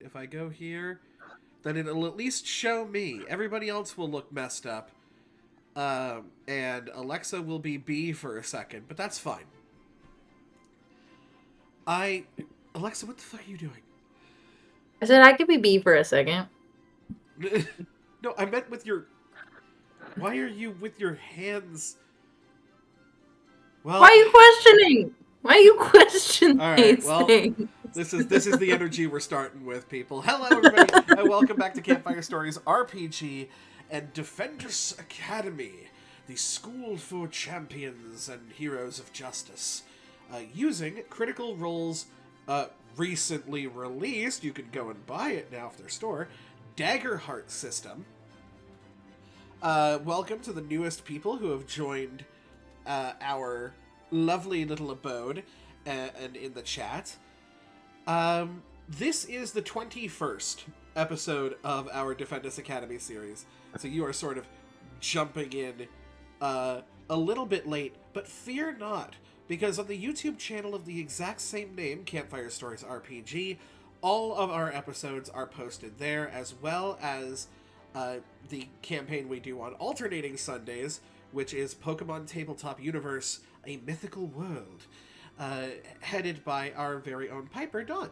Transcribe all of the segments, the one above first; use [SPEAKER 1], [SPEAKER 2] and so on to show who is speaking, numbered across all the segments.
[SPEAKER 1] If I go here, then it'll at least show me. Everybody else will look messed up. And Alexa will be B for a second, but that's fine. I... Alexa, what the fuck are you doing?
[SPEAKER 2] I said I could be B for a second.
[SPEAKER 1] No, I meant with your... Why are you with your hands? Well...
[SPEAKER 2] Why are you questioning? Why are you questioning
[SPEAKER 1] Alright,
[SPEAKER 2] these
[SPEAKER 1] well...
[SPEAKER 2] things?
[SPEAKER 1] This is the energy we're starting with, people. Hello, everybody, and welcome back to Campfire Stories RPG and Defendus Academy, the school for champions and heroes of justice. Using Critical Role's recently released, you can go and buy it now for their store, Daggerheart system. Welcome to the newest people who have joined our lovely little abode and in the chat. This is the 21st episode of our Defendus Academy series, so you are sort of jumping in a little bit late, but fear not, because on the YouTube channel of the exact same name, Campfire Stories RPG, all of our episodes are posted there, as well as the campaign we do on alternating Sundays, which is Pokemon Tabletop Universe, A Mythical World, headed by our very own Piper, Dawn.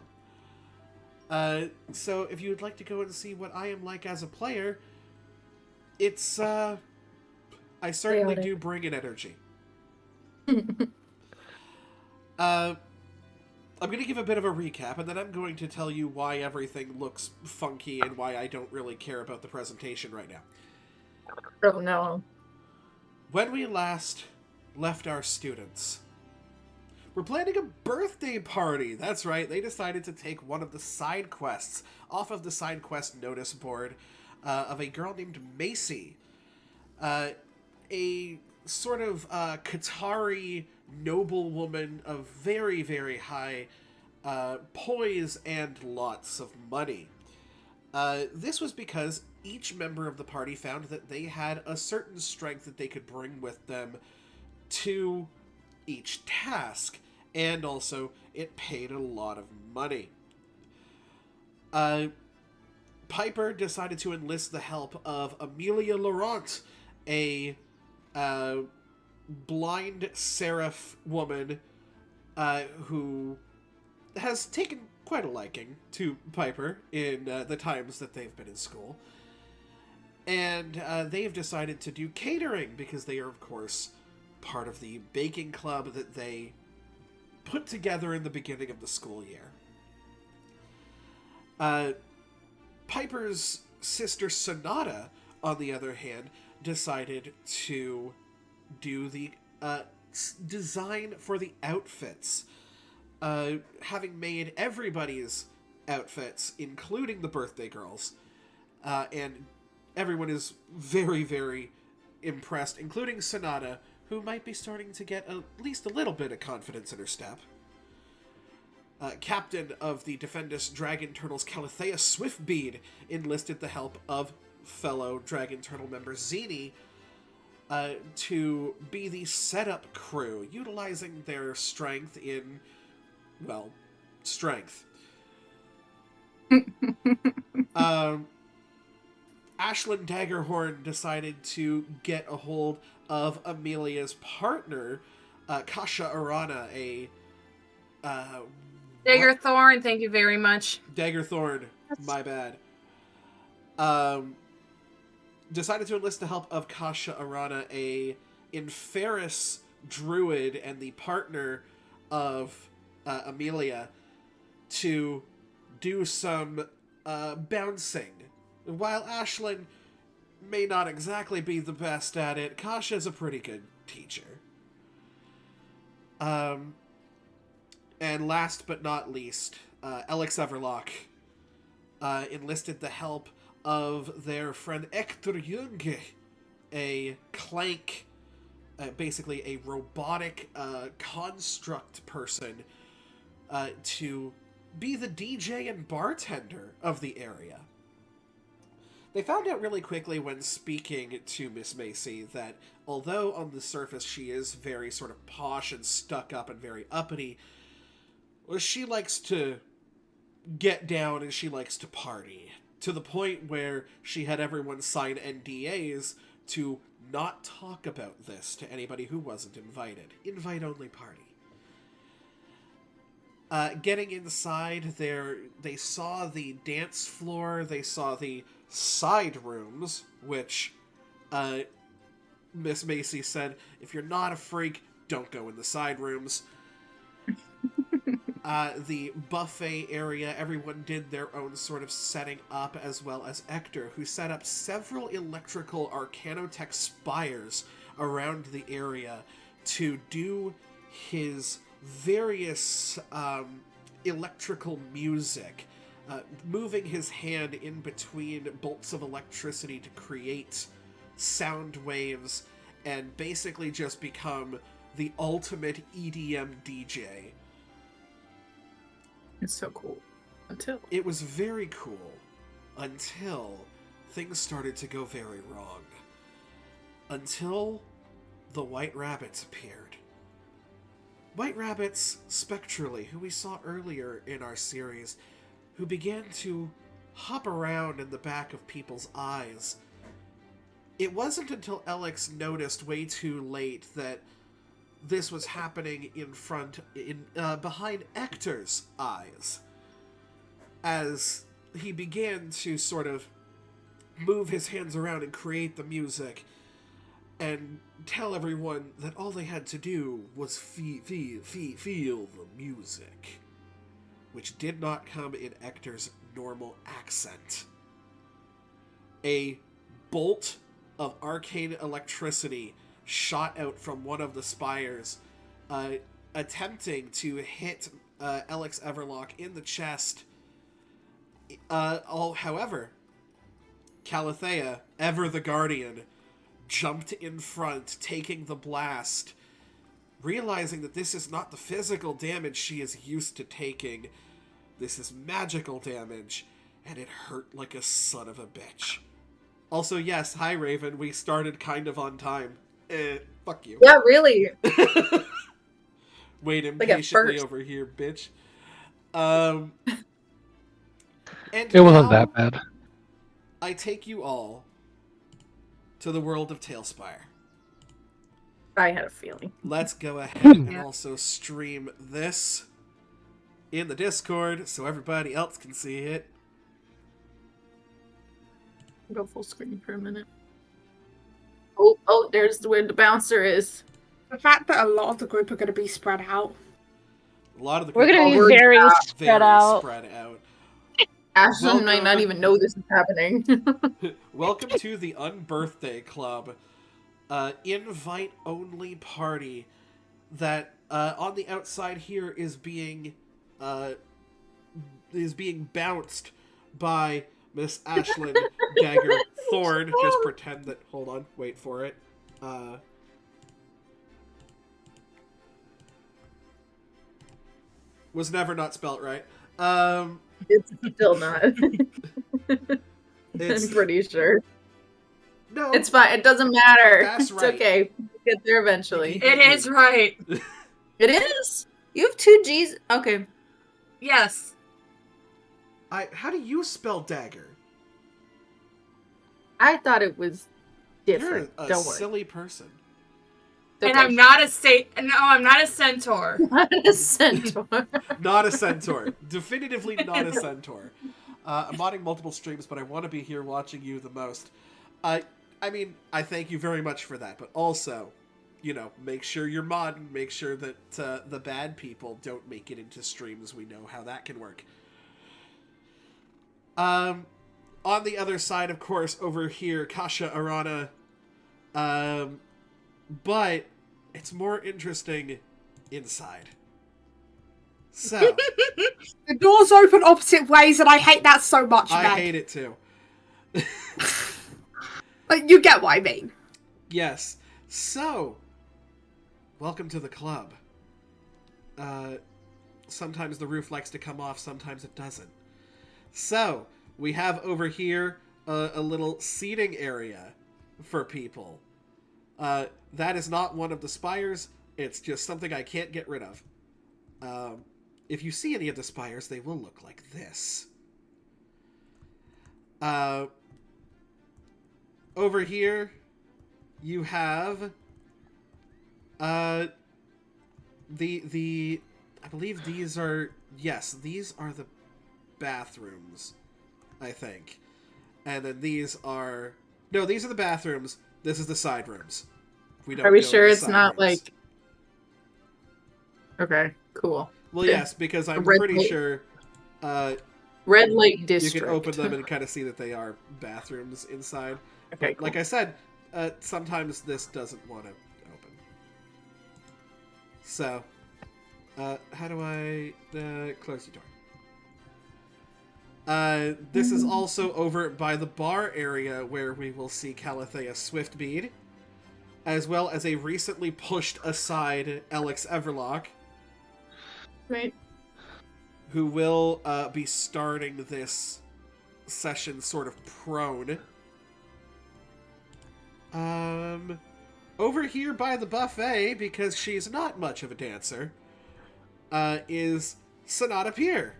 [SPEAKER 1] So if you would like to go and see what I am like as a player, it's, I certainly do bring an energy. I'm going to give a bit of a recap, and then I'm going to tell you why everything looks funky and why I don't really care about the presentation right now.
[SPEAKER 2] Oh no.
[SPEAKER 1] When we last left our students, we're planning a birthday party. That's right, they decided to take one of the side quests off of the side quest notice board of a girl named Macy. A sort of Qatari noblewoman of very, very high poise and lots of money. This was because each member of the party found that they had a certain strength that they could bring with them to each task, and also it paid a lot of money. Piper decided to enlist the help of Amelia Laurent, a blind seraph woman who has taken quite a liking to Piper in the times that they've been in school. And they've decided to do catering because they are, of course, part of the baking club that they put together in the beginning of the school year. Piper's sister Sonata, on the other hand, decided to do the design for the outfits. Having made everybody's outfits, including the birthday girls, and everyone is very, very impressed, including Sonata, who might be starting to get at least a little bit of confidence in her step. Captain of the Defendus Dragon Turtles Calithea Swiftbead enlisted the help of fellow Dragon Turtle member Zini to be the setup crew, utilizing their strength in, well, strength. Ashlyn Daggerhorn decided to get a hold of Amelia's partner, Kasha Arana, a
[SPEAKER 3] Daggerthorn, thank you very much.
[SPEAKER 1] Daggerthorn, my bad. Decided to enlist the help of Kasha Arana, a Inferis druid and the partner of Amelia, to do some bouncing. While Ashlyn may not exactly be the best at it, Kasha's a pretty good teacher. And last but not least, Alex Everlock enlisted the help of their friend Hector Junge, a clank, basically a robotic construct person, to be the DJ and bartender of the area. They found out really quickly when speaking to Miss Macy that although on the surface she is very sort of posh and stuck up and very uppity, well, she likes to get down and she likes to party. To the point where she had everyone sign NDAs to not talk about this to anybody who wasn't invited. Invite-only party. Getting inside there, they saw the dance floor, they saw the side rooms, which Miss Macy said, if you're not a freak, don't go in the side rooms. The buffet area, everyone did their own sort of setting up, as well as Ector, who set up several electrical Arcanotech spires around the area to do his various electrical music, moving his hand in between bolts of electricity to create sound waves, and basically just become the ultimate EDM DJ.
[SPEAKER 2] It's so cool. Until
[SPEAKER 1] It was very cool until things started to go very wrong. Until the White Rabbits appeared. White Rabbits, spectrally, who we saw earlier in our series, who began to hop around in the back of people's eyes. It wasn't until Alex noticed way too late that this was happening behind Ector's eyes, as he began to sort of move his hands around and create the music, and tell everyone that all they had to do was feel the music, which did not come in Ector's normal accent. A bolt of arcane electricity shot out from one of the spires, attempting to hit Alex Everlock in the chest. However, Calathea, ever the Guardian, jumped in front, taking the blast, realizing that this is not the physical damage she is used to taking. This is magical damage, and it hurt like a son of a bitch. Also, yes, hi Raven, we started kind of on time. Fuck you.
[SPEAKER 2] yeah, really.
[SPEAKER 1] Wait
[SPEAKER 2] Like at
[SPEAKER 1] impatiently
[SPEAKER 2] first.
[SPEAKER 1] over here, bitch. And
[SPEAKER 4] It wasn't
[SPEAKER 1] now
[SPEAKER 4] that bad.
[SPEAKER 1] I take you all to the world of Tailspire.
[SPEAKER 2] I had a feeling.
[SPEAKER 1] Let's go ahead and
[SPEAKER 3] Yeah.
[SPEAKER 1] also stream this in the Discord so everybody else can see it.
[SPEAKER 2] Go full screen for a minute. Oh, there's where the bouncer is.
[SPEAKER 5] The fact that a lot of the group are going to be spread out.
[SPEAKER 1] A lot of the
[SPEAKER 6] We're
[SPEAKER 1] group
[SPEAKER 6] gonna be
[SPEAKER 1] are
[SPEAKER 6] very
[SPEAKER 1] very
[SPEAKER 6] spread out.
[SPEAKER 1] spread out.
[SPEAKER 2] Ashlyn might
[SPEAKER 1] Welcome.
[SPEAKER 2] not even know this is happening.
[SPEAKER 1] Welcome to the Unbirthday Club, invite-only party that on the outside here is being bounced by Miss Ashlyn Dagger Thorn. Just pretend that. Hold on, wait for it. Was never not spelt right.
[SPEAKER 2] It's still not.
[SPEAKER 1] It's
[SPEAKER 2] I'm pretty sure.
[SPEAKER 1] no.
[SPEAKER 2] It's fine. It doesn't matter.
[SPEAKER 1] That's
[SPEAKER 2] It's
[SPEAKER 1] right.
[SPEAKER 2] okay. We'll get there eventually.
[SPEAKER 3] It is right.
[SPEAKER 2] It is? You have 2 G's? Okay.
[SPEAKER 3] Yes.
[SPEAKER 1] How do you spell dagger?
[SPEAKER 2] I thought it was
[SPEAKER 1] You're
[SPEAKER 2] different.
[SPEAKER 1] a
[SPEAKER 2] Don't worry.
[SPEAKER 1] silly person.
[SPEAKER 2] It's
[SPEAKER 3] And I'm not a No, I'm not a centaur.
[SPEAKER 2] not a centaur.
[SPEAKER 1] Not a centaur. Definitively not a centaur. I'm modding multiple streams, but I want to be here watching you the most. I mean, I thank you very much for that, but also, make sure you're modding, make sure that the bad people don't make it into streams. We know how that can work. On the other side, of course, over here, Kasha Arana. But it's more interesting inside. So,
[SPEAKER 5] The doors open opposite ways, and I hate that so much,
[SPEAKER 1] I
[SPEAKER 5] man.
[SPEAKER 1] hate it too.
[SPEAKER 5] Like, you get what I mean.
[SPEAKER 1] Yes. So, welcome to the club. Sometimes the roof likes to come off, sometimes it doesn't. So, we have over here a little seating area for people. That is not one of the spires. It's just something I can't get rid of. if you see any of the spires, they will look like this. Over here, you have the I believe these are these are the bathrooms, I think. And then these are the bathrooms. This is the side rooms.
[SPEAKER 2] Are we
[SPEAKER 1] go
[SPEAKER 2] sure
[SPEAKER 1] to the
[SPEAKER 2] it's
[SPEAKER 1] side
[SPEAKER 2] not
[SPEAKER 1] rooms.
[SPEAKER 2] like? Okay, cool.
[SPEAKER 1] Well, yes, because I'm
[SPEAKER 2] Red
[SPEAKER 1] pretty
[SPEAKER 2] light.
[SPEAKER 1] sure
[SPEAKER 2] Red Light
[SPEAKER 1] you
[SPEAKER 2] District.
[SPEAKER 1] can open them and kind of see that they are bathrooms inside.
[SPEAKER 2] Okay,
[SPEAKER 1] But like I said, sometimes this doesn't want to open. So, how do I close the door? This is also over by the bar area where we will see Calathea Swiftbead, as well as a recently pushed aside Alex Everlock,
[SPEAKER 2] Right.
[SPEAKER 1] who will be starting this session sort of prone. Over here by the buffet, because she's not much of a dancer, is Sonata Pier.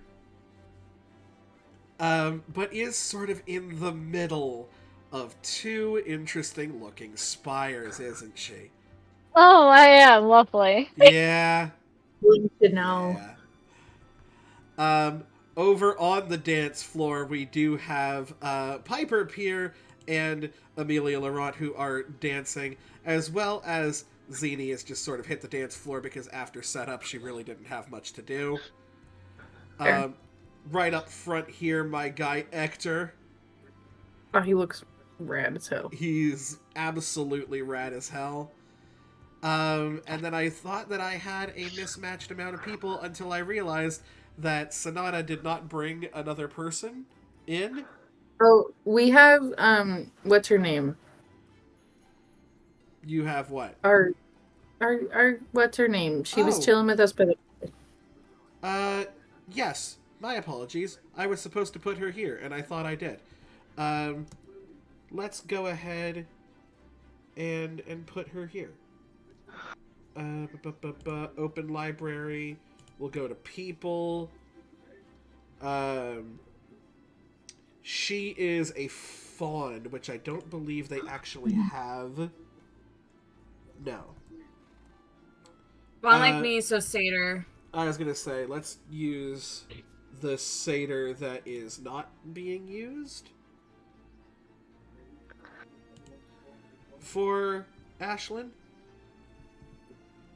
[SPEAKER 1] But is sort of in the middle of two interesting looking spires, isn't she?
[SPEAKER 4] Oh, I am. Lovely.
[SPEAKER 1] Yeah.
[SPEAKER 2] We should know.
[SPEAKER 1] Yeah. Over on the dance floor, we do have Piper Pier and Amelia Laurent, who are dancing, as well as Zini has just sort of hit the dance floor because after setup, she really didn't have much to do.
[SPEAKER 2] Fair.
[SPEAKER 1] Right up front here, my guy Hector.
[SPEAKER 2] Oh, he looks rad as hell.
[SPEAKER 1] He's absolutely rad as hell. And then I thought that I had a mismatched amount of people until I realized that Sonata did not bring another person in.
[SPEAKER 2] Oh, we have what's her name?
[SPEAKER 1] You have what?
[SPEAKER 2] Our what's her name? She was
[SPEAKER 1] Oh.
[SPEAKER 2] chilling with us, but
[SPEAKER 1] Yes. My apologies. I was supposed to put her here, and I thought I did. Let's go ahead and put her here. Open library. We'll go to people. She is a fawn, which I don't believe they actually have. No.
[SPEAKER 3] Well, like me, so satyr.
[SPEAKER 1] I was gonna say, let's use the satyr that is not being used for Ashlyn.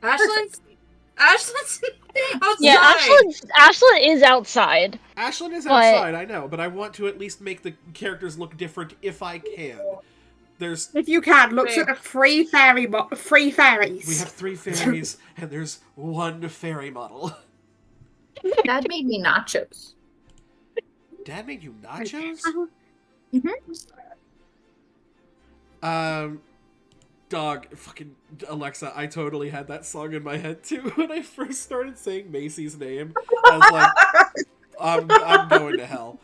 [SPEAKER 3] Ashlyn's outside.
[SPEAKER 4] Yeah, Ashlyn is outside.
[SPEAKER 1] Ashlyn is
[SPEAKER 4] But-
[SPEAKER 1] outside, I know, but I want to at least make the characters look different if I can. There's
[SPEAKER 5] If you can, look at the three fairies.
[SPEAKER 1] we have 3 fairies and there's 1 fairy model.
[SPEAKER 2] Dad made me nachos.
[SPEAKER 1] Dad made you nachos? Dog, fucking Alexa, I totally had that song in my head too when I first started saying Macy's name. I was like, I'm going to hell.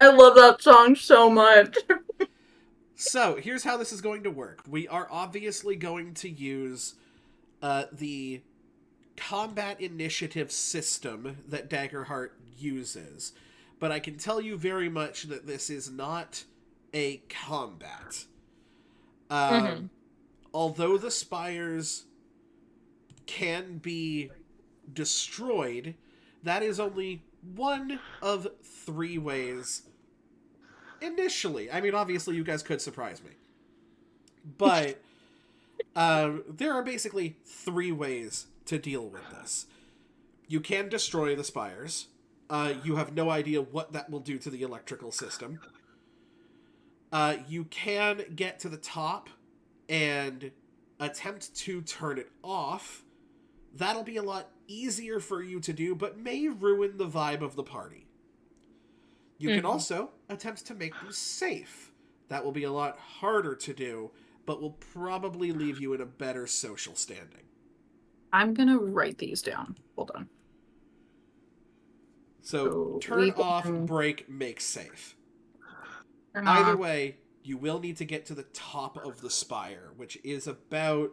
[SPEAKER 2] I love that song so much.
[SPEAKER 1] So, here's how this is going to work. We are obviously going to use the combat initiative system that Daggerheart uses. But I can tell you very much that this is not a combat. Although the spires can be destroyed, that is only one of 3 ways initially. I mean, obviously you guys could surprise me. But there are basically 3 ways to deal with this. You can destroy the spires. You have no idea what that will do to the electrical system. You can get to the top and attempt to turn it off. That'll be a lot easier for you to do, but may ruin the vibe of the party. You can also attempt to make them safe. That will be a lot harder to do, but will probably leave you in a better social standing.
[SPEAKER 2] I'm gonna write these down. Hold on.
[SPEAKER 1] So,
[SPEAKER 2] So
[SPEAKER 1] turn
[SPEAKER 2] we
[SPEAKER 1] off,
[SPEAKER 2] can-
[SPEAKER 1] break, make safe.
[SPEAKER 2] Turn
[SPEAKER 1] Either
[SPEAKER 2] off.
[SPEAKER 1] way, you will need to get to the top of the spire, which is about,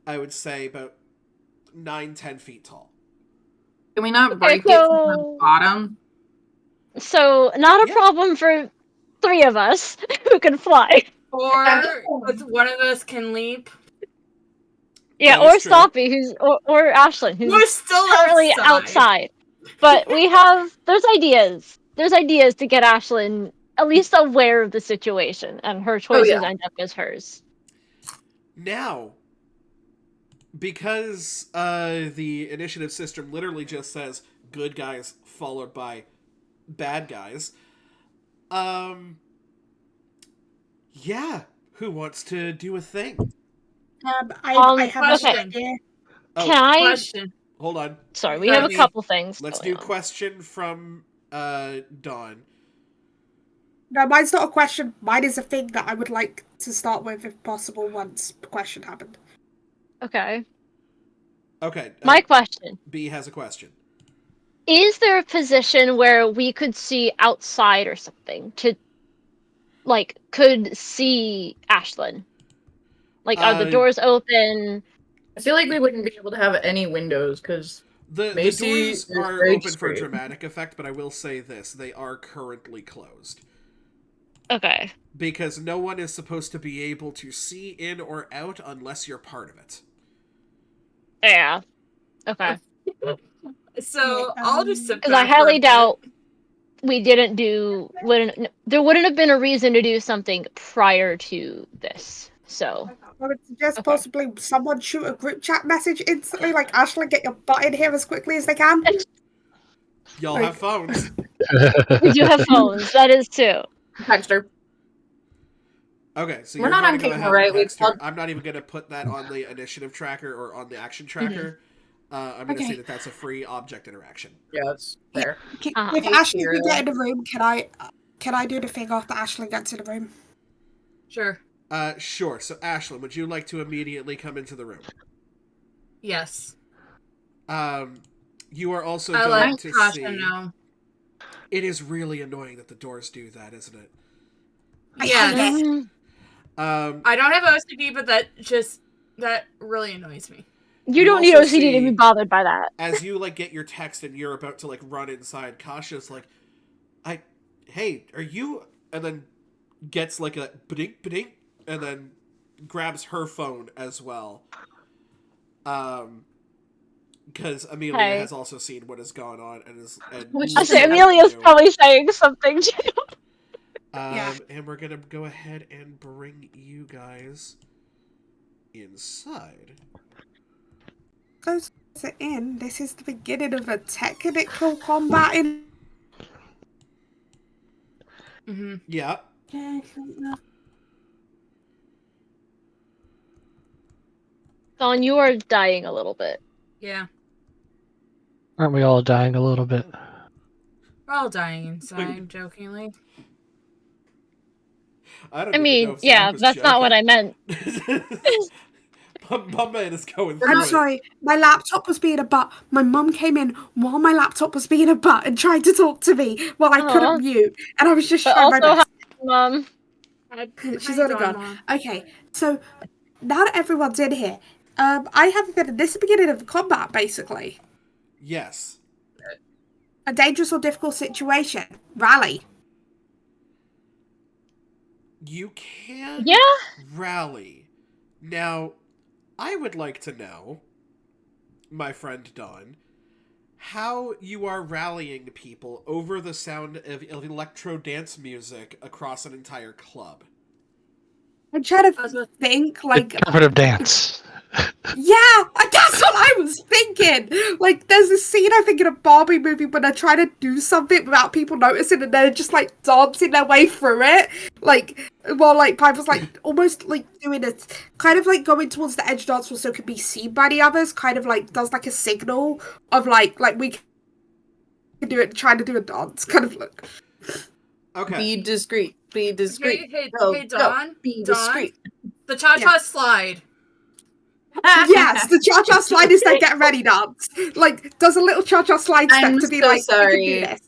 [SPEAKER 1] I would say, about 9-10 feet tall.
[SPEAKER 2] Can we not break it
[SPEAKER 4] so-
[SPEAKER 2] from the bottom?
[SPEAKER 4] So, not a
[SPEAKER 1] Yeah.
[SPEAKER 4] problem for 3 of us who can fly.
[SPEAKER 3] Or one of us can leap.
[SPEAKER 4] Yeah,
[SPEAKER 1] That
[SPEAKER 4] or
[SPEAKER 1] is true.
[SPEAKER 4] Stoppy, or Ashlyn,
[SPEAKER 3] We're
[SPEAKER 4] who's
[SPEAKER 3] still
[SPEAKER 4] currently
[SPEAKER 3] outside.
[SPEAKER 4] outside. But there's ideas. There's ideas to get Ashlyn at least aware of the situation, and her choices end up as hers.
[SPEAKER 1] Now, because the initiative system literally just says good guys followed by bad guys, yeah, who wants to do a thing?
[SPEAKER 5] I have a
[SPEAKER 3] question.
[SPEAKER 5] idea.
[SPEAKER 1] Oh,
[SPEAKER 4] Can I?
[SPEAKER 3] Question.
[SPEAKER 1] hold on.
[SPEAKER 4] Sorry, we have a couple things.
[SPEAKER 1] Let's
[SPEAKER 4] going
[SPEAKER 1] do
[SPEAKER 4] on.
[SPEAKER 1] question from Dawn.
[SPEAKER 5] No, mine's not a question. Mine is a thing that I would like to start with, if possible, once the question happened.
[SPEAKER 4] Okay.
[SPEAKER 1] Okay.
[SPEAKER 4] My question.
[SPEAKER 1] B has a question.
[SPEAKER 4] Is there a position where we could see outside or something to, like, could see Ashlyn? Like, are the doors open?
[SPEAKER 2] I feel like we wouldn't be able to have any windows because
[SPEAKER 1] The
[SPEAKER 2] Macy
[SPEAKER 1] doors
[SPEAKER 2] is
[SPEAKER 1] are
[SPEAKER 2] very
[SPEAKER 1] open for
[SPEAKER 2] straight.
[SPEAKER 1] dramatic effect, but I will say this. They are currently closed.
[SPEAKER 4] Okay.
[SPEAKER 1] Because no one is supposed to be able to see in or out unless you're part of it.
[SPEAKER 4] Yeah. Okay.
[SPEAKER 3] So I'll just sit back.
[SPEAKER 4] Because I
[SPEAKER 3] for a
[SPEAKER 4] highly
[SPEAKER 3] bit.
[SPEAKER 4] doubt we there wouldn't have been a reason to do something prior to this. So.
[SPEAKER 5] I would suggest
[SPEAKER 4] Okay.
[SPEAKER 5] possibly someone shoot a group chat message instantly, like Ashley, get your butt in here as quickly as they can.
[SPEAKER 1] Y'all
[SPEAKER 5] Like-
[SPEAKER 1] have phones.
[SPEAKER 4] We do have phones. That is too.
[SPEAKER 2] text her.
[SPEAKER 1] Okay, so
[SPEAKER 2] We're
[SPEAKER 1] you're
[SPEAKER 2] not
[SPEAKER 1] going
[SPEAKER 2] on
[SPEAKER 1] to go
[SPEAKER 2] camera,
[SPEAKER 1] ahead
[SPEAKER 2] right?
[SPEAKER 1] and
[SPEAKER 2] We
[SPEAKER 1] text her.
[SPEAKER 2] called-
[SPEAKER 1] I'm not even going to put that on the initiative tracker or on the action tracker. I'm going to
[SPEAKER 5] Okay.
[SPEAKER 1] say that that's a free object interaction.
[SPEAKER 2] Yeah, that's fair.
[SPEAKER 5] If
[SPEAKER 2] Hey,
[SPEAKER 5] Ashley
[SPEAKER 2] Kira.
[SPEAKER 5] can get in the room, can I do the thing after Ashley gets in the room?
[SPEAKER 3] Sure.
[SPEAKER 1] Sure. So, Ashlyn, would you like to immediately come into the room?
[SPEAKER 3] Yes.
[SPEAKER 1] You are also
[SPEAKER 3] I
[SPEAKER 1] going
[SPEAKER 3] let
[SPEAKER 1] to
[SPEAKER 3] Tasha
[SPEAKER 1] see.
[SPEAKER 3] know.
[SPEAKER 1] It is really annoying that the doors do that, isn't it?
[SPEAKER 3] Yes.
[SPEAKER 4] Mhm.
[SPEAKER 3] I don't have OCD, but that really annoys me.
[SPEAKER 4] You don't need
[SPEAKER 1] also
[SPEAKER 4] OCD to
[SPEAKER 1] see-
[SPEAKER 4] be bothered by that.
[SPEAKER 1] As you get your text and you're about to run inside, Kasha's like, hey, are you? And then gets a ba-dink, ba-dink, and then grabs her phone as well. Because Amelia
[SPEAKER 4] Hey.
[SPEAKER 1] has also seen what has gone on and is. And
[SPEAKER 2] Which
[SPEAKER 4] I
[SPEAKER 2] is
[SPEAKER 4] say
[SPEAKER 2] Yeah.
[SPEAKER 4] Amelia's probably saying something too.
[SPEAKER 5] Yeah.
[SPEAKER 1] And we're gonna go ahead and bring you guys inside.
[SPEAKER 5] Goes in. This is the beginning of a technical combat in.
[SPEAKER 3] Mm-hmm.
[SPEAKER 1] Yeah.
[SPEAKER 4] Dawn, you are dying a little bit.
[SPEAKER 3] Yeah.
[SPEAKER 6] Aren't we all dying a little bit?
[SPEAKER 3] We're all dying inside, jokingly.
[SPEAKER 1] I don't
[SPEAKER 4] I
[SPEAKER 1] even
[SPEAKER 4] mean,
[SPEAKER 1] know if
[SPEAKER 4] yeah,
[SPEAKER 1] Zach was
[SPEAKER 4] that's not what I meant.
[SPEAKER 1] My man is going through
[SPEAKER 5] I'm
[SPEAKER 1] it.
[SPEAKER 5] sorry, my laptop was being a butt. My mum came in while my laptop was being a butt and tried to talk to me while I
[SPEAKER 4] Aw.
[SPEAKER 5] couldn't mute, and I was just
[SPEAKER 4] But
[SPEAKER 5] trying my
[SPEAKER 4] also,
[SPEAKER 5] best.
[SPEAKER 4] Mom.
[SPEAKER 5] She's
[SPEAKER 3] Hi,
[SPEAKER 5] already
[SPEAKER 3] Dawn,
[SPEAKER 5] gone.
[SPEAKER 3] Mom.
[SPEAKER 5] Okay, so now that everyone's in here, I have been. This is the beginning of the combat, basically.
[SPEAKER 1] Yes.
[SPEAKER 5] A dangerous or difficult situation. Rally.
[SPEAKER 1] You can
[SPEAKER 4] Yeah.
[SPEAKER 1] rally. Now, I would like to know, my friend Dawn, how you are rallying people over the sound of electro dance music across an entire club.
[SPEAKER 5] I'm trying
[SPEAKER 3] I was
[SPEAKER 5] to
[SPEAKER 3] with-
[SPEAKER 5] think, like,
[SPEAKER 6] Interpretive dance.
[SPEAKER 5] yeah, that's what I was thinking. Like, there's this scene I think in a Barbie movie when they're trying to do something without people noticing, and they're just dancing their way through it. While Piper's almost doing it, kind of going towards the edge dance, so it can be seen by the others. Kind of does a signal of like we can do it, trying to do a dance. Kind of look.
[SPEAKER 1] Okay.
[SPEAKER 2] Be discreet. Be discreet.
[SPEAKER 3] Hey,
[SPEAKER 2] Go,
[SPEAKER 3] hey,
[SPEAKER 2] go.
[SPEAKER 3] Dawn.
[SPEAKER 2] Be
[SPEAKER 3] Dawn.
[SPEAKER 2] discreet.
[SPEAKER 3] The cha-cha slide.
[SPEAKER 5] Yes, the cha-cha slide is their get ready dance. Does a little cha-cha slide step
[SPEAKER 2] I'm
[SPEAKER 5] to be
[SPEAKER 2] so
[SPEAKER 5] we can
[SPEAKER 2] sorry.
[SPEAKER 5] do this.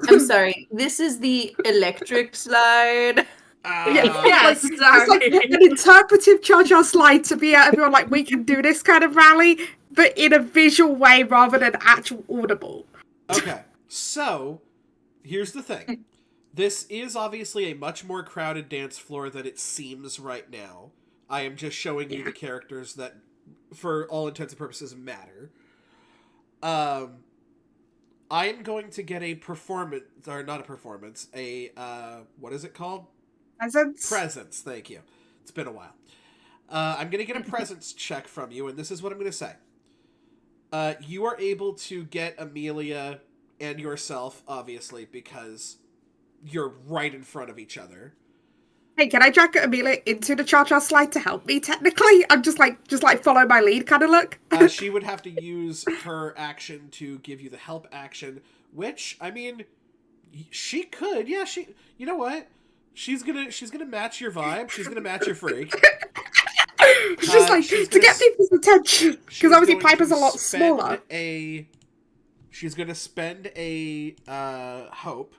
[SPEAKER 2] I'm sorry. This is the electric slide.
[SPEAKER 3] Yes,
[SPEAKER 5] It's
[SPEAKER 3] sorry.
[SPEAKER 5] an interpretive cha-cha slide to be everyone we can do this kind of rally. but in a visual way rather than actual audible.
[SPEAKER 1] Okay, so here's the thing. This is obviously a much more crowded dance floor than it seems right now. I am just showing you the characters that, for all intents and purposes, matter. I am going to get a performance, or not a performance, what is it called? Presence, thank you. It's been a while. I'm going to get a presence check from you, and this is what I'm going to say. You are able to get Amelia and yourself, obviously, because you're right in front of each other.
[SPEAKER 5] Hey, can I drag Amelia into the cha-cha slide to help me, technically? I'm just like follow my lead kind of look.
[SPEAKER 1] She would have to use her action to give you the help action, which, I mean, she could. Yeah, you know what? She's gonna match your vibe. She's gonna match your freak.
[SPEAKER 5] Just like, to get people's attention. Because obviously Piper's a lot smaller.
[SPEAKER 1] She's gonna spend a hope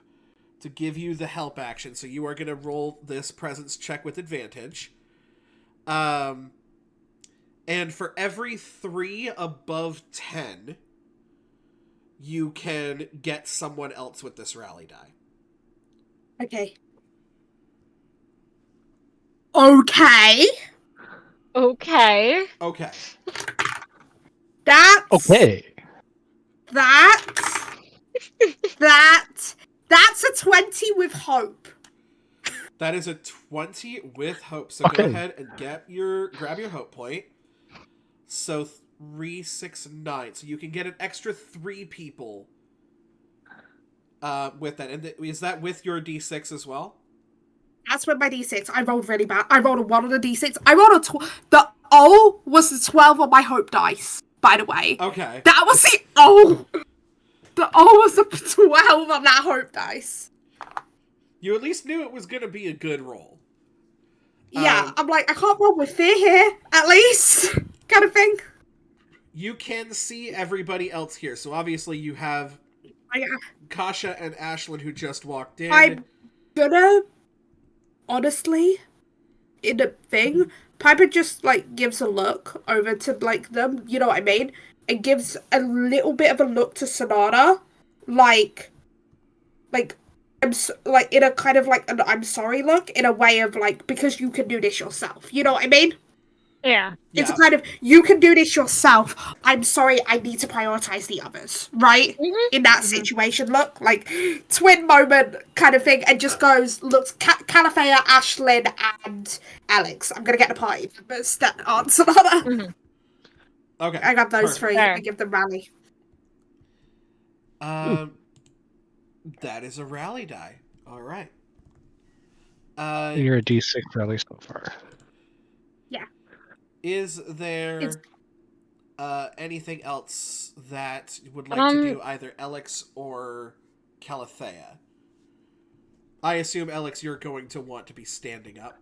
[SPEAKER 1] to give you the help action, so you are going to roll this presence check with advantage. And for every 3 above 10, you can get someone else with this rally die.
[SPEAKER 5] Okay. Okay.
[SPEAKER 4] Okay.
[SPEAKER 1] Okay.
[SPEAKER 5] That's...
[SPEAKER 6] Okay.
[SPEAKER 5] That's a 20 with hope.
[SPEAKER 1] That is a 20 with hope. So
[SPEAKER 6] Okay.
[SPEAKER 1] go ahead and grab your hope point. So 3, 6, 9. So you can get an extra 3 people with that. And is that with your D6 as well?
[SPEAKER 5] That's with my D6. I rolled really bad. I rolled a 1 on a D6. I rolled the O was the 12 on my hope dice, by the way.
[SPEAKER 1] Okay.
[SPEAKER 5] That was the O. The O was a 12 on that hope dice.
[SPEAKER 1] You at least knew it was going to be a good roll.
[SPEAKER 5] Yeah, I'm like, I can't roll with fear here, at least, kind of thing.
[SPEAKER 1] You can see everybody else here. So obviously you have Kasha and Ashlyn who just walked in.
[SPEAKER 5] I'm gonna, honestly, in the thing, Piper just, like, gives a look over to, like, them, you know what I mean? And gives a little bit of a look to Sonata, like, like, in a kind of, like, an I'm sorry look, in a way of, like, because you can do this yourself, you know what I mean?
[SPEAKER 4] Yeah.
[SPEAKER 5] It's a kind of, you can do this yourself, I'm sorry, I need to prioritize the others, right?
[SPEAKER 4] Mm-hmm.
[SPEAKER 5] In that situation, look, like, twin moment kind of thing, and just goes, looks, Calafea, Ashlyn, and Alex. I'm gonna get the party members that aren't Sonata.
[SPEAKER 4] Mm-hmm.
[SPEAKER 1] Okay.
[SPEAKER 5] I got those
[SPEAKER 1] perfect.
[SPEAKER 5] 3, I give them rally.
[SPEAKER 1] That is a rally die. All right.
[SPEAKER 6] You're a D6 rally so far.
[SPEAKER 5] Yeah.
[SPEAKER 1] Is there anything else that you would like to do, either Alex or Calithea? I assume, Alex, you're going to want to be standing up.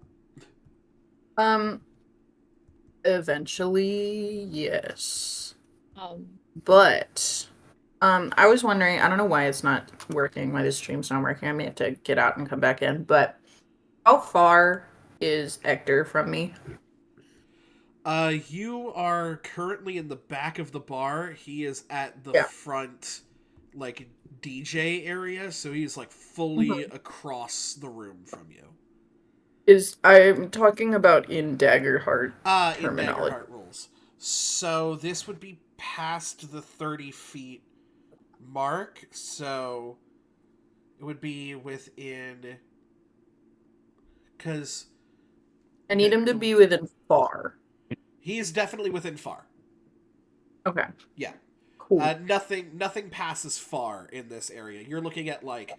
[SPEAKER 2] Eventually, yes. But I was wondering, I don't know why it's not working, why this stream's not working. I may have to get out and come back in, but how far is Hector from me?
[SPEAKER 1] You are currently in the back of the bar. He is at the front, like, DJ area, so he's, like, fully across the room from you.
[SPEAKER 2] I'm talking about in Daggerheart terminology.
[SPEAKER 1] In Daggerheart rules. So this would be past the 30 feet mark, so it would be within... Because...
[SPEAKER 2] I need him to be within far.
[SPEAKER 1] He's definitely within far.
[SPEAKER 2] Okay.
[SPEAKER 1] Yeah.
[SPEAKER 2] Cool.
[SPEAKER 1] Nothing passes far in this area. You're looking at, like,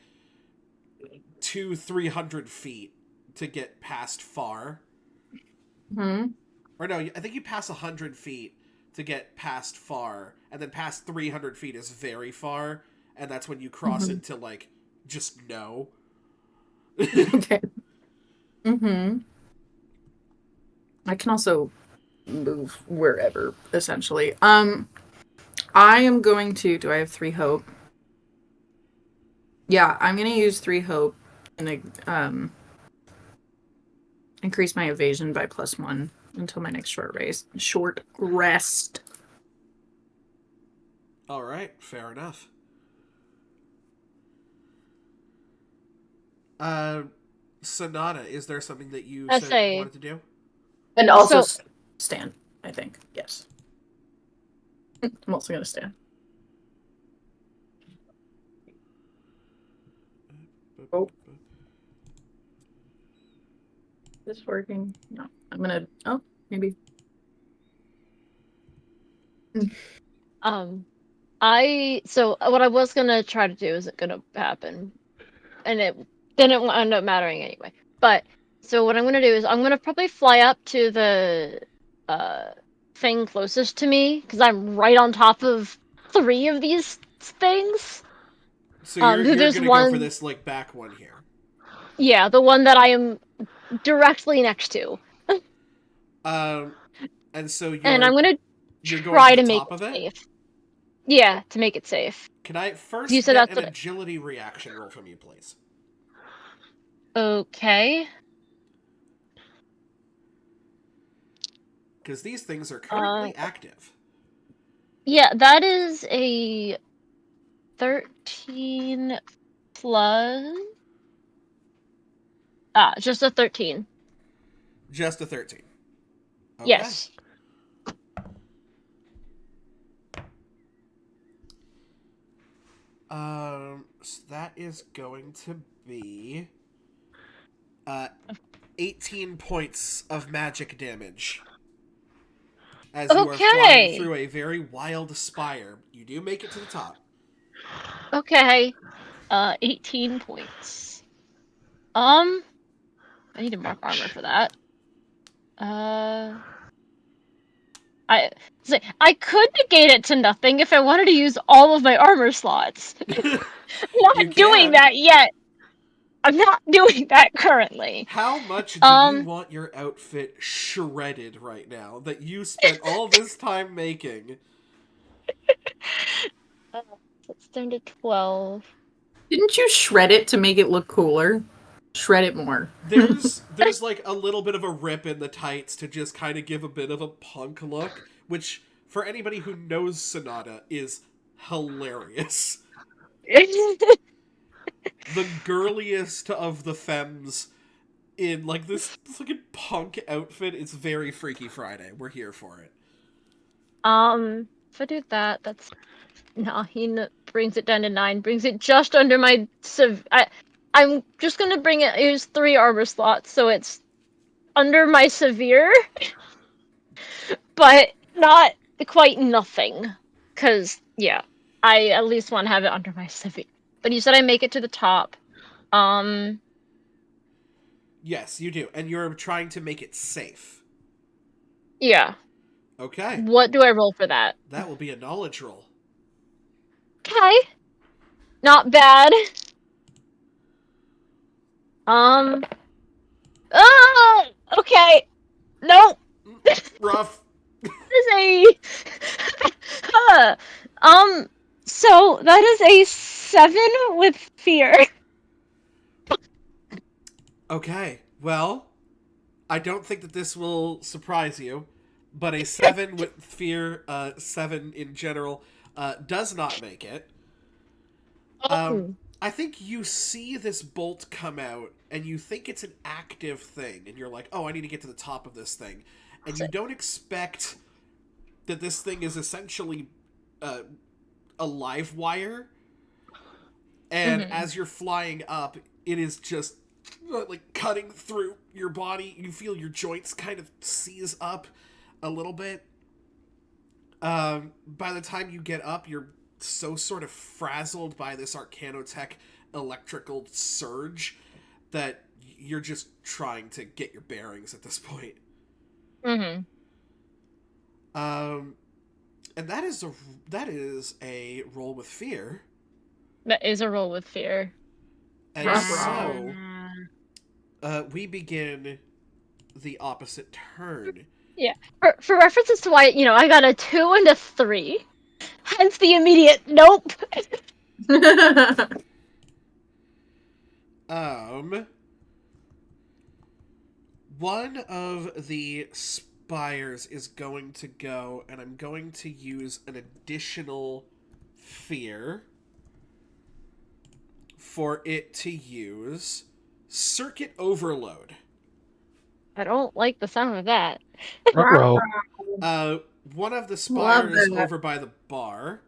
[SPEAKER 1] 200-300 feet to get past far. Or no, I think you pass 100 feet to get past far, and then past 300 feet is very far, and that's when you cross into, like, just no.
[SPEAKER 2] Okay. I can also move wherever, essentially. I am going to... Do I have 3 hope? Yeah, I'm going to use 3 hope and increase my evasion by +1 until my next short rest.
[SPEAKER 1] All right, fair enough. Sonata, is there something that you
[SPEAKER 4] I
[SPEAKER 1] said you
[SPEAKER 4] say-
[SPEAKER 1] wanted to do?
[SPEAKER 2] And also
[SPEAKER 4] So-
[SPEAKER 2] stand, I think. Yes. I'm also gonna stand. Oh. Is this working? No. I'm gonna maybe.
[SPEAKER 4] So what I was gonna try to do isn't gonna happen, and it didn't end up mattering anyway. But so what I'm gonna do is I'm gonna probably fly up to the thing closest to me because I'm right on top of 3 of these things.
[SPEAKER 1] So you're
[SPEAKER 4] there's
[SPEAKER 1] gonna
[SPEAKER 4] one,
[SPEAKER 1] go for this like back one here.
[SPEAKER 4] yeah, the one that I am directly next to,
[SPEAKER 1] And so
[SPEAKER 4] and I'm gonna
[SPEAKER 1] you're going to
[SPEAKER 4] try
[SPEAKER 1] the
[SPEAKER 4] to make
[SPEAKER 1] top
[SPEAKER 4] it
[SPEAKER 1] of it.
[SPEAKER 4] safe. Yeah, to make it safe.
[SPEAKER 1] Can I
[SPEAKER 4] You
[SPEAKER 1] first
[SPEAKER 4] said
[SPEAKER 1] get
[SPEAKER 4] that's
[SPEAKER 1] an
[SPEAKER 4] what.
[SPEAKER 1] agility reaction roll from you, please?
[SPEAKER 4] Okay.
[SPEAKER 1] Because these things are currently active.
[SPEAKER 4] Yeah, that is a 13 plus. Just a 13.
[SPEAKER 1] Just a 13. Okay.
[SPEAKER 4] Yes.
[SPEAKER 1] So that is going to be 18 points of magic damage. As you are flying
[SPEAKER 4] Okay.
[SPEAKER 1] through a very wild spire. You do make it to the top.
[SPEAKER 4] Okay. 18 points. I need to mark armor for that. I could negate it to nothing if I wanted to use all of my armor slots. I'm
[SPEAKER 1] You
[SPEAKER 4] not doing
[SPEAKER 1] can.
[SPEAKER 4] that yet. I'm not doing that currently.
[SPEAKER 1] How much do you want your outfit shredded right now that you spent all this time making?
[SPEAKER 4] Let's turn to 12.
[SPEAKER 2] Didn't you shred it to make it look cooler? Shred it more.
[SPEAKER 1] There's like a little bit of a rip in the tights to just kind of give a bit of a punk look, which for anybody who knows Sonata is hilarious. The girliest of the femmes in like this fucking punk outfit. It's very Freaky Friday. We're here for it.
[SPEAKER 4] If I do that, that's 9, brings it down to 9, brings it just under my I'm just gonna use 3 armor slots, so it's under my severe, but not quite nothing. Cause yeah, I at least want to have it under my severe. But you said I make it to the top.
[SPEAKER 1] Yes, you do. And you're trying to make it safe.
[SPEAKER 4] Yeah.
[SPEAKER 1] Okay.
[SPEAKER 4] What do I roll for that?
[SPEAKER 1] That will be a knowledge roll.
[SPEAKER 4] Okay. Not bad. Okay. Nope.
[SPEAKER 1] Rough.
[SPEAKER 4] Is a so that is a 7 with fear.
[SPEAKER 1] Okay. Well, I don't think that this will surprise you, but a 7 with fear, 7 in general, does not make it. I think you see this bolt come out, and you think it's an active thing, and you're like, oh, I need to get to the top of this thing. And you don't expect that this thing is essentially a live wire. And as you're flying up, it is just like cutting through your body. You feel your joints kind of seize up a little bit. By the time you get up, you're so sort of frazzled by this Arcanotech electrical surge that you're just trying to get your bearings at this point. And that is a roll with fear.
[SPEAKER 4] That is a roll with fear.
[SPEAKER 1] And so we begin the opposite turn.
[SPEAKER 4] Yeah. For references to why, I got a 2 and a 3. Hence the immediate nope.
[SPEAKER 1] One of the spires is going to go, and I'm going to use an additional Fear for it to use Circuit Overload.
[SPEAKER 4] I don't like the sound of that.
[SPEAKER 6] Ruh-roh.
[SPEAKER 1] One of the
[SPEAKER 2] Love
[SPEAKER 1] spires
[SPEAKER 2] that.
[SPEAKER 1] over by the bar.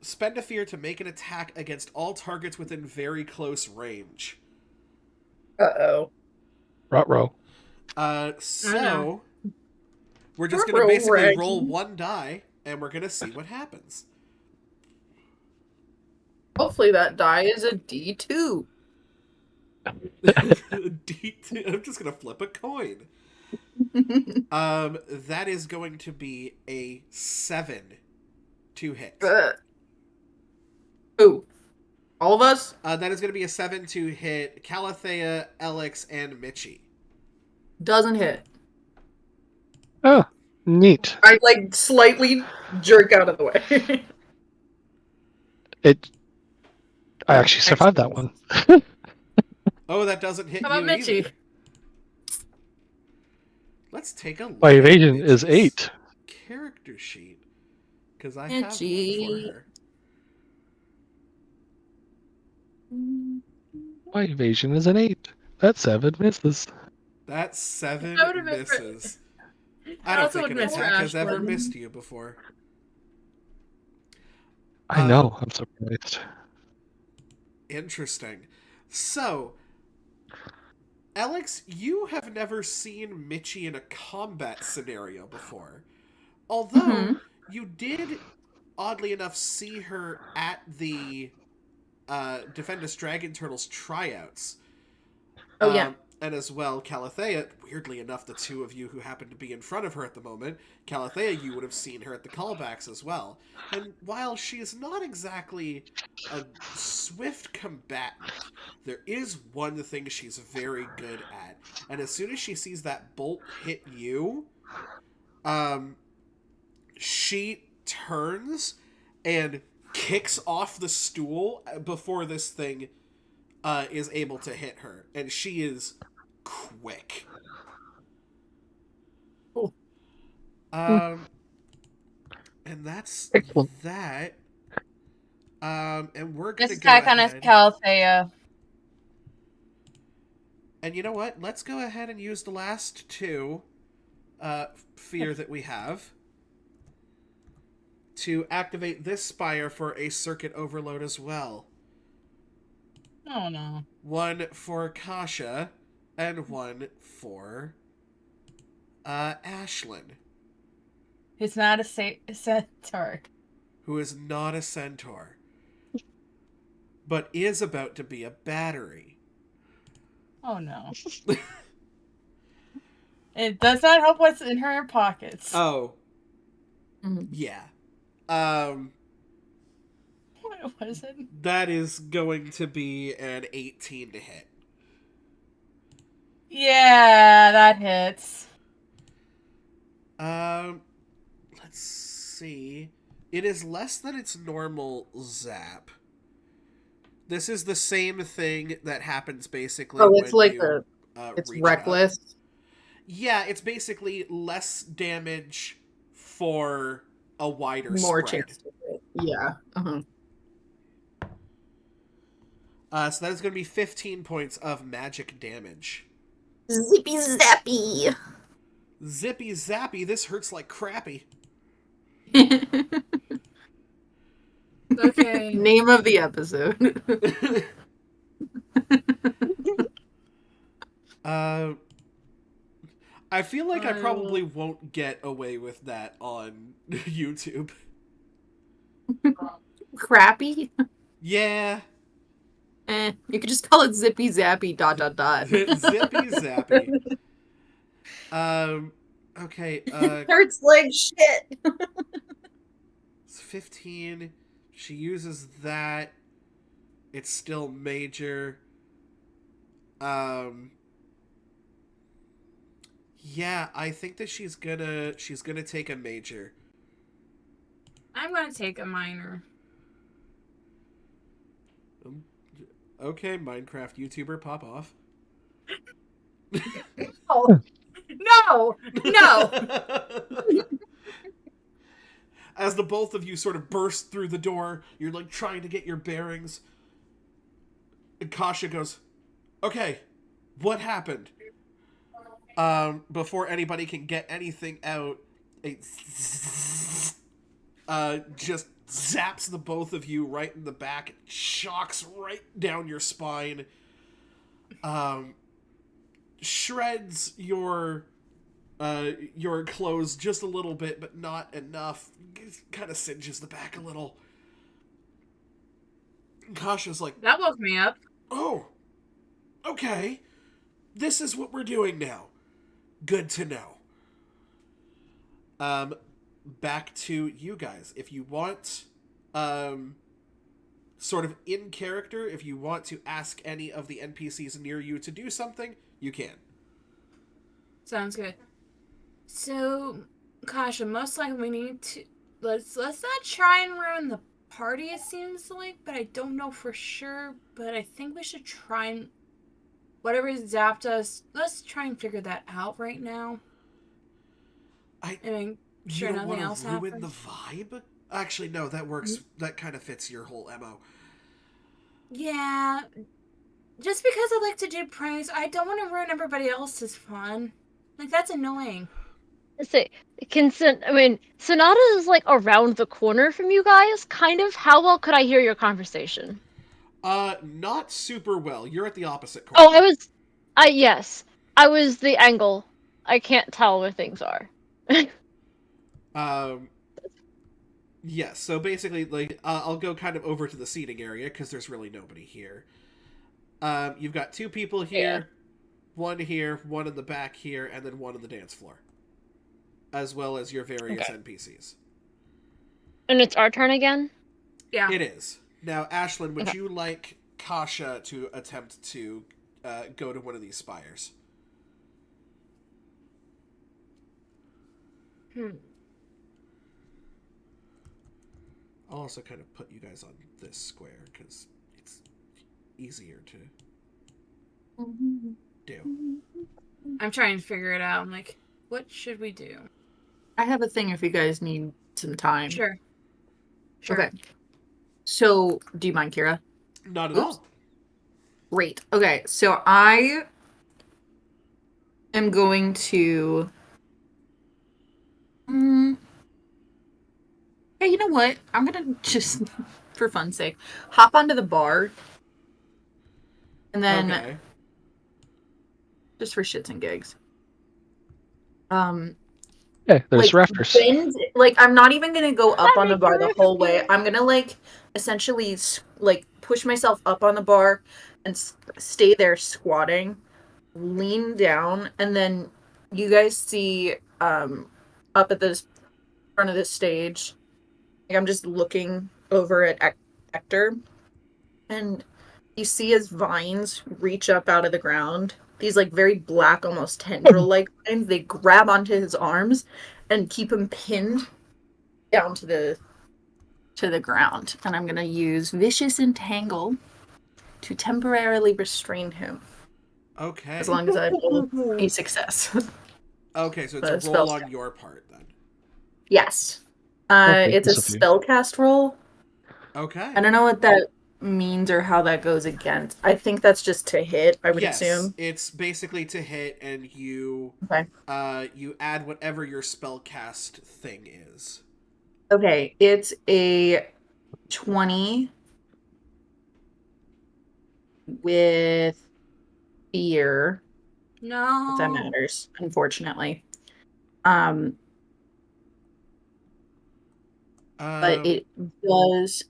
[SPEAKER 1] Spend a fear to make an attack against all targets within very close range.
[SPEAKER 2] Uh-oh.
[SPEAKER 6] Ruh-roh.
[SPEAKER 1] So we're just going to basically roll one die, and we're going to see what happens.
[SPEAKER 2] Hopefully that die is a D2.
[SPEAKER 1] D2. I'm just going to flip a coin. That is going to be a 7 to hit.
[SPEAKER 2] Ooh. All of us?
[SPEAKER 1] That is going to be a 7 to hit Calathea, Alex, and Mitchie.
[SPEAKER 2] Doesn't hit.
[SPEAKER 6] Oh, neat.
[SPEAKER 2] I like slightly jerk out of the way.
[SPEAKER 6] I actually survived that one.
[SPEAKER 1] Oh, that doesn't hit
[SPEAKER 3] How
[SPEAKER 1] you
[SPEAKER 3] about Mitchie?
[SPEAKER 1] either. Let's take a look.
[SPEAKER 6] My
[SPEAKER 1] at
[SPEAKER 6] evasion is
[SPEAKER 1] Mitchie's
[SPEAKER 6] 8.
[SPEAKER 1] character sheet, because I have one
[SPEAKER 2] Mitchie.
[SPEAKER 1] for her.
[SPEAKER 6] My evasion is an 8. That 7 misses.
[SPEAKER 1] That 7
[SPEAKER 3] I would've been
[SPEAKER 1] misses.
[SPEAKER 3] I
[SPEAKER 1] I don't
[SPEAKER 3] also
[SPEAKER 1] think an
[SPEAKER 3] would miss
[SPEAKER 1] attack has ever
[SPEAKER 3] Ashland.
[SPEAKER 1] missed you before.
[SPEAKER 6] I know. I'm surprised.
[SPEAKER 1] Interesting. So, Alex, you have never seen Mitchie in a combat scenario before. Although, you did, oddly enough, see her at the Defendus Dragon Turtles tryouts.
[SPEAKER 2] Oh, yeah.
[SPEAKER 1] And as well, Calathea, weirdly enough, the two of you who happen to be in front of her at the moment, Calathea, you would have seen her at the callbacks as well. And while she is not exactly a swift combatant, there is one thing she's very good at. And as soon as she sees that bolt hit you, she turns and kicks off the stool before this thing is able to hit her, and she is quick.
[SPEAKER 2] Cool.
[SPEAKER 1] And that's
[SPEAKER 6] Excellent.
[SPEAKER 1] that. And we're gonna
[SPEAKER 3] This
[SPEAKER 1] go
[SPEAKER 3] attack on his
[SPEAKER 1] ahead.
[SPEAKER 3] Calathea.
[SPEAKER 1] And you know what? Let's go ahead and use the last two fear that we have to activate this spire for a circuit overload as well.
[SPEAKER 3] Oh no.
[SPEAKER 1] One for Kasha, and one for Ashlyn,
[SPEAKER 3] He's not a centaur.
[SPEAKER 1] who is not a centaur, but is about to be a battery.
[SPEAKER 3] Oh no. It does not help what's in her pockets.
[SPEAKER 1] Oh,
[SPEAKER 2] Mhm.
[SPEAKER 1] yeah.
[SPEAKER 3] What was it?
[SPEAKER 1] That is going to be an 18 to hit.
[SPEAKER 3] Yeah, that hits.
[SPEAKER 1] Let's see. It is less than its normal zap. This is the same thing that happens basically
[SPEAKER 2] Oh,
[SPEAKER 1] when
[SPEAKER 2] it's like
[SPEAKER 1] you,
[SPEAKER 2] it's
[SPEAKER 1] reach it up.
[SPEAKER 2] reckless.
[SPEAKER 1] Yeah, it's basically less damage for a wider
[SPEAKER 2] More
[SPEAKER 1] spread.
[SPEAKER 2] chance to hit. Yeah. Uh-huh.
[SPEAKER 1] So that is going to be 15 points of magic damage.
[SPEAKER 2] Zippy zappy.
[SPEAKER 1] Zippy zappy, this hurts like crappy.
[SPEAKER 3] Okay.
[SPEAKER 2] Name of the episode.
[SPEAKER 1] I feel like I probably won't get away with that on YouTube.
[SPEAKER 2] Crappy?
[SPEAKER 1] Yeah.
[SPEAKER 2] You could just call it zippy zappy ...
[SPEAKER 1] Zippy zappy. Okay,
[SPEAKER 2] Hurts like shit.
[SPEAKER 1] it's 15. She uses that. It's still major. Yeah, I think that she's gonna take a major.
[SPEAKER 3] I'm gonna take a minor.
[SPEAKER 1] Okay, Minecraft YouTuber, pop off.
[SPEAKER 3] Oh. No! No!
[SPEAKER 1] as the both of you sort of burst through the door, you're like trying to get your bearings. And Kasha goes, "Okay, what happened?" Before anybody can get anything out, it just zaps the both of you right in the back. It shocks right down your spine. Shreds your clothes just a little bit, but not enough. Kind of singes the back a little. Kasha's like,
[SPEAKER 3] That woke me up.
[SPEAKER 1] "Oh, okay. This is what we're doing now. Good to know." Back to you guys. If you want, sort of in character, if you want to ask any of the NPCs near you to do something, you can.
[SPEAKER 3] Sounds good. So, Kasha, most likely we need to let's not try and ruin the party. It seems like, but I don't know for sure. But I think we should try and whatever zapped us. Let's try and figure that out right now. I mean, sure,
[SPEAKER 1] you don't
[SPEAKER 3] nothing
[SPEAKER 1] want
[SPEAKER 3] else
[SPEAKER 1] to ruin
[SPEAKER 3] happens.
[SPEAKER 1] the vibe? Actually, no, that works. That kind of fits your whole MO.
[SPEAKER 3] Yeah, just because I like to do pranks, I don't want to ruin everybody else's fun. Like, that's annoying.
[SPEAKER 4] Let's see. Sonata is like around the corner from you guys, kind of. How well could I hear your conversation?
[SPEAKER 1] Not super well. You're at the opposite corner.
[SPEAKER 4] Oh, yes. I was the angle. I can't tell where things are.
[SPEAKER 1] Yes, so basically, like, I'll go kind of over to the seating area, because there's really nobody here. You've got two people here, one here, one in the back here, and then one on the dance floor. As well as your various NPCs.
[SPEAKER 4] And it's our turn again?
[SPEAKER 3] Yeah.
[SPEAKER 1] It is. Now, Ashlyn, would you like Kasha to attempt to go to one of these spires? I'll also kind of put you guys on this square, because it's easier to do.
[SPEAKER 3] I'm trying to figure it out. I'm like, what should we do?
[SPEAKER 2] I have a thing if you guys need some time.
[SPEAKER 3] Sure.
[SPEAKER 2] Okay. So, do you mind, Kira?
[SPEAKER 1] Not at all.
[SPEAKER 2] Great. Okay, so I am going to... Hey, you know what? I'm gonna just, for fun's sake, hop onto the bar. And then...
[SPEAKER 1] Okay.
[SPEAKER 2] Just for shits and gigs.
[SPEAKER 6] Yeah, there's
[SPEAKER 2] like,
[SPEAKER 6] rafters.
[SPEAKER 2] bend, like, I'm not even gonna go up on the bar the whole way. I'm gonna, like, essentially, like, push myself up on the bar and stay there squatting, lean down, and then you guys see, up at this front of the stage, like, I'm just looking over at Hector, and you see his vines reach up out of the ground. These, like, very black, almost tendril-like vines. They grab onto his arms and keep him pinned down to the ground. And I'm going to use Vicious Entangle to temporarily restrain him.
[SPEAKER 1] Okay.
[SPEAKER 2] As long as I roll a success.
[SPEAKER 1] Okay, so it's a roll on your part, then.
[SPEAKER 2] Yes.
[SPEAKER 6] Okay,
[SPEAKER 2] it's a spellcast roll.
[SPEAKER 1] Okay.
[SPEAKER 2] I don't know what that means or how that goes against. I think that's just to hit, I would assume.
[SPEAKER 1] It's basically to hit, and you you add whatever your spellcast thing is.
[SPEAKER 2] Okay, it's a 20 with fear.
[SPEAKER 3] No.
[SPEAKER 2] If that matters, unfortunately. But it does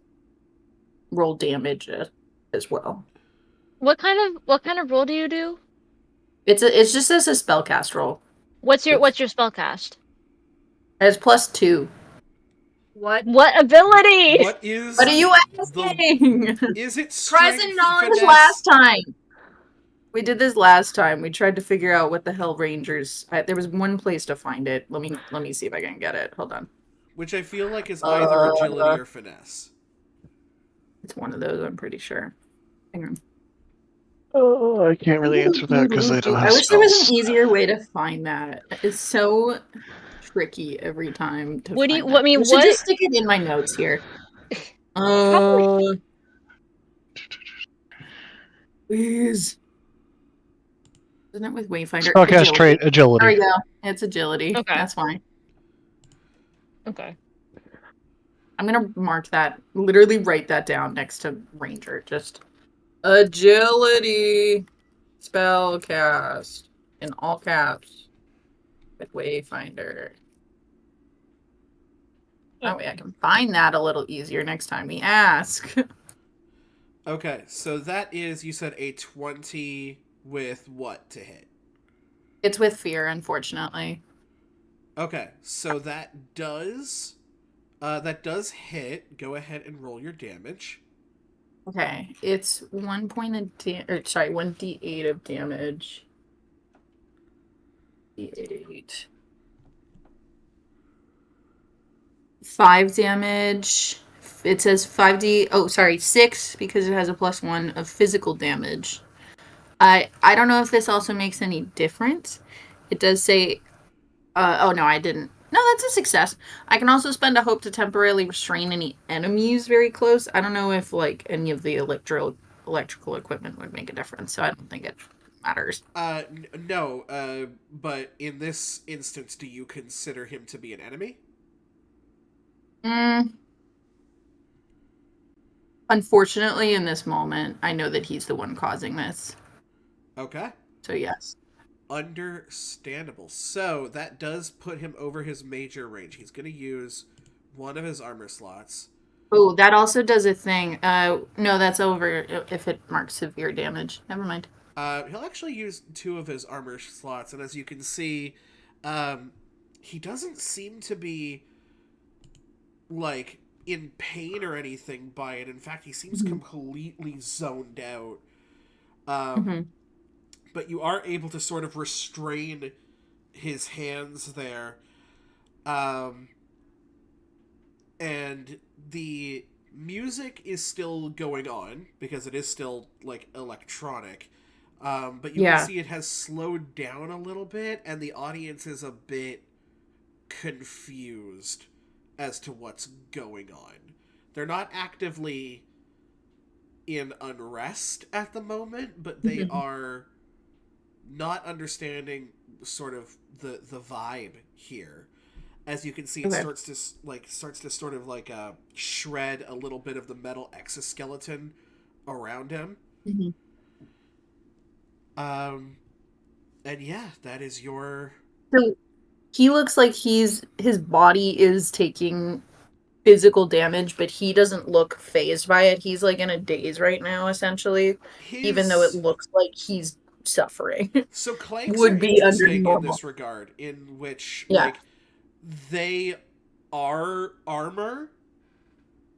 [SPEAKER 2] roll damage as well.
[SPEAKER 4] What kind of roll do you do?
[SPEAKER 2] It's just as a spellcast roll.
[SPEAKER 4] What's your spellcast?
[SPEAKER 2] It's +2.
[SPEAKER 3] What
[SPEAKER 4] ability?
[SPEAKER 1] What
[SPEAKER 2] are you asking?
[SPEAKER 1] Is it
[SPEAKER 3] present knowledge?
[SPEAKER 2] This last time. We did this last time. We tried to figure out what the hell Rangers. There was one place to find it. Let me see if I can get it. Hold on.
[SPEAKER 1] Which I feel like is either agility or finesse.
[SPEAKER 2] It's one of those, I'm pretty sure. Hang on.
[SPEAKER 6] Oh, I can't really answer that because I don't have
[SPEAKER 2] I wish there was
[SPEAKER 6] spells.
[SPEAKER 2] an easier way to find that. It's so tricky every time to
[SPEAKER 4] What do
[SPEAKER 2] find
[SPEAKER 4] you?
[SPEAKER 2] that.
[SPEAKER 4] I mean,
[SPEAKER 2] We should
[SPEAKER 4] what?
[SPEAKER 2] just stick it in my notes here. Please. Isn't it with Wayfinder?
[SPEAKER 6] Spellcast trait,
[SPEAKER 2] There
[SPEAKER 6] agility.
[SPEAKER 2] we go. It's agility.
[SPEAKER 4] Okay.
[SPEAKER 2] That's fine.
[SPEAKER 4] Okay.
[SPEAKER 2] I'm gonna mark that. Literally write that down next to Ranger. Just agility spellcast in all caps with Wayfinder. That way I can find that a little easier next time we ask.
[SPEAKER 1] Okay, so that is, you said a 20 with what to hit?
[SPEAKER 2] It's with fear, unfortunately.
[SPEAKER 1] Okay, so that does hit. Go ahead and roll your damage.
[SPEAKER 2] Okay, it's 1 point of sorry, 1d8 of damage. D8. 5 damage. It says 5d. Oh, sorry, 6 because it has a +1 of physical damage. I don't know if this also makes any difference. It does say. Oh no, I didn't. No, that's a success. I can also spend a hope to temporarily restrain any enemies very close. I don't know if like any of the electrical equipment would make a difference, so I don't think it matters.
[SPEAKER 1] No. But in this instance, do you consider him to be an enemy?
[SPEAKER 2] Unfortunately, in this moment, I know that he's the one causing this.
[SPEAKER 1] Okay.
[SPEAKER 2] So yes.
[SPEAKER 1] Understandable. So that does put him over his major range. He's going to use one of his armor slots.
[SPEAKER 2] Oh, that also does a thing. No, that's over if it marks severe damage. Never mind.
[SPEAKER 1] He'll actually use 2 of his armor slots, and as you can see, he doesn't seem to be like in pain or anything by it. In fact, he seems completely zoned out. But you are able to sort of restrain his hands there. And the music is still going on because it is still like electronic. But you can see it has slowed down a little bit, and the audience is a bit confused as to what's going on. They're not actively in unrest at the moment, but they are not understanding sort of the vibe here. As you can see, it starts to sort of like shred a little bit of the metal exoskeleton around him. And yeah, that is your.
[SPEAKER 2] So he looks like his body is taking physical damage, but he doesn't look phased by it. He's like in a daze right now, essentially. Even though it looks like he's suffering.
[SPEAKER 1] So clanks
[SPEAKER 2] would
[SPEAKER 1] are
[SPEAKER 2] be under
[SPEAKER 1] interesting
[SPEAKER 2] normal
[SPEAKER 1] in this regard, in which like they are armor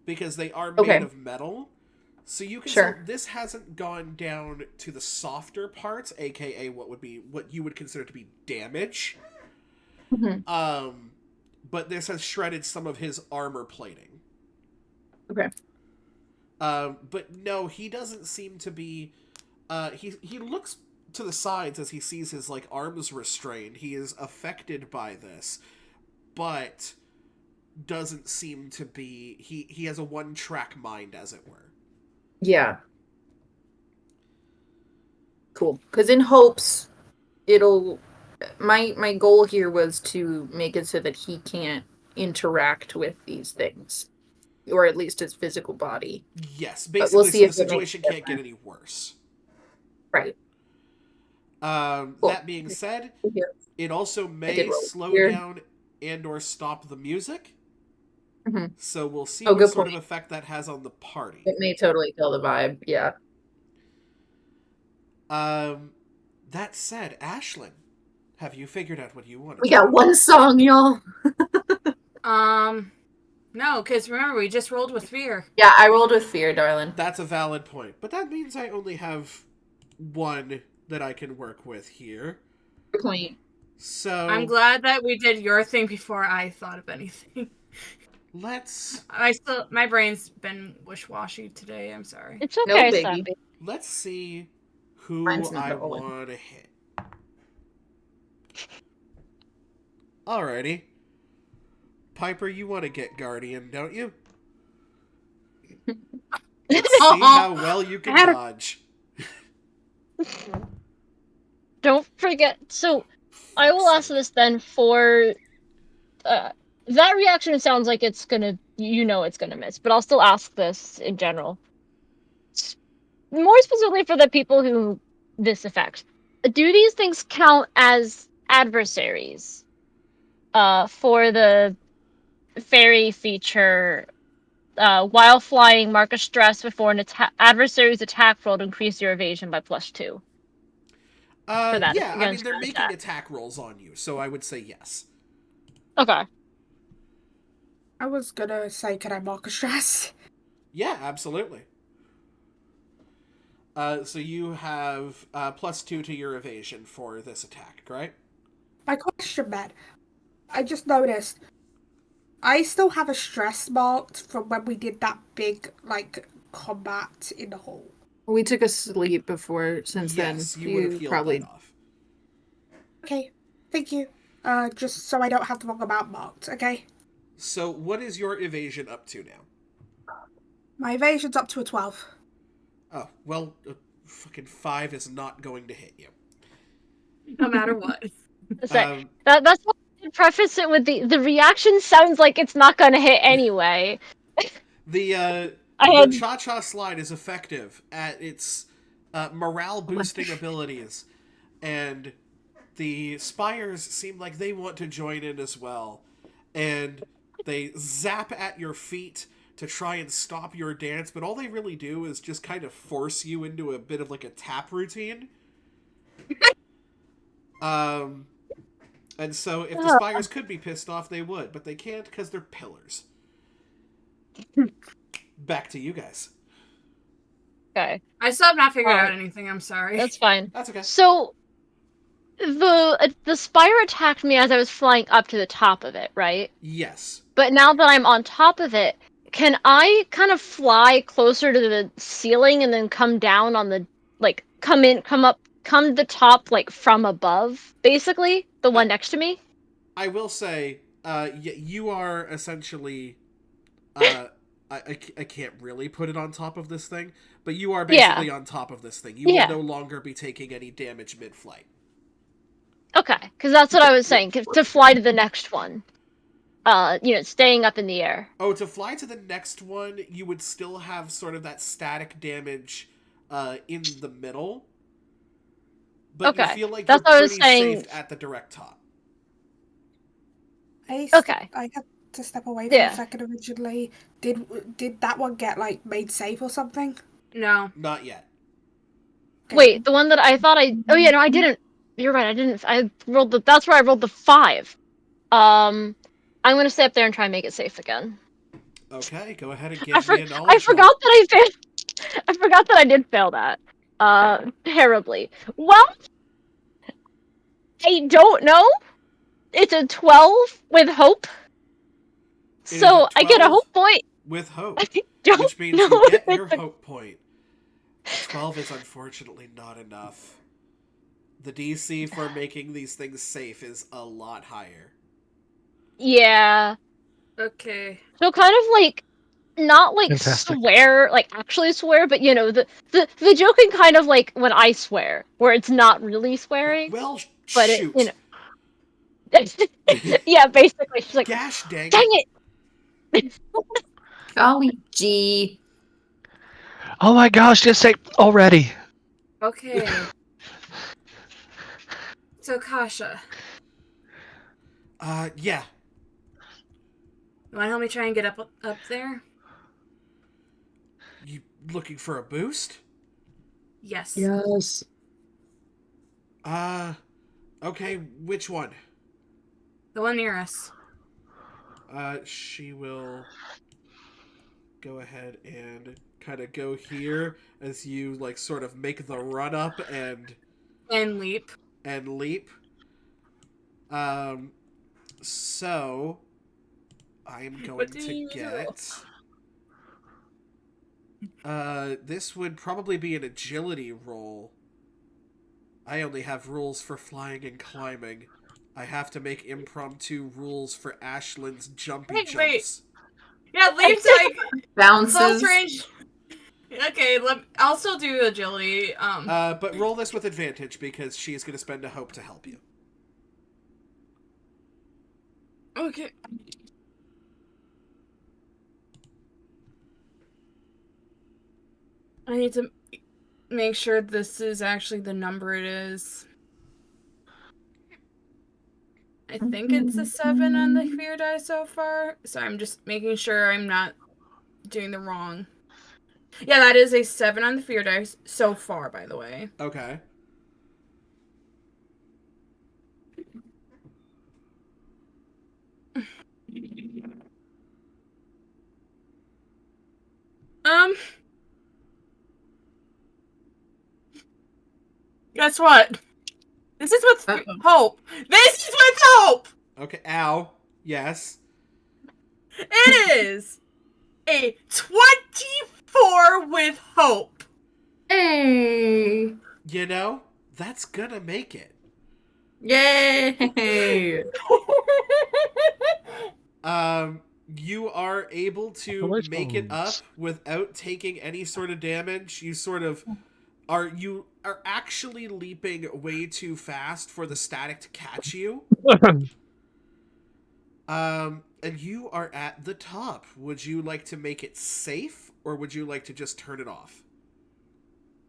[SPEAKER 1] because they are made of metal. So you can tell this hasn't gone down to the softer parts, aka what you would consider to be damage. But this has shredded some of his armor plating. But no, he doesn't seem to be. He looks to the sides as he sees his like arms restrained. He is affected by this, but doesn't seem to be. He has a one-track mind, as it were.
[SPEAKER 2] Yeah. Cool. Because in hopes, it'll. My goal here was to make it so that he can't interact with these things, or at least his physical body.
[SPEAKER 1] Yes, basically, so the situation can't get any worse.
[SPEAKER 2] Right.
[SPEAKER 1] Cool. That being said, it also may slow down and or stop the music. So we'll see what sort of effect that has on the party.
[SPEAKER 2] It may totally kill the vibe, yeah.
[SPEAKER 1] That said, Ashlyn, have you figured out what you want to do?
[SPEAKER 2] We got one song, y'all.
[SPEAKER 3] No, because remember, we just rolled with fear.
[SPEAKER 2] Yeah, I rolled with fear, darling.
[SPEAKER 1] That's a valid point. But that means I only have one that I can work with here.
[SPEAKER 2] Good point.
[SPEAKER 1] So
[SPEAKER 3] I'm glad that we did your thing before I thought of anything.
[SPEAKER 1] My
[SPEAKER 3] brain's been wish-washy today. I'm sorry.
[SPEAKER 4] It's okay,
[SPEAKER 2] no,
[SPEAKER 4] Sappy.
[SPEAKER 1] Let's see who I want to hit. Alrighty. Piper, you want to get Guardian, don't you? Let's see how well you can dodge.
[SPEAKER 4] Don't forget. So, I will ask this then for that reaction. Sounds like it's gonna, it's gonna miss, but I'll still ask this in general. More specifically for the people who this affects. Do these things count as adversaries? For the fairy feature, while flying, mark a stress before an adversary's attack roll to increase your evasion by +2. For that,
[SPEAKER 1] Yeah, I mean,
[SPEAKER 4] against
[SPEAKER 1] they're
[SPEAKER 4] that
[SPEAKER 1] making
[SPEAKER 4] attack.
[SPEAKER 1] attack rolls on you, so I would say yes.
[SPEAKER 4] Okay.
[SPEAKER 5] I was gonna say, can I mark a stress?
[SPEAKER 1] Yeah, absolutely. So you have +2 to your evasion for this attack, right?
[SPEAKER 5] My question, man. I just noticed I still have a stress marked from when we did that big, combat in the hall.
[SPEAKER 2] We took a sleep before. Since
[SPEAKER 1] Yes,
[SPEAKER 2] then,
[SPEAKER 1] you would have healed
[SPEAKER 2] probably.
[SPEAKER 1] that off.
[SPEAKER 5] Okay, thank you. Just so I don't have the wrong amount marked, okay?
[SPEAKER 1] So what is your evasion up to now?
[SPEAKER 5] My evasion's up to a 12.
[SPEAKER 1] Oh, well, fucking 5 is not going to hit you.
[SPEAKER 3] No matter what.
[SPEAKER 4] That's why I did preface it with the reaction sounds like it's not gonna hit anyway.
[SPEAKER 1] The
[SPEAKER 4] had-
[SPEAKER 1] Cha-Cha Slide is effective at its morale-boosting abilities, and the Spires seem like they want to join in as well, and they zap at your feet to try and stop your dance, but all they really do is just kind of force you into a bit of like a tap routine. And so if the Spires could be pissed off, they would, but they can't because they're pillars. Back to you guys.
[SPEAKER 4] Okay.
[SPEAKER 3] I still have not figured out anything. I'm sorry.
[SPEAKER 4] That's fine.
[SPEAKER 1] That's okay.
[SPEAKER 4] So the spire attacked me as I was flying up to the top of it, right?
[SPEAKER 1] Yes.
[SPEAKER 4] But now that I'm on top of it, can I kind of fly closer to the ceiling and then come down on the come to the top from above, basically the one next to me?
[SPEAKER 1] I will say, you are essentially, I can't really put it on top of this thing, but you are basically on top of this thing. You will no longer be taking any damage mid-flight.
[SPEAKER 4] Okay, because that's what I was saying, to fly to the next one. Staying up in the air.
[SPEAKER 1] Oh, to fly to the next one, you would still have sort of that static damage in the middle. But you feel like
[SPEAKER 4] that's
[SPEAKER 1] you're
[SPEAKER 4] what
[SPEAKER 1] pretty
[SPEAKER 4] saying.
[SPEAKER 1] safe at the direct top.
[SPEAKER 5] I had to step away for a second originally. Did that one get made safe or something?
[SPEAKER 3] No.
[SPEAKER 1] Not yet.
[SPEAKER 5] Okay.
[SPEAKER 4] Wait, the one that I thought I... Oh yeah, no, I didn't. You're right, I didn't. I rolled the... That's where I rolled the 5. I'm gonna stay up there and try and make it safe again.
[SPEAKER 1] Okay, go ahead and give me a knowledge.
[SPEAKER 4] I forgot that I failed. I forgot that I did fail that. Terribly. Well, I don't know. It's a 12 with hope. So I get a hope point.
[SPEAKER 1] With hope.
[SPEAKER 4] I don't
[SPEAKER 1] Which means
[SPEAKER 4] know
[SPEAKER 1] you get
[SPEAKER 4] if
[SPEAKER 1] your
[SPEAKER 4] it's
[SPEAKER 1] hope point. 12 is unfortunately not enough. The DC for making these things safe is a lot higher.
[SPEAKER 4] Yeah.
[SPEAKER 3] Okay.
[SPEAKER 4] So kind of not
[SPEAKER 6] Fantastic.
[SPEAKER 4] swear, actually swear, but the joking kind of when I swear, where it's not really swearing.
[SPEAKER 1] Well,
[SPEAKER 4] but
[SPEAKER 1] shoot.
[SPEAKER 4] Yeah, basically. She's like,
[SPEAKER 1] gosh dang
[SPEAKER 4] it.
[SPEAKER 2] Golly gee.
[SPEAKER 6] Oh my gosh, just say already.
[SPEAKER 3] Okay. So, Kasha.
[SPEAKER 1] Yeah.
[SPEAKER 3] You wanna help me try and get up there?
[SPEAKER 1] You looking for a boost?
[SPEAKER 3] Yes.
[SPEAKER 2] Yes.
[SPEAKER 1] Okay, which one?
[SPEAKER 3] The one near us.
[SPEAKER 1] She will go ahead and kind of go here as you, sort of make the run up and
[SPEAKER 3] leap.
[SPEAKER 1] So I'm going to get... this would probably be an agility roll. I only have rules for flying and climbing. I have to make impromptu rules for Ashlyn's jumpy
[SPEAKER 3] Wait.
[SPEAKER 1] jumps.
[SPEAKER 3] Yeah, leaves like close
[SPEAKER 2] Bounces.
[SPEAKER 3] range. Okay, I'll still do agility.
[SPEAKER 1] But roll this with advantage because she's going to spend a hope to help you.
[SPEAKER 3] Okay. I need to make sure this is actually the number it is. I think it's a 7 on the fear die so far. So I'm just making sure I'm not doing the wrong. Yeah, that is a 7 on the fear dice so far, by the way.
[SPEAKER 1] Okay.
[SPEAKER 3] Guess what? This is with
[SPEAKER 2] Uh-oh.
[SPEAKER 3] hope. This is with hope!
[SPEAKER 1] Okay, ow. Yes.
[SPEAKER 3] It is a 24 with hope.
[SPEAKER 2] Hey!
[SPEAKER 1] You know, that's gonna make it.
[SPEAKER 2] Yay!
[SPEAKER 1] You are able to make it up
[SPEAKER 6] Congratulations.
[SPEAKER 1] without taking any sort of damage. You are actually leaping way too fast for the static to catch you. And you are at the top. Would you like to make it safe, or would you like to just turn it off?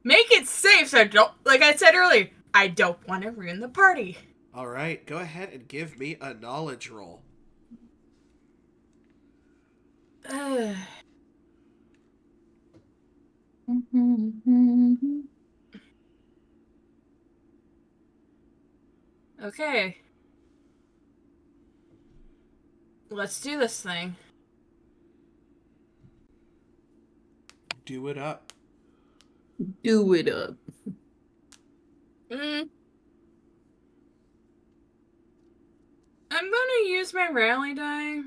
[SPEAKER 3] Make it safe so I don't, like I said earlier, I don't want to ruin the party.
[SPEAKER 1] All right, go ahead and give me a knowledge roll.
[SPEAKER 3] Okay. Let's do this thing.
[SPEAKER 1] Do it up.
[SPEAKER 2] Do it up.
[SPEAKER 3] I'm gonna use my rally die.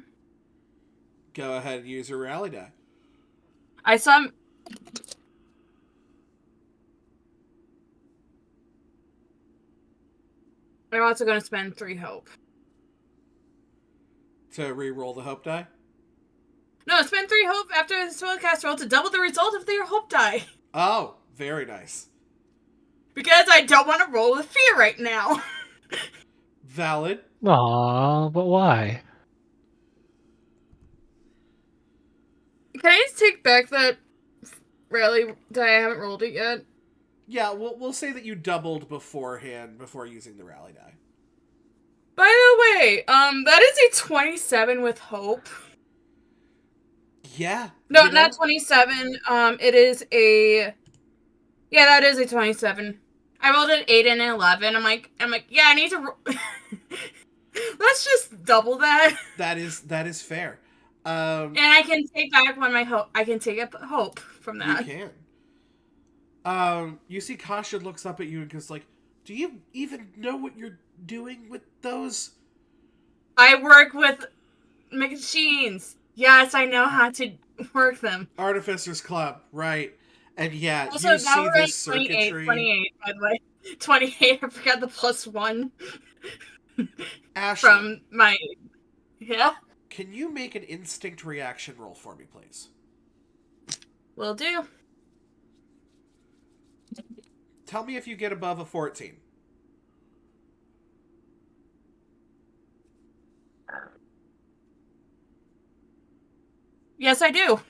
[SPEAKER 1] Go ahead and use your rally die.
[SPEAKER 3] I saw. I'm also gonna spend 3 hope.
[SPEAKER 1] To re-roll the hope die?
[SPEAKER 3] No, spend 3 hope after the spellcast roll to double the result of their hope die.
[SPEAKER 1] Oh, very nice.
[SPEAKER 3] Because I don't want to roll with fear right now.
[SPEAKER 1] Valid.
[SPEAKER 6] Aw, but why?
[SPEAKER 3] Can I just take back that rally die? I haven't rolled it yet.
[SPEAKER 1] Yeah, we'll say that you doubled beforehand before using the rally die.
[SPEAKER 3] By the way, that is a 27 with hope.
[SPEAKER 1] Yeah.
[SPEAKER 3] No,
[SPEAKER 1] you know,
[SPEAKER 3] not 27. It is a. Yeah, that is a 27. I rolled an 8 and an 11. I'm like, yeah, I need to. Let's just double that.
[SPEAKER 1] That is fair.
[SPEAKER 3] And I can take back one of my hope. I can take up hope from that.
[SPEAKER 1] You can. You see Kasha looks up at you and goes like, "Do you even know what you're doing with those?"
[SPEAKER 3] I work with machines. Yes, I know how to work them.
[SPEAKER 1] Artificers Club, right? And yeah,
[SPEAKER 3] Also,
[SPEAKER 1] you
[SPEAKER 3] now
[SPEAKER 1] see
[SPEAKER 3] we're
[SPEAKER 1] this
[SPEAKER 3] at 28,
[SPEAKER 1] circuitry.
[SPEAKER 3] 28, by the way. 28, I forgot the +1
[SPEAKER 1] Ashley,
[SPEAKER 3] from my... Yeah?
[SPEAKER 1] can you make an instinct reaction roll for me, please?
[SPEAKER 3] Will do.
[SPEAKER 1] Tell me if you get above a 14.
[SPEAKER 3] Yes, I do.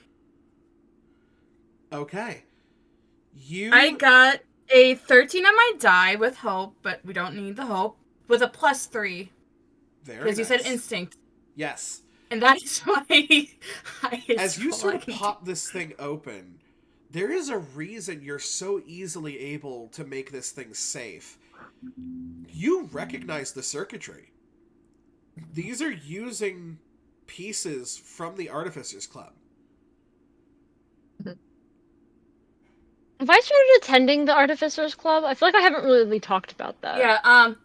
[SPEAKER 1] Okay.
[SPEAKER 3] I got a 13 on my die with hope, but we don't need the hope, with a +3.
[SPEAKER 1] Very
[SPEAKER 3] Because you said
[SPEAKER 1] nice.
[SPEAKER 3] instinct.
[SPEAKER 1] Yes.
[SPEAKER 3] And that is my highest
[SPEAKER 1] As you
[SPEAKER 3] roll
[SPEAKER 1] sort
[SPEAKER 3] I
[SPEAKER 1] of
[SPEAKER 3] can
[SPEAKER 1] pop this thing open, there is a reason you're so easily able to make this thing safe. You recognize the circuitry. These are using pieces from the Artificers Club.
[SPEAKER 4] Have I started attending the Artificers Club? I feel like I haven't really talked about that.
[SPEAKER 3] Yeah,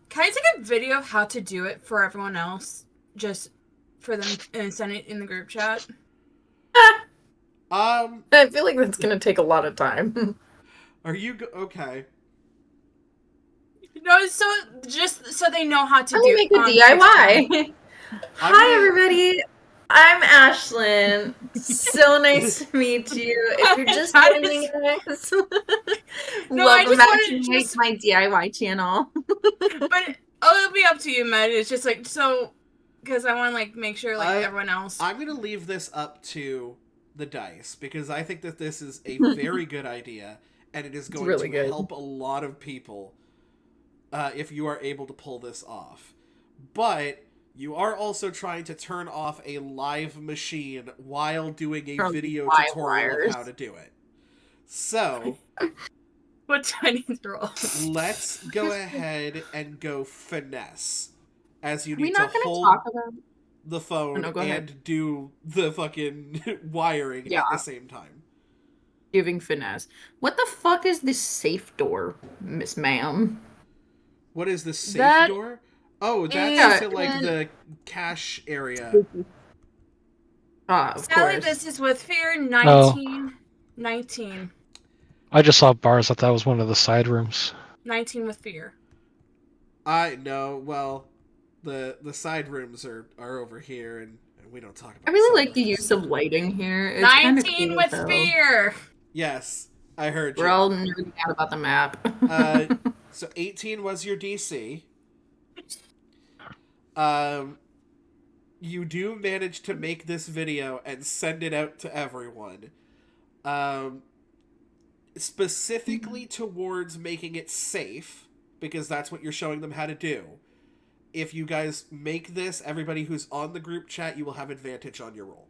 [SPEAKER 3] can I take a video of how to do it for everyone else? Just for them and send it in the group chat?
[SPEAKER 2] I feel like that's gonna take a lot of time.
[SPEAKER 1] Are you okay?
[SPEAKER 3] No, so just so they know how to
[SPEAKER 2] Let
[SPEAKER 3] do
[SPEAKER 2] me make a DIY.
[SPEAKER 1] I'm
[SPEAKER 2] Hi,
[SPEAKER 1] gonna-
[SPEAKER 2] everybody. I'm Ashlyn. So nice to meet you. If you're just
[SPEAKER 3] That
[SPEAKER 2] joining
[SPEAKER 3] is-
[SPEAKER 2] us,
[SPEAKER 3] No, I
[SPEAKER 2] welcome
[SPEAKER 3] just
[SPEAKER 2] back
[SPEAKER 3] wanted
[SPEAKER 2] to
[SPEAKER 3] to just,
[SPEAKER 2] my DIY channel.
[SPEAKER 3] but it'll be up to you, Matt. It's just like so, because I want to like make sure like everyone else.
[SPEAKER 1] I'm gonna leave this up to the dice because I think that this is a very good idea, and it is going
[SPEAKER 2] really
[SPEAKER 1] to
[SPEAKER 2] good.
[SPEAKER 1] help a lot of people if you are able to pull this off. But you are also trying to turn off a live machine while doing a
[SPEAKER 2] From
[SPEAKER 1] video
[SPEAKER 2] live
[SPEAKER 1] tutorial
[SPEAKER 2] wires.
[SPEAKER 1] of how to do it. So
[SPEAKER 3] What do I need to roll?
[SPEAKER 1] let's go ahead and go finesse, as you
[SPEAKER 2] Are we
[SPEAKER 1] need to
[SPEAKER 2] not going to
[SPEAKER 1] hold
[SPEAKER 2] talk about?
[SPEAKER 1] the phone
[SPEAKER 2] no, go ahead.
[SPEAKER 1] and do the fucking wiring
[SPEAKER 2] Yeah.
[SPEAKER 1] at the same time.
[SPEAKER 2] Giving finesse. What the fuck is this safe door, Miss Ma'am?
[SPEAKER 1] What is the safe
[SPEAKER 4] That
[SPEAKER 1] door? Oh, that's
[SPEAKER 2] Yeah.
[SPEAKER 1] to like the cache area.
[SPEAKER 2] Of
[SPEAKER 3] Sally,
[SPEAKER 2] course.
[SPEAKER 3] this is with fear 19. 19.
[SPEAKER 6] I just saw bars. I thought that was one of the side rooms.
[SPEAKER 3] 19 with fear.
[SPEAKER 1] I know. Well, the side rooms are over here, and we don't talk about.
[SPEAKER 2] I really
[SPEAKER 1] side
[SPEAKER 2] like the
[SPEAKER 1] rooms.
[SPEAKER 2] use of lighting here. It's kind of
[SPEAKER 3] 19
[SPEAKER 2] cool,
[SPEAKER 3] with
[SPEAKER 2] though.
[SPEAKER 3] fear.
[SPEAKER 1] Yes, I heard you.
[SPEAKER 2] We're all nerding out about the map.
[SPEAKER 1] So 18 was your DC. You do manage to make this video and send it out to everyone. Specifically towards making it safe, because that's what you're showing them how to do. If you guys make this, everybody who's on the group chat, you will have advantage on your roll.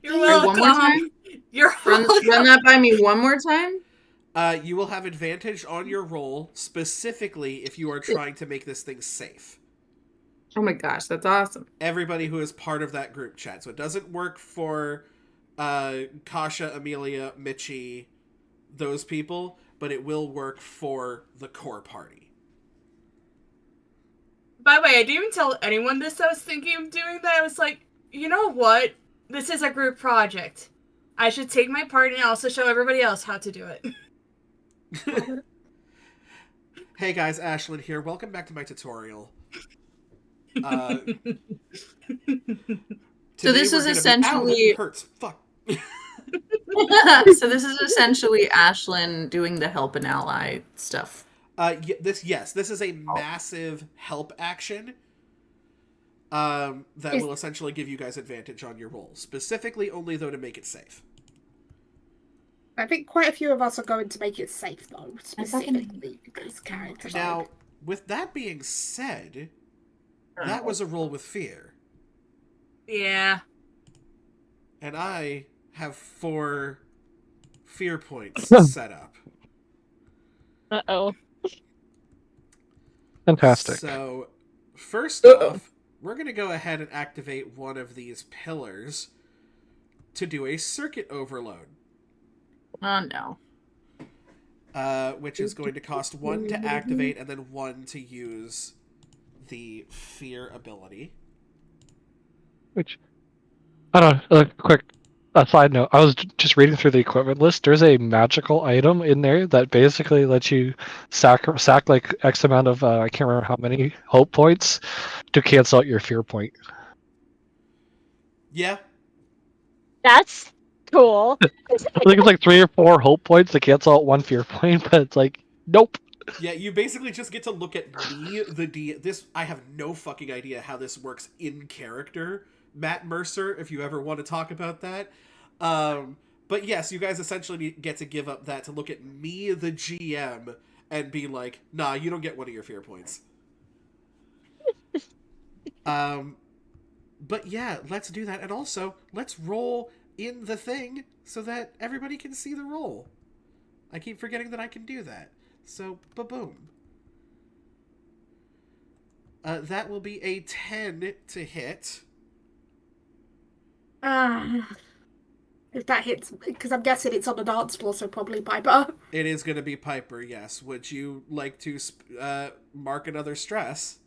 [SPEAKER 3] You're
[SPEAKER 2] Wait,
[SPEAKER 3] welcome.
[SPEAKER 2] one more time?
[SPEAKER 3] You're
[SPEAKER 2] Run
[SPEAKER 3] welcome.
[SPEAKER 2] that by me one more time?
[SPEAKER 1] You will have advantage on your roll, specifically if you are trying to make this thing safe.
[SPEAKER 2] Oh my gosh, that's awesome.
[SPEAKER 1] Everybody who is part of that group chat. So it doesn't work for Kasha, Amelia, Mitchie, those people, but it will work for the core party.
[SPEAKER 3] By the way, I didn't even tell anyone this. I was thinking of doing that. I was like, you know what? This is a group project. I should take my part and also show everybody else how to do it.
[SPEAKER 1] Hey guys, Ashlyn here. Welcome back to my tutorial.
[SPEAKER 2] So
[SPEAKER 1] Today
[SPEAKER 2] this
[SPEAKER 1] we're
[SPEAKER 2] is
[SPEAKER 1] gonna
[SPEAKER 2] essentially...
[SPEAKER 1] Ow, that hurts. Fuck.
[SPEAKER 2] So this is essentially Ashlyn doing the help an ally stuff.
[SPEAKER 1] This is a massive help action. That will essentially give you guys advantage on your roll. Specifically, only though to make it safe.
[SPEAKER 5] I think quite a few of us are going to make it safe, though, specifically because characters.
[SPEAKER 1] Now, with that being said, that was a roll with fear.
[SPEAKER 3] Yeah.
[SPEAKER 1] And I have 4 fear points set up.
[SPEAKER 4] Uh-oh.
[SPEAKER 6] Fantastic.
[SPEAKER 1] So, first off, we're going to go ahead and activate one of these pillars to do a circuit overload.
[SPEAKER 2] Oh no.
[SPEAKER 1] Which is going to cost 1 to activate and then 1 to use the fear ability.
[SPEAKER 6] Which, I don't know, a quick side note. I was just reading through the equipment list. There's a magical item in there that basically lets you sack like X amount of, I can't remember how many hope points to cancel out your fear point.
[SPEAKER 1] Yeah.
[SPEAKER 4] That's cool.
[SPEAKER 6] I think it's like 3 or 4 hope points to cancel out 1 fear point, but it's like, nope.
[SPEAKER 1] Yeah, you basically just get to look at me, this, I have no fucking idea how this works in character. Matt Mercer, if you ever want to talk about that. But yes, you guys essentially get to give up that to look at me, the GM, and be like, nah, you don't get one of your fear points. But yeah, let's do that. And also, let's roll in the thing so that everybody can see the roll. I keep forgetting that I can do that. So, ba-boom. That will be a 10 to hit.
[SPEAKER 5] If that hits, because I'm guessing it's on the dance floor, so probably Piper.
[SPEAKER 1] It is going to be Piper, yes. Would you like to mark another stress?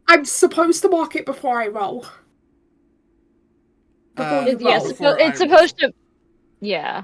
[SPEAKER 5] I'm supposed to mark it before I roll. Before you roll.
[SPEAKER 4] It's supposed to. Yeah.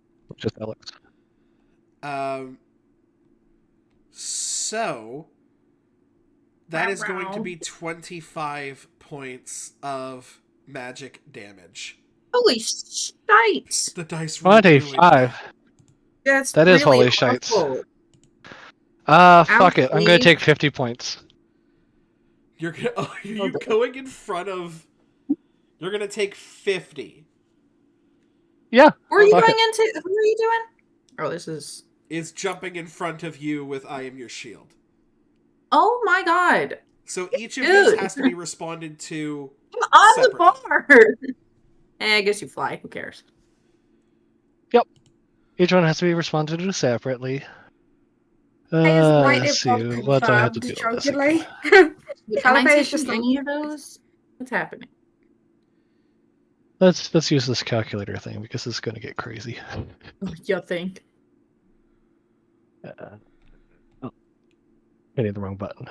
[SPEAKER 6] Just Alex.
[SPEAKER 1] So that is going to be 25 points of magic damage.
[SPEAKER 2] Holy shite!
[SPEAKER 1] The dice rolled
[SPEAKER 6] 25.
[SPEAKER 1] bad.
[SPEAKER 2] That's
[SPEAKER 6] That is
[SPEAKER 2] really
[SPEAKER 6] holy shites.
[SPEAKER 2] awful.
[SPEAKER 6] Fuck it. I'm gonna
[SPEAKER 2] Ouchie.
[SPEAKER 6] take 50 points.
[SPEAKER 1] Are you going in front of... You're gonna take 50.
[SPEAKER 6] Yeah.
[SPEAKER 2] Where are you
[SPEAKER 6] fuck
[SPEAKER 2] going
[SPEAKER 6] it.
[SPEAKER 2] into? Who are you doing? Oh, this is.
[SPEAKER 1] Is jumping in front of you with I am your shield.
[SPEAKER 2] Oh my god!
[SPEAKER 1] So each of these
[SPEAKER 2] Dude.
[SPEAKER 1] has to be responded to
[SPEAKER 2] I'm on the
[SPEAKER 1] separately.
[SPEAKER 2] bar! I guess you fly. Who cares?
[SPEAKER 6] Each one has to be responded to separately.
[SPEAKER 5] Is lightning
[SPEAKER 6] Let's see
[SPEAKER 5] bolt
[SPEAKER 6] what do I have to
[SPEAKER 5] confirmed,
[SPEAKER 6] do on this
[SPEAKER 5] jokingly?
[SPEAKER 6] again.
[SPEAKER 2] Am I
[SPEAKER 5] Caliphate is
[SPEAKER 2] taking
[SPEAKER 5] just
[SPEAKER 2] any of those? What's happening?
[SPEAKER 6] Let's use this calculator thing because it's gonna get crazy.
[SPEAKER 2] Oh, you think?
[SPEAKER 6] Oh, hitting the wrong button.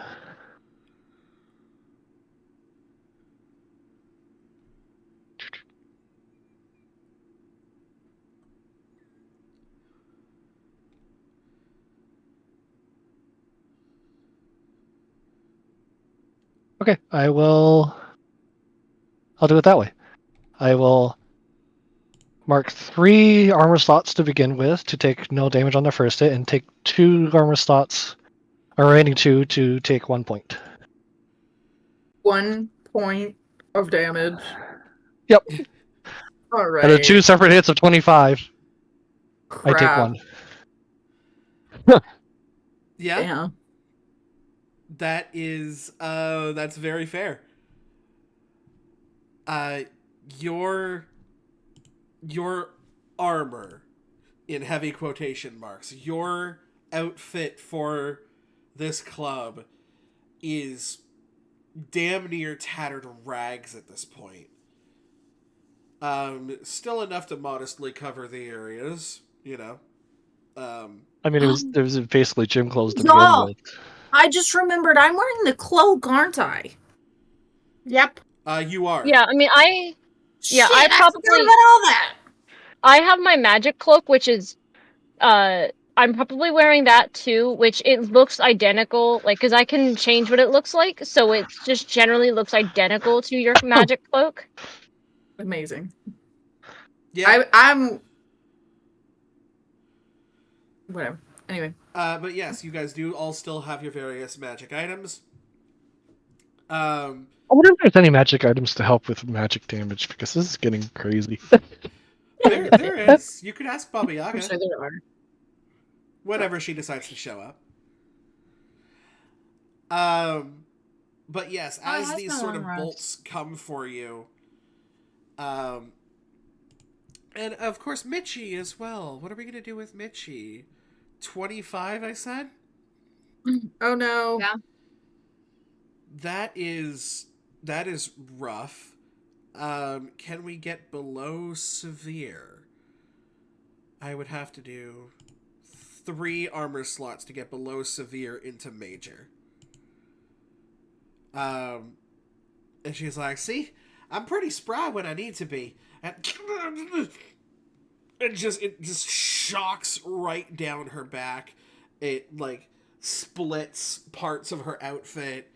[SPEAKER 6] Okay, I'll do it that way. I will mark 3 armor slots to begin with to take no damage on the first hit, and take 2 armor slots, or remaining 2 to take 1 point.
[SPEAKER 2] 1 point of damage.
[SPEAKER 6] Yep.
[SPEAKER 2] Alright.
[SPEAKER 6] Out of 2 separate hits of 25, I take 1.
[SPEAKER 1] Yeah,
[SPEAKER 2] Damn.
[SPEAKER 1] that is that's very fair. Your armor, in heavy quotation marks, your outfit for this club is damn near tattered rags at this point. Still enough to modestly cover the areas, you know.
[SPEAKER 6] I mean, it was basically gym clothes to begin
[SPEAKER 2] Y'all!
[SPEAKER 6] with.
[SPEAKER 2] I just remembered I'm wearing the cloak, aren't I?
[SPEAKER 5] Yep.
[SPEAKER 1] You are.
[SPEAKER 4] Yeah, I mean, I
[SPEAKER 2] Shit,
[SPEAKER 4] I
[SPEAKER 2] forgot
[SPEAKER 4] probably-
[SPEAKER 2] about all that.
[SPEAKER 4] I have my magic cloak, which is I'm probably wearing that too, which it looks identical, like, because I can change what it looks like, so it just generally looks identical to your magic cloak.
[SPEAKER 2] Amazing.
[SPEAKER 1] Yeah.
[SPEAKER 2] I'm whatever. Anyway.
[SPEAKER 1] But yes, you guys do all still have your various magic items.
[SPEAKER 6] I wonder if there's any magic items to help with magic damage, because this is getting crazy.
[SPEAKER 1] There is. You could ask Baba
[SPEAKER 2] I'm
[SPEAKER 1] Yaga
[SPEAKER 2] sure there are.
[SPEAKER 1] whenever she decides to show up. But yes,
[SPEAKER 3] Oh, it
[SPEAKER 1] as
[SPEAKER 3] has
[SPEAKER 1] these
[SPEAKER 3] been a
[SPEAKER 1] sort of
[SPEAKER 3] long rest.
[SPEAKER 1] bolts come for you, and of course Mitchie as well. What are we gonna do with Mitchie? 25, I said.
[SPEAKER 2] Oh no.
[SPEAKER 3] Yeah.
[SPEAKER 1] That is rough. Can we get below severe? I would have to do 3 armor slots to get below severe into major. And she's like, see, I'm pretty spry when I need to be. And it just shocks right down her back. It like splits parts of her outfit.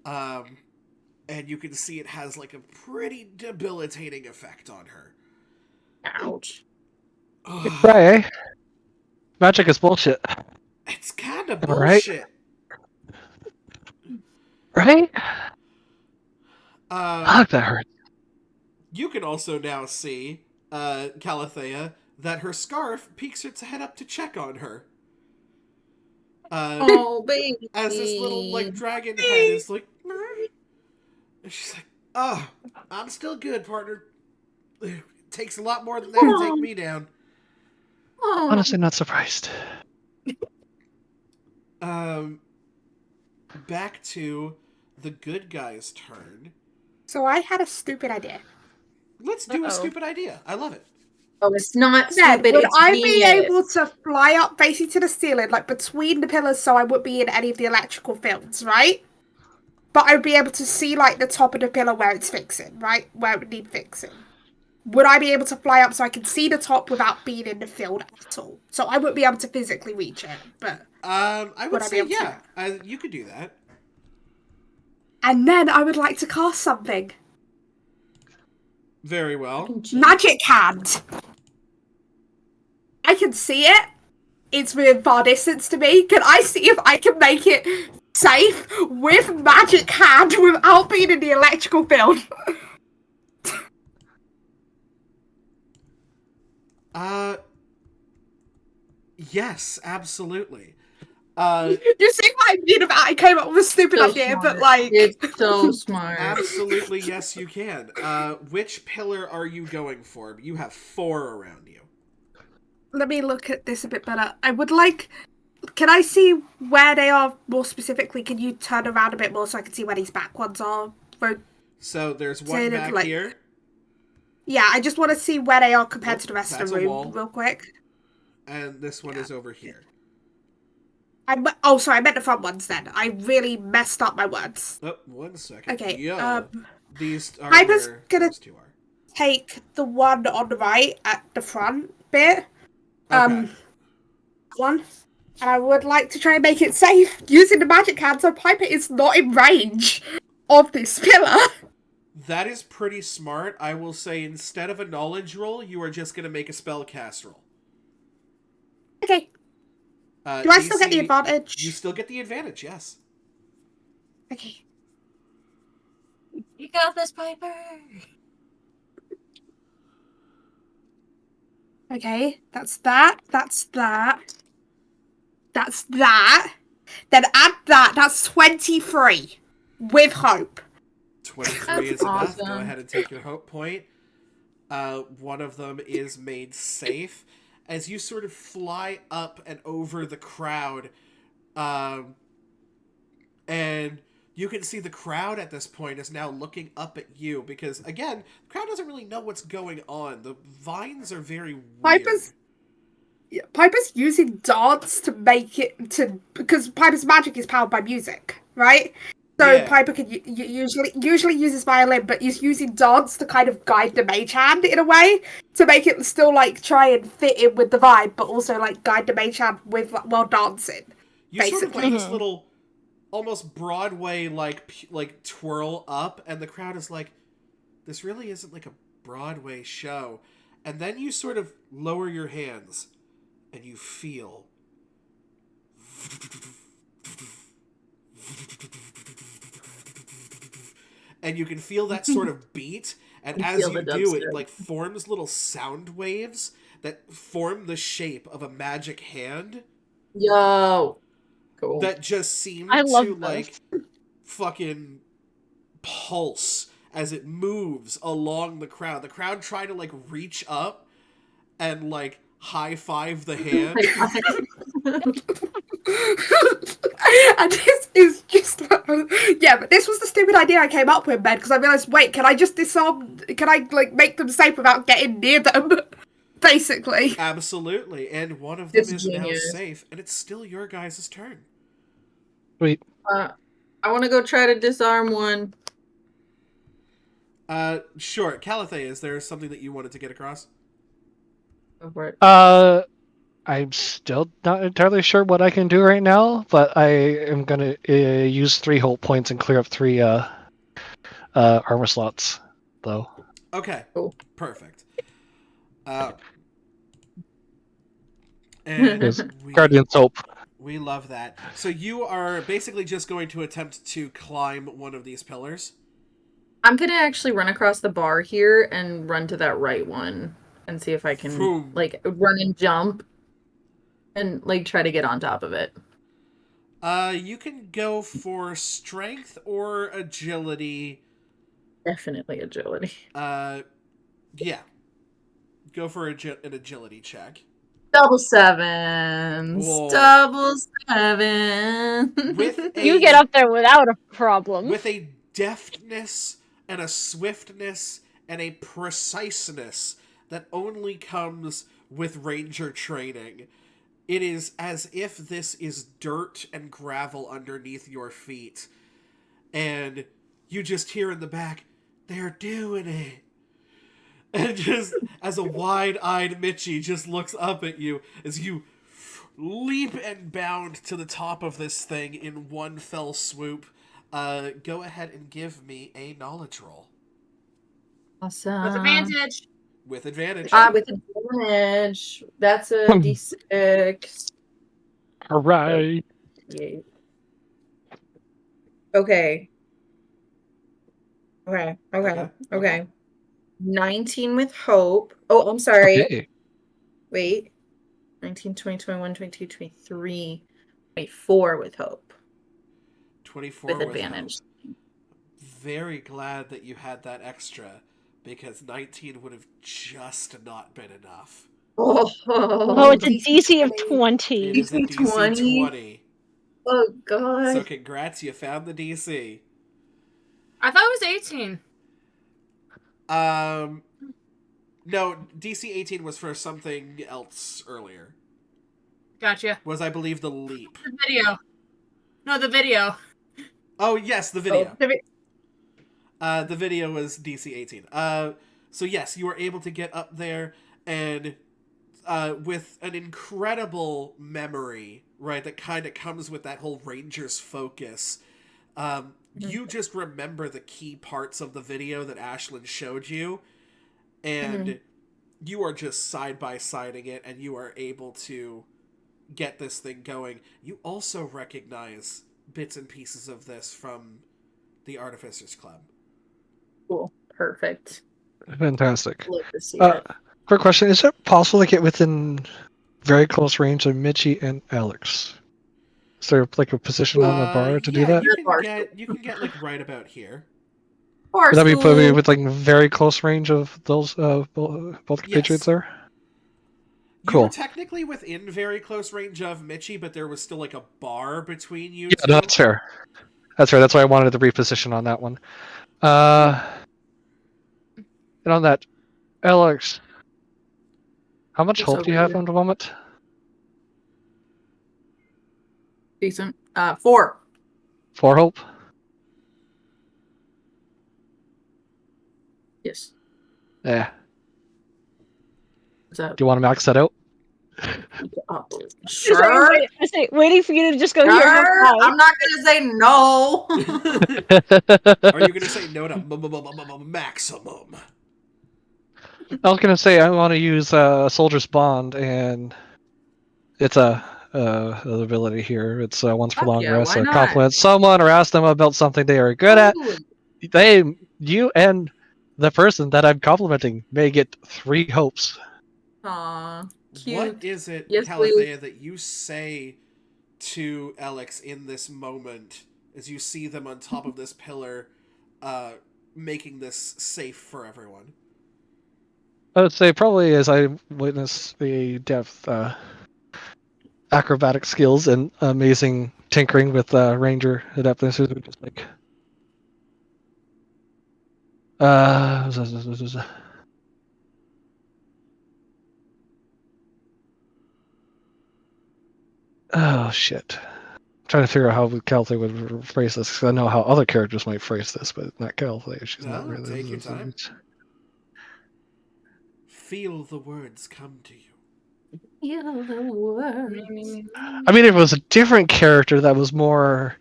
[SPEAKER 1] And you can see it has like a pretty debilitating effect on her.
[SPEAKER 2] Ouch.
[SPEAKER 6] Right, eh? Magic is bullshit.
[SPEAKER 1] It's kind of
[SPEAKER 6] Am I right?
[SPEAKER 1] bullshit.
[SPEAKER 6] Right?
[SPEAKER 1] Um,
[SPEAKER 6] Fuck, that hurts.
[SPEAKER 1] You can also now see, Calathea, that her scarf peeks its head up to check on her.
[SPEAKER 2] Oh, baby.
[SPEAKER 1] As this little, like, dragon head is like... And she's like, oh, I'm still good, partner. It takes a lot more than that to take me down.
[SPEAKER 2] Oh.
[SPEAKER 6] Honestly, not surprised.
[SPEAKER 1] Back to the good guy's turn.
[SPEAKER 5] So I had a stupid idea.
[SPEAKER 1] Let's do a
[SPEAKER 4] Uh-oh.
[SPEAKER 1] stupid idea. I love it.
[SPEAKER 2] Oh, it's not
[SPEAKER 5] Then,
[SPEAKER 2] stupid.
[SPEAKER 5] would
[SPEAKER 2] It's
[SPEAKER 5] I be
[SPEAKER 2] genius.
[SPEAKER 5] able to fly up basically to the ceiling, like between the pillars, so I wouldn't be in any of the electrical fields, right? But I'd be able to see like the top of the pillar where it's fixing, right? Where it would need fixing. would I be able to fly up so I can see the top without being in the field at all? So I wouldn't be able to physically reach it, but
[SPEAKER 1] I would
[SPEAKER 5] I be
[SPEAKER 1] say
[SPEAKER 5] able to do
[SPEAKER 1] yeah, you could do that.
[SPEAKER 5] and then I would like to cast something.
[SPEAKER 1] Very well.
[SPEAKER 5] Magic hand. I can see it. It's within far distance to me. Can I see if I can make it safe with magic hand without being in the electrical field?
[SPEAKER 1] Yes, absolutely.
[SPEAKER 5] You see what I mean about I came up with a stupid
[SPEAKER 2] So
[SPEAKER 5] idea,
[SPEAKER 2] smart.
[SPEAKER 5] but like
[SPEAKER 2] It's so smart.
[SPEAKER 1] Absolutely, yes, you can. Which pillar are you going for? You have 4 around you.
[SPEAKER 5] let me look at this a bit better. I would like. Can I see where they are more specifically? Can you turn around a bit more so I can see where these back ones are?
[SPEAKER 1] So there's one
[SPEAKER 5] Rotated,
[SPEAKER 1] back
[SPEAKER 5] like-
[SPEAKER 1] here.
[SPEAKER 5] Yeah, I just want to see where they are compared
[SPEAKER 1] Oh,
[SPEAKER 5] to the rest of
[SPEAKER 1] that's
[SPEAKER 5] the
[SPEAKER 1] a
[SPEAKER 5] room,
[SPEAKER 1] wall.
[SPEAKER 5] real quick.
[SPEAKER 1] And this one is over here.
[SPEAKER 5] Oh, sorry, I meant the front ones then. I really messed up my words.
[SPEAKER 1] Oh, 1 second.
[SPEAKER 5] Okay,
[SPEAKER 1] Yo, these are
[SPEAKER 5] Piper's
[SPEAKER 1] where
[SPEAKER 5] gonna-
[SPEAKER 1] those 2 are.
[SPEAKER 5] Take the one on the right at the front bit.
[SPEAKER 1] Okay.
[SPEAKER 5] One. And I would like to try and make it safe using the magic hand so Piper is not in range of this pillar.
[SPEAKER 1] That is pretty smart. I will say instead of a knowledge roll, you are just going to make a spell cast roll.
[SPEAKER 5] Okay. Do I still get the
[SPEAKER 1] DC
[SPEAKER 5] advantage?
[SPEAKER 1] You still get the advantage, yes.
[SPEAKER 5] Okay.
[SPEAKER 3] You got this, Piper.
[SPEAKER 5] Okay. That's that. That's that. That's that. Then add that. That's 23. With hope.
[SPEAKER 1] 23
[SPEAKER 2] That's
[SPEAKER 1] is enough. Go
[SPEAKER 2] awesome.
[SPEAKER 1] ahead and take your hope point. One of them is made safe. As you sort of fly up and over the crowd, and you can see the crowd at this point is now looking up at you because, again, the crowd doesn't really know what's going on. The vines are very weird.
[SPEAKER 5] Piper's using dance to make it to because Piper's magic is powered by music, right? So
[SPEAKER 1] Yeah.
[SPEAKER 5] Piper can usually uses violin, but he's using dance to kind of guide the mage hand in a way to make it still like try and fit in with the vibe, but also like guide the mage hand with while dancing.
[SPEAKER 1] You sort of
[SPEAKER 5] basically.
[SPEAKER 1] do this little, almost Broadway like twirl up, and the crowd is like, "This really isn't like a Broadway show." And then you sort of lower your hands, and you feel. And you can feel that sort of beat, and
[SPEAKER 2] You
[SPEAKER 1] as
[SPEAKER 2] feel
[SPEAKER 1] you
[SPEAKER 2] the
[SPEAKER 1] do, it
[SPEAKER 2] dubstep.
[SPEAKER 1] like forms little sound waves that form the shape of a magic hand
[SPEAKER 2] Yo. Cool.
[SPEAKER 1] that just seem
[SPEAKER 4] I love
[SPEAKER 1] to
[SPEAKER 4] this.
[SPEAKER 1] like fucking pulse as it moves along the crowd. The crowd trying to like reach up and like high five the hand.
[SPEAKER 5] And this is just yeah, but this was the stupid idea I came up with, Ben, because I realized, wait, can I just disarm? Can I like make them safe without getting near them? Basically.
[SPEAKER 1] Absolutely, and one of them
[SPEAKER 2] It's
[SPEAKER 1] is now
[SPEAKER 2] genius.
[SPEAKER 1] safe, and it's still your guys' turn.
[SPEAKER 6] Sweet.
[SPEAKER 2] I want to go try to disarm one.
[SPEAKER 1] Sure, Calithay, is there something that you wanted to get across?
[SPEAKER 2] Go for it.
[SPEAKER 6] I'm still not entirely sure what I can do right now, but I am gonna use 3 hope points and clear up 3 armor slots, though.
[SPEAKER 1] Okay,
[SPEAKER 2] Cool.
[SPEAKER 1] perfect. And
[SPEAKER 6] Yes. Guardian's hope.
[SPEAKER 1] we love that. So you are basically just going to attempt to climb one of these pillars.
[SPEAKER 2] I'm gonna actually run across the bar here and run to that right one and see if I can
[SPEAKER 1] Boom.
[SPEAKER 2] like run and jump and like try to get on top of it.
[SPEAKER 1] You can go for strength or agility.
[SPEAKER 2] Definitely agility.
[SPEAKER 1] Yeah. Go for an agility check.
[SPEAKER 2] Double sevens.
[SPEAKER 1] Whoa.
[SPEAKER 2] Double seven.
[SPEAKER 1] With a,
[SPEAKER 4] You get up there without a problem.
[SPEAKER 1] with a deftness and a swiftness and a preciseness that only comes with ranger training. It is as if this is dirt and gravel underneath your feet. And you just hear in the back, "They're doing it. And just as a wide-eyed Mitchie just looks up at you as you leap and bound to the top of this thing in one fell swoop. Go ahead and give me a knowledge roll.
[SPEAKER 2] Awesome.
[SPEAKER 3] With advantage.
[SPEAKER 1] With advantage.
[SPEAKER 2] With advantage. That's a D6.
[SPEAKER 6] All right.
[SPEAKER 2] Yeah. Okay. Okay. 19 with hope. Oh, I'm sorry.
[SPEAKER 6] Okay.
[SPEAKER 2] Wait. 19, 20, 21, 22, 23, 24 with hope.
[SPEAKER 1] 24
[SPEAKER 2] With
[SPEAKER 1] with
[SPEAKER 2] advantage.
[SPEAKER 1] hope. Very glad that you had that extra, because 19 would have just not been enough.
[SPEAKER 4] Oh, it's a DC of
[SPEAKER 1] It
[SPEAKER 4] 20.
[SPEAKER 1] is a DC 20.
[SPEAKER 2] Oh, God.
[SPEAKER 1] So congrats, you found the DC.
[SPEAKER 3] I thought it was 18.
[SPEAKER 1] No, DC 18 was for something else earlier.
[SPEAKER 3] Gotcha.
[SPEAKER 1] Was, I believe, the leap.
[SPEAKER 3] The video. No, the video.
[SPEAKER 1] Oh, yes, the video.
[SPEAKER 2] Oh,
[SPEAKER 1] The video was DC 18. So yes, you were able to get up there, and with an incredible memory, right, that kind of comes with that whole Ranger's focus, you just remember the key parts of the video that Ashlyn showed you, and you are just side-by-siding it, and you are able to get this thing going. You also recognize bits and pieces of this from the Artificers Club.
[SPEAKER 2] Cool. Perfect.
[SPEAKER 6] Fantastic.
[SPEAKER 2] Love to see it.
[SPEAKER 6] Quick question: is it possible to get within very close range of Mitchie and Alex? Is there like a position on the bar to do that?
[SPEAKER 1] You can get like right about here.
[SPEAKER 6] Would that be probably with like very close range of those both compatriots there?
[SPEAKER 1] You
[SPEAKER 6] Cool.
[SPEAKER 1] were technically within very close range of Mitchie, but there was still like a bar between you
[SPEAKER 6] Yeah,
[SPEAKER 1] two.
[SPEAKER 6] no, that's fair. That's right. That's why I wanted to reposition on that one. And on that, Alex, how much
[SPEAKER 2] It's
[SPEAKER 6] hope do you
[SPEAKER 2] over
[SPEAKER 6] have
[SPEAKER 2] here.
[SPEAKER 6] at the moment?
[SPEAKER 2] Decent. 4.
[SPEAKER 6] 4 hope?
[SPEAKER 2] Yes.
[SPEAKER 6] Yeah.
[SPEAKER 2] What's that?
[SPEAKER 6] Do you want to max that out?
[SPEAKER 2] Oh, sure.
[SPEAKER 4] Waiting for you to just go here.
[SPEAKER 2] Sure. I'm not gonna say no.
[SPEAKER 1] Are you going to say no to maximum?
[SPEAKER 6] I was gonna say I want to use Soldier's Bond, and it's a an ability here. It's once for
[SPEAKER 2] Fuck
[SPEAKER 6] long
[SPEAKER 2] yeah,
[SPEAKER 6] rest.
[SPEAKER 2] why not?
[SPEAKER 6] Compliment someone or ask them about something they are good at.
[SPEAKER 2] Totally.
[SPEAKER 6] You and the person that I'm complimenting may get 3 hopes.
[SPEAKER 2] Aw, cute.
[SPEAKER 1] What is it,
[SPEAKER 2] Yes,
[SPEAKER 1] Calathea, that you say to Alex in this moment as you see them on top of this pillar, making this safe for everyone?
[SPEAKER 6] I would say probably as I witness the depth acrobatic skills and amazing tinkering with ranger adeptness, would just like oh shit. I'm trying to figure out how Calthe would phrase this, because I know how other characters might phrase this, but not Calthe. She's not
[SPEAKER 1] No,
[SPEAKER 6] really.
[SPEAKER 1] take your time. Feel the words come to you.
[SPEAKER 2] Feel the words.
[SPEAKER 6] I mean, if it was a different character that was more,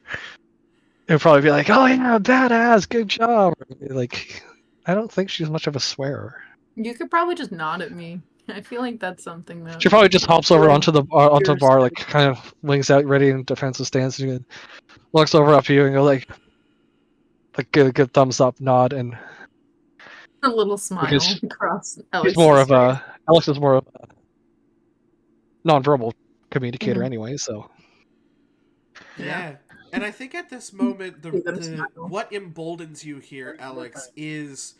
[SPEAKER 6] it would probably be like, "Oh yeah, badass, good job." Like, I don't think she's much of a swearer.
[SPEAKER 2] You could probably just nod at me. I feel like that's something that
[SPEAKER 6] She probably just hops over onto the
[SPEAKER 2] Yours.
[SPEAKER 6] bar, like kind of wings out, ready in defensive stance, and looks over up at you and go like a good thumbs up, nod, and
[SPEAKER 2] a little smile
[SPEAKER 6] because
[SPEAKER 2] across
[SPEAKER 6] he's
[SPEAKER 2] Alex's
[SPEAKER 6] more of
[SPEAKER 2] face.
[SPEAKER 6] a Alex is more of a non-verbal communicator
[SPEAKER 2] Mhm.
[SPEAKER 6] anyway, so
[SPEAKER 1] Yeah. And I think at this moment,
[SPEAKER 2] Give them a
[SPEAKER 1] the
[SPEAKER 2] smile.
[SPEAKER 1] what emboldens you here, Alex, is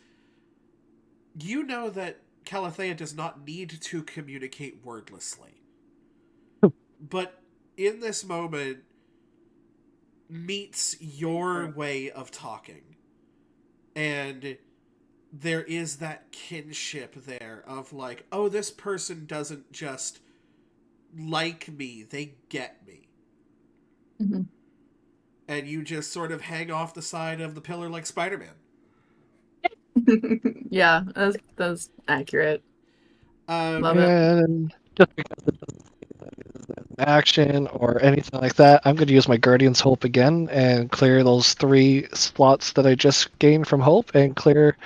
[SPEAKER 1] you know that Calathea does not need to communicate wordlessly. But in this moment, meets your way of talking. And there is that kinship there of like, oh, this person doesn't just like me, they get me.
[SPEAKER 2] Mhm.
[SPEAKER 1] And you just sort of hang off the side of the pillar like Spider-Man.
[SPEAKER 2] Yeah, that's accurate. Love it.
[SPEAKER 6] And just because it doesn't action or anything like that, I'm going to use my Guardian's Hope again and clear those 3 slots that I just gained from Hope and clear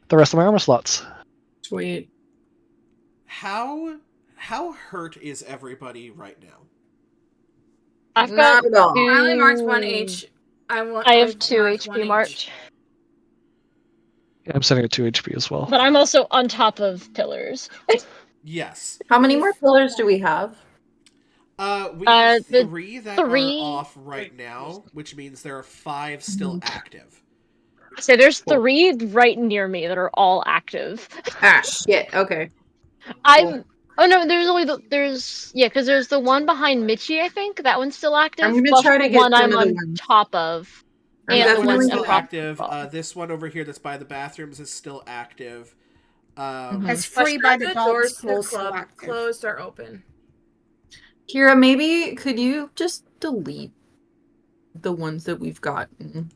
[SPEAKER 6] the rest of my armor slots.
[SPEAKER 2] Sweet.
[SPEAKER 1] How hurt is everybody right now?
[SPEAKER 4] I've
[SPEAKER 2] Not
[SPEAKER 4] got
[SPEAKER 2] at all.
[SPEAKER 3] I only marked 1
[SPEAKER 4] 2.
[SPEAKER 3] H. I
[SPEAKER 4] have 2
[SPEAKER 3] marked 1
[SPEAKER 4] HP marked,
[SPEAKER 6] Yeah, I'm sitting at 2 HP as well.
[SPEAKER 4] but I'm also on top of pillars.
[SPEAKER 1] Yes.
[SPEAKER 2] How many more pillars do we have?
[SPEAKER 1] We have
[SPEAKER 4] The
[SPEAKER 1] 3 that
[SPEAKER 4] 3.
[SPEAKER 1] are off right now, which means there are 5 still active.
[SPEAKER 4] So there's
[SPEAKER 6] Cool.
[SPEAKER 4] 3 right near me that are all active.
[SPEAKER 2] Ah, shit. Okay.
[SPEAKER 4] I'm. Oh no, there's only because there's the one behind Michi. I think that one's still active.
[SPEAKER 2] I'm gonna
[SPEAKER 4] Plus
[SPEAKER 2] try to
[SPEAKER 4] the
[SPEAKER 2] get
[SPEAKER 4] one
[SPEAKER 2] some
[SPEAKER 4] I'm
[SPEAKER 2] of the
[SPEAKER 4] on
[SPEAKER 2] ones.
[SPEAKER 4] top of,
[SPEAKER 2] I'm
[SPEAKER 4] and
[SPEAKER 1] That
[SPEAKER 4] the
[SPEAKER 1] one
[SPEAKER 4] one
[SPEAKER 1] is
[SPEAKER 2] definitely
[SPEAKER 1] still
[SPEAKER 4] across.
[SPEAKER 1] active.
[SPEAKER 4] Well.
[SPEAKER 1] This one over here that's by the bathrooms is still active.
[SPEAKER 5] There's
[SPEAKER 3] But
[SPEAKER 5] 3 by the
[SPEAKER 3] the
[SPEAKER 5] dance
[SPEAKER 3] doors to the
[SPEAKER 5] floor still
[SPEAKER 3] club
[SPEAKER 5] active.
[SPEAKER 3] closed or open.
[SPEAKER 2] Kira, maybe could you just delete the ones that we've gotten?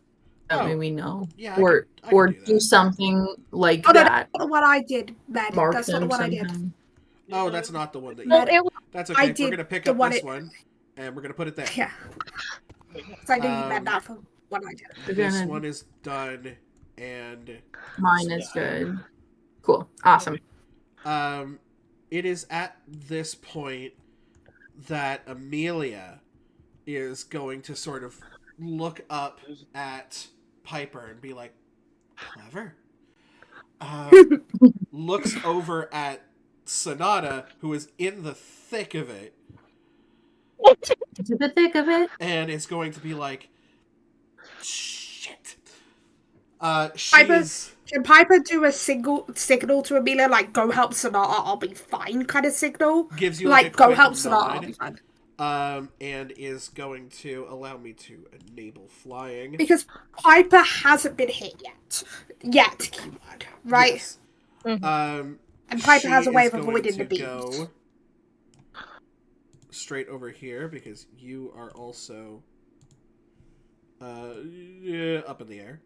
[SPEAKER 2] That way
[SPEAKER 1] Oh,
[SPEAKER 2] we know.
[SPEAKER 1] yeah, I
[SPEAKER 2] Or
[SPEAKER 1] could do that.
[SPEAKER 2] something like
[SPEAKER 5] Oh no,
[SPEAKER 2] that.
[SPEAKER 5] that's not what I did, Med.
[SPEAKER 2] Mark
[SPEAKER 5] That's not
[SPEAKER 2] them
[SPEAKER 5] what I did.
[SPEAKER 2] somehow.
[SPEAKER 1] Oh, that's not the one that you
[SPEAKER 4] Well,
[SPEAKER 1] did.
[SPEAKER 4] it,
[SPEAKER 1] That's
[SPEAKER 5] I
[SPEAKER 1] okay. We're
[SPEAKER 5] did
[SPEAKER 1] gonna pick
[SPEAKER 5] the
[SPEAKER 1] up
[SPEAKER 5] one
[SPEAKER 1] this
[SPEAKER 5] it-
[SPEAKER 1] one, and we're gonna put it there.
[SPEAKER 5] Yeah. So I knew you meant
[SPEAKER 1] Um,
[SPEAKER 5] that for what I did.
[SPEAKER 2] We're
[SPEAKER 1] This
[SPEAKER 2] gonna-
[SPEAKER 1] one is done, and
[SPEAKER 2] Mine is good. Cool. Awesome.
[SPEAKER 1] it is at this point that Amelia is going to sort of look up at Piper and be like, clever. Looks over at Sonata, who is in the thick of it,
[SPEAKER 2] To the thick of it.
[SPEAKER 1] and is going to be like, shit.
[SPEAKER 5] Piper,
[SPEAKER 1] She's
[SPEAKER 5] can Piper do a signal to Amelia, like, go help Sonata, I'll be fine kind of signal?
[SPEAKER 1] gives you
[SPEAKER 5] Like,
[SPEAKER 1] a
[SPEAKER 5] go
[SPEAKER 1] quick
[SPEAKER 5] help Sonata, I'll
[SPEAKER 1] nod,
[SPEAKER 5] be fine.
[SPEAKER 1] and is going to allow me to enable flying.
[SPEAKER 5] Because Piper hasn't been hit yet. Keyword. Right?
[SPEAKER 1] Yes.
[SPEAKER 4] Mhm.
[SPEAKER 5] And Piper
[SPEAKER 1] she
[SPEAKER 5] has a way
[SPEAKER 1] is
[SPEAKER 5] of
[SPEAKER 1] going
[SPEAKER 5] avoiding
[SPEAKER 1] to
[SPEAKER 5] the beams.
[SPEAKER 1] go straight over here because you are also up in the air.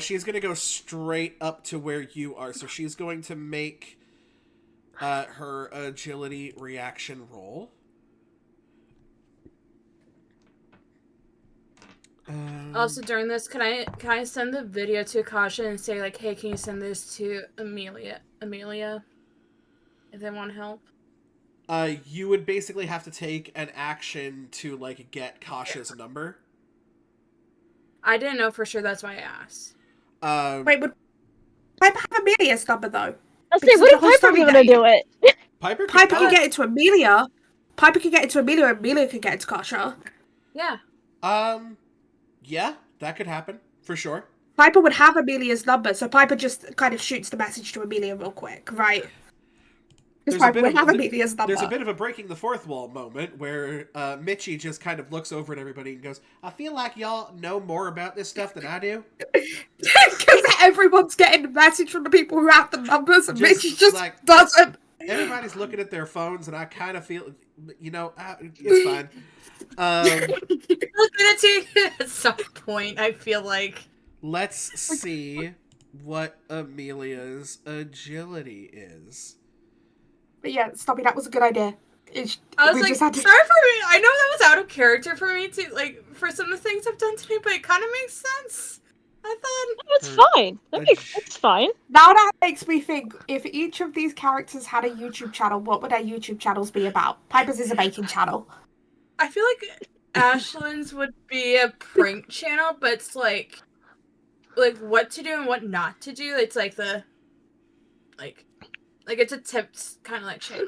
[SPEAKER 1] She's going to go straight up to where you are. So she's going to make her agility reaction roll.
[SPEAKER 3] Also, during this, can I send the video to Akasha and say like, hey, can you send this to Amelia, if they want help?
[SPEAKER 1] You would basically have to take an action to like get Kasha's number.
[SPEAKER 3] I didn't know for sure. That's why I asked.
[SPEAKER 5] Wait, would Piper have Amelia's number, though?
[SPEAKER 4] I'll say,
[SPEAKER 5] Because
[SPEAKER 4] what
[SPEAKER 5] the
[SPEAKER 4] if
[SPEAKER 5] whole
[SPEAKER 4] Piper
[SPEAKER 5] story
[SPEAKER 4] gonna
[SPEAKER 5] that-
[SPEAKER 4] do it?
[SPEAKER 1] Piper
[SPEAKER 5] can get into Amelia. Piper can get into Amelia, and Amelia can get into Kasha.
[SPEAKER 3] Yeah.
[SPEAKER 1] Yeah, that could happen for sure.
[SPEAKER 5] Piper would have Amelia's number, so Piper just kind of shoots the message to Amelia real quick, right? Because Piper would have Amelia's number.
[SPEAKER 1] There's a bit of a breaking the fourth wall moment where Mitchie just kind of looks over at everybody and goes, I feel like y'all know more about this stuff than I do.
[SPEAKER 5] Because everyone's getting the message from the people who have the numbers, and Mitchie just
[SPEAKER 1] like,
[SPEAKER 5] doesn't.
[SPEAKER 1] Everybody's looking at their phones, and I kind of feel, it's fine.
[SPEAKER 3] Look at it at some point, I feel like.
[SPEAKER 1] Let's see what Amelia's agility is.
[SPEAKER 5] But yeah, Stoppy, that was a good idea.
[SPEAKER 3] I was
[SPEAKER 5] we
[SPEAKER 3] like,
[SPEAKER 5] just had to-
[SPEAKER 3] sorry for me. I know that was out of character for me to like for some of the things I've done today, but it kind of makes sense. I thought
[SPEAKER 4] It's fine. It's fine.
[SPEAKER 5] Now that makes me think, if each of these characters had a YouTube channel, what would their YouTube channels be about? Piper's is a baking channel.
[SPEAKER 3] I feel like Ashlyn's would be a prank channel, but it's like what to do and what not to do. It's like the like it's a tips kind of like channel.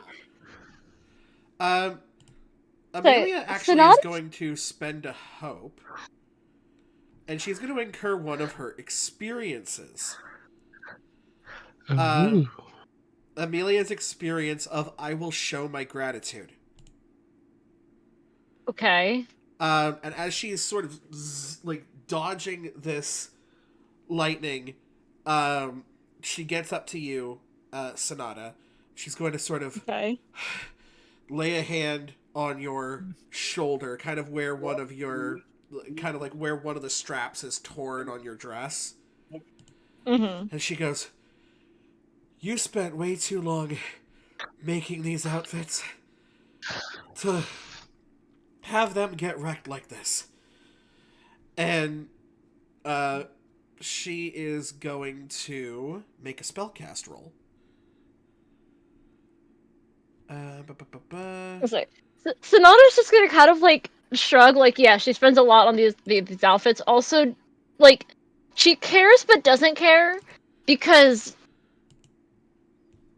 [SPEAKER 1] Amelia actually is going to spend a hope, and she's going to incur one of her experiences. Amelia's experience of I will show my gratitude.
[SPEAKER 4] Okay.
[SPEAKER 1] And as she's sort of dodging this lightning, she gets up to you, Sonata. She's going to sort of lay a hand on your shoulder, kind of where one of the straps is torn on your dress.
[SPEAKER 4] Mm-hmm.
[SPEAKER 1] And she goes, "You spent way too long making these outfits to have them get wrecked like this." And she is going to make a spellcast roll.
[SPEAKER 4] So Sonata's just gonna kind of like shrug, like, yeah, she spends a lot on these outfits. Also, like, she cares but doesn't care because,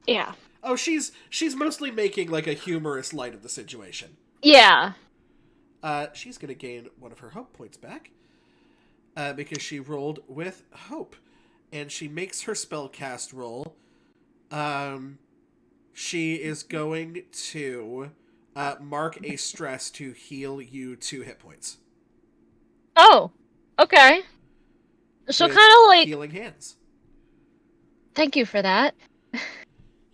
[SPEAKER 4] yeah,
[SPEAKER 1] Oh, she's mostly making like a humorous light of the situation.
[SPEAKER 4] yeah.
[SPEAKER 1] She's gonna gain one of her hope points back because she rolled with hope, and she makes her spellcast roll. She is going to mark a stress to heal you 2 hit points.
[SPEAKER 4] Oh, okay. She'll
[SPEAKER 1] With
[SPEAKER 4] kind of like,
[SPEAKER 1] healing hands.
[SPEAKER 4] thank you for that.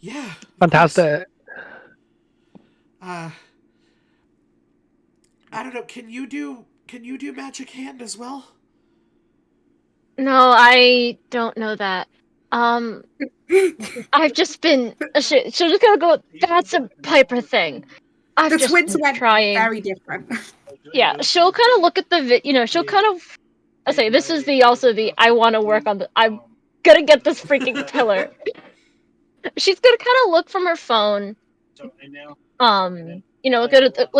[SPEAKER 1] Yeah, of course.
[SPEAKER 6] Fantastic.
[SPEAKER 1] I don't know. Can you do magic hand as well?
[SPEAKER 4] No, I don't know that. Um, I've just been. She'll just gonna go. That's a Piper thing. I've
[SPEAKER 5] The
[SPEAKER 4] just
[SPEAKER 5] twins
[SPEAKER 4] been
[SPEAKER 5] went
[SPEAKER 4] trying.
[SPEAKER 5] very different.
[SPEAKER 4] Yeah, she'll kind of look at the she'll kind of. I say this is the I want to work on the. I'm gonna get this freaking pillar. She's gonna kind of look from her phone. Look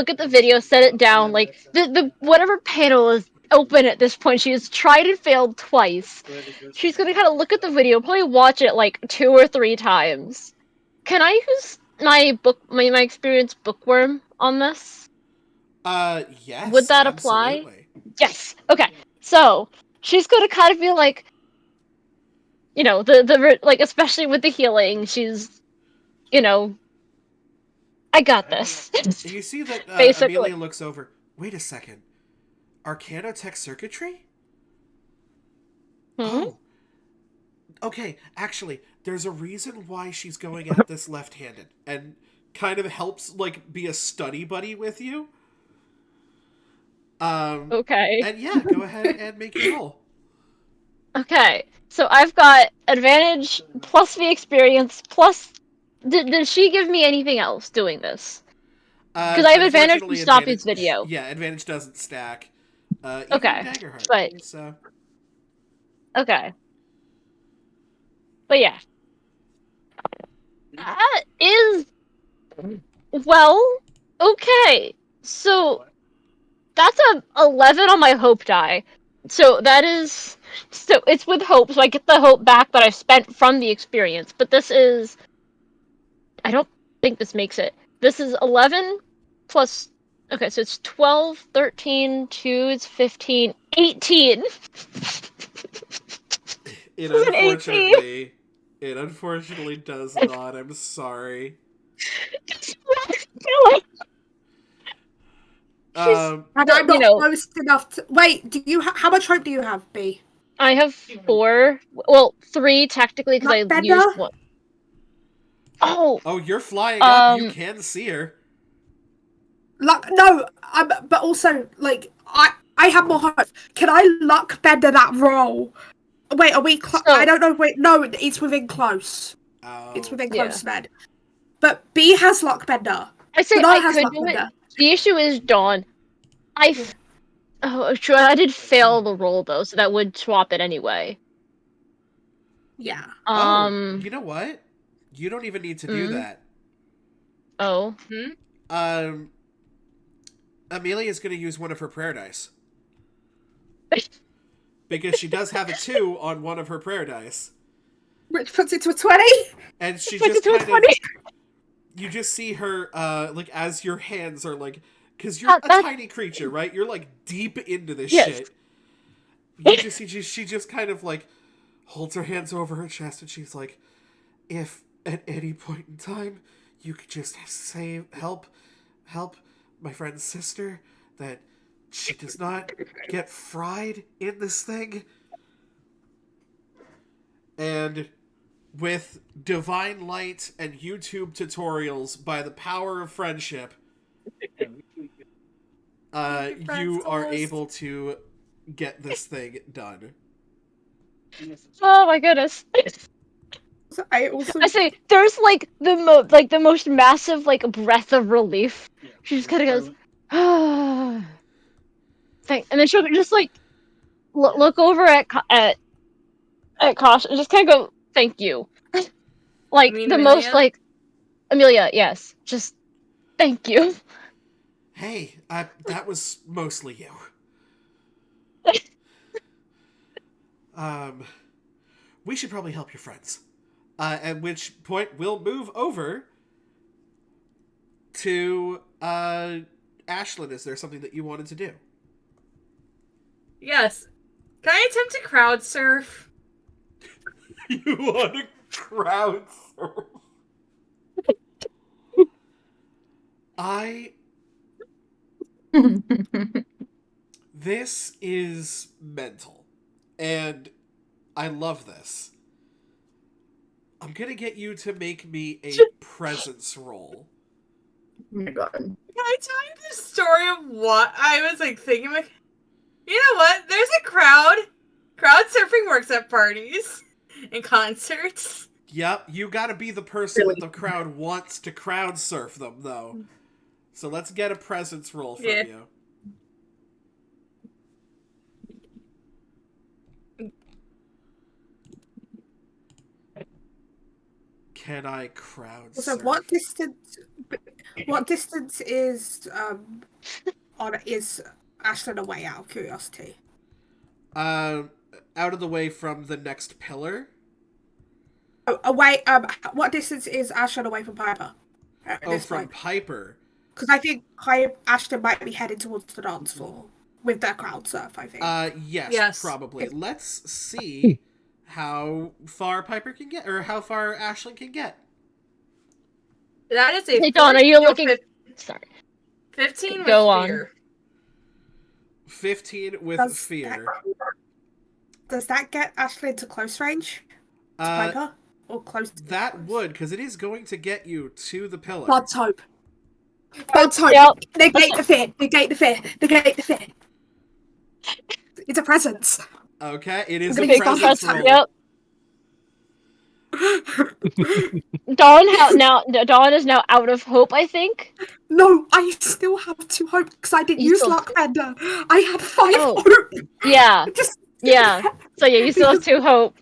[SPEAKER 4] at the video, set it down. Like the whatever panel is open at this point, she has tried and failed twice. She's gonna kind of look at the video, probably watch it like 2 or 3 times. Can I use my experience bookworm on this?
[SPEAKER 1] Yes.
[SPEAKER 4] Would that apply?
[SPEAKER 1] Absolutely.
[SPEAKER 4] Yes. Okay. So she's gonna kind of be like, like, especially with the healing, she's, you know, I got this.
[SPEAKER 1] You see that
[SPEAKER 4] Basically.
[SPEAKER 1] Amelia looks over. Wait a second. Arcanotech circuitry?
[SPEAKER 4] Hmm?
[SPEAKER 1] Oh. Okay, actually, there's a reason why she's going at this left-handed, and kind of helps like be a study buddy with you.
[SPEAKER 4] Okay.
[SPEAKER 1] And yeah, go ahead and make your roll.
[SPEAKER 4] Okay. So I've got advantage plus the experience plus. Did she give me anything else doing this? Because I have advantage from
[SPEAKER 1] Unfortunately,
[SPEAKER 4] Stoppy's video.
[SPEAKER 1] Yeah, advantage doesn't stack. Even in
[SPEAKER 4] Okay.
[SPEAKER 1] Daggerheart.
[SPEAKER 4] But
[SPEAKER 1] So.
[SPEAKER 4] okay. But yeah. That is, well, okay. So that's a 11 on my hope die. So it's with hope, so I get the hope back that I spent from the experience. But this is, I don't think this makes it. This is 11 plus, okay, so it's 12, 13, 2 is 15, 18.
[SPEAKER 1] It
[SPEAKER 4] This is an 18.
[SPEAKER 1] unfortunately does not. I'm sorry.
[SPEAKER 5] And I'm not close enough to. Wait, do you? How much hope do you have, B?
[SPEAKER 4] I have 4. Well, 3 technically because I
[SPEAKER 5] Luckbender?
[SPEAKER 4] used one. Oh,
[SPEAKER 1] Oh, you're flying up. You can see her.
[SPEAKER 5] No, but also like I have more hope. Can I luck bender that roll? Wait, are we? I don't know. Wait, no, it's within close.
[SPEAKER 1] Oh.
[SPEAKER 5] It's within close, man. But B has luck bender.
[SPEAKER 4] I say I could do it. The issue is Dawn. True. I did fail the roll though, so that would swap it anyway.
[SPEAKER 5] Yeah.
[SPEAKER 1] You know what? You don't even need to do that.
[SPEAKER 4] Oh.
[SPEAKER 1] Amelia's going to use one of her prayer dice. Because she does have a 2 on one of her prayer dice.
[SPEAKER 5] Which puts it to a 20?
[SPEAKER 1] And she just kind of... You just see her, like, as your hands are, like... Because you're a tiny creature, right? You're, like, deep into this shit. You just see she just kind of, like, holds her hands over her chest, and she's like, if at any point in time you could just say, help my friend's sister, that she does not get fried in this thing. And with divine light and YouTube tutorials, by the power of friendship, you are able to get this thing done.
[SPEAKER 4] Oh my goodness.
[SPEAKER 5] So I also
[SPEAKER 4] I say there's like the most massive like breath of relief. She just kind of goes, ah. And then she'll just like look over at Kosh and just kind of go, thank you.
[SPEAKER 3] You
[SPEAKER 4] Like
[SPEAKER 3] mean
[SPEAKER 4] the most
[SPEAKER 3] Amelia?
[SPEAKER 4] like Amelia, yes, just thank you.
[SPEAKER 1] Hey, that was mostly you. We should probably help your friends. At which point we'll move over to Ashlyn. Is there something that you wanted to do?
[SPEAKER 3] Yes. Can I attempt to crowd surf?
[SPEAKER 1] You want to crowd surf? This is mental. And I love this. I'm gonna get you to make me a presence roll.
[SPEAKER 2] Oh my god.
[SPEAKER 3] Can I tell you the story of what I was like thinking? Like, you know what? There's a crowd. Crowd surfing works at parties and concerts.
[SPEAKER 1] Yep, you gotta be the person that the crowd wants to crowd surf them, though. So let's get a presence roll from
[SPEAKER 3] Yeah.
[SPEAKER 1] you. Can I crowd
[SPEAKER 5] so
[SPEAKER 1] surf?
[SPEAKER 5] what distance is Ashlyn away out of curiosity?
[SPEAKER 1] Out of the way from the next pillar.
[SPEAKER 5] Away what distance is Ashlyn away from Piper? At
[SPEAKER 1] Oh,
[SPEAKER 5] this
[SPEAKER 1] from
[SPEAKER 5] point?
[SPEAKER 1] Piper.
[SPEAKER 5] Because I think Ashton might be heading towards the dance floor with their crowd surf, I think.
[SPEAKER 1] Yes, probably. Let's see how far Piper can get, or how far Ashlyn can get.
[SPEAKER 3] That is a
[SPEAKER 4] Hey Dawn, are you looking? Sorry.
[SPEAKER 3] 15
[SPEAKER 4] Go
[SPEAKER 3] with
[SPEAKER 4] on.
[SPEAKER 3] fear.
[SPEAKER 1] 15 with fear.
[SPEAKER 5] Does that get Ashlyn to close range? To Piper? Or close to
[SPEAKER 1] That would, because it is going to get you to the pillar.
[SPEAKER 5] God's hope. God's hope.
[SPEAKER 4] Yep.
[SPEAKER 5] Negate the fear. Negate the fear. Negate the fear. It's a presence.
[SPEAKER 1] Okay, it is
[SPEAKER 5] I'm
[SPEAKER 1] a
[SPEAKER 5] gonna use
[SPEAKER 1] presence
[SPEAKER 5] God's
[SPEAKER 1] roll.
[SPEAKER 4] Yep. Dawn is now out of hope, I think.
[SPEAKER 5] No, I still have 2 hope because I didn't
[SPEAKER 4] You
[SPEAKER 5] use
[SPEAKER 4] still-
[SPEAKER 5] luck bender. I had 5
[SPEAKER 4] Oh.
[SPEAKER 5] hope.
[SPEAKER 4] Yeah.
[SPEAKER 5] Just
[SPEAKER 4] Yeah. So yeah, you still have 2 hope.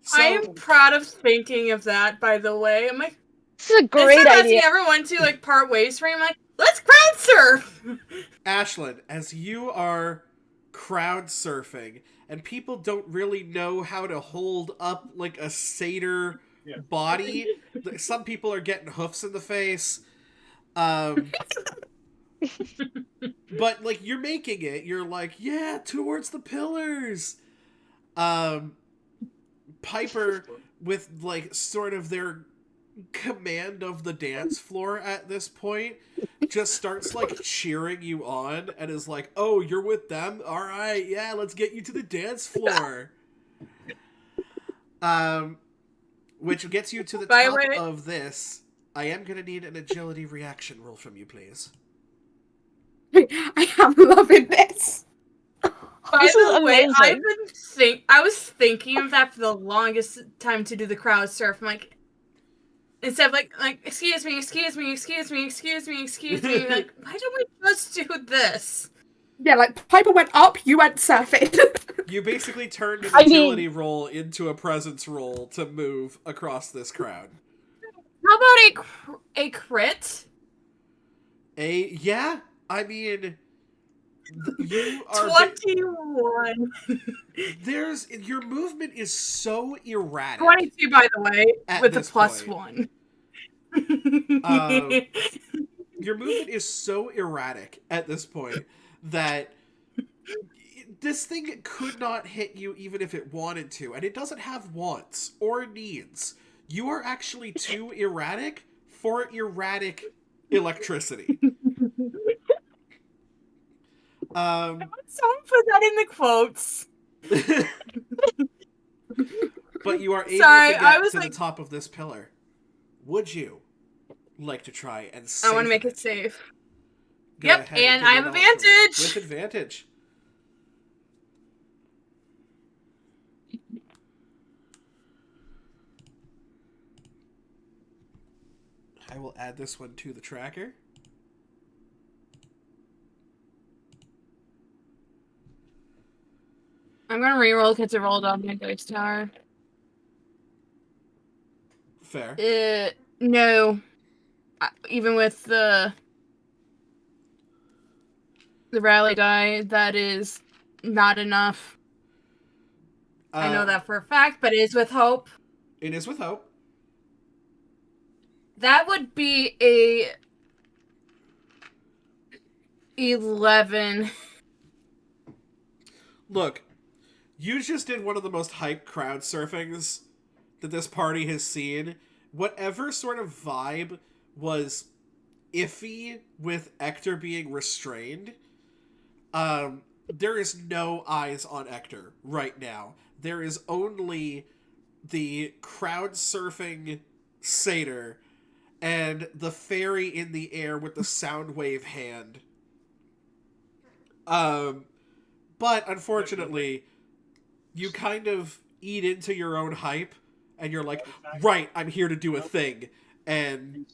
[SPEAKER 1] So,
[SPEAKER 3] I am proud of thinking of that, by the way. I'm like,
[SPEAKER 4] This is a great
[SPEAKER 3] instead of asking
[SPEAKER 4] idea.
[SPEAKER 3] everyone to like part ways from me, I'm like, let's crowd surf.
[SPEAKER 1] Ashlyn, as you are crowd surfing, and people don't really know how to hold up like a satyr body, some people are getting hoofs in the face. But like you're making it, you're like, yeah, towards the pillars. Piper, with like sort of their command of the dance floor at this point, just starts like cheering you on and is like, oh, you're with them? All right, yeah, let's get you to the dance floor. Which gets you to the
[SPEAKER 3] By the
[SPEAKER 1] top
[SPEAKER 3] way-
[SPEAKER 1] of this. I am gonna need an agility reaction roll from you, please.
[SPEAKER 5] I am loving this.
[SPEAKER 3] By
[SPEAKER 4] This is
[SPEAKER 3] the way,
[SPEAKER 4] amazing.
[SPEAKER 3] I was thinking of that for the longest time to do the crowd surf. I'm like, instead of like excuse me, like, why don't we just do this?
[SPEAKER 5] Yeah, like Piper went up, you went surfing.
[SPEAKER 1] You basically turned an
[SPEAKER 4] I mean-
[SPEAKER 1] agility roll into a presence roll to move across this crowd.
[SPEAKER 3] How about a crit?
[SPEAKER 1] Yeah, I mean, you are
[SPEAKER 3] 21.
[SPEAKER 1] your movement is so erratic.
[SPEAKER 3] 22, by the way,
[SPEAKER 1] At
[SPEAKER 3] with a
[SPEAKER 1] this
[SPEAKER 3] +1.
[SPEAKER 1] Your movement is so erratic at this point that this thing could not hit you even if it wanted to, and it doesn't have wants or needs. You are actually too erratic for erratic electricity.
[SPEAKER 3] Someone put that in the quotes.
[SPEAKER 1] But you are able
[SPEAKER 3] Sorry,
[SPEAKER 1] to
[SPEAKER 3] I
[SPEAKER 1] get
[SPEAKER 3] was
[SPEAKER 1] to
[SPEAKER 3] like-
[SPEAKER 1] the top of this pillar. Would you like to try and
[SPEAKER 3] I want to make
[SPEAKER 1] save
[SPEAKER 3] it safe.
[SPEAKER 1] Go
[SPEAKER 3] Yep,
[SPEAKER 1] ahead
[SPEAKER 3] and
[SPEAKER 1] give
[SPEAKER 3] I
[SPEAKER 1] me
[SPEAKER 3] have
[SPEAKER 1] an option roll.
[SPEAKER 3] advantage.
[SPEAKER 1] With advantage. will add this one to the tracker.
[SPEAKER 3] I'm gonna reroll because it rolled off my dice tower.
[SPEAKER 1] Fair.
[SPEAKER 3] No. Even with the rally die, that is not enough. I know that for a fact, but it is with hope.
[SPEAKER 1] It is with hope.
[SPEAKER 3] That would be a 11.
[SPEAKER 1] Look, you just did one of the most hyped crowd surfings that this party has seen. Whatever sort of vibe was iffy with Ector being restrained, there is no eyes on Ector right now. There is only the crowd surfing satyr and the fairy in the air with the sound wave hand. But unfortunately, you kind of eat into your own hype, and you're like, right, I'm here to do a thing, and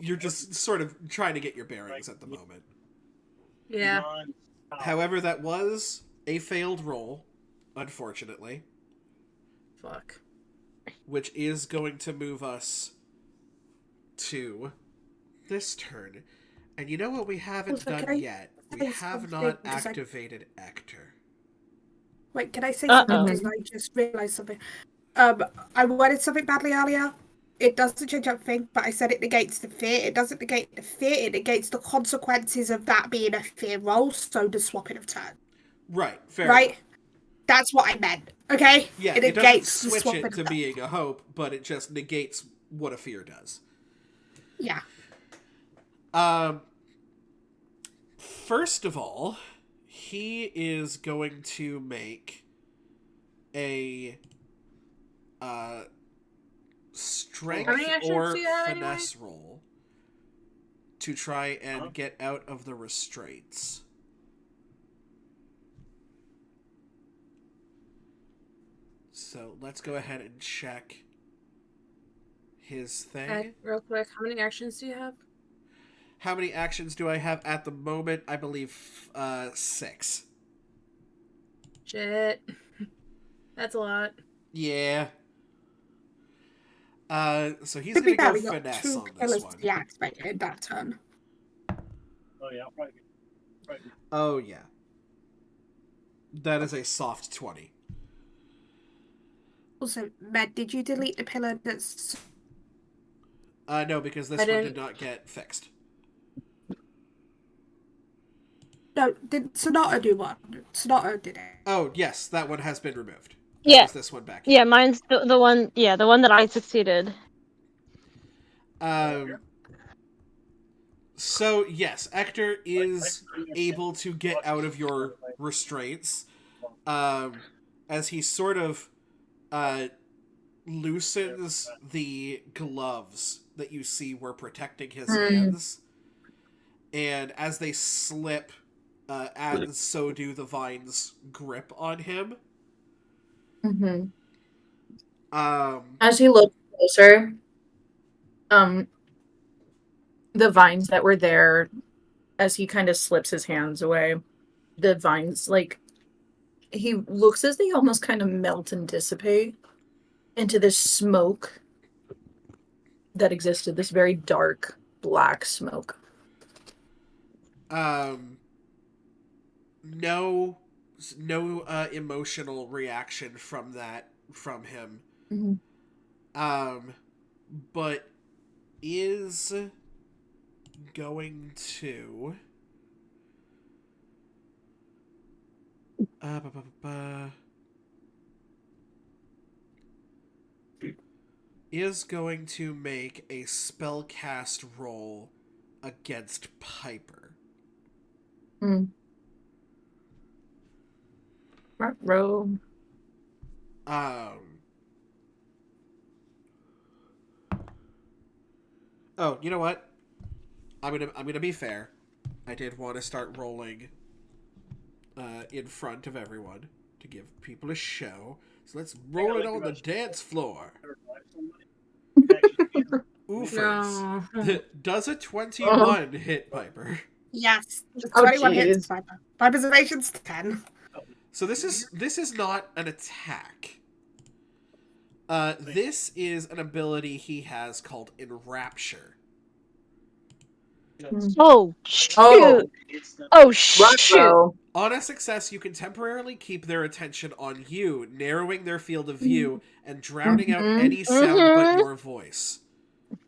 [SPEAKER 1] you're just sort of trying to get your bearings at the moment.
[SPEAKER 3] Yeah.
[SPEAKER 1] However, that was a failed roll, unfortunately.
[SPEAKER 3] Fuck.
[SPEAKER 1] Which is going to move us to this turn. And you know what we haven't done yet? We have not activated Ector.
[SPEAKER 5] Wait, can I say something?
[SPEAKER 4] Uh-oh.
[SPEAKER 5] Because I just realised something. I wanted something badly earlier. It doesn't change up thing, but I said it negates the fear. It doesn't negate the fear. It negates the consequences of that being a fear roll. So does swapping of turn.
[SPEAKER 1] Right. Fair.
[SPEAKER 5] Right.
[SPEAKER 1] Enough.
[SPEAKER 5] That's what I meant. Okay.
[SPEAKER 1] Yeah.
[SPEAKER 5] It
[SPEAKER 1] It doesn't
[SPEAKER 5] negates the
[SPEAKER 1] switch
[SPEAKER 5] swapping
[SPEAKER 1] it to
[SPEAKER 5] of turn.
[SPEAKER 1] being a hope, but it just negates what a fear does.
[SPEAKER 5] Yeah.
[SPEAKER 1] First of all, he is going to make a strength or finesse roll to try and get out of the restraints. So let's go ahead and check his thing.
[SPEAKER 3] Real quick, how many actions do you have?
[SPEAKER 1] How many actions do I have at the moment? I believe 6.
[SPEAKER 3] Shit. That's a lot.
[SPEAKER 1] Yeah. So he's going to go finesse on this one.
[SPEAKER 5] Deactivated that turn.
[SPEAKER 7] Oh yeah, right.
[SPEAKER 1] Oh yeah. That is a soft 20.
[SPEAKER 5] Also, Med, did you delete the pillar that's...
[SPEAKER 1] No, because this one did not get fixed.
[SPEAKER 5] No, did Sonata do one? Sonata did it.
[SPEAKER 1] Oh, yes, that one has been removed.
[SPEAKER 4] Yeah.
[SPEAKER 1] This one back.
[SPEAKER 4] Yeah, mine's the one. Yeah, the one that I succeeded.
[SPEAKER 1] So yes, Ector is able to get out of your restraints, as he sort of loosens the gloves that you see were protecting his hands, and as they slip, and so do the vines grip on him.
[SPEAKER 2] Mm-hmm.
[SPEAKER 1] Um,
[SPEAKER 2] As he looks closer, the vines that were there, as he kind of slips his hands away, the vines, like, he looks as they almost kind of melt and dissipate into this smoke that existed, this very dark, black smoke.
[SPEAKER 1] No emotional reaction from him.
[SPEAKER 2] Mm-hmm.
[SPEAKER 1] But is going to is going to make a spellcast roll against Piper.
[SPEAKER 2] Row.
[SPEAKER 1] Oh, you know what? I'm gonna be fair. I did want to start rolling in front of everyone to give people a show. So let's roll it on the dance floor. Oofers.
[SPEAKER 3] No.
[SPEAKER 1] Does a 21 hit Piper?
[SPEAKER 5] Yes.
[SPEAKER 2] Oh,
[SPEAKER 5] 21 hits
[SPEAKER 2] jeez.
[SPEAKER 5] Piper. Piper's evasion's 10.
[SPEAKER 1] So this is not an attack. This is an ability he has called Enrapture.
[SPEAKER 4] Oh shoot!
[SPEAKER 2] Oh,
[SPEAKER 4] Oh shoot!
[SPEAKER 2] Ruh-roh.
[SPEAKER 1] On a success, you can temporarily keep their attention on you, narrowing their field of view and drowning out
[SPEAKER 2] Mhm.
[SPEAKER 1] any sound but your voice.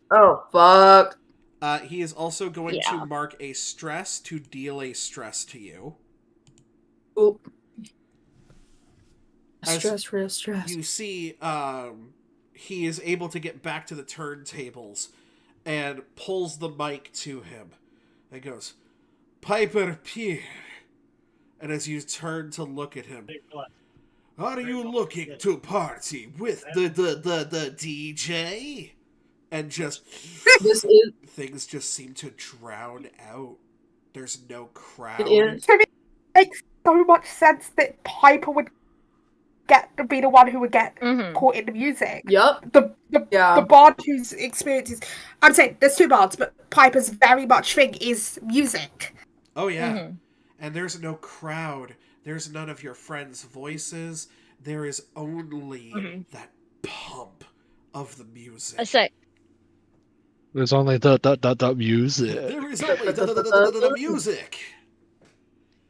[SPEAKER 2] Oh, fuck.
[SPEAKER 1] He is also going to
[SPEAKER 4] Yeah.
[SPEAKER 1] mark a stress to deal a stress to you.
[SPEAKER 2] Oop.
[SPEAKER 1] As
[SPEAKER 2] Stress, real stress.
[SPEAKER 1] You see, he is able to get back to the turntables and pulls the mic to him and goes, Piper Pierre. And as you turn to look at him, are you looking to party with the DJ? And just
[SPEAKER 2] This is.
[SPEAKER 1] things just seem to drown out. There's no crowd.
[SPEAKER 2] It is.
[SPEAKER 5] To me, it makes so much sense that Piper would be the one who would get
[SPEAKER 4] Mhm.
[SPEAKER 5] caught in the music.
[SPEAKER 2] Yup.
[SPEAKER 5] The
[SPEAKER 2] Yeah.
[SPEAKER 5] bard whose experience is, I'm saying there's two bards, but Piper's very much thing is music.
[SPEAKER 1] Oh yeah.
[SPEAKER 4] Mhm.
[SPEAKER 1] And there's no crowd. There's none of your friends' voices. There is only that pump of the music.
[SPEAKER 4] I say,
[SPEAKER 6] There's only the music.
[SPEAKER 1] There is only the music.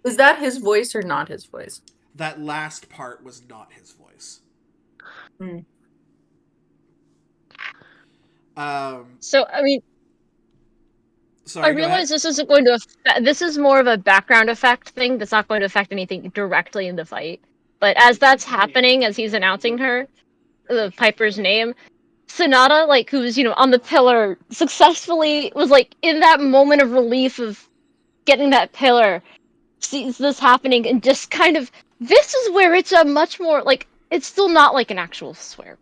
[SPEAKER 2] Is that his voice or not his voice?
[SPEAKER 1] That last part was not his voice.
[SPEAKER 2] Hmm.
[SPEAKER 4] so I mean,
[SPEAKER 1] Sorry,
[SPEAKER 4] I
[SPEAKER 1] go
[SPEAKER 4] realize
[SPEAKER 1] ahead.
[SPEAKER 4] this isn't going to affect. This is more of a background effect thing that's not going to affect anything directly in the fight. But as that's happening, as he's announcing her, the Piper's name, Sonata, like who's on the pillar, successfully was like in that moment of relief of getting that pillar, sees this happening and just kind of. This is where it's a much more like it's still not like an actual swear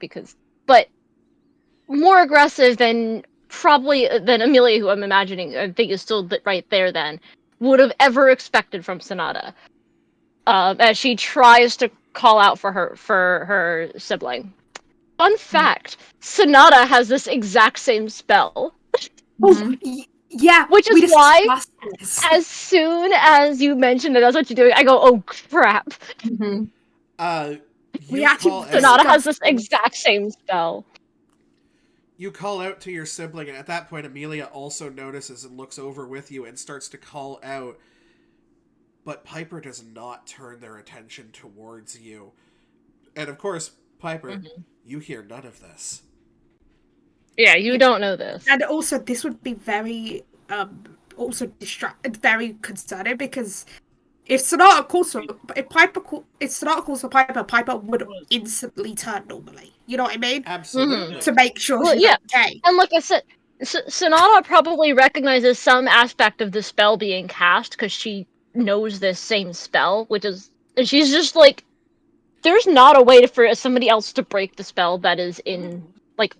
[SPEAKER 4] but more aggressive than probably than Amelia, who I'm imagining I think is still right there then would have ever expected from Sonata. As she tries to call out for her sibling. Fun fact: Sonata has this exact same spell,
[SPEAKER 2] Mhm.
[SPEAKER 5] Yeah,
[SPEAKER 4] which
[SPEAKER 5] we
[SPEAKER 4] is why,
[SPEAKER 5] discussed this.
[SPEAKER 4] as soon as you mention that that's what you're doing, I go, "Oh crap!"
[SPEAKER 2] Mhm.
[SPEAKER 5] We
[SPEAKER 1] You
[SPEAKER 5] actually
[SPEAKER 1] call out,
[SPEAKER 4] Sonata has this
[SPEAKER 5] Disgusting.
[SPEAKER 4] exact same spell.
[SPEAKER 1] you call out to your sibling, and at that point, Amelia also notices and looks over with you and starts to call out. But Piper does not turn their attention towards you. And of course, Piper, you hear none of this.
[SPEAKER 4] Yeah, you don't know this.
[SPEAKER 5] And also, this would be very, very concerning because if Sonata calls for, if Sonata calls for Piper, Piper would instantly turn normally. You know what I mean?
[SPEAKER 1] Absolutely.
[SPEAKER 5] To make sure
[SPEAKER 4] Well,
[SPEAKER 5] she's
[SPEAKER 4] yeah.
[SPEAKER 5] okay.
[SPEAKER 4] And like I said, Sonata probably recognizes some aspect of the spell being cast because she knows this same spell, and she's just like, there's not a way for somebody else to break the spell that is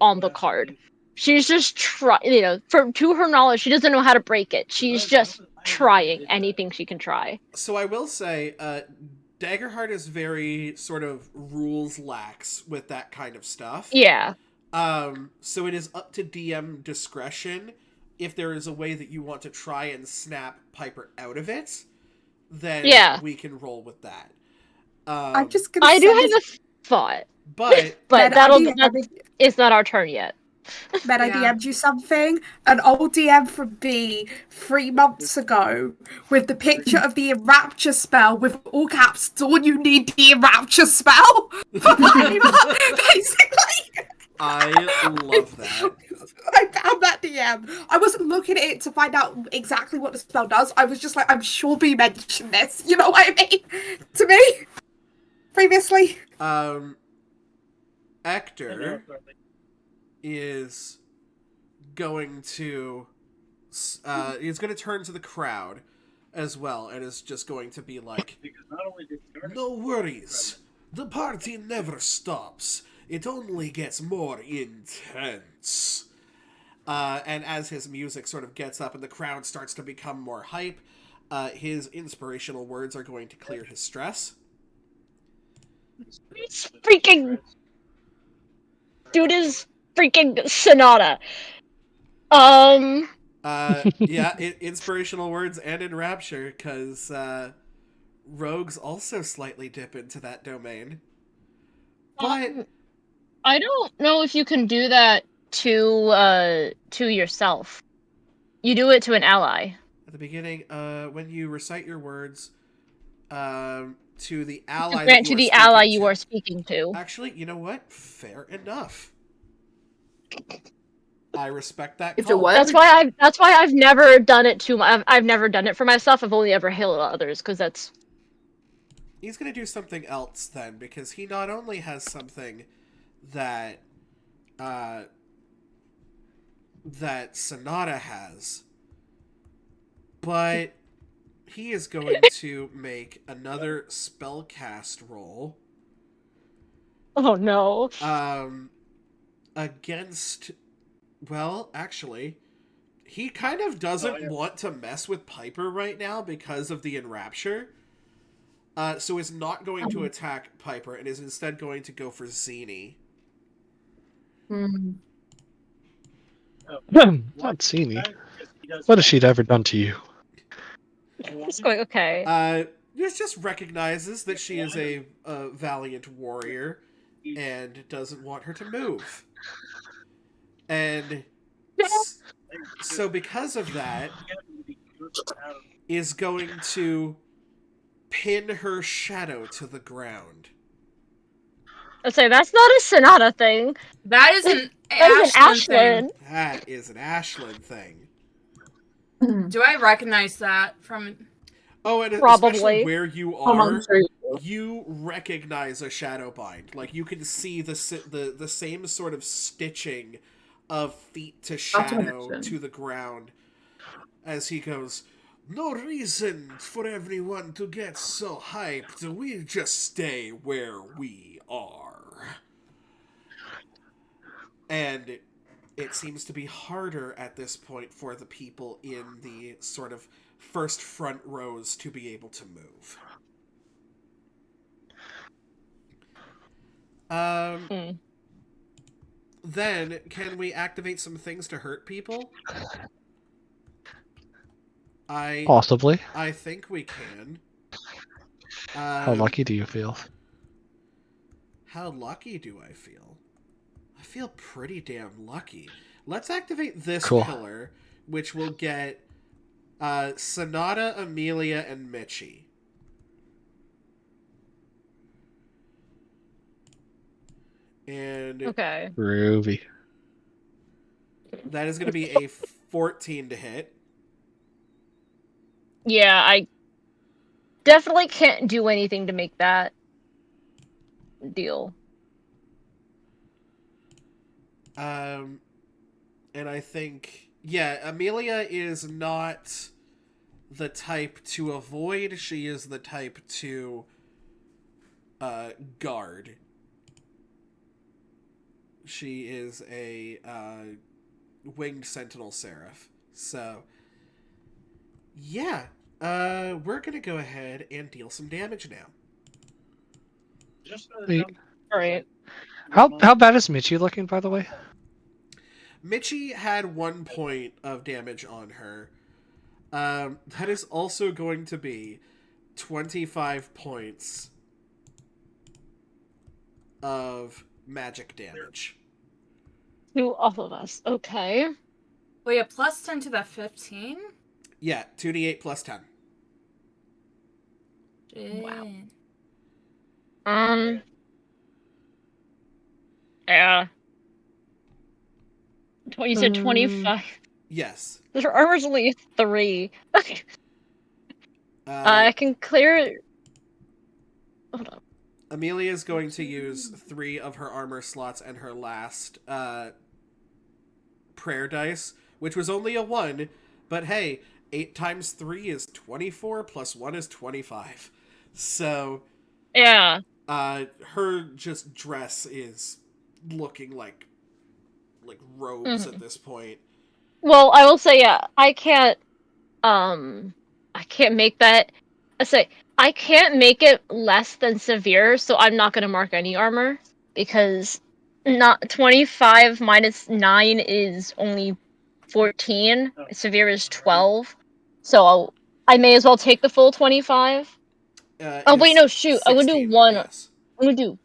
[SPEAKER 4] on the card. She's just to her knowledge, she doesn't know how to break it. She's just trying anything she can try.
[SPEAKER 1] So I will say, Daggerheart is very sort of rules lax with that kind of stuff.
[SPEAKER 4] Yeah.
[SPEAKER 1] So it is up to DM discretion. If there is a way that you want to try and snap Piper out of it, then we can roll with that.
[SPEAKER 5] I'm just gonna
[SPEAKER 4] I do
[SPEAKER 5] say
[SPEAKER 4] have a thought,
[SPEAKER 1] But
[SPEAKER 4] but
[SPEAKER 5] Matt,
[SPEAKER 4] it's not our turn yet.
[SPEAKER 5] Matt, I DM'd you something. An old DM from me 3 months ago with the picture of the Enrapture spell with all caps. Dawn, you need the Enrapture spell. Basically.
[SPEAKER 1] I love that.
[SPEAKER 5] I found that DM. I wasn't looking at it to find out exactly what the spell does. I was just like, I'm sure we mentioned this. You know what I mean? To me, previously.
[SPEAKER 1] Hector is going to turn to the crowd as well and is just going to be like, no worries, the party never stops, it only gets more intense. And as his music sort of gets up and the crowd starts to become more hype, his inspirational words are going to clear his stress.
[SPEAKER 4] It's freaking... Dude is freaking Sonata.
[SPEAKER 1] Yeah, inspirational words and enrapture, because rogues also slightly dip into that domain. But
[SPEAKER 4] I don't know if you can do that to yourself. You do it to an ally.
[SPEAKER 1] at the beginning, when you recite your words to the ally that
[SPEAKER 4] Grant
[SPEAKER 1] you
[SPEAKER 4] to
[SPEAKER 1] are
[SPEAKER 4] the ally
[SPEAKER 1] speaking
[SPEAKER 4] you
[SPEAKER 1] to.
[SPEAKER 4] are speaking to.
[SPEAKER 1] Actually, you know what? Fair enough. I respect that
[SPEAKER 2] If it
[SPEAKER 1] call.
[SPEAKER 2] what?
[SPEAKER 4] That's why I've never done it I've never done it for myself. I've only ever healed others because that's.
[SPEAKER 1] He's gonna do something else then, because he not only has something that that Sonata has, but he is going to make another spellcast roll.
[SPEAKER 4] Oh no.
[SPEAKER 1] Against. Well, actually, he kind of doesn't want to mess with Piper right now because of the enrapture. So is not going to attack Piper and is instead going to go for Zini.
[SPEAKER 6] Not Sini. What has she ever done to you?
[SPEAKER 4] It's going okay.
[SPEAKER 1] Just recognizes that she is a valiant warrior and doesn't want her to move. And so because of that, is going to pin her shadow to the ground.
[SPEAKER 4] I'd say that's not a Sonata thing.
[SPEAKER 3] That is an
[SPEAKER 4] That is an
[SPEAKER 3] Ashlyn thing.
[SPEAKER 4] Ashlyn.
[SPEAKER 1] That is an Ashlyn thing.
[SPEAKER 3] Do I recognize that from?
[SPEAKER 1] Oh, and
[SPEAKER 4] Probably.
[SPEAKER 1] especially where you
[SPEAKER 2] I'm
[SPEAKER 1] are,
[SPEAKER 2] sure you do.
[SPEAKER 1] you recognize a shadow bind. Like, you can see the same sort of stitching of feet to shadow to the ground as he goes, "No reason for everyone to get so hyped. We just stay where we are." And it seems to be harder at this point for the people in the sort of first front rows to be able to move. Then, can we activate some things to hurt people?
[SPEAKER 6] Possibly.
[SPEAKER 1] I think we can.
[SPEAKER 6] How lucky do you feel?
[SPEAKER 1] How lucky do I feel? I feel pretty damn lucky. Let's activate this pillar, which will get Sonata, Amelia, and Mitchie. And
[SPEAKER 4] Okay.
[SPEAKER 6] Groovy.
[SPEAKER 1] That is going to be a 14 to hit.
[SPEAKER 4] Yeah, I definitely can't do anything to make that deal.
[SPEAKER 1] And I think, yeah, Amelia is not the type to avoid. She is the type to guard. She is a winged sentinel seraph. So, yeah, we're gonna go ahead and deal some damage now.
[SPEAKER 4] All right.
[SPEAKER 6] How bad is Michi looking, by the way?
[SPEAKER 1] Mitchie had 1 point of damage on her. That is also going to be 25 points of magic damage.
[SPEAKER 4] To all of us. Okay.
[SPEAKER 3] Wait, a plus 10 to that 15?
[SPEAKER 1] Yeah, 2d8 plus 10.
[SPEAKER 3] Wow.
[SPEAKER 4] Yeah. You said 25.
[SPEAKER 1] Yes.
[SPEAKER 4] Her armor's only 3. Okay. I can clear it. Hold on.
[SPEAKER 1] Amelia is going to use 3 of her armor slots and her last prayer dice, which was only a 1, but hey, 8 times 3 is 24, plus 1 is 25. So,
[SPEAKER 4] yeah.
[SPEAKER 1] Her just dress is looking like robes at this point.
[SPEAKER 4] Well, I will say, yeah, I can't make that. I can't make it less than severe, so I'm not gonna mark any armor because not 25 minus 9 is only 14. Severe is 12. So I may as well take the full 25.
[SPEAKER 1] It
[SPEAKER 4] Oh wait,
[SPEAKER 1] is
[SPEAKER 4] no, shoot. I would do
[SPEAKER 1] 16, but
[SPEAKER 4] one.
[SPEAKER 1] yes.
[SPEAKER 4] I'm gonna do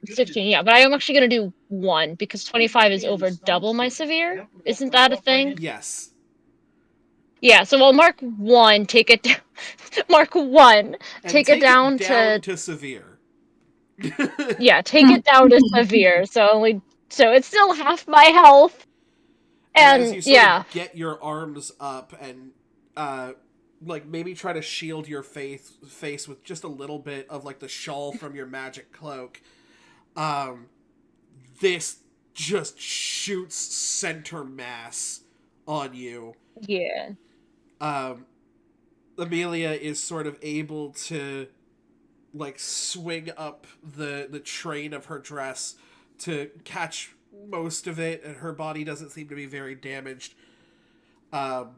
[SPEAKER 4] 16, yeah, but I'm actually gonna do 1 because 25 is over double my severe. Isn't that a thing?
[SPEAKER 1] Yes.
[SPEAKER 4] Yeah, so I'll mark 1, take it down. Mark 1,
[SPEAKER 1] And
[SPEAKER 4] take it down to.
[SPEAKER 1] severe.
[SPEAKER 4] Yeah, take it down to severe. So it's still half my health.
[SPEAKER 1] And as
[SPEAKER 4] And
[SPEAKER 1] you sort
[SPEAKER 4] yeah.
[SPEAKER 1] of get your arms up and like maybe try to shield your face with just a little bit of like the shawl from your magic cloak, this just shoots center mass on you.
[SPEAKER 4] Yeah.
[SPEAKER 1] Amelia is sort of able to like swing up the train of her dress to catch most of it, and her body doesn't seem to be very damaged. But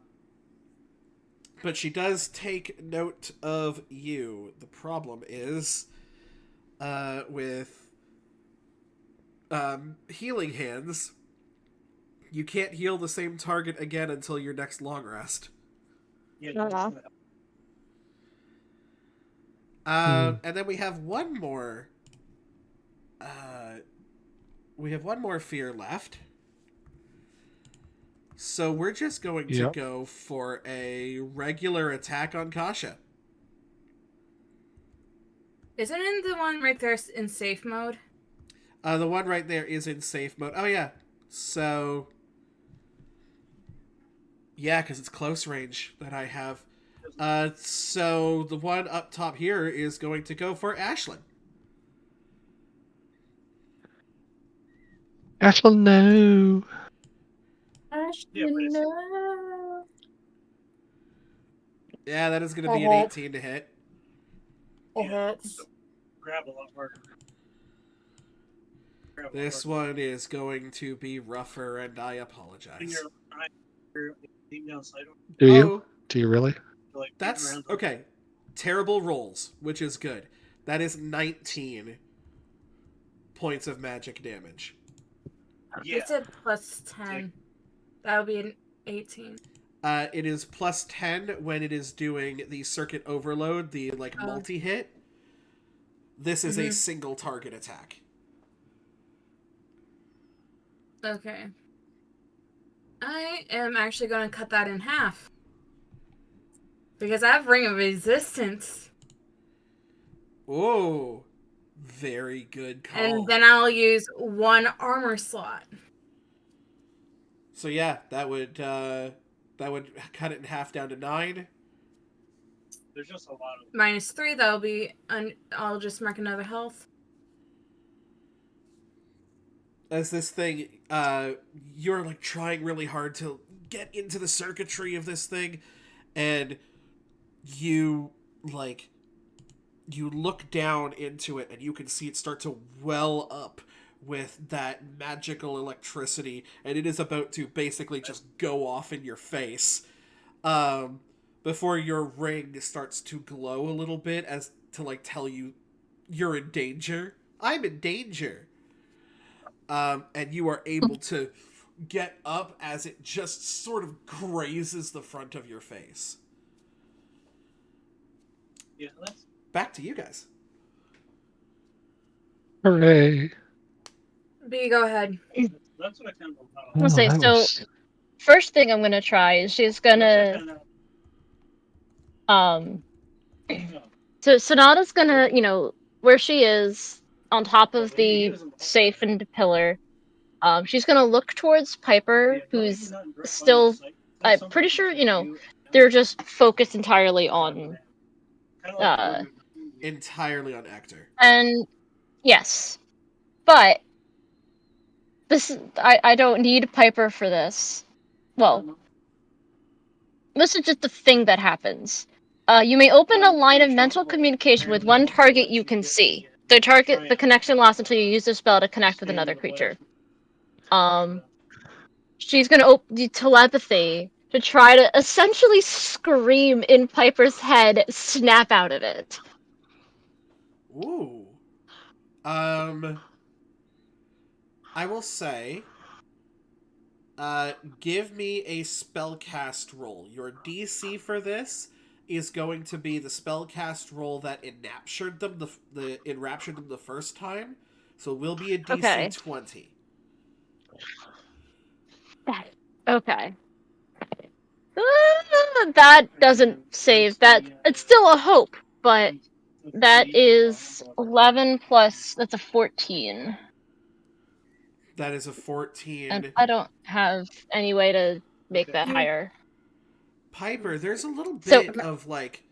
[SPEAKER 1] she does take note of you. The problem is with healing hands, you can't heal the same target again until your next long rest. And then we have one more. We have one more fear left. So we're just going to go for a regular attack on Kasha.
[SPEAKER 3] Isn't it the one right there in safe mode?
[SPEAKER 1] The one right there is in safe mode. Oh, yeah. So... Yeah, because it's close range that I have. So the one up top here is going to go for Ashlyn.
[SPEAKER 6] Ashlyn, no.
[SPEAKER 2] Ashlyn, no.
[SPEAKER 1] Yeah, that is going to be an 18 to hit.
[SPEAKER 2] It hurts.
[SPEAKER 7] Grab a lot harder.
[SPEAKER 1] This one is going to be rougher, and I apologize.
[SPEAKER 6] Do you? Do you really?
[SPEAKER 1] That's okay. Terrible rolls, which is good. That is 19 points of magic damage.
[SPEAKER 3] You said plus 10. That would be an 18.
[SPEAKER 1] It is plus 10 when it is doing the circuit overload, the multi-hit. This is a single target attack.
[SPEAKER 3] Okay. I am actually going to cut that in half. Because I have Ring of Resistance.
[SPEAKER 1] Oh, very good call.
[SPEAKER 3] And then I'll use 1 armor slot.
[SPEAKER 1] So yeah, that would cut it in half down to 9.
[SPEAKER 7] There's just a lot of...
[SPEAKER 3] -3, that'll be... I'll just mark another health.
[SPEAKER 1] As this thing, you're like trying really hard to get into the circuitry of this thing, and you look down into it and you can see it start to well up with that magical electricity, and it is about to basically just go off in your face. Before your ring starts to glow a little bit as to like tell you you're in danger. I'm in danger. And you are able to get up as it just sort of grazes the front of your face.
[SPEAKER 7] Yeah, that's...
[SPEAKER 1] Back to you guys.
[SPEAKER 6] Hooray.
[SPEAKER 3] B, go ahead.
[SPEAKER 7] That's what I kind of thought.
[SPEAKER 4] I'll say, so first thing I'm gonna try is she's gonna so Sonata's gonna, where she is on top of the safe and pillar, she's gonna look towards Piper, who's still, I'm pretty sure, they're just focused entirely on
[SPEAKER 1] entirely on Ector.
[SPEAKER 4] And yes, but this I don't need Piper for this. Well, this is just the thing that happens. You may open a line of mental communication with one target you can see. The connection lasts until you use the spell to connect with another creature. She's gonna open the telepathy to try to essentially scream in Piper's head, snap out of it.
[SPEAKER 1] Ooh. I will say Give me a spellcast roll. Your DC for this is going to be the spellcast roll that enraptured them the first time. So it will be a DC
[SPEAKER 4] Okay.
[SPEAKER 1] 20.
[SPEAKER 4] Okay. That doesn't save. That it's still a hope, but that is 11 plus. That's a 14,
[SPEAKER 1] That is a
[SPEAKER 4] and
[SPEAKER 1] 14.
[SPEAKER 4] I don't have any way to make that
[SPEAKER 3] You-
[SPEAKER 4] higher.
[SPEAKER 1] Piper, there's a little
[SPEAKER 4] So-
[SPEAKER 1] bit of like,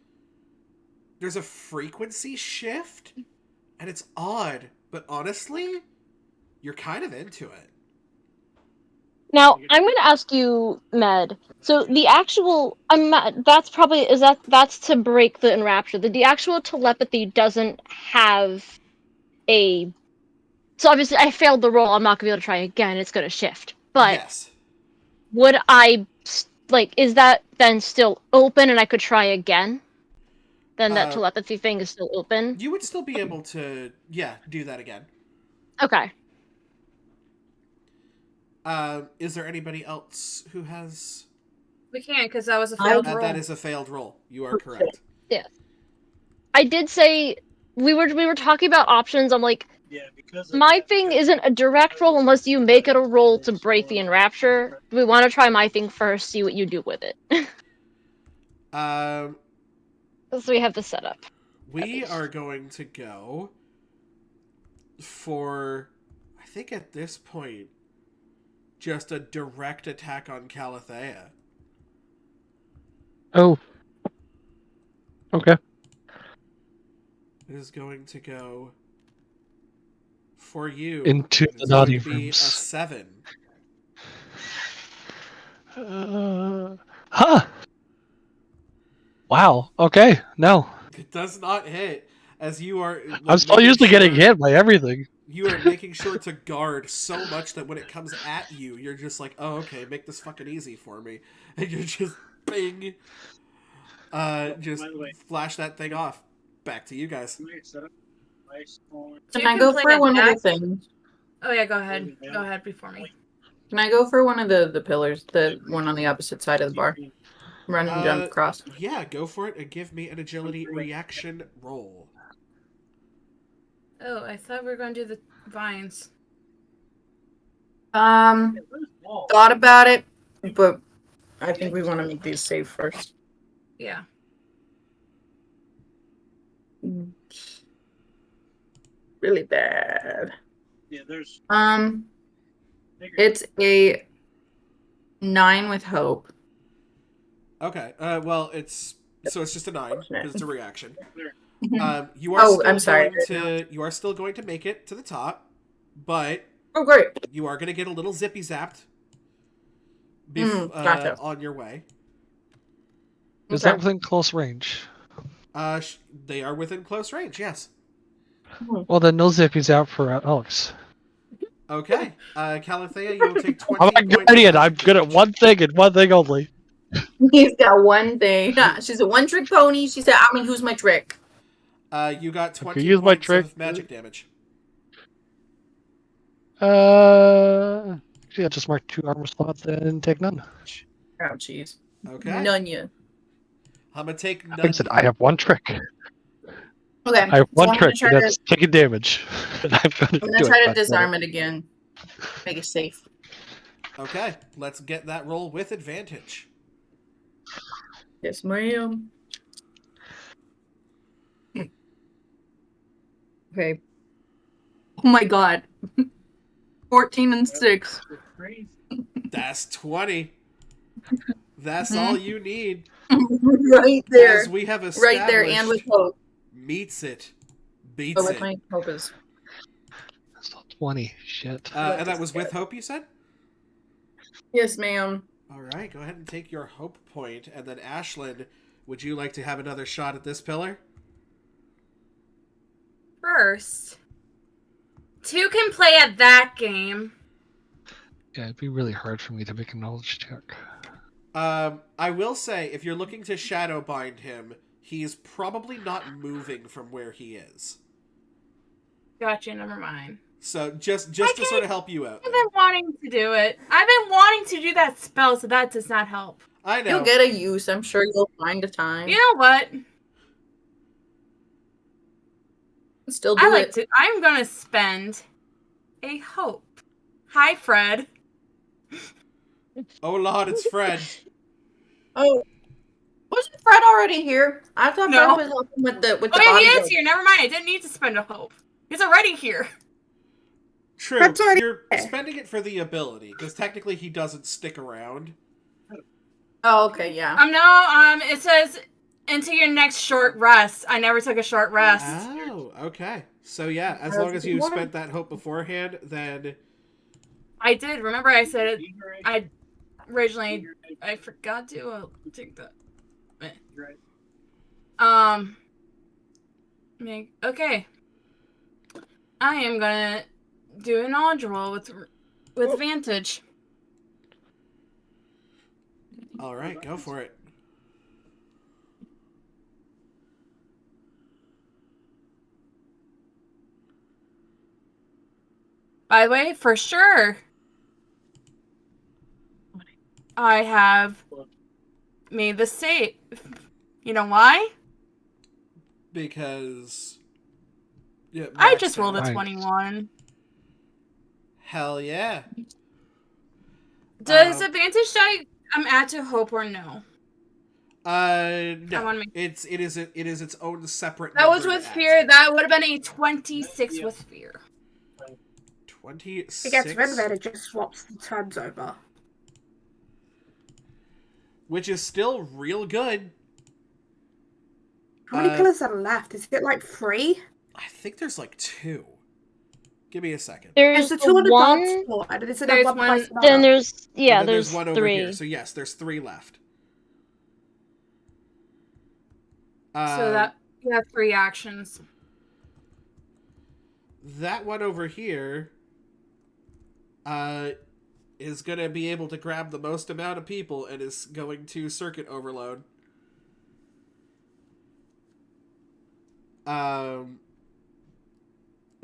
[SPEAKER 1] there's a frequency shift, and it's odd, but honestly, you're kind of into it.
[SPEAKER 4] Now I'm going to ask you, Med. So the actual, that's to break the enrapture. The actual telepathy doesn't have a. So obviously I failed the roll. I'm not going to be able to try again. It's going to shift. But
[SPEAKER 1] Yes.
[SPEAKER 4] would I is that then still open and I could try again? Then that telepathy thing is still open.
[SPEAKER 1] You would still be able to, do that again.
[SPEAKER 4] Okay.
[SPEAKER 1] Is there anybody else who has?
[SPEAKER 3] We can't because that was a failed roll.
[SPEAKER 1] That is a failed roll. You are correct.
[SPEAKER 4] Yeah. I did say we were talking about options. I'm like,
[SPEAKER 7] Yeah, because
[SPEAKER 4] my thing isn't a direct roll unless you make it a roll to break the enrapture. Do we want to try my thing first, see what you do with it?
[SPEAKER 1] Um,
[SPEAKER 4] So we have the setup.
[SPEAKER 1] we are going to go for, I think at this point, just a direct attack on Calathea.
[SPEAKER 6] Oh. Okay.
[SPEAKER 1] It is going to go for you.
[SPEAKER 6] Into
[SPEAKER 1] It's
[SPEAKER 6] the naughty
[SPEAKER 1] going to be a
[SPEAKER 6] rooms.
[SPEAKER 1] 7.
[SPEAKER 6] Huh. Wow. Okay. No.
[SPEAKER 1] It does not hit, as you are.
[SPEAKER 6] I'm still usually getting hit by everything.
[SPEAKER 1] You are making sure to guard so much that when it comes at you, you're just like, oh, okay, make this fucking easy for me. And you're just, bing. Just
[SPEAKER 7] by the way,
[SPEAKER 1] flash that thing off. Back to you guys.
[SPEAKER 7] set up ice storm.
[SPEAKER 3] So
[SPEAKER 2] Can
[SPEAKER 3] you
[SPEAKER 2] I go
[SPEAKER 3] play
[SPEAKER 2] for one of the
[SPEAKER 3] attack?
[SPEAKER 2] things?
[SPEAKER 3] Oh yeah, go ahead. Go ahead before me.
[SPEAKER 2] Can I go for one of the pillars, the one on the opposite side of the bar? Run and jump across.
[SPEAKER 1] Yeah, go for it and give me an agility reaction roll.
[SPEAKER 3] Oh, I thought we were going to do the vines.
[SPEAKER 2] Thought about it, but I think we want to make these safe first.
[SPEAKER 3] Yeah.
[SPEAKER 2] Really bad.
[SPEAKER 7] Yeah, there's.
[SPEAKER 2] It's a 9 with hope.
[SPEAKER 1] Okay. Well, it's just a 9 because it's a reaction. You are
[SPEAKER 2] Oh,
[SPEAKER 1] still
[SPEAKER 2] I'm sorry.
[SPEAKER 1] you are still going to make it to the top, but
[SPEAKER 2] Oh, great.
[SPEAKER 1] you are going to get a little zippy zapped
[SPEAKER 2] Gotcha.
[SPEAKER 1] on your way.
[SPEAKER 6] Is
[SPEAKER 2] Okay.
[SPEAKER 6] that within close range?
[SPEAKER 1] They are within close range. Yes.
[SPEAKER 6] Well, then no zippies out for Alex.
[SPEAKER 1] Okay. Calathea, you will take 20
[SPEAKER 6] I'm a
[SPEAKER 1] points of
[SPEAKER 6] guardian. I'm
[SPEAKER 1] magic
[SPEAKER 6] good at
[SPEAKER 1] damage.
[SPEAKER 6] one thing and one thing only.
[SPEAKER 2] He's got one thing. She's a one-trick pony. She said, who's my trick?
[SPEAKER 1] You got 20
[SPEAKER 6] use my
[SPEAKER 1] points
[SPEAKER 6] trick.
[SPEAKER 1] of magic damage.
[SPEAKER 6] Yeah, just mark 2 armor slots and take none.
[SPEAKER 2] Oh, jeez.
[SPEAKER 1] Okay.
[SPEAKER 2] None you.
[SPEAKER 1] I'm going to take none.
[SPEAKER 6] Like I said, I have one trick.
[SPEAKER 2] Okay.
[SPEAKER 6] I have
[SPEAKER 2] so
[SPEAKER 6] one
[SPEAKER 2] I'm gonna
[SPEAKER 6] trick,
[SPEAKER 2] try
[SPEAKER 6] and that's taking damage. And I'm
[SPEAKER 2] I'm
[SPEAKER 6] going
[SPEAKER 2] gonna try to disarm it again. Make it safe.
[SPEAKER 1] Okay. Let's get that roll with advantage.
[SPEAKER 2] Yes, ma'am. Okay. Oh my god. 14 and 6.
[SPEAKER 1] That's 20. That's all you need.
[SPEAKER 2] Right there.
[SPEAKER 1] As we have established,
[SPEAKER 2] Right there, and with hope.
[SPEAKER 1] meets it. Beats
[SPEAKER 2] But with
[SPEAKER 1] it.
[SPEAKER 2] my hope is.
[SPEAKER 6] Still 20. Shit.
[SPEAKER 1] And that was with hope, you said?
[SPEAKER 2] Yes, ma'am.
[SPEAKER 1] All right, go ahead and take your hope point, and then Ashlyn, would you like to have another shot at this pillar?
[SPEAKER 3] First, 2 can play at that game.
[SPEAKER 6] Yeah, it'd be really hard for me to make a knowledge check.
[SPEAKER 1] I will say, if you're looking to shadow bind him, he's probably not moving from where he is.
[SPEAKER 3] Gotcha, never mind.
[SPEAKER 1] So just to sort of help you out.
[SPEAKER 3] I've been wanting to do it. I've been wanting to do that spell, so that does not help.
[SPEAKER 1] I know.
[SPEAKER 2] You'll get a use. I'm sure you'll find a time.
[SPEAKER 3] You know what?
[SPEAKER 2] Still do it.
[SPEAKER 3] I'm gonna spend a hope. Hi, Fred.
[SPEAKER 1] Oh Lord, it's Fred.
[SPEAKER 2] Oh, wasn't Fred already here? I thought
[SPEAKER 3] No.
[SPEAKER 2] Fred was helping with the
[SPEAKER 3] Oh yeah, he
[SPEAKER 2] bodyguard.
[SPEAKER 3] is here. Never mind. I didn't need to spend a hope. He's already here.
[SPEAKER 1] True.
[SPEAKER 5] Fred's already
[SPEAKER 1] You're
[SPEAKER 5] here.
[SPEAKER 1] spending it for the ability, because technically he doesn't stick around.
[SPEAKER 2] Oh, okay, yeah.
[SPEAKER 3] No. It says into your next short rest. I never took a short rest.
[SPEAKER 1] Oh, okay. So yeah, as
[SPEAKER 2] That's
[SPEAKER 1] long as you
[SPEAKER 2] one.
[SPEAKER 1] spent that hope beforehand, then
[SPEAKER 3] I did. Remember, I said it. I originally. I forgot to take that. Okay. I am gonna do a knowledge roll with advantage.
[SPEAKER 1] all right, go for it.
[SPEAKER 3] By the way, for sure, I have made the save. You know why?
[SPEAKER 1] Because yeah,
[SPEAKER 3] I
[SPEAKER 1] max
[SPEAKER 3] just rolled a
[SPEAKER 6] Nice.
[SPEAKER 3] 21.
[SPEAKER 1] Hell yeah.
[SPEAKER 3] Does advantage die I'm at to hope or no?
[SPEAKER 1] No.
[SPEAKER 3] I wanna make-
[SPEAKER 1] It is its own separate.
[SPEAKER 3] That was
[SPEAKER 1] number
[SPEAKER 3] with
[SPEAKER 1] to add.
[SPEAKER 3] fear. That would have been a 26 with fear.
[SPEAKER 1] 26.
[SPEAKER 5] It gets rid of it, it just swaps the turns over.
[SPEAKER 1] Which is still real good.
[SPEAKER 5] How many pillars are left? Is it like 3?
[SPEAKER 1] I think there's like 2. Give me a second.
[SPEAKER 5] There's
[SPEAKER 4] There's
[SPEAKER 5] the 2 on the
[SPEAKER 4] one.
[SPEAKER 5] dance floor, and is it
[SPEAKER 3] There's
[SPEAKER 5] one
[SPEAKER 3] one-
[SPEAKER 5] place
[SPEAKER 4] Then
[SPEAKER 5] another?
[SPEAKER 4] there's
[SPEAKER 1] And then
[SPEAKER 4] there's
[SPEAKER 1] one over
[SPEAKER 4] 3.
[SPEAKER 1] here. So yes, there's 3 left.
[SPEAKER 3] So that you have 3 actions.
[SPEAKER 1] That one over here is going to be able to grab the most amount of people and is going to circuit overload.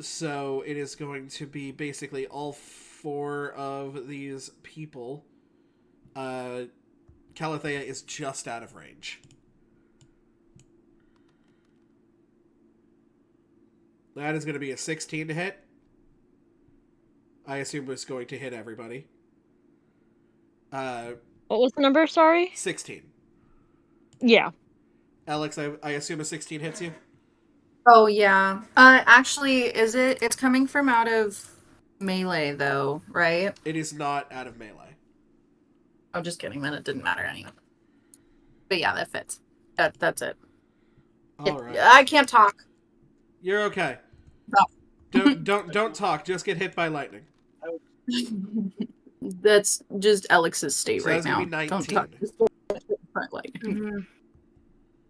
[SPEAKER 1] So it is going to be basically all 4 of these people. Calathea is just out of range. That is going to be a 16 to hit. I assume it's going to hit everybody.
[SPEAKER 4] What was the number? Sorry.
[SPEAKER 1] 16.
[SPEAKER 4] Yeah.
[SPEAKER 1] Alex, I assume a 16 hits you?
[SPEAKER 2] Oh, yeah. Actually, it's coming from out of melee, though, right?
[SPEAKER 1] It is not out of melee.
[SPEAKER 2] I'm just kidding, then it didn't matter anyway. But yeah, that fits. That's it.
[SPEAKER 1] All right.
[SPEAKER 2] I can't talk.
[SPEAKER 1] You're okay.
[SPEAKER 2] No.
[SPEAKER 1] Don't talk. Just get hit by lightning.
[SPEAKER 2] That's just Alex's state
[SPEAKER 1] So
[SPEAKER 2] right
[SPEAKER 1] that's gonna
[SPEAKER 2] now.
[SPEAKER 1] be 19.
[SPEAKER 2] Don't talk. Just get hit by lightning.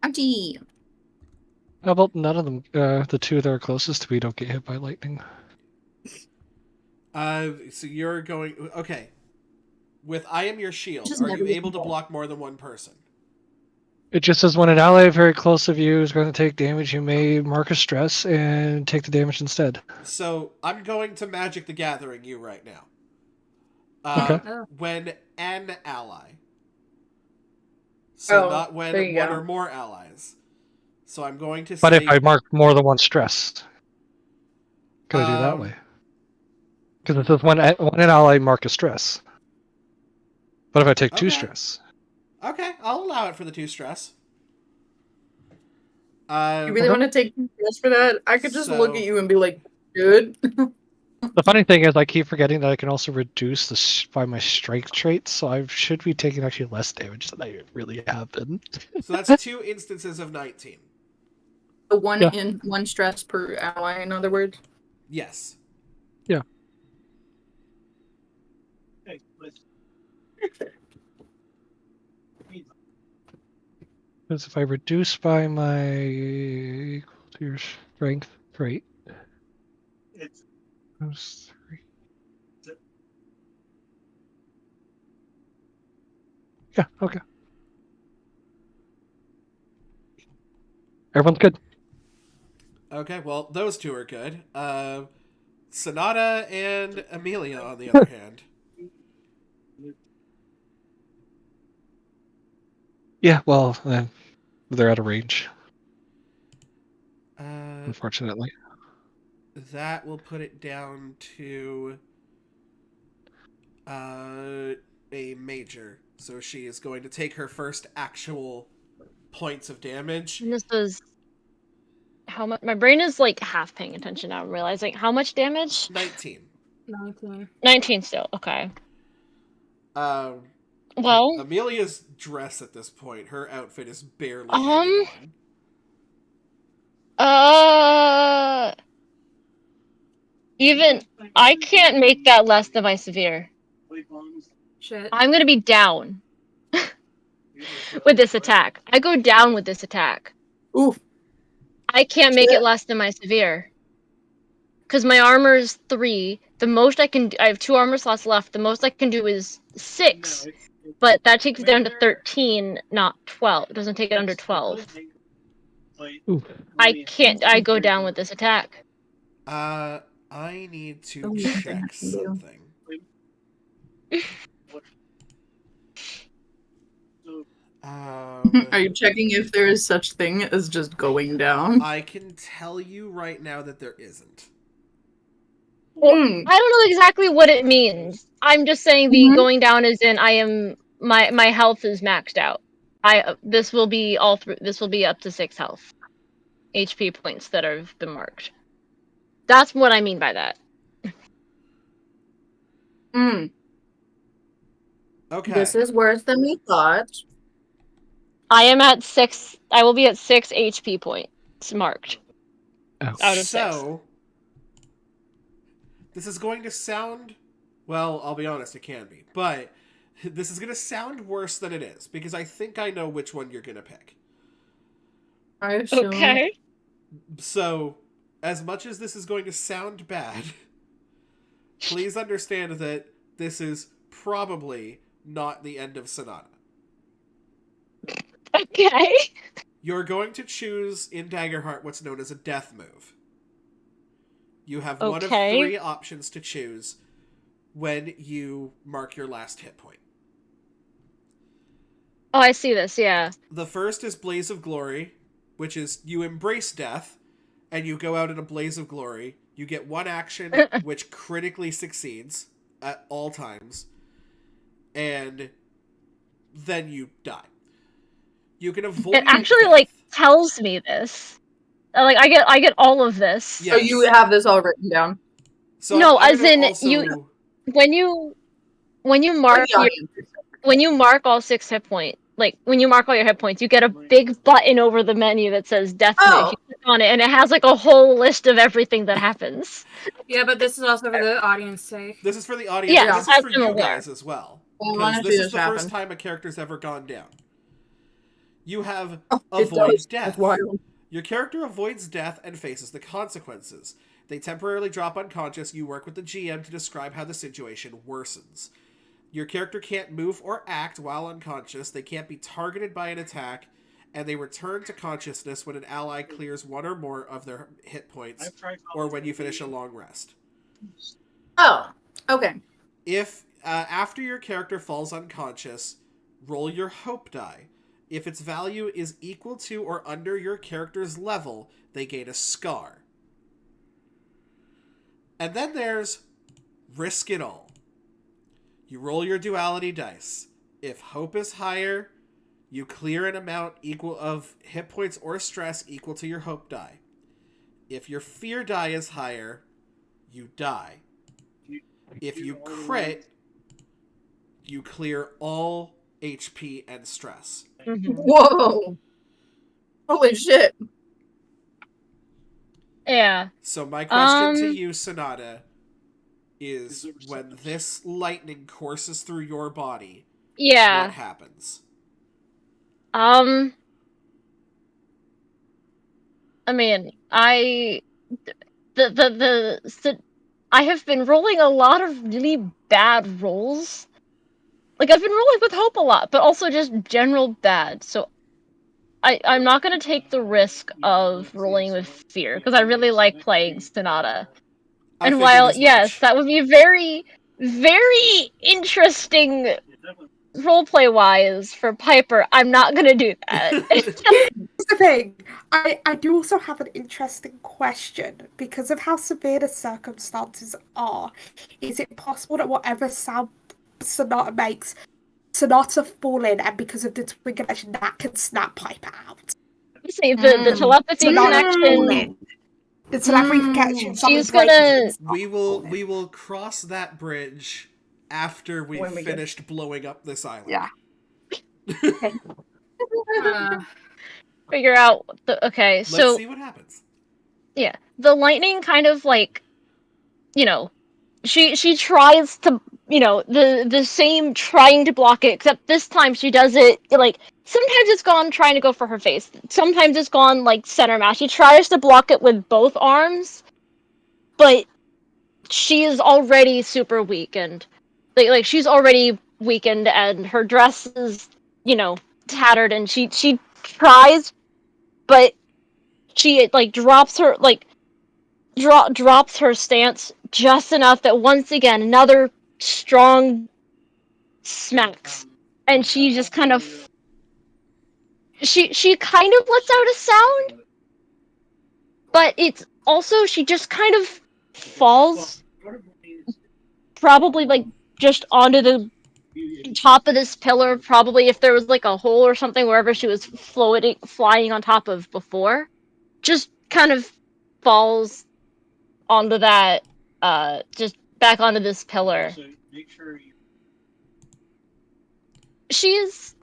[SPEAKER 2] Ouchie.
[SPEAKER 6] How about none of them? The 2 that are closest to me don't get hit by lightning.
[SPEAKER 1] So you're going okay. With I am your shield,
[SPEAKER 2] Just
[SPEAKER 1] are
[SPEAKER 2] never
[SPEAKER 1] you
[SPEAKER 2] get
[SPEAKER 1] able to
[SPEAKER 2] hit.
[SPEAKER 1] block more than one person?
[SPEAKER 6] It just says when an ally very close to you is going to take damage, you may mark a stress and take the damage instead.
[SPEAKER 1] So I'm going to Magic the Gathering you right now.
[SPEAKER 6] Okay.
[SPEAKER 1] When an ally. So
[SPEAKER 2] Oh,
[SPEAKER 1] not when
[SPEAKER 2] there you
[SPEAKER 1] one
[SPEAKER 2] go.
[SPEAKER 1] or more allies. So I'm going to
[SPEAKER 6] But
[SPEAKER 1] say.
[SPEAKER 6] if I mark more than one stress, could I do that way? Because it says when an ally mark a stress. But if I take 2
[SPEAKER 1] Okay.
[SPEAKER 6] stress,
[SPEAKER 1] Okay, I'll allow it for the 2 stress.
[SPEAKER 2] You really want to take stress for that? I could just look
[SPEAKER 1] So-
[SPEAKER 2] at you and be like, good.
[SPEAKER 6] the funny thing is I keep forgetting that I can also reduce by my strength traits, so I should be taking actually less damage than I really have been.
[SPEAKER 1] So that's 2 instances of 19.
[SPEAKER 2] One stress per ally, in other words.
[SPEAKER 1] Yes.
[SPEAKER 7] Okay, let's
[SPEAKER 6] Because if I reduce by my equal to your strength trait,
[SPEAKER 7] it's
[SPEAKER 6] times 3. Yeah, okay. Everyone's good.
[SPEAKER 1] Okay, well, those 2 are good. Sonata and Amelia, on the other hand.
[SPEAKER 6] Yeah, well, they're out of range,
[SPEAKER 1] Uh,
[SPEAKER 6] unfortunately.
[SPEAKER 1] that will put it down to a major. So she is going to take her first actual points of damage.
[SPEAKER 4] And this was how much? My brain is like half paying attention now. I'm realizing how much damage?
[SPEAKER 1] 19.
[SPEAKER 3] 19.
[SPEAKER 4] 19 still. Okay.
[SPEAKER 1] Um,
[SPEAKER 4] Well,
[SPEAKER 1] Amelia's dress at this point, her outfit is barely
[SPEAKER 4] Um,
[SPEAKER 1] hanging on.
[SPEAKER 4] uh, even I can't make that less than my severe.
[SPEAKER 3] Shit.
[SPEAKER 4] I'm gonna be down with this attack. I go down with this attack.
[SPEAKER 2] Oof.
[SPEAKER 4] I can't make it less than my severe. Because my armor is 3. The most I can I have 2 armor slots left. The most I can do is 6. But that takes it down to 13, not 12. It doesn't take it under 12.
[SPEAKER 6] Ooh.
[SPEAKER 4] I go down with this attack.
[SPEAKER 1] I need to
[SPEAKER 2] Oh, yeah,
[SPEAKER 1] check
[SPEAKER 2] I can do.
[SPEAKER 1] something.
[SPEAKER 2] Are you checking if there is such thing as just going down?
[SPEAKER 1] I can tell you right now that there isn't.
[SPEAKER 4] Well,
[SPEAKER 2] Hmm.
[SPEAKER 4] I don't know exactly what it means. I'm just saying the
[SPEAKER 2] Mhm.
[SPEAKER 4] going down is in I am my health is maxed out. This will be all through. This will be up to 6 health HP points that have been marked. That's what I mean by that.
[SPEAKER 2] Mm.
[SPEAKER 1] Okay.
[SPEAKER 2] This is worse than we thought.
[SPEAKER 4] I am at 6. I will be at 6 HP points marked
[SPEAKER 6] Oh.
[SPEAKER 4] out of 6.
[SPEAKER 1] So, this is going to sound, well, I'll be honest, it can be, but this is going to sound worse than it is because I think I know which one you're going to pick.
[SPEAKER 2] I assume.
[SPEAKER 4] Okay.
[SPEAKER 1] So, as much as this is going to sound bad, please understand that this is probably not the end of Sonata.
[SPEAKER 4] Okay.
[SPEAKER 1] You're going to choose in Daggerheart what's known as a death move. You have one of
[SPEAKER 4] Okay.
[SPEAKER 1] 3 options to choose when you mark your last hit point.
[SPEAKER 4] Oh, I see this. Yeah.
[SPEAKER 1] The first is Blaze of Glory, which is you embrace death and you go out in a blaze of glory. You get 1 action which critically succeeds at all times, and then you die. You can avoid
[SPEAKER 4] It actually
[SPEAKER 1] death.
[SPEAKER 4] like tells me this. Like I get all of this.
[SPEAKER 1] Yes.
[SPEAKER 2] So you have this all written down.
[SPEAKER 1] So
[SPEAKER 4] No,
[SPEAKER 1] I'm
[SPEAKER 4] as
[SPEAKER 1] gonna
[SPEAKER 4] in
[SPEAKER 1] also...
[SPEAKER 4] when you mark
[SPEAKER 2] For the
[SPEAKER 4] your
[SPEAKER 2] audience.
[SPEAKER 4] when you mark all 6 hit points, like when you mark all your hit points, you get a big button over the menu that says death move.
[SPEAKER 2] Oh.
[SPEAKER 4] You click on it and it has like a whole list of everything that happens.
[SPEAKER 3] Yeah, but this is also for the audience sake.
[SPEAKER 1] This is for the audience,
[SPEAKER 4] Yeah,
[SPEAKER 1] and this is
[SPEAKER 4] as
[SPEAKER 1] for
[SPEAKER 4] I'm
[SPEAKER 1] you
[SPEAKER 4] aware.
[SPEAKER 1] guys as well.
[SPEAKER 2] I
[SPEAKER 1] Because
[SPEAKER 2] wanna see
[SPEAKER 1] this is
[SPEAKER 2] this
[SPEAKER 1] the first
[SPEAKER 2] happen.
[SPEAKER 1] time a character's ever gone down. You have
[SPEAKER 2] Oh, it
[SPEAKER 1] Avoid
[SPEAKER 2] does.
[SPEAKER 1] Death.
[SPEAKER 2] That's wild.
[SPEAKER 1] Your character avoids death and faces the consequences. They temporarily drop unconscious. You work with the GM to describe how the situation worsens. Your character can't move or act while unconscious. They can't be targeted by an attack. And they return to consciousness when an ally clears 1 or more of their hit points, or when you finish a long rest.
[SPEAKER 2] Oh. Okay.
[SPEAKER 1] If, after your character falls unconscious, roll your hope die. If its value is equal to or under your character's level, they gain a scar. And then there's Risk It All. You roll your duality dice. If hope is higher, you clear an amount equal of hit points or stress equal to your hope die. If your fear die is higher, you die. If you crit, you clear all HP and stress.
[SPEAKER 4] Mhm.
[SPEAKER 2] Whoa. Holy shit.
[SPEAKER 4] Yeah.
[SPEAKER 1] So my question to
[SPEAKER 4] Um,
[SPEAKER 1] you, Sonata, is when this lightning courses through your body,
[SPEAKER 4] Yeah.
[SPEAKER 1] what happens?
[SPEAKER 4] I mean, I have been rolling a lot of really bad rolls. Like I've been rolling with hope a lot, but also just general bad. So I'm not gonna take the risk of rolling with fear because I really like playing Sonata.
[SPEAKER 1] I
[SPEAKER 4] And
[SPEAKER 1] figured
[SPEAKER 4] while,
[SPEAKER 1] as
[SPEAKER 4] yes,
[SPEAKER 1] much.
[SPEAKER 4] that would be very, very interesting roleplay wise for Piper, I'm not gonna do that.
[SPEAKER 5] Here's the thing. I do also have an interesting question. Because of how severe the circumstances are, is it possible that whatever sound Sonata makes, Sonata fall in, and because of the twin connection, that can snap Piper out?
[SPEAKER 4] See, the telepathy
[SPEAKER 5] Sonata fall
[SPEAKER 4] connection,
[SPEAKER 5] in. The telepathy connection suddenly
[SPEAKER 4] she's
[SPEAKER 5] breaks
[SPEAKER 4] gonna...
[SPEAKER 5] and Sonata fall in.
[SPEAKER 1] We will cross that bridge after we've
[SPEAKER 2] When we get-
[SPEAKER 1] finished blowing up this island.
[SPEAKER 5] Yeah.
[SPEAKER 4] figure out the... Okay,
[SPEAKER 1] Let's
[SPEAKER 4] so,
[SPEAKER 1] see what happens.
[SPEAKER 4] yeah, the lightning kind of, like, you know, she tries to, you know, the same trying to block it, except this time she does it, like, sometimes it's gone trying to go for her face. Sometimes it's gone, like, center mass. She tries to block it with both arms, but she is already super weakened. Like she's already weakened, and her dress is, you know, tattered, and she tries, but she, like, drops her, like, drops her stance just enough that once again another strong smacks, and she just kind of she kind of lets out a sound, but it's also she just kind of falls, probably, like, just onto the top of this pillar, probably if there was, like, a hole or something wherever she was flying on top of before, just kind of falls onto that, just back onto this pillar.
[SPEAKER 7] So make sure you
[SPEAKER 4] She's,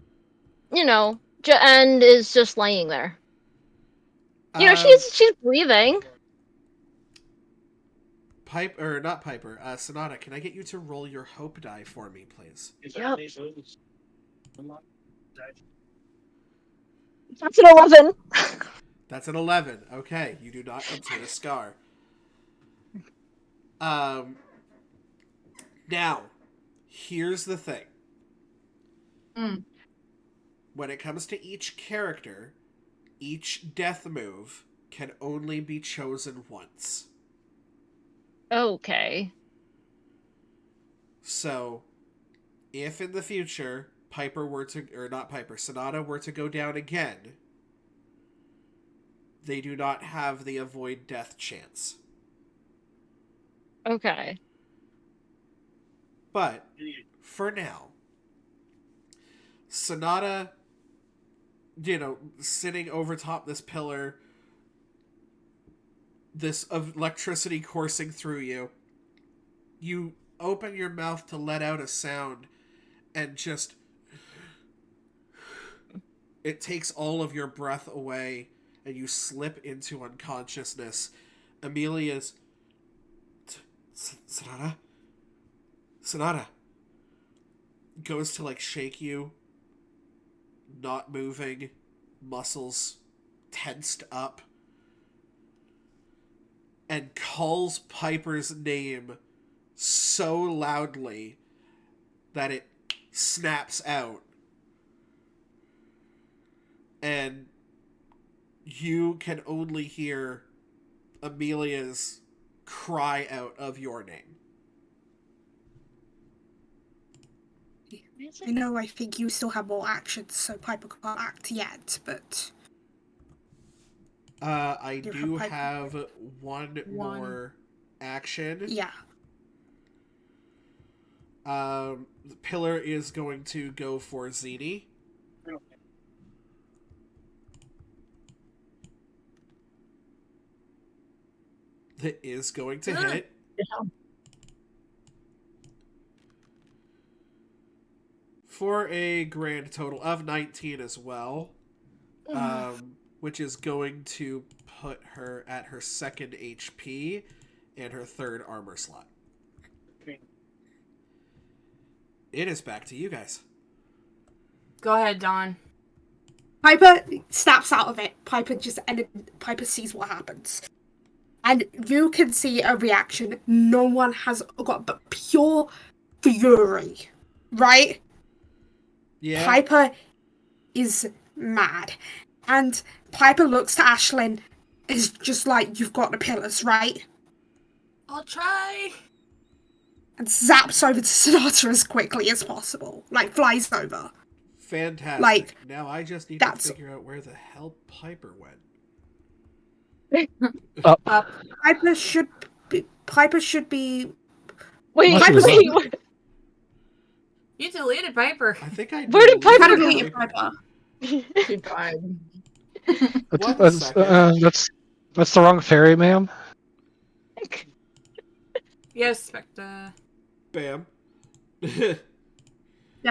[SPEAKER 4] you know, and is just laying there. You know, she's breathing.
[SPEAKER 1] Not Piper. Sonata, can I get you to roll your hope die for me, please?
[SPEAKER 4] Yep.
[SPEAKER 7] those.
[SPEAKER 4] That's an 11.
[SPEAKER 1] That's an 11. Okay, you do not obtain a scar. Now, here's the thing. When it comes to each character, each death move can only be chosen once.
[SPEAKER 4] Okay.
[SPEAKER 1] So, if in the future Sonata were to go down again, they do not have the avoid death chance.
[SPEAKER 4] Okay.
[SPEAKER 1] But, for now, Sonata, you know, sitting over top this pillar, this of electricity coursing through you, you open your mouth to let out a sound, and just it takes all of your breath away, and you slip into unconsciousness. Amelia's Sonata goes to, like, shake you, not moving, muscles tensed up, and calls Piper's name so loudly that it snaps out. And you can only hear Amelia's cry out of your name.
[SPEAKER 5] I know, I think you still have more actions, so Piper can't act yet, but...
[SPEAKER 1] I
[SPEAKER 5] You
[SPEAKER 1] do
[SPEAKER 5] have
[SPEAKER 1] have one more action.
[SPEAKER 5] Yeah.
[SPEAKER 1] The pillar is going to go for Zini. That is going to hit.
[SPEAKER 2] Yeah.
[SPEAKER 1] For a grand total of 19 as well. Which is going to put her at her 2nd HP and her 3rd armor slot. It is back to you guys.
[SPEAKER 3] Go ahead, Dawn.
[SPEAKER 5] Piper snaps out of it. Piper sees what happens. And you can see a reaction no one has got but pure fury. Right?
[SPEAKER 1] Yeah.
[SPEAKER 5] Piper is mad. And Piper looks to Ashlyn, is just like, you've got the pillars, right?
[SPEAKER 3] I'll try.
[SPEAKER 5] And zaps over to Sonata as quickly as possible. Like, flies over.
[SPEAKER 1] Fantastic.
[SPEAKER 5] Like,
[SPEAKER 1] now I just need to
[SPEAKER 5] that's-
[SPEAKER 1] figure out where the hell Piper went.
[SPEAKER 5] Piper should be...
[SPEAKER 4] Wait,
[SPEAKER 6] Unless she was
[SPEAKER 4] wait,
[SPEAKER 6] up.
[SPEAKER 4] wait.
[SPEAKER 3] You deleted Piper.
[SPEAKER 1] I think I
[SPEAKER 4] Where did
[SPEAKER 5] Kind
[SPEAKER 4] Piper
[SPEAKER 5] of
[SPEAKER 4] go?
[SPEAKER 5] deleted Piper.
[SPEAKER 2] She died.
[SPEAKER 1] One second.
[SPEAKER 6] That's the wrong fairy, ma'am.
[SPEAKER 3] Yes, Spectre.
[SPEAKER 1] Bam.
[SPEAKER 5] Yeah,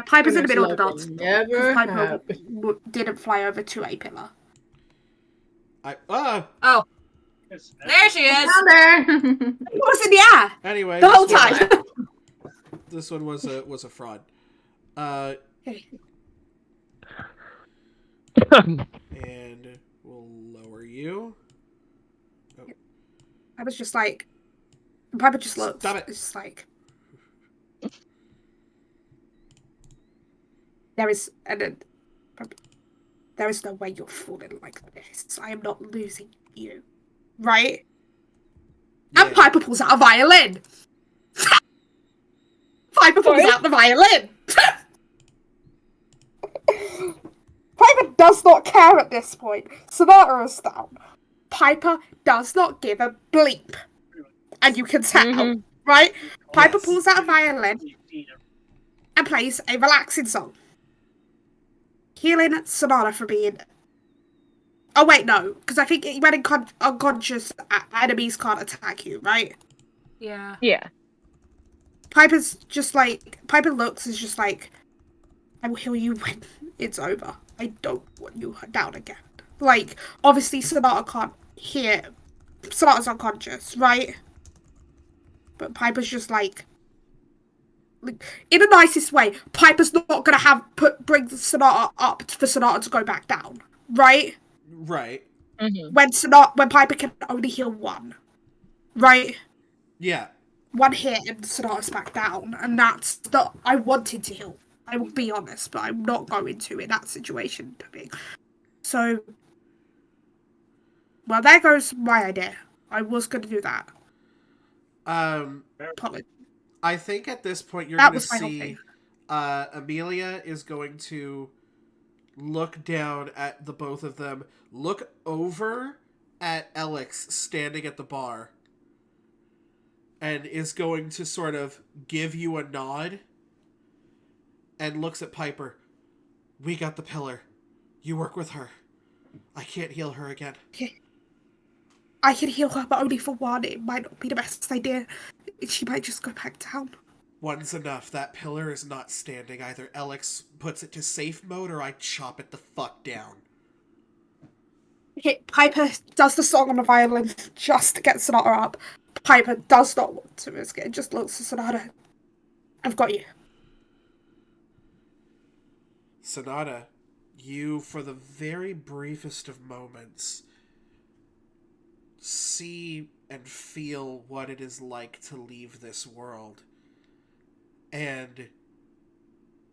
[SPEAKER 5] Piper's in the middle of the
[SPEAKER 2] Love
[SPEAKER 5] dance.
[SPEAKER 2] will
[SPEAKER 5] Because
[SPEAKER 2] never
[SPEAKER 5] Piper
[SPEAKER 2] happen.
[SPEAKER 5] didn't fly over to a pillar.
[SPEAKER 3] Oh, there she is.
[SPEAKER 2] Down there.
[SPEAKER 5] It was in the air
[SPEAKER 1] Anyway,
[SPEAKER 5] the whole
[SPEAKER 1] this one-
[SPEAKER 5] time.
[SPEAKER 1] This one was a fraud. And we'll lower you.
[SPEAKER 5] I was just like... Piper just looked.
[SPEAKER 1] Stop it.
[SPEAKER 5] It's just like... There is no way you're falling like this. I am not losing you. Right?
[SPEAKER 1] Yeah.
[SPEAKER 5] And Piper pulls out a violin. Piper pulls
[SPEAKER 4] Sorry?
[SPEAKER 5] out the violin. Piper does not care at this point. Sonata is down. Piper does not give a bleep. And you can tell,
[SPEAKER 4] Mhm.
[SPEAKER 5] right? Piper
[SPEAKER 1] Yes.
[SPEAKER 5] pulls out a violin and plays a relaxing song. Healing Sonata for being... Oh, wait, no. Because I think when unconscious, enemies can't attack you, right?
[SPEAKER 3] Yeah.
[SPEAKER 4] Yeah.
[SPEAKER 5] Piper's just like... Piper looks is just like... I will heal you when it's over. I don't want you down again. Like, obviously Sonata can't hear... Sonata's unconscious, right? But Piper's just like... in the nicest way, Piper's not gonna bring Sonata up for Sonata to go back down, right?
[SPEAKER 1] Right.
[SPEAKER 4] Mm-hmm.
[SPEAKER 5] When Piper can only heal one, right?
[SPEAKER 1] Yeah.
[SPEAKER 5] One hit and Sonata's back down, and that's not. I wanted to heal. I will be honest, but I'm not going to in that situation. So, well, there goes my idea. I was going to do that. Apologies.
[SPEAKER 1] I think at this point you're
[SPEAKER 5] That
[SPEAKER 1] going to
[SPEAKER 5] was my whole
[SPEAKER 1] see
[SPEAKER 5] thing.
[SPEAKER 1] Amelia is going to look down at the both of them, look over at Alex standing at the bar, and is going to sort of give you a nod and looks at Piper. We got the pillar. You work with her. I can't heal her again.
[SPEAKER 5] I can heal her, but only for one. It might not be the best idea. She might just go back down.
[SPEAKER 1] One's enough. That pillar is not standing. Either Alex puts it to safe mode or I chop it the fuck down.
[SPEAKER 5] Okay, Piper does the song on the violin just to get Sonata up. Piper does not want to risk it. Just looks at Sonata. I've got you.
[SPEAKER 1] Sonata, you, for the very briefest of moments, see and feel what it is like to leave this world. And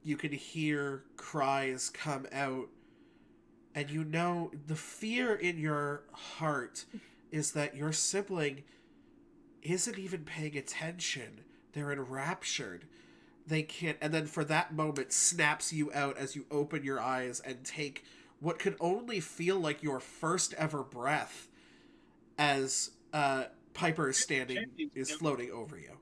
[SPEAKER 1] you can hear cries come out. And you know the fear in your heart is that your sibling isn't even paying attention. They're enraptured. They can't... And then for that moment snaps you out as you open your eyes and take what could only feel like your first ever breath as Piper is floating over you.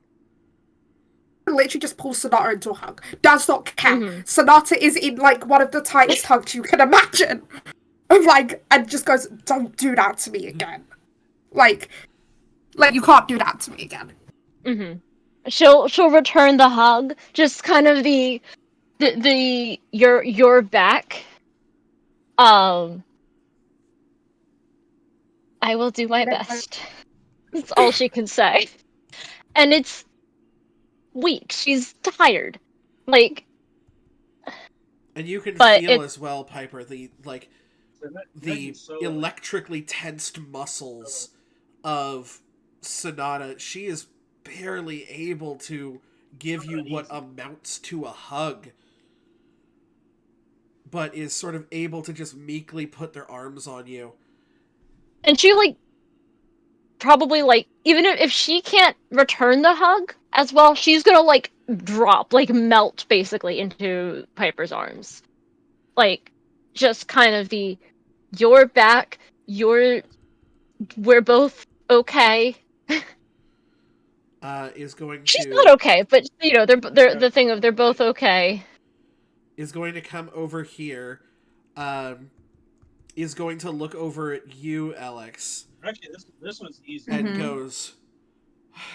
[SPEAKER 5] Literally just pulls Sonata into a hug. Does not care.
[SPEAKER 4] Mhm.
[SPEAKER 5] Sonata is in like one of the tightest hugs you can imagine. And just goes, don't do that to me again. Like you can't do that to me again.
[SPEAKER 4] Mm-hmm. She'll return the hug. Just kind of the your back. I will do my best. That's all she can say. And it's weak. She's tired. Like,
[SPEAKER 1] And you can
[SPEAKER 4] But
[SPEAKER 1] feel
[SPEAKER 4] it-
[SPEAKER 1] as well, Piper, the electrically tensed muscles of Sonata. She is barely able to give you what amounts to a hug, but is sort of able to just meekly put their arms on you.
[SPEAKER 4] and she like probably like, even if she can't return the hug as well, she's gonna like drop, like melt basically into Piper's arms. Like, just kind of you're back, we're both okay.
[SPEAKER 1] Is going
[SPEAKER 4] She's
[SPEAKER 1] to
[SPEAKER 4] not okay, but you know, they're the thing of they're both okay.
[SPEAKER 1] is going to come over here, is going to look over at you, Alex,
[SPEAKER 7] Actually, this one's easy.
[SPEAKER 1] and
[SPEAKER 2] Mhm.
[SPEAKER 1] goes,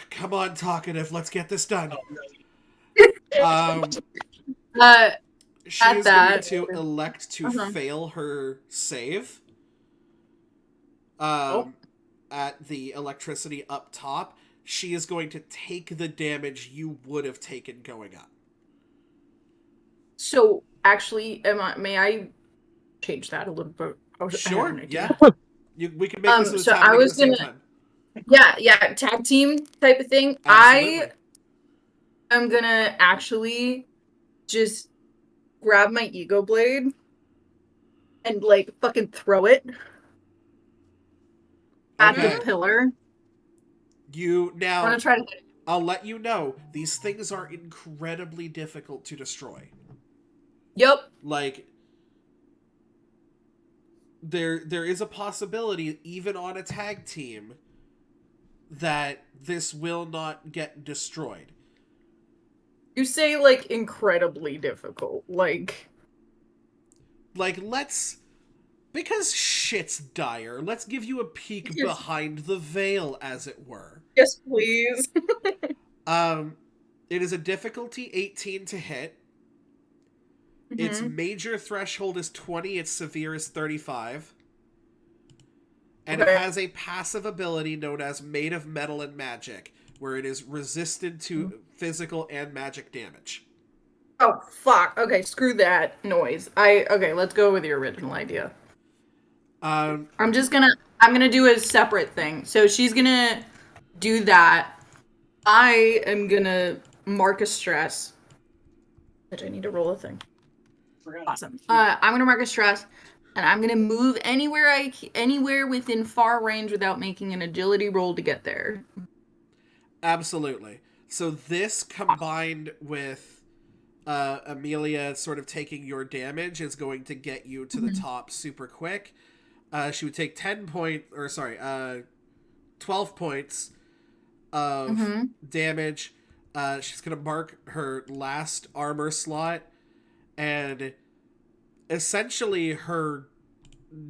[SPEAKER 1] "Come on, talkative, let's get this done."
[SPEAKER 7] Oh, no.
[SPEAKER 1] She
[SPEAKER 2] At
[SPEAKER 1] is going
[SPEAKER 2] that-
[SPEAKER 1] to elect to
[SPEAKER 2] Uh-huh.
[SPEAKER 1] fail her save. At the electricity up top, she is going to take the damage you would have taken going up.
[SPEAKER 2] So actually, may I change that a little bit? I have
[SPEAKER 1] Sure,
[SPEAKER 2] an idea.
[SPEAKER 1] yeah. We can make this
[SPEAKER 2] So
[SPEAKER 1] happening
[SPEAKER 2] I
[SPEAKER 1] at
[SPEAKER 2] was
[SPEAKER 1] the same
[SPEAKER 2] gonna-
[SPEAKER 1] time.
[SPEAKER 2] Yeah, tag team type of thing.
[SPEAKER 1] Absolutely.
[SPEAKER 2] I'm gonna actually just grab my ego blade and like fucking throw it at
[SPEAKER 1] Okay.
[SPEAKER 2] the pillar.
[SPEAKER 1] You
[SPEAKER 2] I'm
[SPEAKER 1] now.
[SPEAKER 2] gonna try to hit it.
[SPEAKER 1] I'll let you know, these things are incredibly difficult to destroy.
[SPEAKER 2] Yep.
[SPEAKER 1] Like, there is a possibility, even on a tag team, that this will not get destroyed.
[SPEAKER 2] You say like incredibly difficult. Like
[SPEAKER 1] Let's, because shit's dire, let's give you a peek
[SPEAKER 2] Yes.
[SPEAKER 1] behind the veil, as it were.
[SPEAKER 2] yes, please.
[SPEAKER 1] It is a difficulty 18 to hit. Its
[SPEAKER 2] Mhm.
[SPEAKER 1] major threshold is 20, its severe is 35. And
[SPEAKER 2] Okay.
[SPEAKER 1] it has a passive ability known as Made of Metal and Magic, where it is resistant to physical and magic damage.
[SPEAKER 2] Oh fuck. Okay, screw that noise. Okay, let's go with your original idea. I'm gonna do a separate thing. So she's gonna do that. I am gonna mark a stress. Which I need to roll a thing.
[SPEAKER 7] Forgot.
[SPEAKER 2] Awesome. I'm gonna mark a stress, and I'm gonna move anywhere within far range without making an agility roll to get there.
[SPEAKER 1] Absolutely. So this combined with Amelia sort of taking your damage is going to get you to the top super quick. She would take 12 points of damage. She's going to mark her last armor slot, and essentially her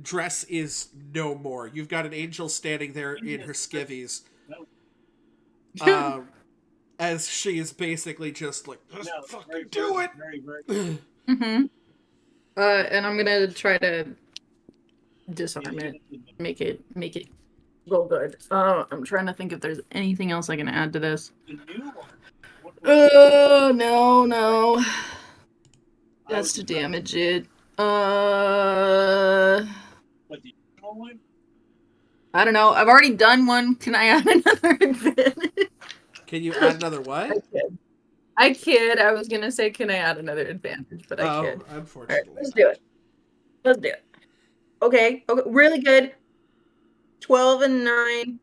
[SPEAKER 1] dress is no more. You've got an angel standing there in her skivvies. As she is basically just like, just
[SPEAKER 7] No,
[SPEAKER 1] fucking do it!
[SPEAKER 7] Very, very.
[SPEAKER 2] And I'm gonna try to disarm it, make it go good. I'm trying to think if there's anything else I can add to this.
[SPEAKER 7] The new one.
[SPEAKER 2] No. That's to damage it.
[SPEAKER 7] What, the original one?
[SPEAKER 2] I don't know. I've already done one. Can I add another advantage?
[SPEAKER 1] Can you add another what?
[SPEAKER 2] I kid. I was gonna say, can I add another advantage, but I kid.
[SPEAKER 1] Unfortunately.
[SPEAKER 2] Alright, let's do it. Okay, really good. 12 and 9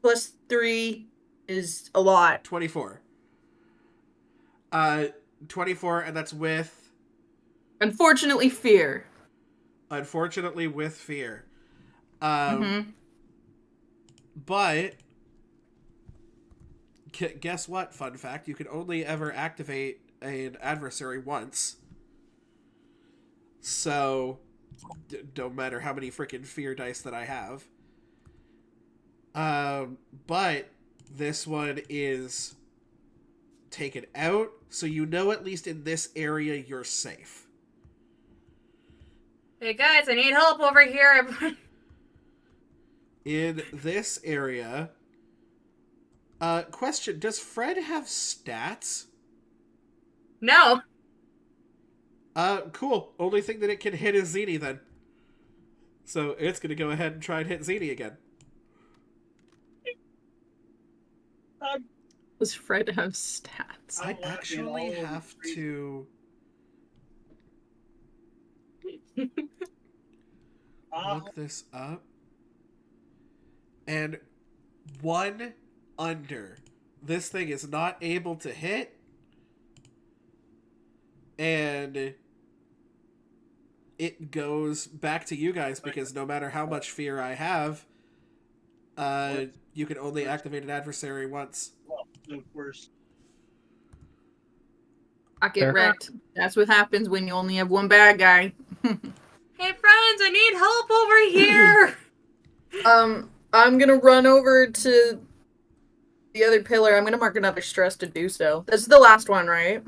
[SPEAKER 2] plus 3 is a lot.
[SPEAKER 1] 24. 24, and that's with...
[SPEAKER 2] Unfortunately, fear.
[SPEAKER 1] Unfortunately, with fear. But... Guess what, fun fact? You can only ever activate an adversary once. So... don't matter how many freaking fear dice that I have. But this one is taken out, so you know at least in this area you're safe.
[SPEAKER 3] Hey guys, I need help over here.
[SPEAKER 1] In this area... question, does Fred have stats?
[SPEAKER 3] No.
[SPEAKER 1] Cool. Only thing that it can hit is Zini then. So it's gonna go ahead and try and hit Zini again.
[SPEAKER 2] Does Fred have stats?
[SPEAKER 1] I actually have to... look this up. And 1 under. This thing is not able to hit. And it goes back to you guys because no matter how much fear I have, you can only activate an adversary once.
[SPEAKER 7] Well, of course.
[SPEAKER 2] I get
[SPEAKER 6] Fair.
[SPEAKER 2] wrecked. That's what happens when you only have one bad guy.
[SPEAKER 3] Hey friends, I need help over here.
[SPEAKER 2] I'm gonna run over to the other pillar. I'm gonna mark another stress to do so. This is the last one, right?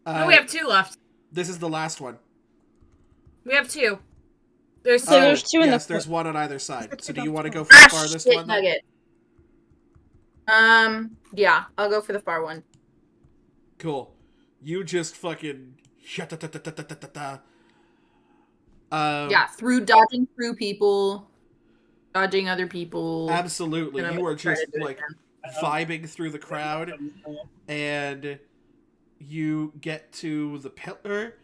[SPEAKER 3] No, we have 2 left.
[SPEAKER 1] This is the last one.
[SPEAKER 3] We have 2. There's
[SPEAKER 4] So
[SPEAKER 3] 2.
[SPEAKER 4] there's 2 in
[SPEAKER 1] Yes,
[SPEAKER 4] the
[SPEAKER 1] there's 1 on either side.
[SPEAKER 5] It's
[SPEAKER 1] So do you
[SPEAKER 5] about
[SPEAKER 1] want to go
[SPEAKER 5] 12.
[SPEAKER 1] for the farthest
[SPEAKER 2] shit
[SPEAKER 1] one? Then?
[SPEAKER 2] nugget. Yeah, I'll go for the far one.
[SPEAKER 1] Cool. You just fucking.
[SPEAKER 2] Yeah, dodging through people, dodging other people.
[SPEAKER 1] Absolutely.
[SPEAKER 2] And I'm
[SPEAKER 1] You are
[SPEAKER 2] gonna try to
[SPEAKER 1] just
[SPEAKER 2] do it
[SPEAKER 1] like
[SPEAKER 2] again.
[SPEAKER 1] vibing through the crowd, and you get to the pillar.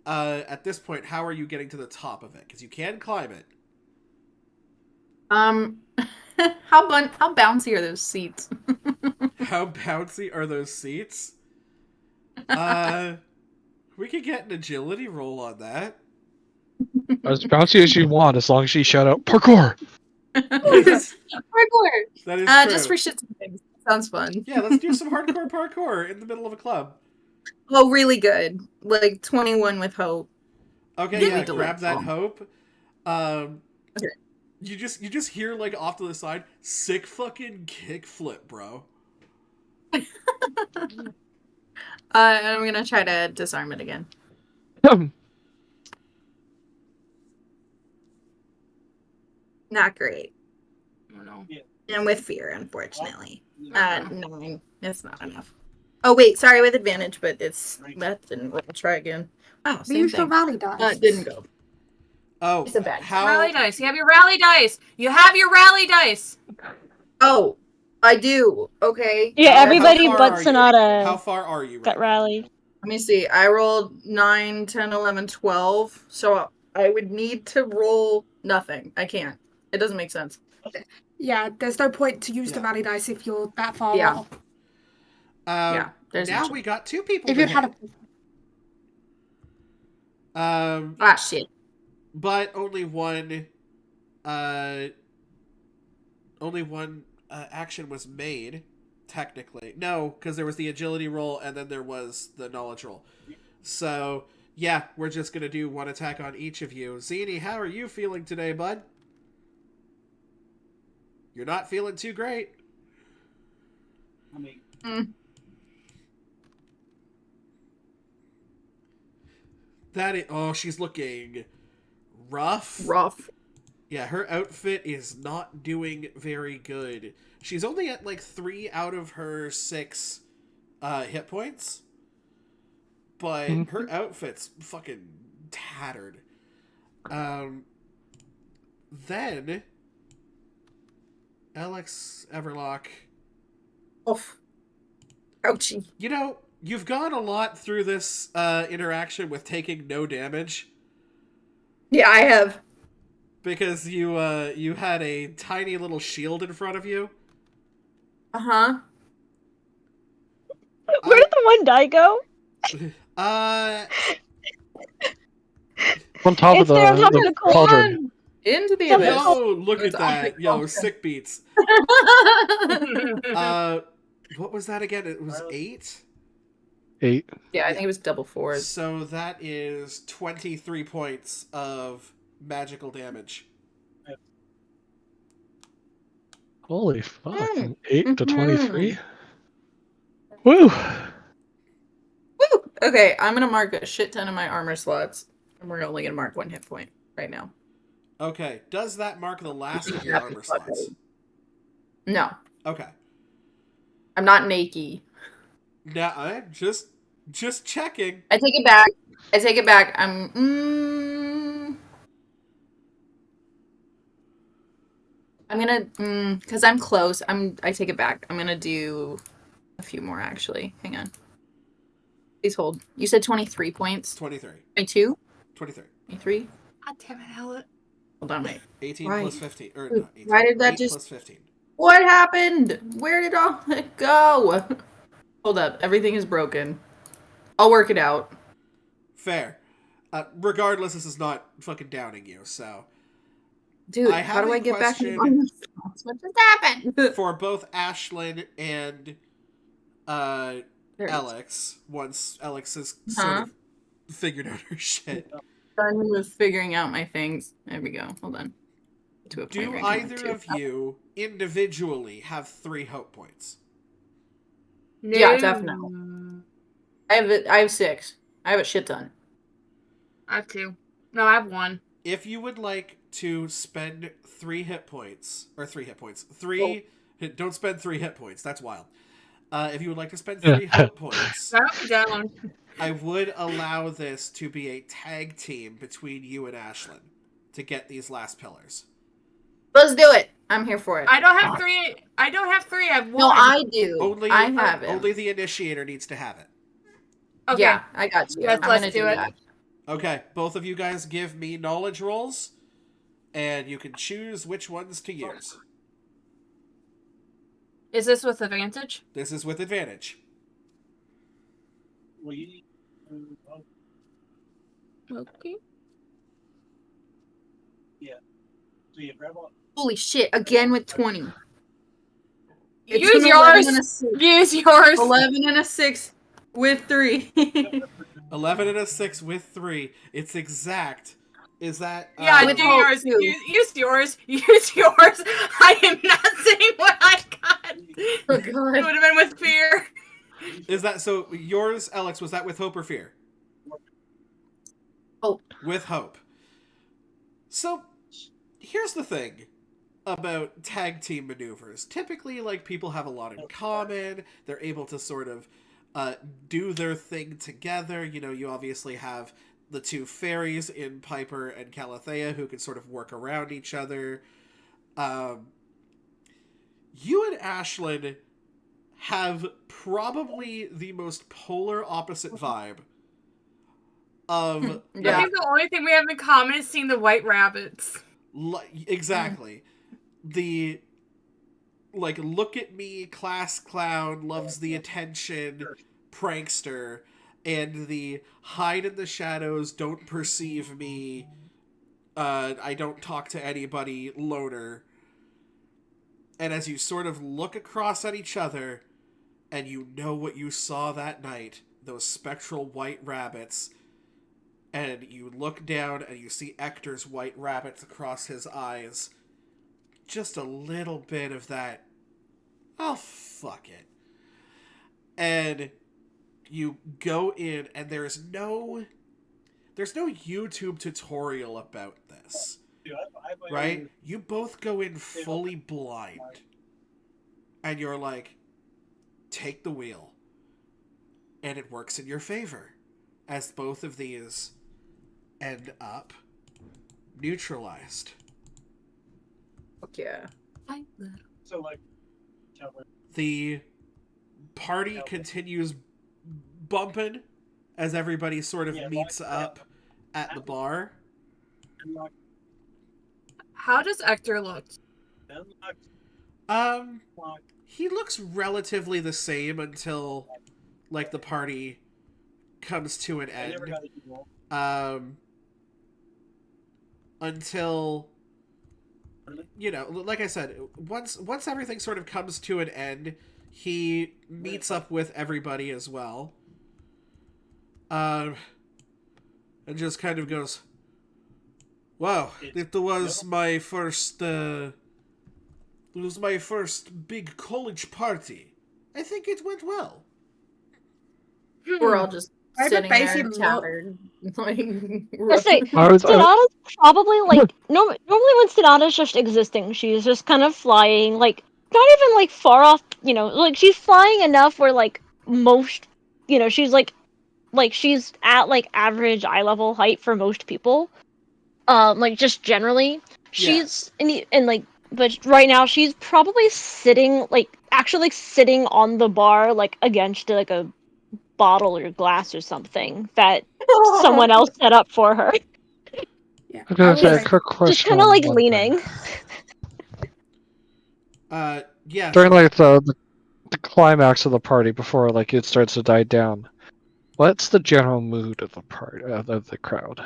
[SPEAKER 1] At this point, how are you getting to the top of it? Because you can climb it.
[SPEAKER 2] How bouncy are those seats?
[SPEAKER 1] How bouncy are those seats? We could get an agility roll on that.
[SPEAKER 6] As bouncy as you want, as long as you shout out parkour.
[SPEAKER 1] Parkour.
[SPEAKER 2] Parkour.
[SPEAKER 1] That is true.
[SPEAKER 2] Just for shits and things. Sounds fun.
[SPEAKER 1] Yeah, let's do some hardcore parkour in the middle of a club.
[SPEAKER 2] Oh, really good. Like 21 with hope.
[SPEAKER 1] Okay,
[SPEAKER 2] Really
[SPEAKER 1] yeah, grab that
[SPEAKER 2] delightful.
[SPEAKER 1] hope.
[SPEAKER 2] Okay.
[SPEAKER 1] You just hear like off to the side, sick fucking kickflip, bro.
[SPEAKER 2] I'm gonna try to disarm it again. Not great.
[SPEAKER 3] Oh no.
[SPEAKER 2] And with fear, unfortunately.
[SPEAKER 7] Yeah.
[SPEAKER 2] 9. It's not enough. Oh wait, sorry, with advantage, but that didn't roll. Try again. Wow,
[SPEAKER 5] We
[SPEAKER 2] same
[SPEAKER 5] used the
[SPEAKER 2] thing.
[SPEAKER 5] rally dice.
[SPEAKER 2] It didn't go.
[SPEAKER 1] Oh,
[SPEAKER 2] It's a bad
[SPEAKER 3] Rally dice. You have your rally dice. You have your rally dice.
[SPEAKER 2] Oh, I do. Okay.
[SPEAKER 4] Yeah,
[SPEAKER 1] How
[SPEAKER 4] everybody
[SPEAKER 1] far
[SPEAKER 4] but
[SPEAKER 1] are you?
[SPEAKER 4] Sonata
[SPEAKER 1] How far are you?
[SPEAKER 4] got
[SPEAKER 1] Right now?
[SPEAKER 4] rally.
[SPEAKER 2] Let me see. I rolled 9, 10, 11, 12. So I would need to roll nothing. I can't. It doesn't make sense.
[SPEAKER 5] Yeah, there's no point to use the
[SPEAKER 1] Yeah.
[SPEAKER 5] rally dice if you're that far
[SPEAKER 2] Yeah.
[SPEAKER 5] off.
[SPEAKER 2] Yeah, there's
[SPEAKER 1] now
[SPEAKER 2] no
[SPEAKER 1] we got 2 people.
[SPEAKER 5] If
[SPEAKER 1] to
[SPEAKER 5] you had
[SPEAKER 1] hit.
[SPEAKER 5] a
[SPEAKER 2] Ah, shit.
[SPEAKER 1] But only one action was made, technically. No, because there was the agility roll and then there was the knowledge roll. So, yeah, we're just going to do 1 attack on each of you. Zini, how are you feeling today, bud? You're not feeling too great.
[SPEAKER 7] I mean,
[SPEAKER 1] She's looking rough. Yeah, her outfit is not doing very good. She's only at like 3 out of her 6 hit points. But her outfit's fucking tattered. Then Alex Everlock.
[SPEAKER 2] Oof. Ouchie.
[SPEAKER 1] You know, you've gone a lot through this interaction with taking no damage.
[SPEAKER 2] Yeah, I have.
[SPEAKER 1] Because you had a tiny little shield in front of you.
[SPEAKER 2] Uh-huh.
[SPEAKER 4] Where did the 1 die go?
[SPEAKER 6] On top of
[SPEAKER 4] It's there on top of
[SPEAKER 6] the
[SPEAKER 4] the
[SPEAKER 6] cauldron.
[SPEAKER 2] Into the
[SPEAKER 4] Yo,
[SPEAKER 2] abyss.
[SPEAKER 1] Yo, look at
[SPEAKER 2] It's
[SPEAKER 1] that.
[SPEAKER 2] awesome.
[SPEAKER 1] Yo, sick beats. What was that again? It was 8?
[SPEAKER 6] 8.
[SPEAKER 2] Yeah, I think it was double 4.
[SPEAKER 1] So that is 23 points of magical damage.
[SPEAKER 6] Holy fuck.
[SPEAKER 2] Mm.
[SPEAKER 6] 8 to
[SPEAKER 2] Mhm.
[SPEAKER 6] 23? Woo!
[SPEAKER 2] Woo! Okay, I'm gonna mark a shit ton of my armor slots. And we're only gonna mark 1 hit point right now.
[SPEAKER 1] Okay, does that mark the last of your armor slots?
[SPEAKER 2] No.
[SPEAKER 1] Okay.
[SPEAKER 2] I'm not naked.
[SPEAKER 1] Now, I'm just checking.
[SPEAKER 2] I take it back. I'm gonna, because I'm close. I take it back. I'm gonna do a few more actually. Hang on. Please hold. You said 23 points.
[SPEAKER 1] 23.
[SPEAKER 2] 22?
[SPEAKER 1] 23.
[SPEAKER 2] 23?
[SPEAKER 3] God damn it, Helen.
[SPEAKER 2] Hold on, wait.
[SPEAKER 1] 18
[SPEAKER 2] Why?
[SPEAKER 1] plus 15. Or
[SPEAKER 2] Wait,
[SPEAKER 1] not 18.
[SPEAKER 2] why did that
[SPEAKER 1] 8
[SPEAKER 2] just-
[SPEAKER 1] plus 15.
[SPEAKER 2] What happened? Where did all it go? Hold up, everything is broken. I'll work it out.
[SPEAKER 1] Fair. Regardless, this is not fucking downing you, so.
[SPEAKER 2] Dude,
[SPEAKER 1] I
[SPEAKER 2] how
[SPEAKER 1] have
[SPEAKER 2] do
[SPEAKER 1] a
[SPEAKER 2] I get back
[SPEAKER 1] question
[SPEAKER 2] in my thoughts? What just happened?
[SPEAKER 1] for both Ashlyn and
[SPEAKER 2] There it is.
[SPEAKER 1] Alex, once Alex has sort
[SPEAKER 2] Huh?
[SPEAKER 1] of figured out her shit.
[SPEAKER 2] Done with figuring out my things. There we go. Hold on. To a point
[SPEAKER 1] Do
[SPEAKER 2] where I can have
[SPEAKER 1] either
[SPEAKER 2] two.
[SPEAKER 1] of you individually have 3 hope points?
[SPEAKER 3] No.
[SPEAKER 2] Yeah, definitely. I have 6. I have a shit ton.
[SPEAKER 3] I have 2. No, I have 1.
[SPEAKER 1] If you would like to spend 3 hit points, or 3 hit points, don't spend 3 hit points, that's wild. If you would like to spend 3 hope points,
[SPEAKER 3] That'll be down.
[SPEAKER 1] I would allow this to be a tag team between you and Ashlyn to get these last pillars.
[SPEAKER 2] Let's do it. I'm here for it.
[SPEAKER 3] I don't have 3. I don't have 3. I have 1.
[SPEAKER 2] No, I do.
[SPEAKER 1] Only,
[SPEAKER 2] I have it.
[SPEAKER 1] Only the initiator needs to have it.
[SPEAKER 3] Okay.
[SPEAKER 2] Yeah, I got you.
[SPEAKER 3] Yes,
[SPEAKER 2] I'm
[SPEAKER 3] let's
[SPEAKER 2] gonna
[SPEAKER 3] do it.
[SPEAKER 2] that.
[SPEAKER 1] Okay, both of you guys give me knowledge rolls, and you can choose which ones to use.
[SPEAKER 3] Is this with advantage?
[SPEAKER 1] This is with advantage.
[SPEAKER 7] Well, you need to,
[SPEAKER 3] Okay.
[SPEAKER 7] so you grab all.
[SPEAKER 2] Holy shit! Again with 20. It's
[SPEAKER 3] Use
[SPEAKER 2] an 11 and a
[SPEAKER 3] yours.
[SPEAKER 2] 6.
[SPEAKER 3] Use yours.
[SPEAKER 2] 11 and a 6 with 3.
[SPEAKER 1] 11 and a 6 with 3. It's exact. Is that...
[SPEAKER 3] Yeah,
[SPEAKER 2] With
[SPEAKER 3] do
[SPEAKER 2] hope,
[SPEAKER 3] yours.
[SPEAKER 2] too.
[SPEAKER 3] Use yours. Use yours. I am not saying what I got.
[SPEAKER 2] Oh
[SPEAKER 3] It
[SPEAKER 2] god.
[SPEAKER 3] would have been with fear.
[SPEAKER 1] Is that... So, yours, Alex, was that with hope or fear?
[SPEAKER 2] Hope.
[SPEAKER 1] With hope. So, here's the thing about tag team maneuvers. Typically, like, people have a lot in common. They're able to sort of do their thing together. You know, you obviously have the 2 fairies in Piper and Calathea who can sort of work around each other. You and Ashlyn have probably the most polar opposite vibe of...
[SPEAKER 3] I
[SPEAKER 2] Yeah.
[SPEAKER 3] think the only thing we have in common is seeing the white rabbits.
[SPEAKER 1] Exactly. The, like, look at me, class clown, loves the attention, prankster, and the hide in the shadows, don't perceive me, I don't talk to anybody, loner. And as you sort of look across at each other, and you know what you saw that night, those spectral white rabbits, and you look down and you see Ector's white rabbits across his eyes, just a little bit of that, oh, fuck it. And you go in, and there's no YouTube tutorial about this, right? You both go in fully blind, and you're like, take the wheel, and it works in your favor, as both of these end up neutralized.
[SPEAKER 2] Fuck yeah.
[SPEAKER 7] So like,
[SPEAKER 1] The party continues bumping as everybody sort of meets up at the bar.
[SPEAKER 3] How does Ector look?
[SPEAKER 1] He looks relatively the same until, like, the party comes to an end. Until, you know, like I said, once everything sort of comes to an end, he meets up with everybody as well. And just kind of goes, wow, it was my first, big college party. I think it went well.
[SPEAKER 2] We're all just
[SPEAKER 5] I
[SPEAKER 2] sitting
[SPEAKER 5] base
[SPEAKER 2] there
[SPEAKER 5] him look-
[SPEAKER 2] tattered. Like,
[SPEAKER 4] Just like
[SPEAKER 6] I was-
[SPEAKER 4] Sonata's probably like normally when Sonata's just existing, she's just kind of flying, like not even like far off, you know, like she's flying enough where like most, you know, she's like she's at like average eye level height for most people. Like just generally, she's and like, but right now she's probably sitting actually sitting on the bar like against like a bottle or glass or something that someone else set up for her.
[SPEAKER 5] Yeah.
[SPEAKER 6] I was gonna say a
[SPEAKER 5] would
[SPEAKER 6] quick question.
[SPEAKER 4] Just kind of
[SPEAKER 6] on
[SPEAKER 4] like
[SPEAKER 6] one
[SPEAKER 4] leaning.
[SPEAKER 6] thing.
[SPEAKER 1] Yeah.
[SPEAKER 6] During
[SPEAKER 1] So,
[SPEAKER 6] like the climax of the party before like it starts to die down. What's the general mood of the of the crowd?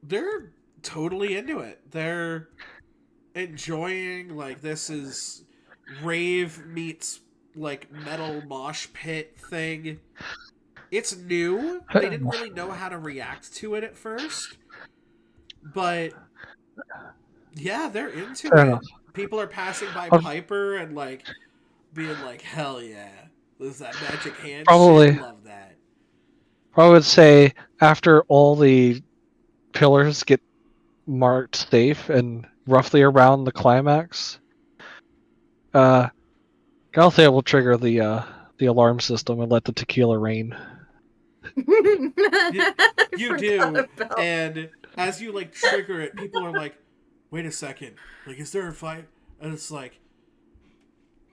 [SPEAKER 1] they're totally into it. They're enjoying, like, this is rave meets like metal mosh pit thing. It's new. They didn't really know how to react to it at first, but yeah, they're into
[SPEAKER 6] Fair enough.
[SPEAKER 1] it. People are passing by
[SPEAKER 6] I'll
[SPEAKER 1] Piper and like being like, "Hell yeah, this is that magic hand shit.
[SPEAKER 6] probably
[SPEAKER 1] Love that."
[SPEAKER 6] I would say after all the pillars get marked safe and roughly around the climax, Galthea will trigger the alarm system and let the tequila rain.
[SPEAKER 1] You,
[SPEAKER 2] I
[SPEAKER 1] you
[SPEAKER 2] forgot
[SPEAKER 1] do,
[SPEAKER 2] about.
[SPEAKER 1] and as you like trigger it, people are like, "Wait a second, like, is there a fight?" And it's like,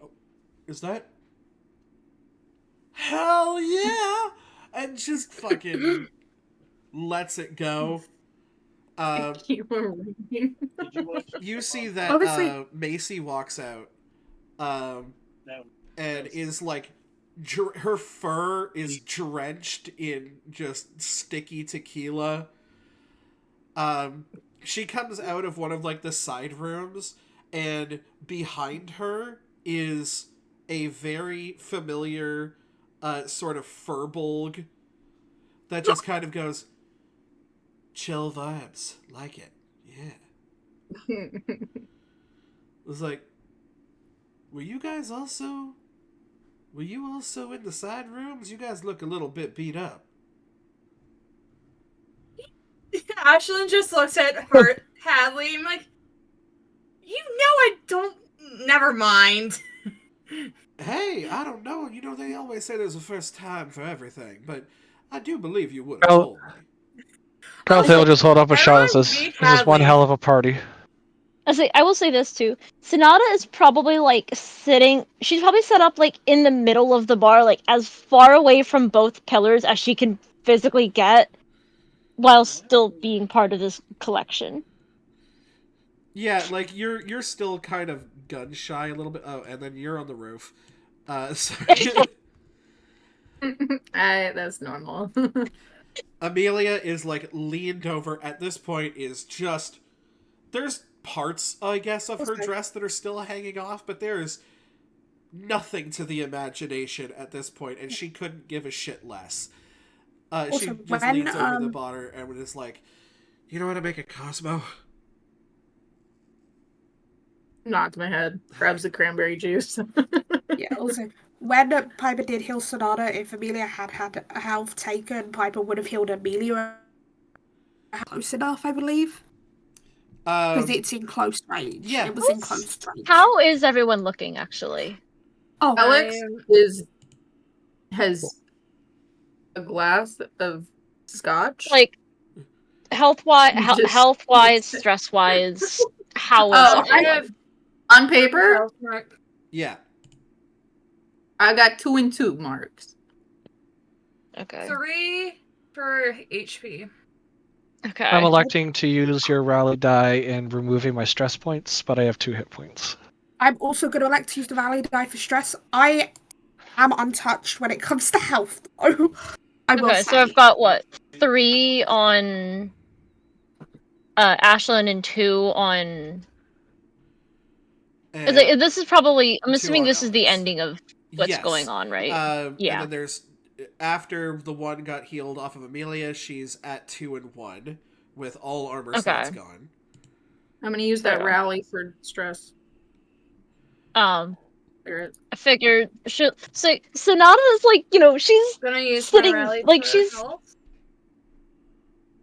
[SPEAKER 1] oh, "Is that? Hell yeah!" And just fucking lets it go.
[SPEAKER 2] Tequila rain.
[SPEAKER 7] Did you watch?
[SPEAKER 1] You see that
[SPEAKER 5] Obviously-
[SPEAKER 1] Macy walks out,
[SPEAKER 7] No.
[SPEAKER 1] and is like, her fur is drenched in just sticky tequila. She comes out of one of like the side rooms, and behind her is a very familiar sort of furbolg that just kind of goes, "Chill vibes, like it, yeah." It was like, were you also in the side rooms? You guys look a little bit beat up.
[SPEAKER 3] Ashlyn just looks at her Hadley and like, you know I don't. Never mind.
[SPEAKER 1] Hey, I don't know. You know, they always say there's a first time for everything, but I do believe you would have
[SPEAKER 6] Gal-
[SPEAKER 1] told me.
[SPEAKER 6] Galthea will just hold up a shot and
[SPEAKER 3] Everyone
[SPEAKER 6] says,
[SPEAKER 3] beat
[SPEAKER 6] "This is one
[SPEAKER 3] Hadley.
[SPEAKER 6] hell of a party."
[SPEAKER 4] I will say this too. Sonata is probably like sitting. She's probably set up like in the middle of the bar, like as far away from both pillars as she can physically get, while still being part of this collection.
[SPEAKER 1] Yeah, like you're still kind of gun shy a little bit. Oh, and then you're on the roof. Sorry.
[SPEAKER 2] That's normal.
[SPEAKER 1] Amelia is like leaned over at this point, is just, there's parts, I guess, of her
[SPEAKER 5] Okay.
[SPEAKER 1] dress that are still hanging off, but there's nothing to the imagination at this point, and she couldn't give a shit less. She
[SPEAKER 5] Also,
[SPEAKER 1] just
[SPEAKER 5] when,
[SPEAKER 1] leans over the bar and is like, "You know how to make a Cosmo?"
[SPEAKER 2] Nods my head. Grabs the cranberry juice.
[SPEAKER 5] Yeah, also, when Piper did heal Sonata, if Amelia had had a health taken, Piper would have healed Amelia close enough, I believe. Because it's in close range.
[SPEAKER 1] yeah.
[SPEAKER 5] It was in close range.
[SPEAKER 4] How is everyone looking, actually?
[SPEAKER 5] Oh,
[SPEAKER 2] Alex has a glass of scotch.
[SPEAKER 4] Like, health-wise,
[SPEAKER 2] Just-
[SPEAKER 4] health-wise, stress-wise, how is
[SPEAKER 2] Oh,
[SPEAKER 3] I
[SPEAKER 4] everyone?
[SPEAKER 3] have
[SPEAKER 2] on paper,
[SPEAKER 1] Yeah.
[SPEAKER 2] I got 2 and 2 marks.
[SPEAKER 4] Okay.
[SPEAKER 3] 3 for HP.
[SPEAKER 4] Okay.
[SPEAKER 6] I'm electing to use your rally die and removing my stress points, but I have 2 hit points.
[SPEAKER 5] I'm also going to elect to use the Valley Die for stress. I am untouched when it comes to health, though. I will
[SPEAKER 4] Okay,
[SPEAKER 5] say.
[SPEAKER 4] so I've got what? 3 on Ashlyn and 2 on.
[SPEAKER 1] And
[SPEAKER 4] This is probably. I'm
[SPEAKER 1] 2
[SPEAKER 4] assuming
[SPEAKER 1] on
[SPEAKER 4] this is the
[SPEAKER 1] Alex.
[SPEAKER 4] ending of what's
[SPEAKER 1] Yes.
[SPEAKER 4] going on, right?
[SPEAKER 1] And
[SPEAKER 4] Yeah.
[SPEAKER 1] then there's, after the one got healed off of Amelia, she's at 2 and 1 with all armor
[SPEAKER 4] Okay.
[SPEAKER 1] slots gone.
[SPEAKER 2] I'm gonna use that
[SPEAKER 4] Okay.
[SPEAKER 2] rally for stress.
[SPEAKER 4] I figured. So Sonata is like, she's
[SPEAKER 3] Gonna use
[SPEAKER 4] sitting
[SPEAKER 3] my rally
[SPEAKER 4] like
[SPEAKER 3] for
[SPEAKER 4] she's.
[SPEAKER 3] health.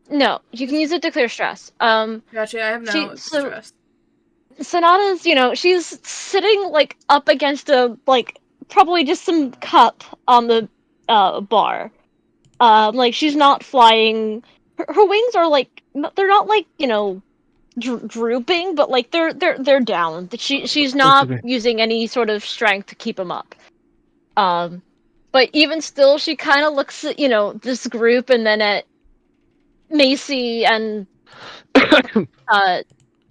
[SPEAKER 4] No, you can use it to clear stress.
[SPEAKER 3] Gotcha, I have no stress.
[SPEAKER 4] Sonata's, she's sitting like up against a probably just some cup on the bar. Like she's not flying. Her wings are like they're not like drooping, but like they're down. She's not using any sort of strength to keep them up. But even still, she kind of looks at this group and then at Macy and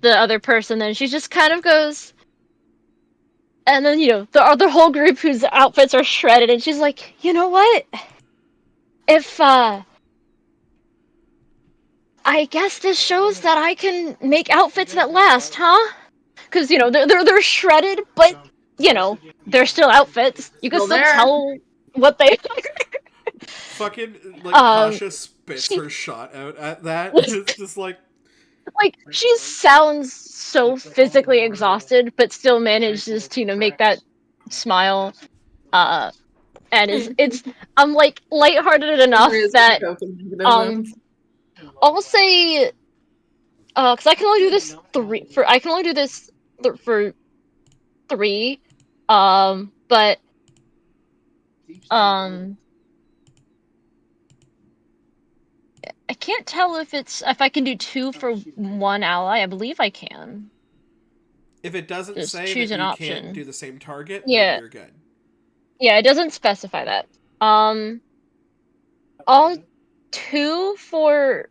[SPEAKER 4] the other person, then she just kind of goes, and then, the other whole group whose outfits are shredded, and she's like, you know what? If, I guess this shows that I can make outfits that last, huh? Because, they're shredded, but, they're still outfits. You can
[SPEAKER 2] Still
[SPEAKER 4] still
[SPEAKER 2] there.
[SPEAKER 4] tell what they
[SPEAKER 1] Fucking, like,
[SPEAKER 4] Um,
[SPEAKER 1] Kasha spits
[SPEAKER 4] she-
[SPEAKER 1] her shot out at that. It's just like,
[SPEAKER 4] like, she sounds so physically exhausted, but still manages to, make that smile. And I'm like lighthearted enough
[SPEAKER 2] Maria's
[SPEAKER 4] that
[SPEAKER 2] coping mechanism.
[SPEAKER 4] I'll say, because I can only do this for 3, but I can't tell if I can do 2 for 1 ally. I believe I can.
[SPEAKER 1] if it doesn't
[SPEAKER 4] Just
[SPEAKER 1] say
[SPEAKER 4] choose
[SPEAKER 1] that
[SPEAKER 4] an
[SPEAKER 1] you can't
[SPEAKER 4] option.
[SPEAKER 1] do the same target, then
[SPEAKER 4] Yeah.
[SPEAKER 1] you're good.
[SPEAKER 4] Yeah, it doesn't specify that. I'll 2 for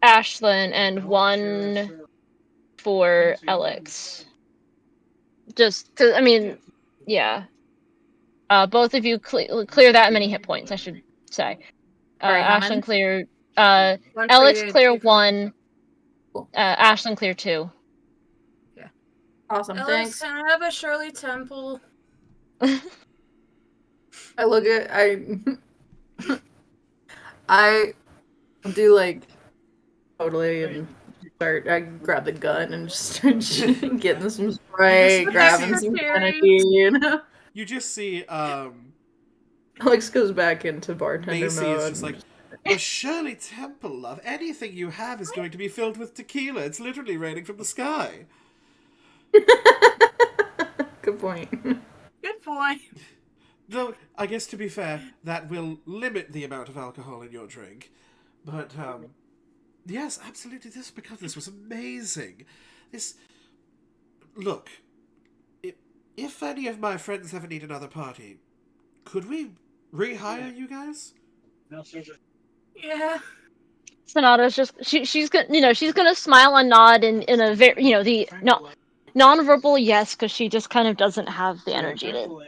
[SPEAKER 4] Ashlyn and 1 for Alex. Just because, I mean, yeah. Both of you clear that many hit points, I should say.
[SPEAKER 2] Sorry, how
[SPEAKER 4] Ashlyn
[SPEAKER 2] many?
[SPEAKER 4] clear.
[SPEAKER 3] 1 for
[SPEAKER 4] Alex
[SPEAKER 3] you,
[SPEAKER 4] clear
[SPEAKER 3] 2 for me.
[SPEAKER 4] 1.
[SPEAKER 2] Cool.
[SPEAKER 4] Ashlyn clear 2.
[SPEAKER 2] Awesome,
[SPEAKER 3] Alex,
[SPEAKER 2] thanks.
[SPEAKER 3] can I have a Shirley Temple?
[SPEAKER 2] I look at I do like totally and I grab the gun and just start getting some spray,
[SPEAKER 1] You
[SPEAKER 2] grabbing
[SPEAKER 1] just-
[SPEAKER 2] some
[SPEAKER 3] Secretary.
[SPEAKER 2] Kennedy,
[SPEAKER 1] You just see,
[SPEAKER 2] Alex goes back into bartender
[SPEAKER 1] Macy
[SPEAKER 2] mode.
[SPEAKER 1] is just like, a Shirley Temple, love. Anything you have is going to be filled with tequila. It's literally raining from the sky.
[SPEAKER 2] Good point.
[SPEAKER 3] Good point.
[SPEAKER 1] Though, I guess to be fair, that will limit the amount of alcohol in your drink. But, yes, absolutely, this was amazing. Look, if any of my friends ever need another party, could we rehire you guys?
[SPEAKER 3] Yeah.
[SPEAKER 4] Sonata's just she's gonna she's gonna smile and nod in a very the non-verbal yes, because she just kind of doesn't have the energy to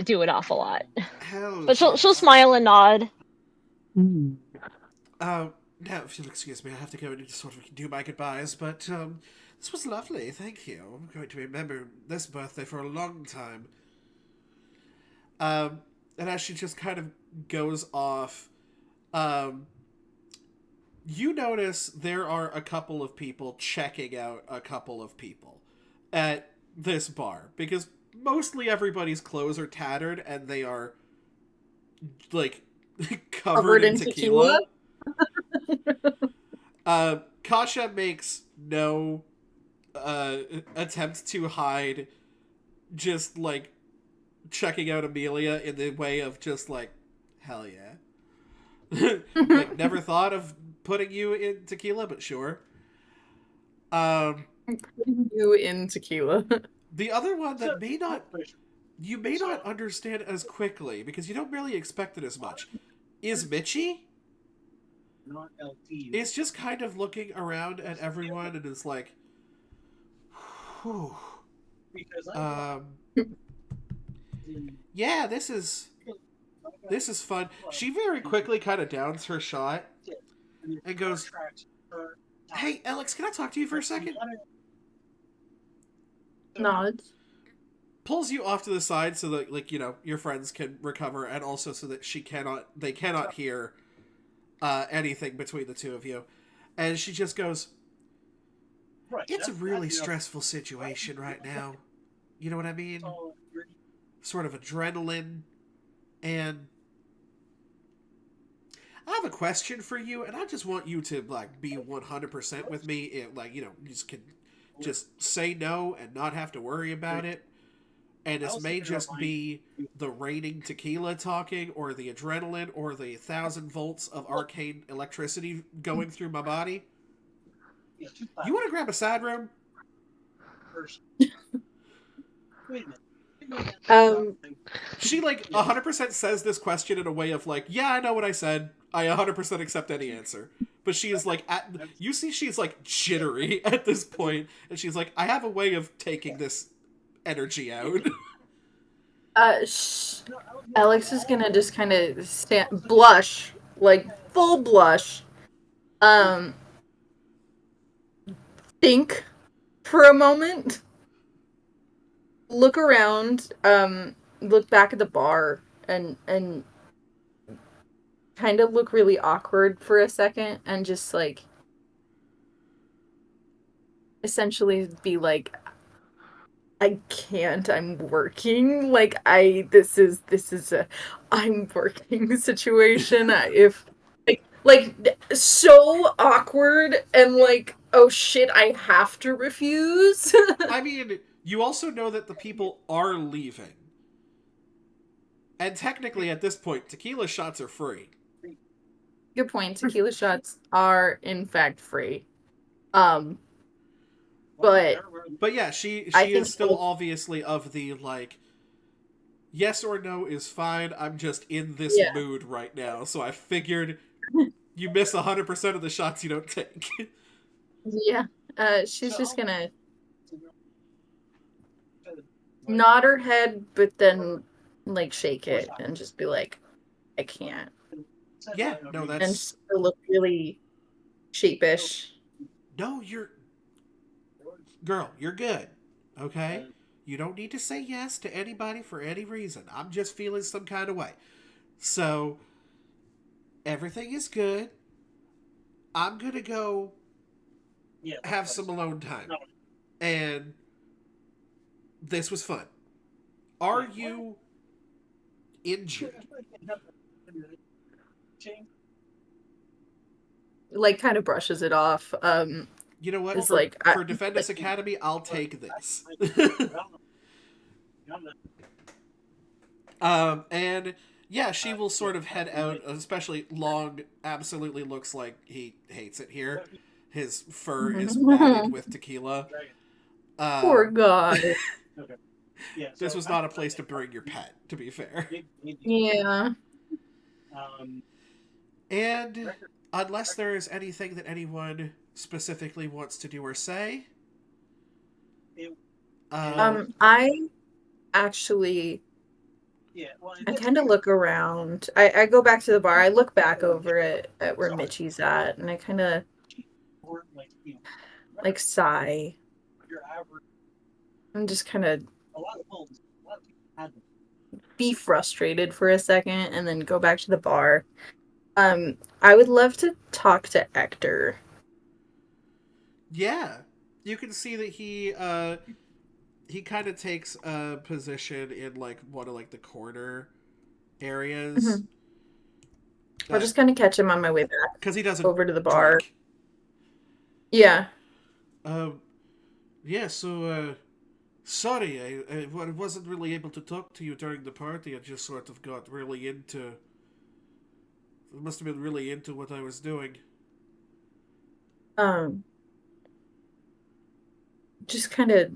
[SPEAKER 4] do an awful lot.
[SPEAKER 1] Hell
[SPEAKER 4] But she'll
[SPEAKER 1] yes.
[SPEAKER 4] smile and nod.
[SPEAKER 1] Now, if you'll excuse me, I have to go and sort of do my goodbyes, but, this was lovely, thank you. I'm going to remember this birthday for a long time. And as she just kind of goes off, you notice there are a couple of people checking out a couple of people at this bar, because mostly everybody's clothes are tattered and they are, like, covered in tequila. Kasha makes no attempt to hide just, like, checking out Amelia in the way of just, like, hell yeah. Like, never thought of putting you in tequila, but sure.
[SPEAKER 2] You in tequila.
[SPEAKER 1] The other one that you may not understand as quickly, because you don't really expect it as much, is Mitchie. Is just kind of looking around at everyone and is like, whew. Yeah, this is fun. She very quickly kind of downs her shot and goes, hey, Alex, can I talk to you for a second?
[SPEAKER 2] Nods.
[SPEAKER 1] Pulls you off to the side so that, like, your friends can recover, and also so that they cannot hear anything between the two of you. And she just goes, it's a really stressful situation right now. You know what I mean? Sort of adrenaline. And I have a question for you, and I just want you to, like, be 100% with me. You just can just say no and not have to worry about it. And this may just be the raining tequila talking, or the adrenaline, or the 1,000 volts of arcane electricity going through my body. You want to grab a side room? She, like, 100% says this question in a way of, like, yeah, I know what I said. I 100% accept any answer. but she is like you see she's like jittery at this point, and she's like, I have a way of taking this energy out.
[SPEAKER 2] Alex is gonna just kind of blush, like full blush. Think for a moment. Look around. Look back at the bar, and kind of look really awkward for a second, and just like essentially be like, I can't, I'm working. Like this is a I'm working situation. If like so awkward and like, oh shit, I have to refuse.
[SPEAKER 1] I mean, you also know that the people are leaving. And technically at this point, tequila shots are free.
[SPEAKER 2] Good point. Tequila shots are in fact free. But
[SPEAKER 1] yeah, she
[SPEAKER 2] think
[SPEAKER 1] is still obviously of the like, yes or no is fine. I'm just in this mood right now, so I figured you miss 100% of the shots you don't take.
[SPEAKER 2] Yeah. She's just gonna nod her head, but then like shake it and just be like, I can't.
[SPEAKER 1] Yeah, no, that's...
[SPEAKER 2] And still look really sheepish.
[SPEAKER 1] No, Girl, you're good. Okay? You don't need to say yes to anybody for any reason. I'm just feeling some kind of way. So, everything is good. I'm gonna go have some alone time. And this was fun. Are you injured?
[SPEAKER 2] Like, kind of brushes it off.
[SPEAKER 1] You know what?
[SPEAKER 2] It's
[SPEAKER 1] For
[SPEAKER 2] like,
[SPEAKER 1] Defendus Academy, I'll take this. And yeah, she will sort of head out, especially Long absolutely looks like he hates it here. His fur is matted with tequila.
[SPEAKER 2] Poor guy.
[SPEAKER 1] This was not a place to bring your pet, to be fair.
[SPEAKER 2] Yeah.
[SPEAKER 1] And unless there is anything that anyone specifically wants to do or say,
[SPEAKER 2] I actually, I kind of look around. I go back to the bar. I look back over at where Mitchie's at, and I kind of like sigh. I'm just kind of be frustrated for a second, and then go back to the bar. I would love to talk to Hector.
[SPEAKER 1] Yeah, you can see that he kind of takes a position in like one of like the corner areas.
[SPEAKER 2] Mm-hmm. I'll just kind of catch him on my way back
[SPEAKER 1] because he doesn't
[SPEAKER 2] over to the bar.
[SPEAKER 1] Drink.
[SPEAKER 2] Yeah.
[SPEAKER 1] Yeah. So, sorry, I wasn't really able to talk to you during the party. I just sort of got really into. I must have been really into what I was doing.
[SPEAKER 2] Just kind of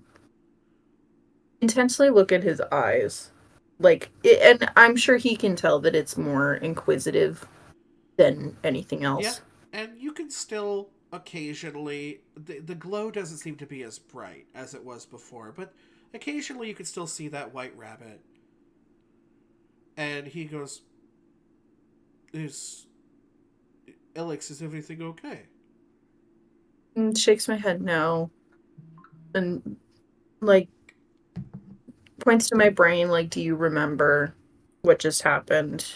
[SPEAKER 2] intensely look at his eyes. Like, and I'm sure he can tell that it's more inquisitive than anything else.
[SPEAKER 1] Yeah, and you can still occasionally... The glow doesn't seem to be as bright as it was before, but occasionally you can still see that white rabbit. And he goes, Alex, is everything okay?
[SPEAKER 2] And shakes my head no. And, like, points to my brain, like, do you remember what just happened?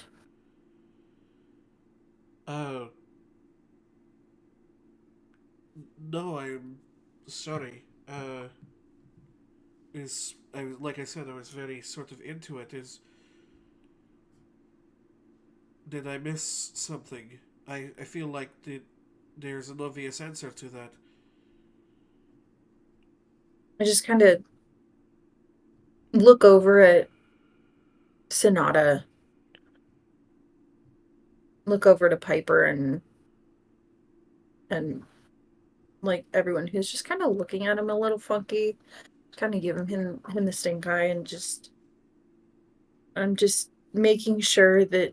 [SPEAKER 1] No, I'm sorry. Like I said, I was very sort of into it. Did I miss something? I feel like there's an obvious answer to that.
[SPEAKER 2] I just kind of look over at Sonata, look over to Piper and like everyone who's just kind of looking at him a little funky, kind of giving him the stink eye, and I'm just making sure that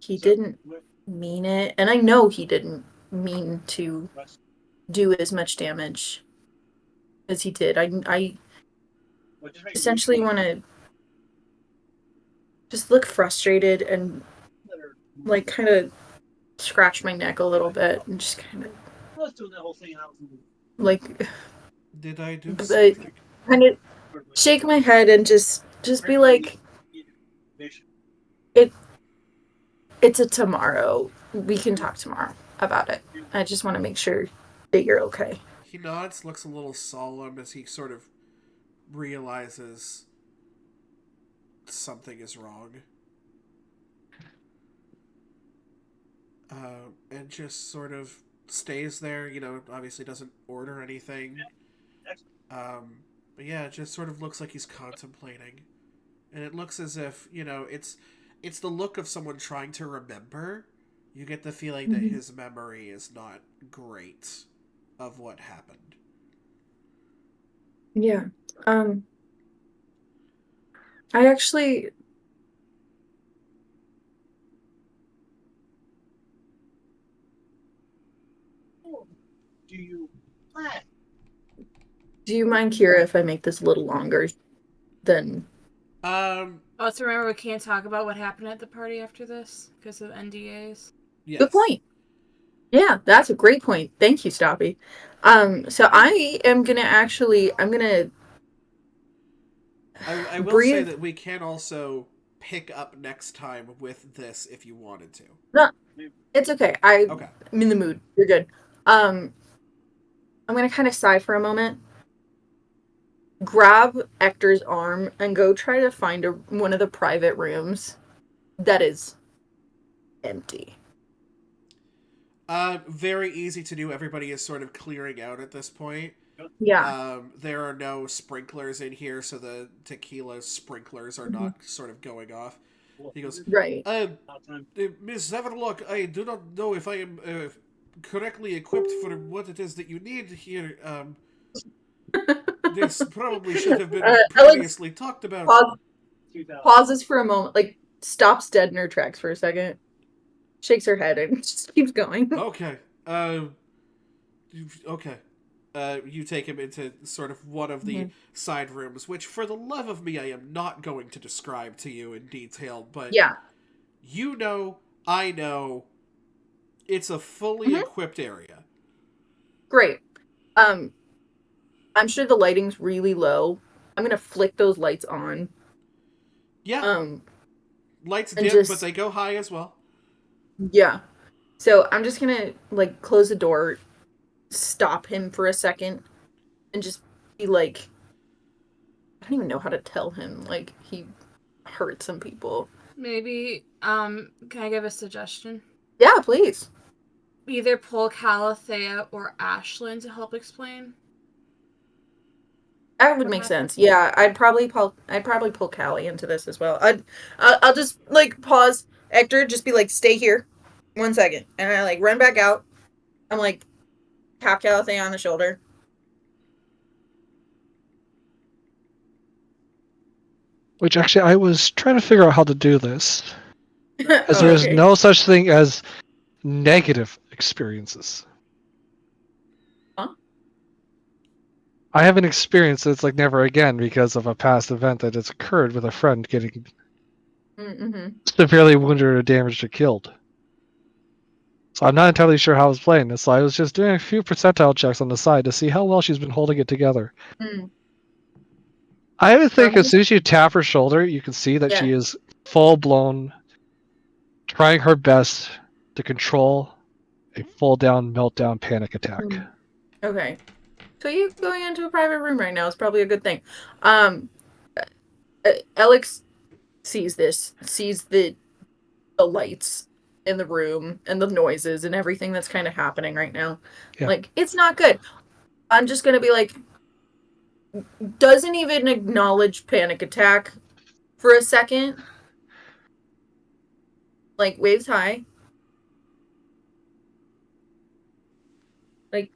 [SPEAKER 2] he didn't mean it, and I know he didn't mean to do as much damage as he did. I essentially want to just look frustrated and like kind of scratch my neck a little bit and just kind of like
[SPEAKER 1] Did I do
[SPEAKER 2] but
[SPEAKER 1] something?
[SPEAKER 2] kind of shake my head and just be like, it's a tomorrow. We can talk tomorrow about it. I just want to make sure that you're okay.
[SPEAKER 1] He nods, looks a little solemn as he sort of realizes something is wrong. And just sort of stays there, obviously doesn't order anything. But yeah, it just sort of looks like he's contemplating. And it looks as if, it's the look of someone trying to remember. You get the feeling that his memory is not great of what happened.
[SPEAKER 2] Yeah. I actually do you mind, Kira, if I make this a little longer than
[SPEAKER 3] Also, remember we can't talk about what happened at the party after this because of NDAs.
[SPEAKER 1] Yes.
[SPEAKER 2] Good point. Yeah, that's a great point. Thank you, Stoppy. So I am gonna
[SPEAKER 1] I will
[SPEAKER 2] breathe.
[SPEAKER 1] say that we can also pick up next time with this if you wanted to.
[SPEAKER 2] No, it's okay. I'm
[SPEAKER 1] Okay.
[SPEAKER 2] in the mood. You're good. I'm gonna kind of sigh for a moment, grab Hector's arm, and go try to find one of the private rooms that is empty.
[SPEAKER 1] Very easy to do. Everybody is sort of clearing out at this point.
[SPEAKER 2] Yeah.
[SPEAKER 1] There are no sprinklers in here, so the tequila sprinklers are not sort of going off. He goes,
[SPEAKER 2] Right.
[SPEAKER 1] Miss Everlock, I do not know if I am correctly equipped for what it is that you need here. This probably should have been previously talked about.
[SPEAKER 2] Pauses for a moment, like stops dead in her tracks for a second, shakes her head, and just keeps going.
[SPEAKER 1] Okay. Okay. You take him into sort of one of the side rooms, which, for the love of me, I am not going to describe to you in detail, but
[SPEAKER 2] yeah,
[SPEAKER 1] I know, it's a fully equipped area.
[SPEAKER 2] Great. I'm sure the lighting's really low. I'm gonna flick those lights on.
[SPEAKER 1] Yeah. Lights dim, but they go high as well.
[SPEAKER 2] Yeah. So I'm just gonna like close the door, stop him for a second, and just be like, I don't even know how to tell him. Like, he hurt some people.
[SPEAKER 3] Maybe, can I give a suggestion?
[SPEAKER 2] Yeah, please.
[SPEAKER 3] Either pull Calathea or Ashlyn to help explain.
[SPEAKER 2] That would make sense. Yeah, I'd probably pull Callie into this as well. I'll just like pause. Hector, just be like, stay here, 1 second, and I like run back out. I'm like, tap Calathea on the shoulder.
[SPEAKER 6] Which actually, I was trying to figure out how to do this, as there is
[SPEAKER 2] Okay.
[SPEAKER 6] no such thing as negative experiences.
[SPEAKER 2] Huh?
[SPEAKER 6] I have an experience that's like never again because of a past event that has occurred with a friend getting severely wounded or damaged or killed. So I'm not entirely sure how I was playing this. So I was just doing a few percentile checks on the side to see how well she's been holding it together. I would think as soon as you tap her shoulder, you can see that she is full-blown trying her best to control a full-down, meltdown panic attack.
[SPEAKER 2] Okay. So you going into a private room right now is probably a good thing. Alex sees the lights in the room and the noises and everything that's kind of happening right now. Yeah. Like, it's not good. I'm just gonna be like, doesn't even acknowledge panic attack for a second. Like, waves high. Like,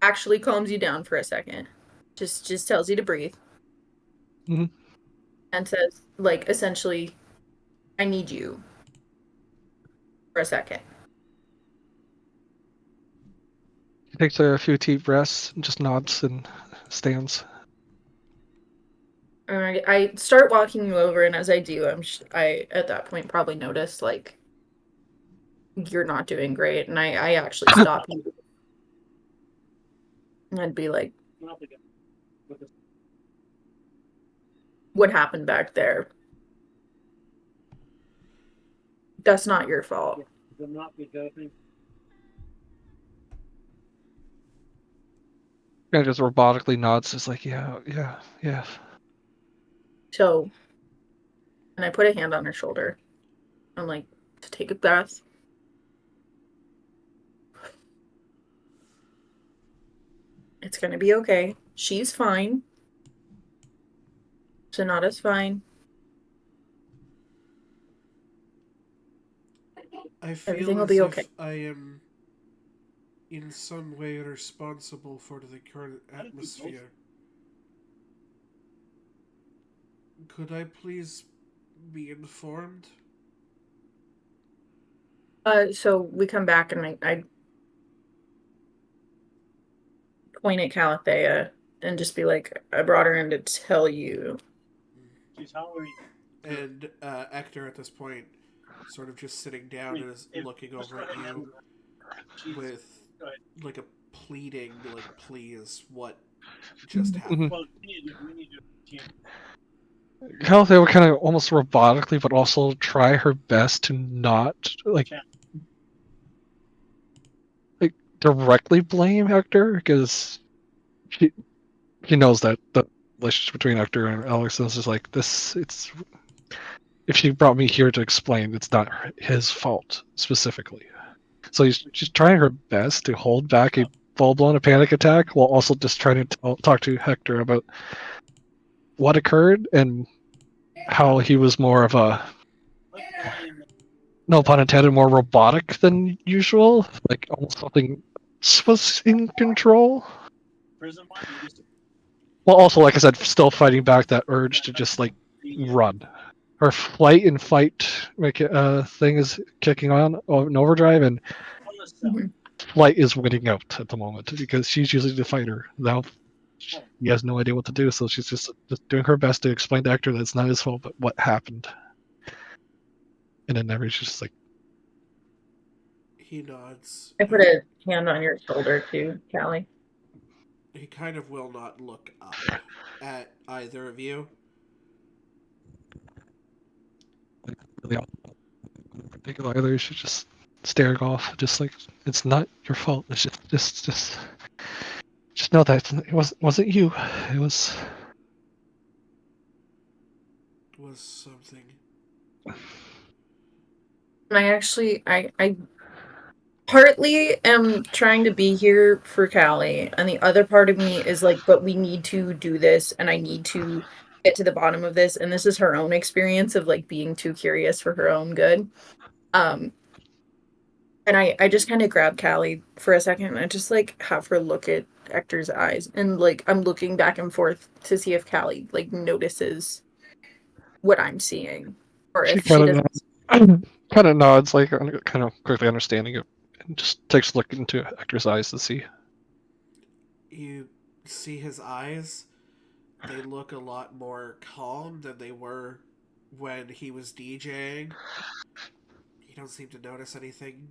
[SPEAKER 2] actually calms you down for a second. Just tells you to breathe. And says, like, essentially, I need you. for a second.
[SPEAKER 6] He takes a few deep breaths and just nods and stands.
[SPEAKER 2] I start walking you over, and as I do, I at that point probably notice like you're not doing great, and I actually stop you, and I'd be like, "What happened back there? That's not your fault."
[SPEAKER 6] Kind of just robotically nods, just like, yeah.
[SPEAKER 2] So, and I put a hand on her shoulder. I'm like, "Take a breath. It's gonna be okay. She's fine. Sonata's fine.
[SPEAKER 1] I feel
[SPEAKER 2] Everything will
[SPEAKER 1] as
[SPEAKER 2] be
[SPEAKER 1] if
[SPEAKER 2] okay."
[SPEAKER 1] I am in some way responsible for the current atmosphere. Could I please be informed?
[SPEAKER 2] So we come back, and I point at Calathea and just be like, "I brought her in to tell you."
[SPEAKER 1] And Ector at this point, sort of just sitting down and is looking over at you with like a pleading, like, please, what just happened?
[SPEAKER 6] Calathea would kind of almost robotically, but also try her best to not like directly blame Hector, because she knows that the relationship between Hector and Alex is just like this. It's if she brought me here to explain, it's not his fault specifically. So she's trying her best to hold back a full-blown panic attack while also just trying to talk to Hector about what occurred and how he was more of a, no pun intended, more robotic than usual. Like almost something was in control. Well, also, like I said, still fighting back that urge to just like run. Her flight and fight thing is kicking on in overdrive, and flight is winning out at the moment because she's usually the fighter. Now she has no idea what to do, so she's just doing her best to explain to Hector that it's not his fault, but what happened. And then everybody's just like,
[SPEAKER 1] He nods.
[SPEAKER 2] I put a hand on your shoulder too, Callie.
[SPEAKER 1] He kind of will not look up at either of you.
[SPEAKER 6] really particular either. She's just staring off, just like it's not your fault. It's just know that it wasn't you. It was
[SPEAKER 1] Something.
[SPEAKER 2] I partly am trying to be here for Callie, and the other part of me is like, but we need to do this, and I need to get to the bottom of this, and this is her own experience of like being too curious for her own good. Um, and I just kind of grab Callie for a second, and I just like have her look at Hector's eyes, and like I'm looking back and forth to see if Callie like notices what I'm seeing, or
[SPEAKER 6] she
[SPEAKER 2] if she
[SPEAKER 6] kind
[SPEAKER 2] doesn't.
[SPEAKER 6] of kind of nods, like kind of quickly understanding it, and just takes a look into Hector's eyes to see.
[SPEAKER 1] You see his eyes? They look a lot more calm than they were when he was DJing. You don't seem to notice anything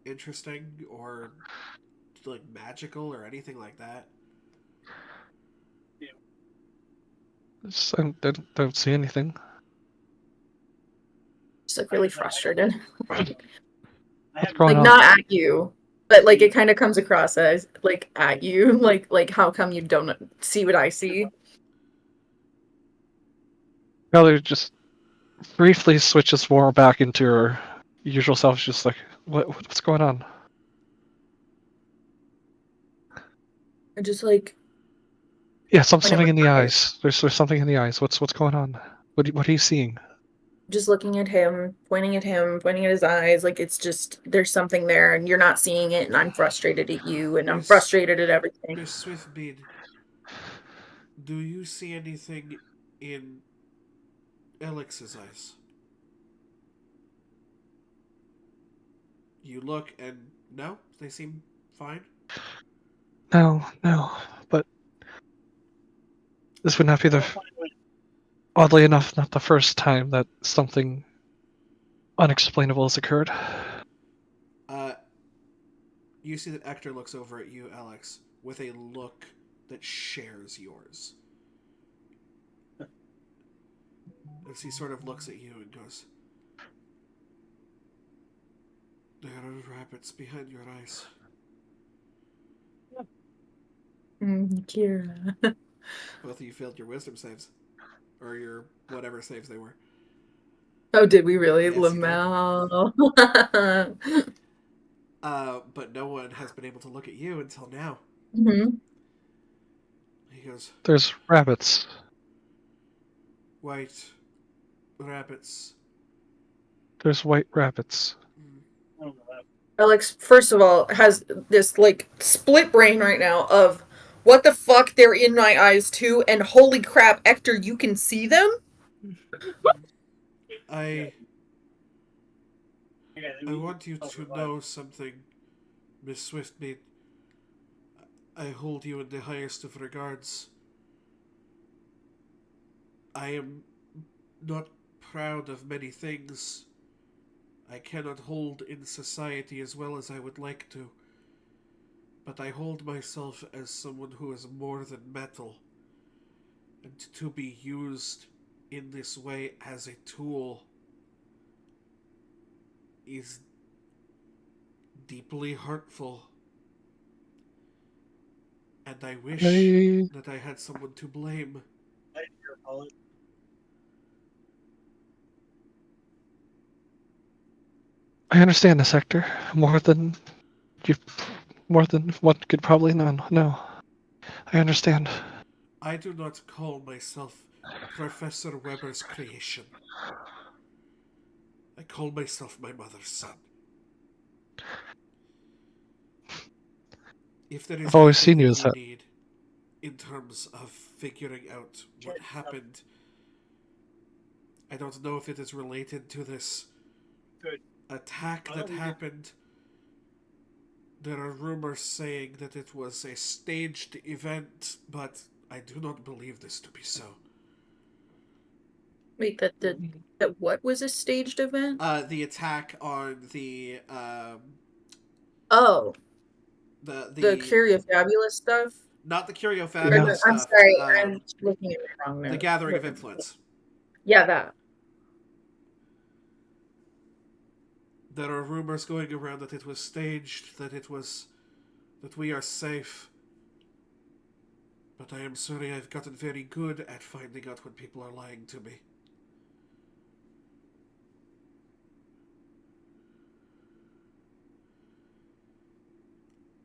[SPEAKER 1] interesting or like magical or anything like that.
[SPEAKER 6] I don't see anything.
[SPEAKER 2] Just like really frustrated.
[SPEAKER 6] What's going
[SPEAKER 2] Like
[SPEAKER 6] on?
[SPEAKER 2] not at you, but like it kind of comes across as like at you, like how come you don't see what I see?
[SPEAKER 6] Kelly just briefly switches more back into her usual self. She's just like, what's going on?
[SPEAKER 2] I just like
[SPEAKER 6] Yeah,
[SPEAKER 2] point at
[SPEAKER 6] something in the
[SPEAKER 2] my eyes,
[SPEAKER 6] eyes. There's something in the eyes. What's going on? What are you seeing?
[SPEAKER 2] just looking at him, pointing at his eyes, like it's just there's something there and you're not seeing it, and I'm frustrated at you, and I'm
[SPEAKER 1] Miss
[SPEAKER 2] frustrated at everything.
[SPEAKER 1] Miss Swiftbeard, do you see anything in Alex's eyes? You look and no, they seem fine.
[SPEAKER 6] No, but this would not be the, oddly enough, not the first time that something unexplainable has occurred.
[SPEAKER 1] You see that Hector looks over at you, Alex, with a look that shares yours. As he sort of looks at you and goes, "There are rabbits behind your eyes."
[SPEAKER 2] Kira.
[SPEAKER 1] Both of you failed your wisdom saves. Or your whatever saves they were.
[SPEAKER 2] Oh, did we really?
[SPEAKER 1] Yes, you did.
[SPEAKER 2] Lamel.
[SPEAKER 1] But no one has been able to look at you until now.
[SPEAKER 2] Mm-hmm.
[SPEAKER 1] He goes,
[SPEAKER 6] There's rabbits.
[SPEAKER 1] "White rabbits."
[SPEAKER 6] There's white rabbits.
[SPEAKER 2] Alex, first of all, has this like split brain right now of what the fuck, they're in my eyes too, and holy crap, Hector, you can see them?
[SPEAKER 1] I want you to know something, Miss Swiftmeat. I hold you in the highest of regards. I am not proud of many things. I cannot hold in society as well as I would like to. But I hold myself as someone who is more than metal. And to be used in this way as a tool is deeply hurtful. And I wish that I had someone to blame.
[SPEAKER 6] I understand this, Hector. More than one could probably know. No, I understand.
[SPEAKER 1] I do not call myself Professor Weber's creation. I call myself my mother's son. If there is
[SPEAKER 6] I've always
[SPEAKER 1] anything
[SPEAKER 6] seen you
[SPEAKER 1] that
[SPEAKER 6] as
[SPEAKER 1] you
[SPEAKER 6] that.
[SPEAKER 1] need in terms of figuring out what happened, I don't know if it is related to this attack that happened. There are rumors saying that it was a staged event, but I do not believe this to be so.
[SPEAKER 2] Wait, that what was a staged event?
[SPEAKER 1] The attack on the
[SPEAKER 2] Oh,
[SPEAKER 1] the
[SPEAKER 2] the
[SPEAKER 1] the
[SPEAKER 2] Fabulous stuff?
[SPEAKER 1] not the Curio
[SPEAKER 2] Or
[SPEAKER 6] Yeah.
[SPEAKER 1] Fabulous
[SPEAKER 2] I'm
[SPEAKER 1] stuff.
[SPEAKER 2] sorry, I'm looking at the wrong
[SPEAKER 1] The
[SPEAKER 2] note.
[SPEAKER 1] Gathering of Influence.
[SPEAKER 2] Yeah, that.
[SPEAKER 1] There are rumors going around that it was staged, that we are safe. But I am sorry, I've gotten very good at finding out when people are lying to me.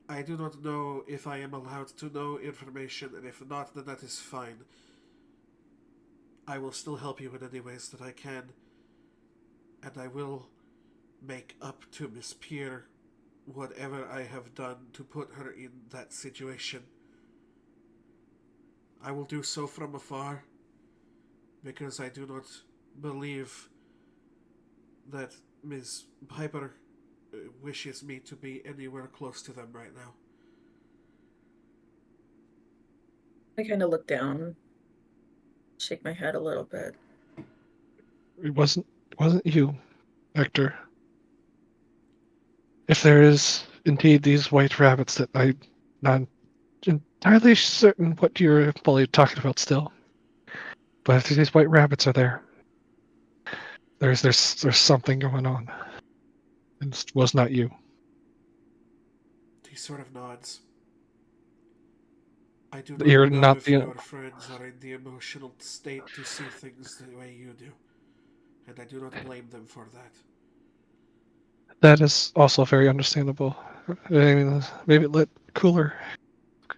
[SPEAKER 1] I do not know if I am allowed to know information, and if not, then that is fine. I will still help you in any ways that I can, and I will make up to Miss Peer whatever I have done to put her in that situation. I will do so from afar, because I do not believe that Miss Piper wishes me to be anywhere close to them right now.
[SPEAKER 2] I kind of look down, shake my head a little bit.
[SPEAKER 6] It wasn't you, Hector. If there is indeed these white rabbits that I'm not entirely certain what you're fully talking about still. But if these white rabbits are there, there's something going on. And it was not you.
[SPEAKER 1] He sort of nods. I do
[SPEAKER 6] You're
[SPEAKER 1] not know
[SPEAKER 6] not
[SPEAKER 1] if
[SPEAKER 6] the.
[SPEAKER 1] your friends are in the emotional state to see things the way you do, and I do not blame them for that.
[SPEAKER 6] That is also very understandable. I mean, maybe let cooler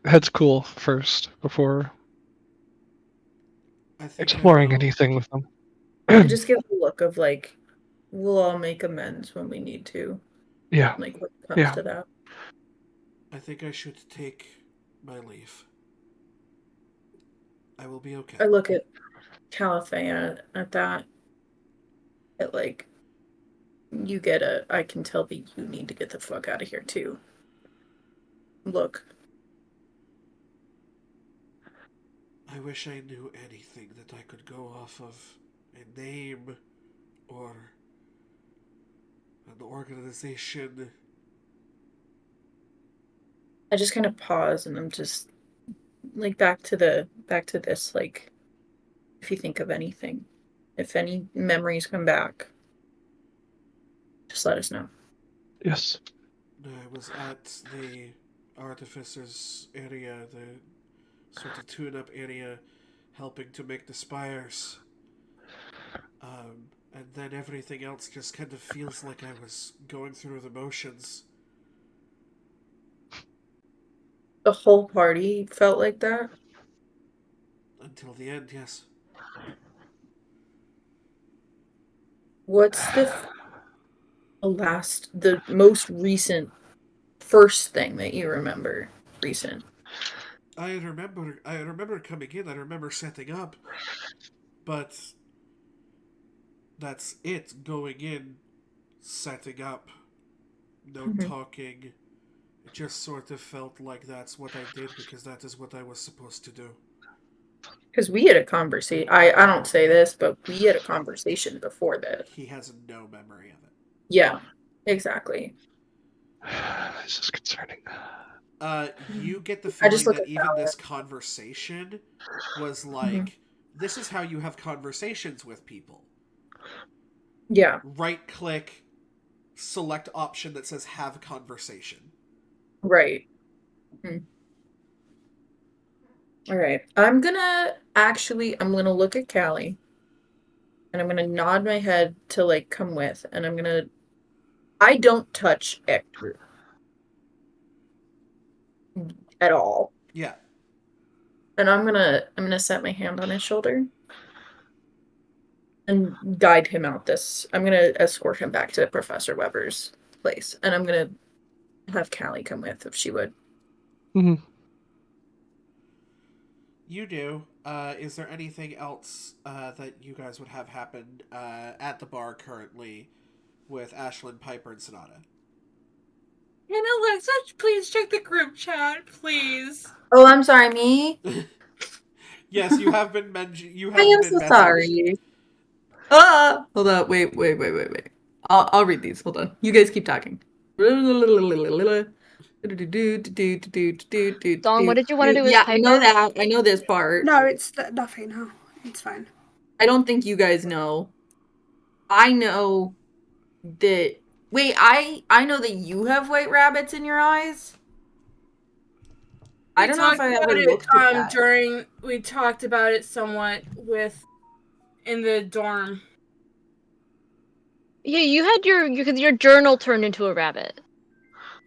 [SPEAKER 6] heads cool first before
[SPEAKER 1] I think I
[SPEAKER 6] exploring
[SPEAKER 1] will.
[SPEAKER 6] anything with them.
[SPEAKER 2] I just give a look of like, we'll all make amends when we need to.
[SPEAKER 6] Yeah,
[SPEAKER 2] Like, when it comes
[SPEAKER 6] yeah.
[SPEAKER 2] to that.
[SPEAKER 1] I think I should take my leave. I will be okay.
[SPEAKER 2] I look at Calafea at that. At like, you get a, I can tell that you need to get the fuck out of here too. Look.
[SPEAKER 1] I wish I knew anything that I could go off of. A name or an organization.
[SPEAKER 2] I just kind of pause and I'm just like back to this, like, if you think of anything, if any memories come back, just let us know.
[SPEAKER 6] Yes.
[SPEAKER 1] I was at the Artificer's area, the sort of tune-up area, helping to make the spires. And then everything else just kind of feels like I was going through the motions.
[SPEAKER 2] The whole party felt like that?
[SPEAKER 1] Until the end, yes.
[SPEAKER 2] What's the most recent first thing that you remember recent?
[SPEAKER 1] I remember coming in, I remember setting up, but that's it. Going in, setting up, no talking. It just sort of felt like that's what I did because that is what I was supposed to do.
[SPEAKER 2] Because we had a conversation. I don't say this, but we had a conversation before this.
[SPEAKER 1] He has no memory of it.
[SPEAKER 2] Yeah, exactly.
[SPEAKER 6] This is concerning.
[SPEAKER 1] You get the
[SPEAKER 2] I just
[SPEAKER 1] feeling
[SPEAKER 2] look
[SPEAKER 1] that
[SPEAKER 2] at
[SPEAKER 1] even
[SPEAKER 2] Valor.
[SPEAKER 1] this conversation was like, this is how you have conversations with people.
[SPEAKER 2] Yeah.
[SPEAKER 1] Right click, select option that says have conversation.
[SPEAKER 2] Right. All right. I'm gonna look at Callie and I'm gonna nod my head to like come with, and I don't touch Ector at all.
[SPEAKER 1] Yeah.
[SPEAKER 2] And I'm gonna set my hand on his shoulder and guide him out this. I'm gonna escort him back to Professor Weber's place. And I'm gonna have Callie come with if she would.
[SPEAKER 6] Mm-hmm.
[SPEAKER 1] You do. Is there anything else that you guys would have happen at the bar currently with Ashlyn, Piper, and Sonata?
[SPEAKER 3] And Alexa, please check the group chat, please.
[SPEAKER 2] Oh, I'm sorry, me?
[SPEAKER 1] Yes, you have been mentioned. You
[SPEAKER 2] I
[SPEAKER 1] have
[SPEAKER 2] am
[SPEAKER 1] been
[SPEAKER 2] so
[SPEAKER 1] messaged.
[SPEAKER 2] sorry. Hold up, wait. I'll read these. Hold on. You guys keep talking.
[SPEAKER 4] Dong, what did you want to do with
[SPEAKER 2] Yeah, I
[SPEAKER 4] Piper?
[SPEAKER 2] know that. I know this part.
[SPEAKER 5] No, it's nothing. No, it's fine.
[SPEAKER 2] I don't think you guys know. I know that. Wait, I know that you have white rabbits in your eyes. I don't know if I ever looked at that.
[SPEAKER 3] We talked about it somewhat in the dorm.
[SPEAKER 4] Yeah, you had your journal turned into a rabbit.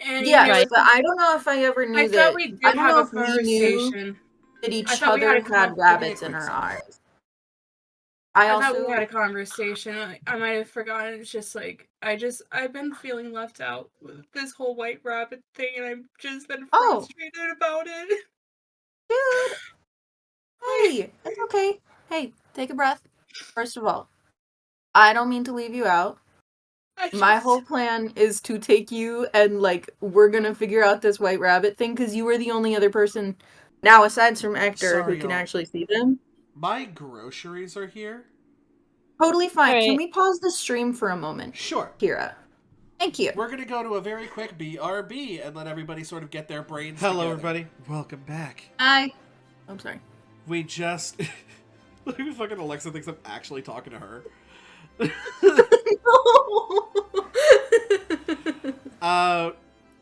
[SPEAKER 3] And
[SPEAKER 2] Yes,
[SPEAKER 4] Right.
[SPEAKER 2] but I don't know if I ever knew
[SPEAKER 3] I
[SPEAKER 2] that.
[SPEAKER 3] thought we did
[SPEAKER 2] I don't
[SPEAKER 3] have
[SPEAKER 2] know
[SPEAKER 3] a
[SPEAKER 2] if we knew
[SPEAKER 3] conversation.
[SPEAKER 2] that
[SPEAKER 3] I
[SPEAKER 2] each
[SPEAKER 3] thought we had
[SPEAKER 2] other
[SPEAKER 3] a
[SPEAKER 2] had rabbits in our eyes.
[SPEAKER 3] I thought we had a conversation. I might have forgotten. It's just like I've been feeling left out with this whole white rabbit thing, and I've just been frustrated about it.
[SPEAKER 2] Dude, hey, it's okay. Hey, take a breath. First of all, I don't mean to leave you out. My whole plan is to take you and, like, we're gonna figure out this white rabbit thing, because you were the only other person, now aside from Hector, who can actually see them.
[SPEAKER 1] My groceries are here.
[SPEAKER 2] Totally fine.
[SPEAKER 4] Right.
[SPEAKER 2] Can we pause the stream for a moment?
[SPEAKER 1] Sure.
[SPEAKER 2] Kira. Thank you.
[SPEAKER 1] We're going to go to a very quick BRB and let everybody sort of get their brains together. Hello, everybody. Welcome back.
[SPEAKER 2] Hi. I'm sorry.
[SPEAKER 1] We just... Look who fucking Alexa thinks I'm actually talking to her.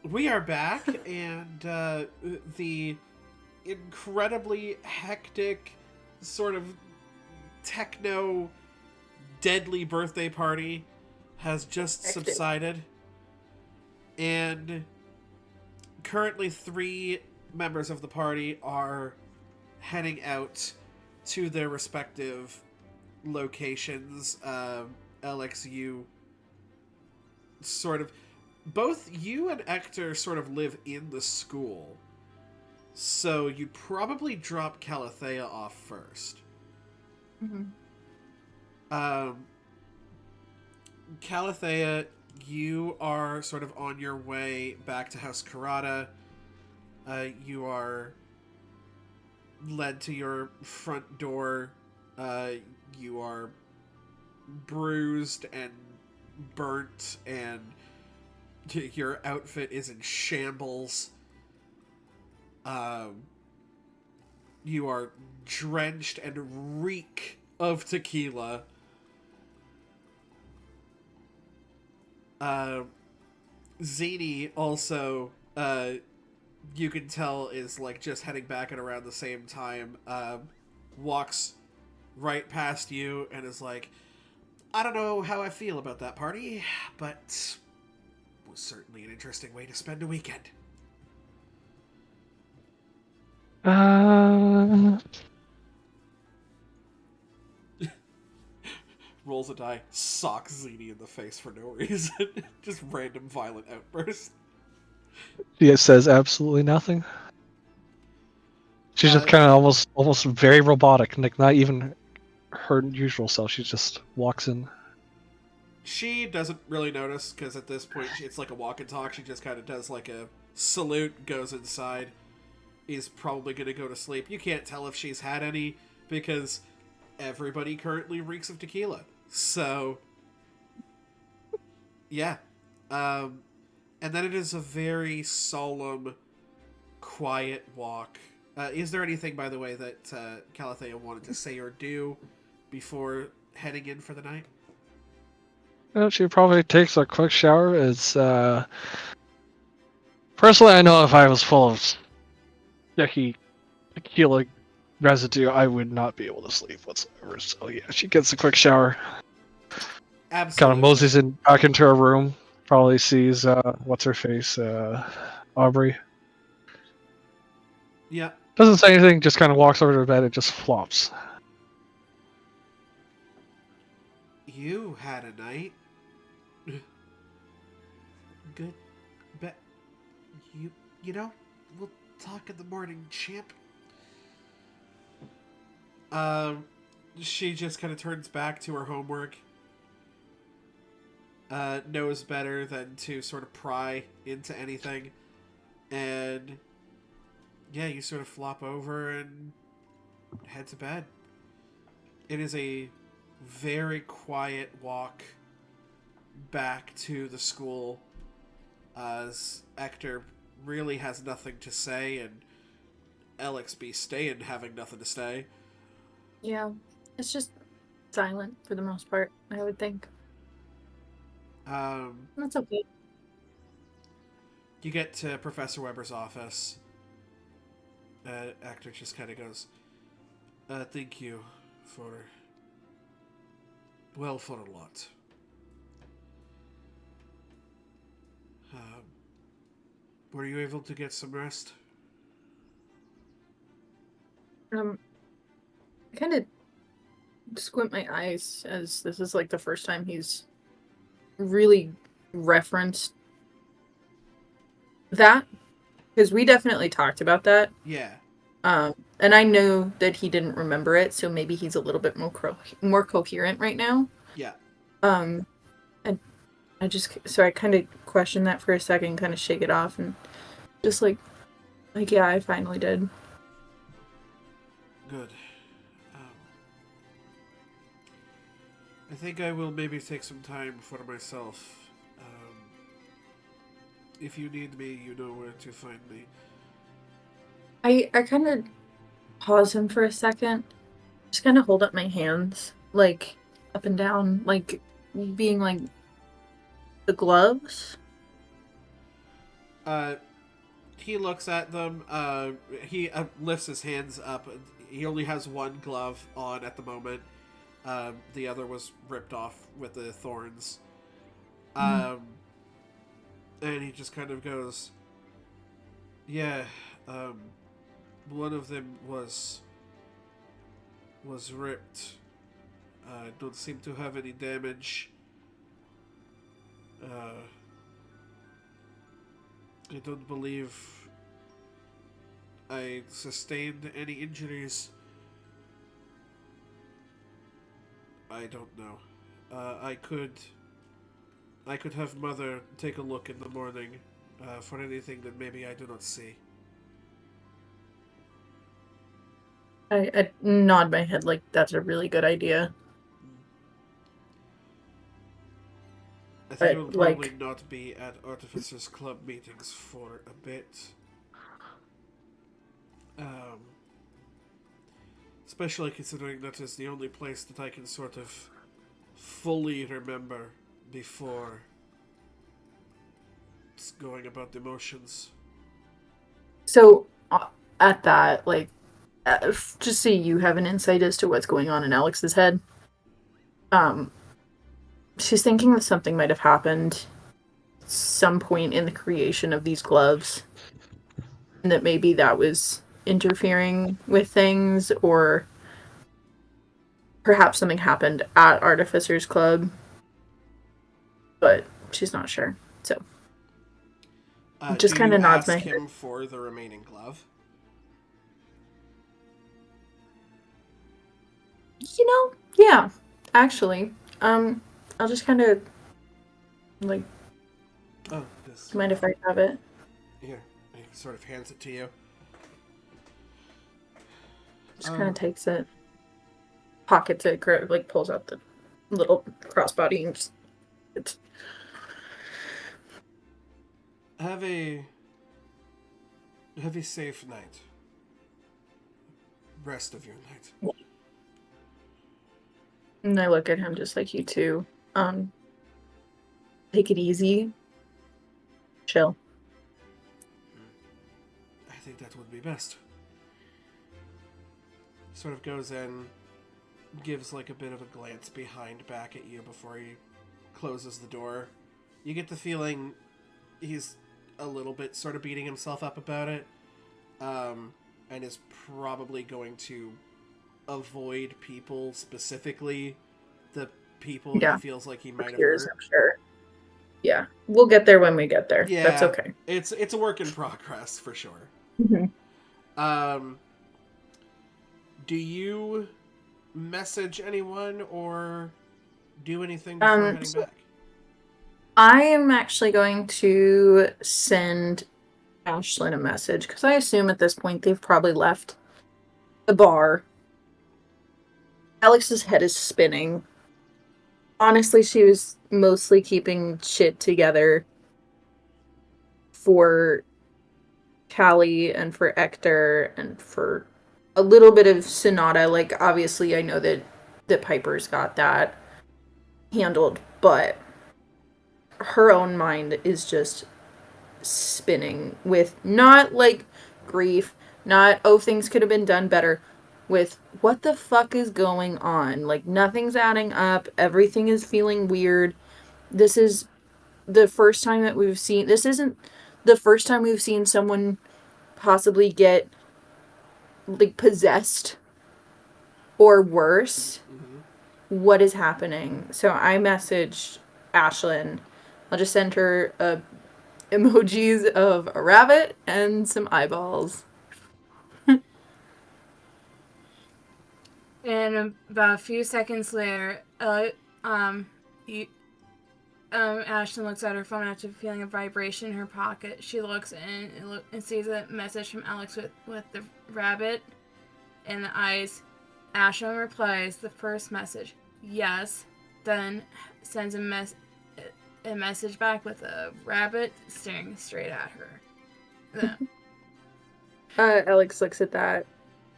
[SPEAKER 1] We are back, and the incredibly hectic, sort of techno, deadly birthday party has just subsided. And currently 3 members of the party are heading out to their respective locations. LXU sort of... Both you and Hector sort of live in the school. So you'd probably drop Calathea off first. Calathea, you are sort of on your way back to House Karada. You are led to your front door. You are bruised and burnt, and your outfit is in shambles. You are drenched and reek of tequila. Zini also, you can tell, is like just heading back at around the same time. Walks right past you and is like, I don't know how I feel about that party, but it was certainly an interesting way to spend a weekend. Rolls a die, socks Zini in the face for no reason. Just random violent outburst.
[SPEAKER 6] She says absolutely nothing. She's just kind of almost very robotic, like not even her usual self. She just walks in.
[SPEAKER 1] She doesn't really notice, because at this point it's like a walk and talk. She just kind of does like a salute, goes inside, is probably going to go to sleep. You can't tell if she's had any, because everybody currently reeks of tequila. So, yeah. And then it is a very solemn, quiet walk. Is there anything, by the way, that Calathea wanted to say or do before heading in for the night?
[SPEAKER 6] Well, she probably takes a quick shower. It's personally, I know if I was full of sticky tequila residue, I would not be able to sleep whatsoever. So yeah, she gets a quick shower.
[SPEAKER 1] Absolutely.
[SPEAKER 6] Kind of moseys back into her room. Probably sees what's her face, Aubrey.
[SPEAKER 1] Yeah.
[SPEAKER 6] Doesn't say anything. Just kind of walks over to her bed and just flops.
[SPEAKER 1] You had a night. Good. Bet. You know, we'll talk in the morning, champ. She just kind of turns back to her homework. Knows better than to sort of pry into anything. And yeah, you sort of flop over and head to bed. It is a very quiet walk back to the school, as Ector really has nothing to say and Alex be staying having nothing to say.
[SPEAKER 2] Yeah, it's just silent for the most part, I would think. That's okay.
[SPEAKER 1] You get to Professor Weber's office. Ector just kind of goes, thank you for a lot. Were you able to get some rest?
[SPEAKER 2] I kind of squint my eyes, as this is like the first time he's really referenced that, because we definitely talked about that.
[SPEAKER 1] Yeah.
[SPEAKER 2] And I know that he didn't remember it, so maybe he's a little bit more coherent right now.
[SPEAKER 1] Yeah.
[SPEAKER 2] And I kind of question that for a second, kind of shake it off, and just like yeah, I finally did.
[SPEAKER 1] Good. I think I will maybe take some time for myself. If you need me, you know where to find me.
[SPEAKER 2] I kind of pause him for a second, just kind of hold up my hands, like up and down, like being like the gloves.
[SPEAKER 1] He looks at them. He lifts his hands up. He only has one glove on at the moment. The other was ripped off with the thorns. And he just kind of goes, yeah, one of them was ripped. Don't seem to have any damage. I don't believe I sustained any injuries. I don't know. I could I could have Mother take a look in the morning for anything that maybe I do not see.
[SPEAKER 2] I nod my head like that's a really good idea.
[SPEAKER 1] I think
[SPEAKER 2] But,
[SPEAKER 1] I will probably
[SPEAKER 2] like-
[SPEAKER 1] not be at Artificers Club meetings for a bit. Especially considering that is the only place that I can sort of fully remember before it's going about the motions.
[SPEAKER 2] So, at that, like, just so you have an insight as to what's going on in Alex's head, she's thinking that something might have happened some point in the creation of these gloves, and that maybe that was interfering with things, or perhaps something happened at Artificers Club, but she's not sure. So, just
[SPEAKER 1] Do
[SPEAKER 2] kind
[SPEAKER 1] you
[SPEAKER 2] of nods
[SPEAKER 1] ask
[SPEAKER 2] my
[SPEAKER 1] him
[SPEAKER 2] head.
[SPEAKER 1] for the remaining glove?
[SPEAKER 2] Yeah, actually, I'll just kind of, like,
[SPEAKER 1] Oh, yes.
[SPEAKER 2] do you mind if I have it?
[SPEAKER 1] Here, he sort of hands it to you.
[SPEAKER 2] Just kind of takes it, pockets it, like pulls out the little crossbody and just. It's...
[SPEAKER 1] Have a safe night. Rest of your night.
[SPEAKER 2] And I look at him just like you too. Take it easy. Chill.
[SPEAKER 1] I think that would be best. Sort of goes in, gives like a bit of a glance behind back at you before he closes the door. You get the feeling he's a little bit sort of beating himself up about it, and is probably going to avoid people, specifically the people
[SPEAKER 2] Yeah.
[SPEAKER 1] he feels like he might have
[SPEAKER 2] Peers,
[SPEAKER 1] hurt.
[SPEAKER 2] I'm sure. Yeah, we'll get there when we get there.
[SPEAKER 1] Yeah,
[SPEAKER 2] That's okay.
[SPEAKER 1] It's a work in progress for sure.
[SPEAKER 2] Mm-hmm.
[SPEAKER 1] Do you message anyone or do anything before heading back?
[SPEAKER 2] I am actually going to send Ashlyn a message because I assume at this point they've probably left the bar. Alex's head is spinning. Honestly, she was mostly keeping shit together for Callie and for Ector and for a little bit of Sonata. Like, obviously, I know that Piper's got that handled, but her own mind is just spinning with not like grief, not oh things could have been done better, with what the fuck is going on? Like nothing's adding up, everything is feeling weird. This is the first time that we've seen this isn't the first time we've seen someone possibly get like possessed or worse. What is happening? So I messaged Ashlyn. I'll just send her emojis of a rabbit and some eyeballs.
[SPEAKER 3] And about a few seconds later, Ashton looks at her phone after feeling a vibration in her pocket. She looks and sees a message from Alex with the rabbit and the eyes. Ashton replies the first message, yes, then sends a message back with a rabbit staring straight at her.
[SPEAKER 2] Alex looks at that,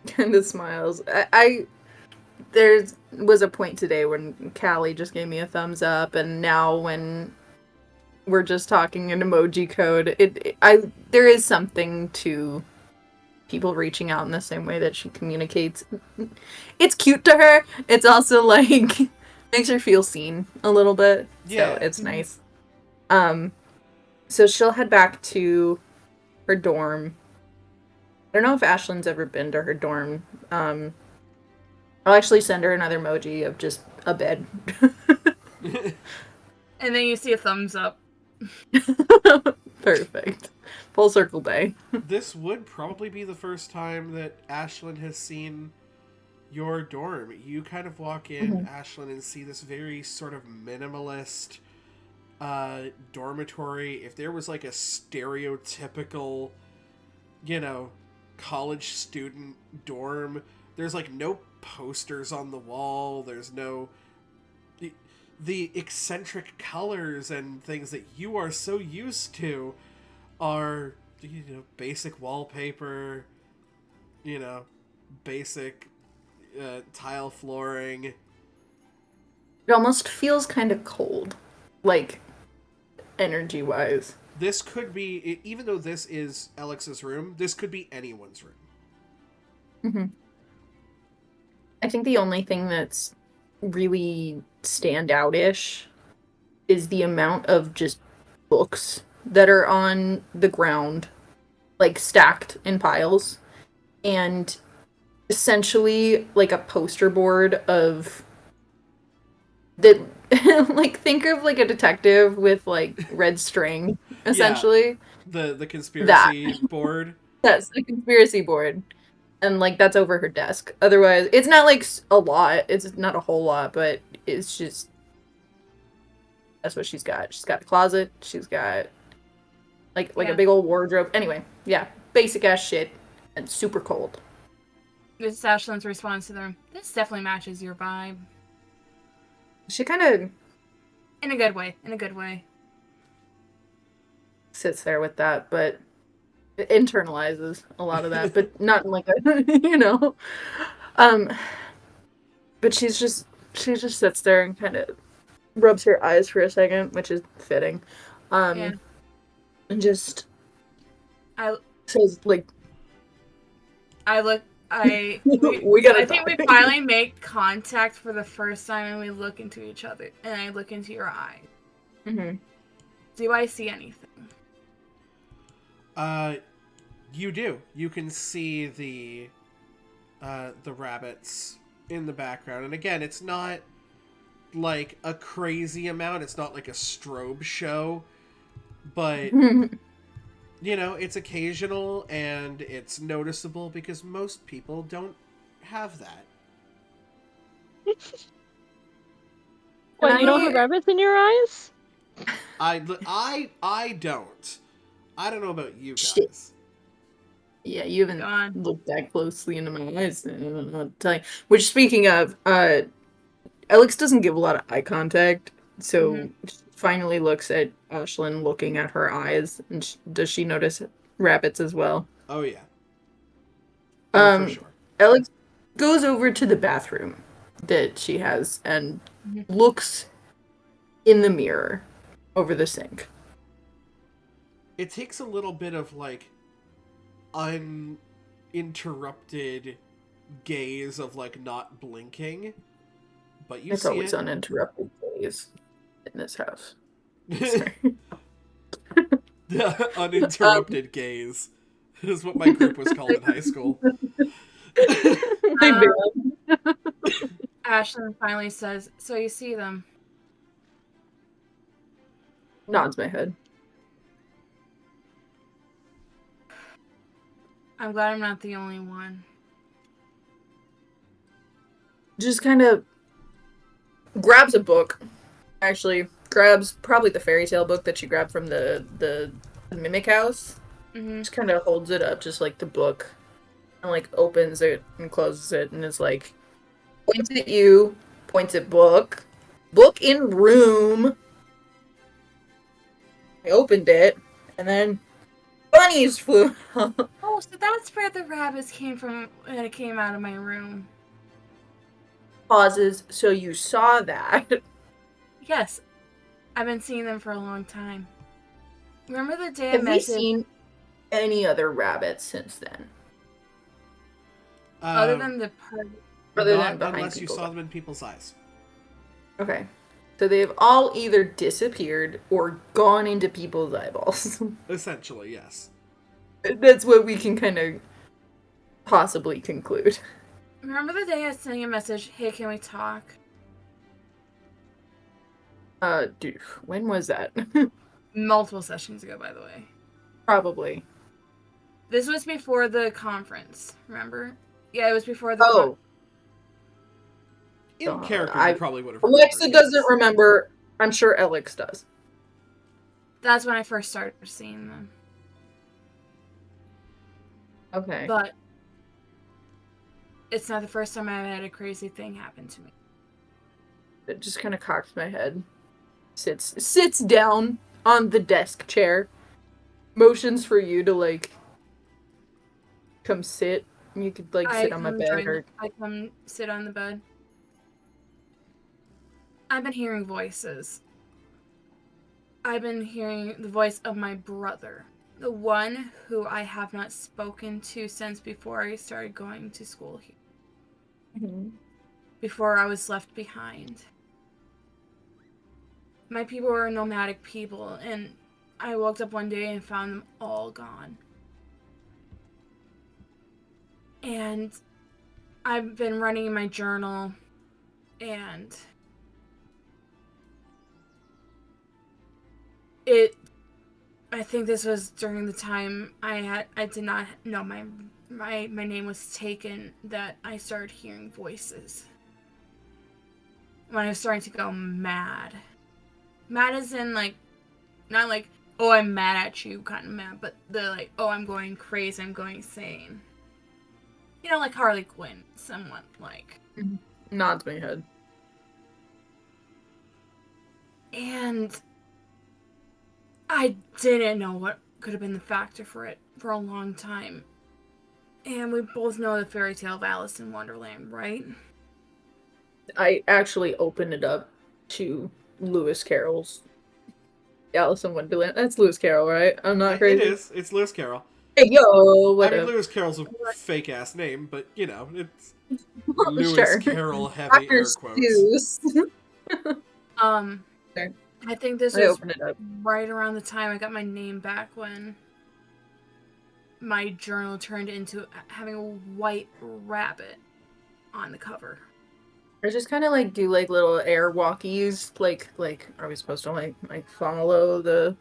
[SPEAKER 2] kind of smiles. There was a point today when Callie just gave me a thumbs up, and now when we're just talking in emoji code, there is something to people reaching out in the same way that she communicates. It's cute to her. It's also like makes her feel seen a little bit.
[SPEAKER 1] Yeah.
[SPEAKER 2] So it's nice. So she'll head back to her dorm. I don't know if Ashlyn's ever been to her dorm. I'll actually send her another emoji of just a bed.
[SPEAKER 3] And then you see a thumbs up.
[SPEAKER 2] Perfect. Full circle day.
[SPEAKER 1] This would probably be the first time that Ashlyn has seen your dorm. You kind of walk in, Ashlyn, and see this very sort of minimalist, dormitory, if there was like a stereotypical, college student dorm, there's like no posters on the wall. There's no the eccentric colors and things that you are so used to are basic wallpaper, basic tile flooring.
[SPEAKER 2] It almost feels kind of cold, like energy wise.
[SPEAKER 1] This could be, even though this is Alex's room, this could be anyone's room.
[SPEAKER 2] Mm-hmm. I think the only thing that's really standout-ish is the amount of just books that are on the ground, like stacked in piles, and essentially like a poster board of that. Like, think of like a detective with like red string, essentially.
[SPEAKER 1] Yeah, the conspiracy board.
[SPEAKER 2] That's the conspiracy board. And, like, that's over her desk. Otherwise, it's not, like, a lot. It's not a whole lot, but it's just... That's what she's got. She's got a closet. She's got, like a big old wardrobe. Anyway, yeah. Basic-ass shit. And super cold.
[SPEAKER 3] This is Ashlyn's response to them. This definitely matches your vibe.
[SPEAKER 2] She kind of...
[SPEAKER 3] In a good way. In a good way.
[SPEAKER 2] Sits there with that, but... internalizes a lot of that, but not in like a, but she just sits there and kind of rubs her eyes for a second, which is fitting, and just says like,
[SPEAKER 3] I think we finally make contact for the first time, and we look into each other, and I look into your eyes.
[SPEAKER 2] Mm-hmm.
[SPEAKER 3] Do I see anything?
[SPEAKER 1] You do. You can see the rabbits in the background. And again, it's not like a crazy amount. It's not like a strobe show. But, it's occasional and it's noticeable because most people don't have that.
[SPEAKER 4] What, you don't have rabbits in your eyes?
[SPEAKER 1] I don't. I don't know about you guys.
[SPEAKER 2] Shit. Yeah, you haven't looked that closely into my eyes. I don't know what to tell you. Which, speaking of, Alex doesn't give a lot of eye contact, so she finally looks at Ashlyn looking at her eyes, and does she notice rabbits as well?
[SPEAKER 1] Oh, yeah.
[SPEAKER 2] For
[SPEAKER 1] sure.
[SPEAKER 2] Alex goes over to the bathroom that she has and looks in the mirror over the sink.
[SPEAKER 1] It takes a little bit of, like, uninterrupted gaze of, like, not blinking, but you
[SPEAKER 2] it's
[SPEAKER 1] see
[SPEAKER 2] always
[SPEAKER 1] it.
[SPEAKER 2] Uninterrupted gaze in this house.
[SPEAKER 1] Uninterrupted gaze is what my group was called in high school.
[SPEAKER 3] Ashlyn finally says, "So you see them?"
[SPEAKER 2] Nods my head.
[SPEAKER 3] I'm glad I'm not the only one.
[SPEAKER 2] Just kind of grabs a book. Actually, grabs probably the fairy tale book that she grabbed from the mimic house. Just kind of holds it up, just like the book, and like opens it and closes it, and is like, points at you, points at book in room. I opened it, and then bunnies flew.
[SPEAKER 3] Oh, so that's where the rabbits came from when it came out of my room.
[SPEAKER 2] Pauses. So you saw that?
[SPEAKER 3] Yes, I've been seeing them for a long time. Remember the day
[SPEAKER 2] Have you seen any other rabbits since then?
[SPEAKER 3] Other than the party.
[SPEAKER 2] Other than behind
[SPEAKER 1] unless you
[SPEAKER 2] people's
[SPEAKER 1] saw them in people's eyes.
[SPEAKER 2] Okay. So they've all either disappeared or gone into people's eyeballs.
[SPEAKER 1] Essentially, yes.
[SPEAKER 2] That's what we can kind of possibly conclude.
[SPEAKER 3] Remember the day I sent you a message, "Hey, can we talk?"
[SPEAKER 2] Dude, when was that?
[SPEAKER 3] Multiple sessions ago, by the way.
[SPEAKER 2] Probably.
[SPEAKER 3] This was before the conference, remember? Yeah, it was before the
[SPEAKER 1] In character, you probably would have
[SPEAKER 2] Alexa
[SPEAKER 1] remembered,
[SPEAKER 2] doesn't
[SPEAKER 1] yes.
[SPEAKER 2] remember. I'm sure Alex does.
[SPEAKER 3] That's when I first started seeing them.
[SPEAKER 2] Okay.
[SPEAKER 3] But it's not the first time I've had a crazy thing happen to me.
[SPEAKER 2] It just kind of cocks my head. Sits down on the desk chair. Motions for you to, like, come sit. You could, like, sit on my bed or...
[SPEAKER 3] I come sit on the bed. I've been hearing voices. I've been hearing the voice of my brother. The one who I have not spoken to since before I started going to school here.
[SPEAKER 2] Mm-hmm.
[SPEAKER 3] Before I was left behind. My people were nomadic people, and I woke up one day and found them all gone. And I've been running in my journal, and I think this was during the time I did not know my name was taken, that I started hearing voices. When I was starting to go mad. Mad as in, like, not like, oh, I'm mad at you kind of mad, but the, like, oh, I'm going crazy, I'm going insane. You know, like Harley Quinn, somewhat like.
[SPEAKER 2] Nods my head.
[SPEAKER 3] And I didn't know what could have been the factor for it for a long time. And we both know the fairy tale of Alice in Wonderland, right?
[SPEAKER 2] I actually opened it up to Lewis Carroll's Alice in Wonderland. That's Lewis Carroll, right? I'm not crazy.
[SPEAKER 1] It is. It's Lewis Carroll.
[SPEAKER 2] Hey, yo, what
[SPEAKER 1] I mean,
[SPEAKER 2] up?
[SPEAKER 1] Lewis Carroll's a fake-ass name, but, you know, it's
[SPEAKER 2] Well,
[SPEAKER 1] Lewis
[SPEAKER 2] sure.
[SPEAKER 1] Carroll heavy
[SPEAKER 2] Dr.
[SPEAKER 1] air quotes.
[SPEAKER 2] Seuss. There.
[SPEAKER 3] I think this
[SPEAKER 2] I
[SPEAKER 3] was
[SPEAKER 2] opened it up.
[SPEAKER 3] right around the time I got my name back, when my journal turned into having a white rabbit on the cover.
[SPEAKER 2] I just kind of like do like little air walkies, like are we supposed to like follow the?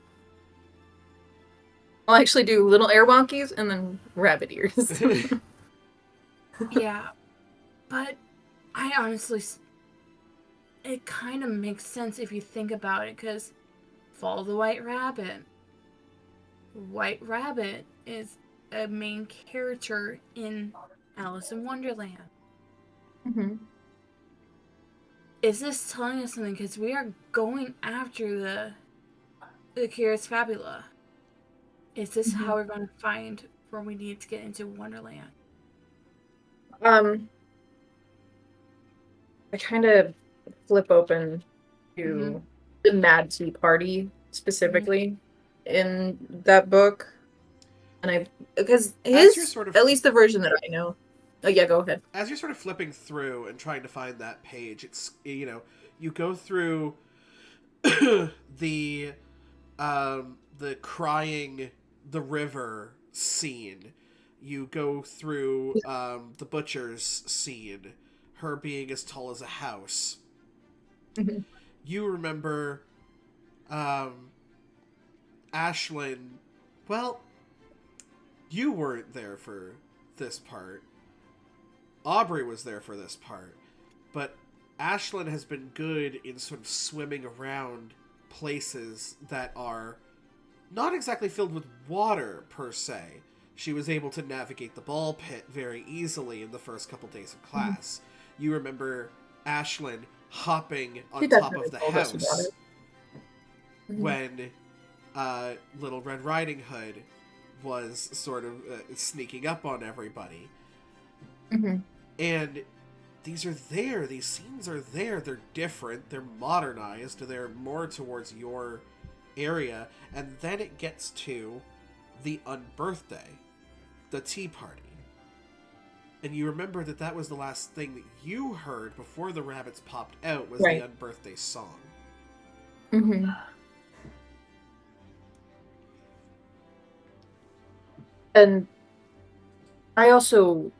[SPEAKER 2] I'll actually do little air walkies and then rabbit ears.
[SPEAKER 3] Yeah, but I honestly, it kind of makes sense if you think about it, because follow the white rabbit. White Rabbit is a main character in Alice in Wonderland.
[SPEAKER 2] Mm-hmm.
[SPEAKER 3] Is this telling us something? Because we are going after the Curious Fabula. Is this how we're going to find where we need to get into Wonderland?
[SPEAKER 2] I kind of flip open to the Mad Tea Party specifically in that book, and because his
[SPEAKER 1] sort of,
[SPEAKER 2] at least the version that I know. Oh yeah, go ahead.
[SPEAKER 1] As you're sort of flipping through and trying to find that page, it's, you know, you go through the crying the river scene. You go through the butcher's scene, her being as tall as a house.
[SPEAKER 2] Mm-hmm.
[SPEAKER 1] You remember Ashlyn. Well, you weren't there for this part. Aubrey was there for this part. But Ashlyn has been good in sort of swimming around places that are not exactly filled with water, per se. She was able to navigate the ball pit very easily in the first couple days of class. You remember Ashlyn hopping on top of the house when Little Red Riding Hood was sort of sneaking up on everybody. And these are there. These scenes are there. They're different. They're modernized. They're more towards your area. And then it gets to the unbirthday, the tea party. And you remember that that was the last thing that you heard before the rabbits popped out, was the unbirthday song.
[SPEAKER 2] And I also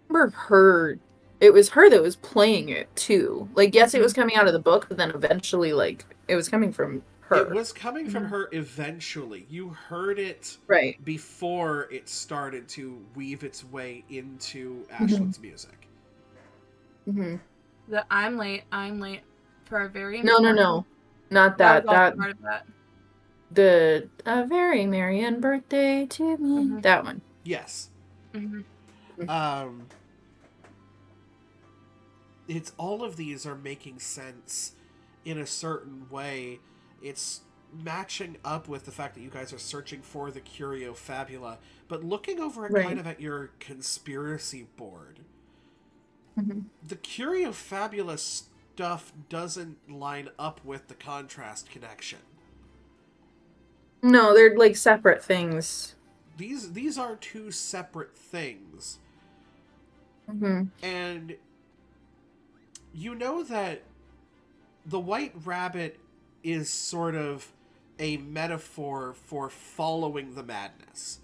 [SPEAKER 2] remember her. It was her that was playing it too. Like, yes, it was coming out of the book, but then eventually, like, it was coming from her.
[SPEAKER 1] It was coming from her eventually. You heard it before it started to weave its way into Ashlyn's music.
[SPEAKER 3] The I'm late for a very
[SPEAKER 2] No. Not
[SPEAKER 3] That
[SPEAKER 2] that.
[SPEAKER 3] was also
[SPEAKER 2] That
[SPEAKER 3] part of that.
[SPEAKER 2] the a very merry birthday to me.
[SPEAKER 3] Mhm.
[SPEAKER 2] That one.
[SPEAKER 1] Yes.
[SPEAKER 3] Mm-hmm.
[SPEAKER 1] It's all of these are making sense in a certain way. It's matching up with the fact that you guys are searching for the Curio Fabula, but looking over at
[SPEAKER 2] Right.
[SPEAKER 1] kind of at your conspiracy board,
[SPEAKER 2] Mm-hmm.
[SPEAKER 1] the Curio Fabula stuff doesn't line up with the contrast connection.
[SPEAKER 2] No, they're like separate things.
[SPEAKER 1] These are two separate things.
[SPEAKER 2] Mm-hmm.
[SPEAKER 1] And you know that the White Rabbit is sort of a metaphor for following the madness.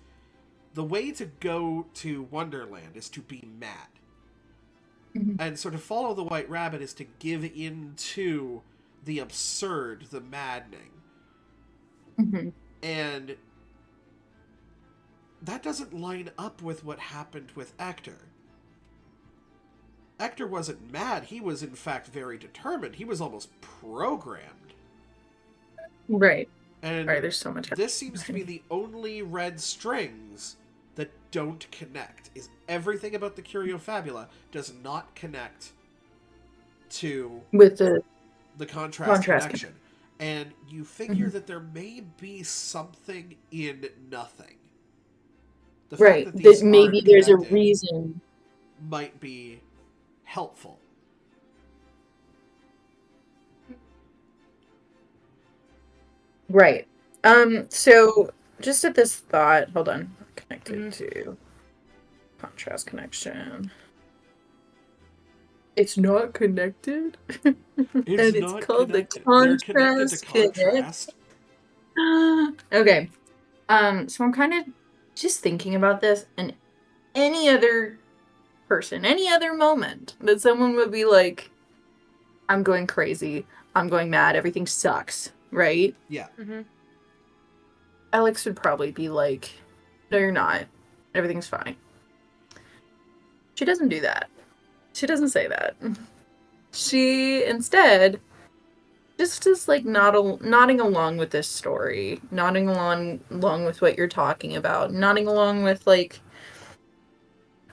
[SPEAKER 1] The way to go to Wonderland is to be mad.
[SPEAKER 2] Mm-hmm.
[SPEAKER 1] And so to follow the White Rabbit is to give in to the absurd, the maddening.
[SPEAKER 2] Mm-hmm.
[SPEAKER 1] And that doesn't line up with what happened with Ector. Ector wasn't mad, he was in fact very determined. He was almost programmed.
[SPEAKER 2] Right.
[SPEAKER 1] And
[SPEAKER 2] Right, there's so much.
[SPEAKER 1] this seems to be the only red strings that don't connect. Is everything about the Curio Fabula does not connect to
[SPEAKER 2] With the
[SPEAKER 1] contrast
[SPEAKER 2] Contrast
[SPEAKER 1] connection. And you figure
[SPEAKER 2] Mhm.
[SPEAKER 1] that there may be something in nothing. The
[SPEAKER 2] right,
[SPEAKER 1] fact that these
[SPEAKER 2] that maybe
[SPEAKER 1] aren't
[SPEAKER 2] there's a
[SPEAKER 1] connected
[SPEAKER 2] reason.
[SPEAKER 1] might be helpful.
[SPEAKER 2] Right. So just at this thought, hold on. Connected to contrast connection. It's not connected.
[SPEAKER 1] It's
[SPEAKER 2] and it's
[SPEAKER 1] not
[SPEAKER 2] called
[SPEAKER 1] connected.
[SPEAKER 2] the
[SPEAKER 1] They're connected to
[SPEAKER 2] contrast. Okay. So I'm kind of just thinking about this, and any other person, any other moment that someone would be like, I'm going crazy, I'm going mad, everything sucks, right?
[SPEAKER 1] Yeah.
[SPEAKER 3] Mm-hmm.
[SPEAKER 2] Alex would probably be like, no, you're not. Everything's fine. She doesn't do that. She doesn't say that. She instead just is like nodding along with this story, nodding along with what you're talking about, nodding along with like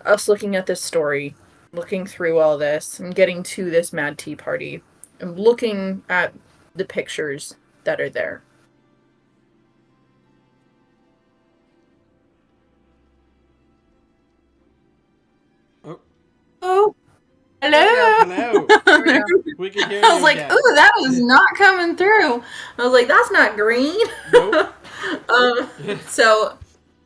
[SPEAKER 2] us looking at this story, looking through all this, and getting to this mad tea party, and looking at the pictures that are there. Oh, hello.
[SPEAKER 1] Hello.
[SPEAKER 3] There we go.
[SPEAKER 1] We can hear
[SPEAKER 2] I
[SPEAKER 1] you
[SPEAKER 2] was like,
[SPEAKER 1] again.
[SPEAKER 2] ooh, that was not coming through. I was like, that's not green.
[SPEAKER 1] Nope.
[SPEAKER 2] So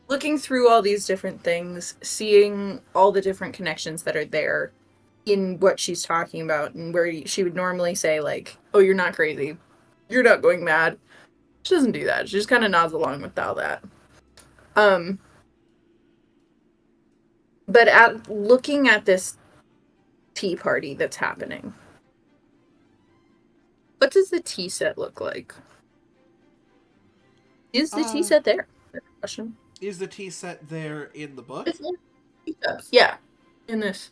[SPEAKER 2] looking through all these different things, seeing all the different connections that are there in what she's talking about, and where she would normally say like, oh, you're not crazy, you're not going mad. She doesn't do that. She just kind of nods along with all that. But at looking at this tea party that's happening, what does the tea set look like? Is the tea set there? Question.
[SPEAKER 1] Is the tea set there in the book?
[SPEAKER 2] Yeah, in this.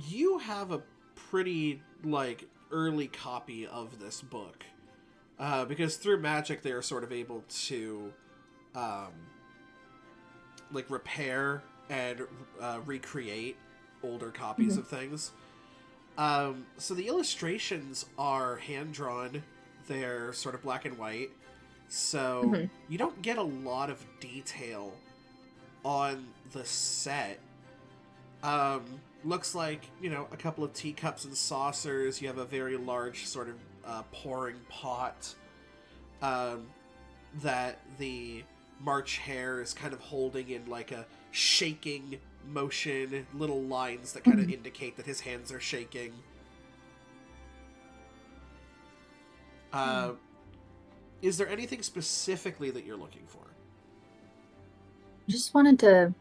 [SPEAKER 1] You have a pretty, like, early copy of this book. Because through magic, they are sort of able to, like, repair and recreate older copies of things. So the illustrations are hand-drawn. They're sort of black and white. So you don't get a lot of detail on the set. Looks like, you know, a couple of teacups and saucers. You have a very large sort of pouring pot that the March Hare is kind of holding in like a shaking motion, little lines that kind of indicate that his hands are shaking. Is there anything specifically that you're looking for?
[SPEAKER 2] Just wanted to,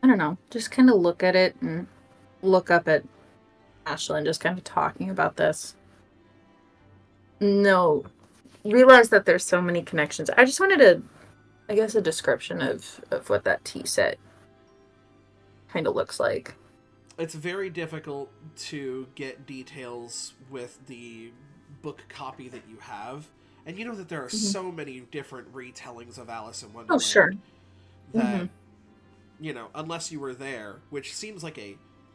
[SPEAKER 2] I don't know, just kind of look at it and look up at Ashlyn, just kind of talking about this. No, realize that there's so many connections. I just wanted a, I guess, a description of what that tea set kind of looks like.
[SPEAKER 1] It's very difficult to get details with the book copy that you have, and you know that there are so many different retellings of Alice in Wonderland.
[SPEAKER 2] Oh, sure.
[SPEAKER 1] That, you know, unless you were there, which seems like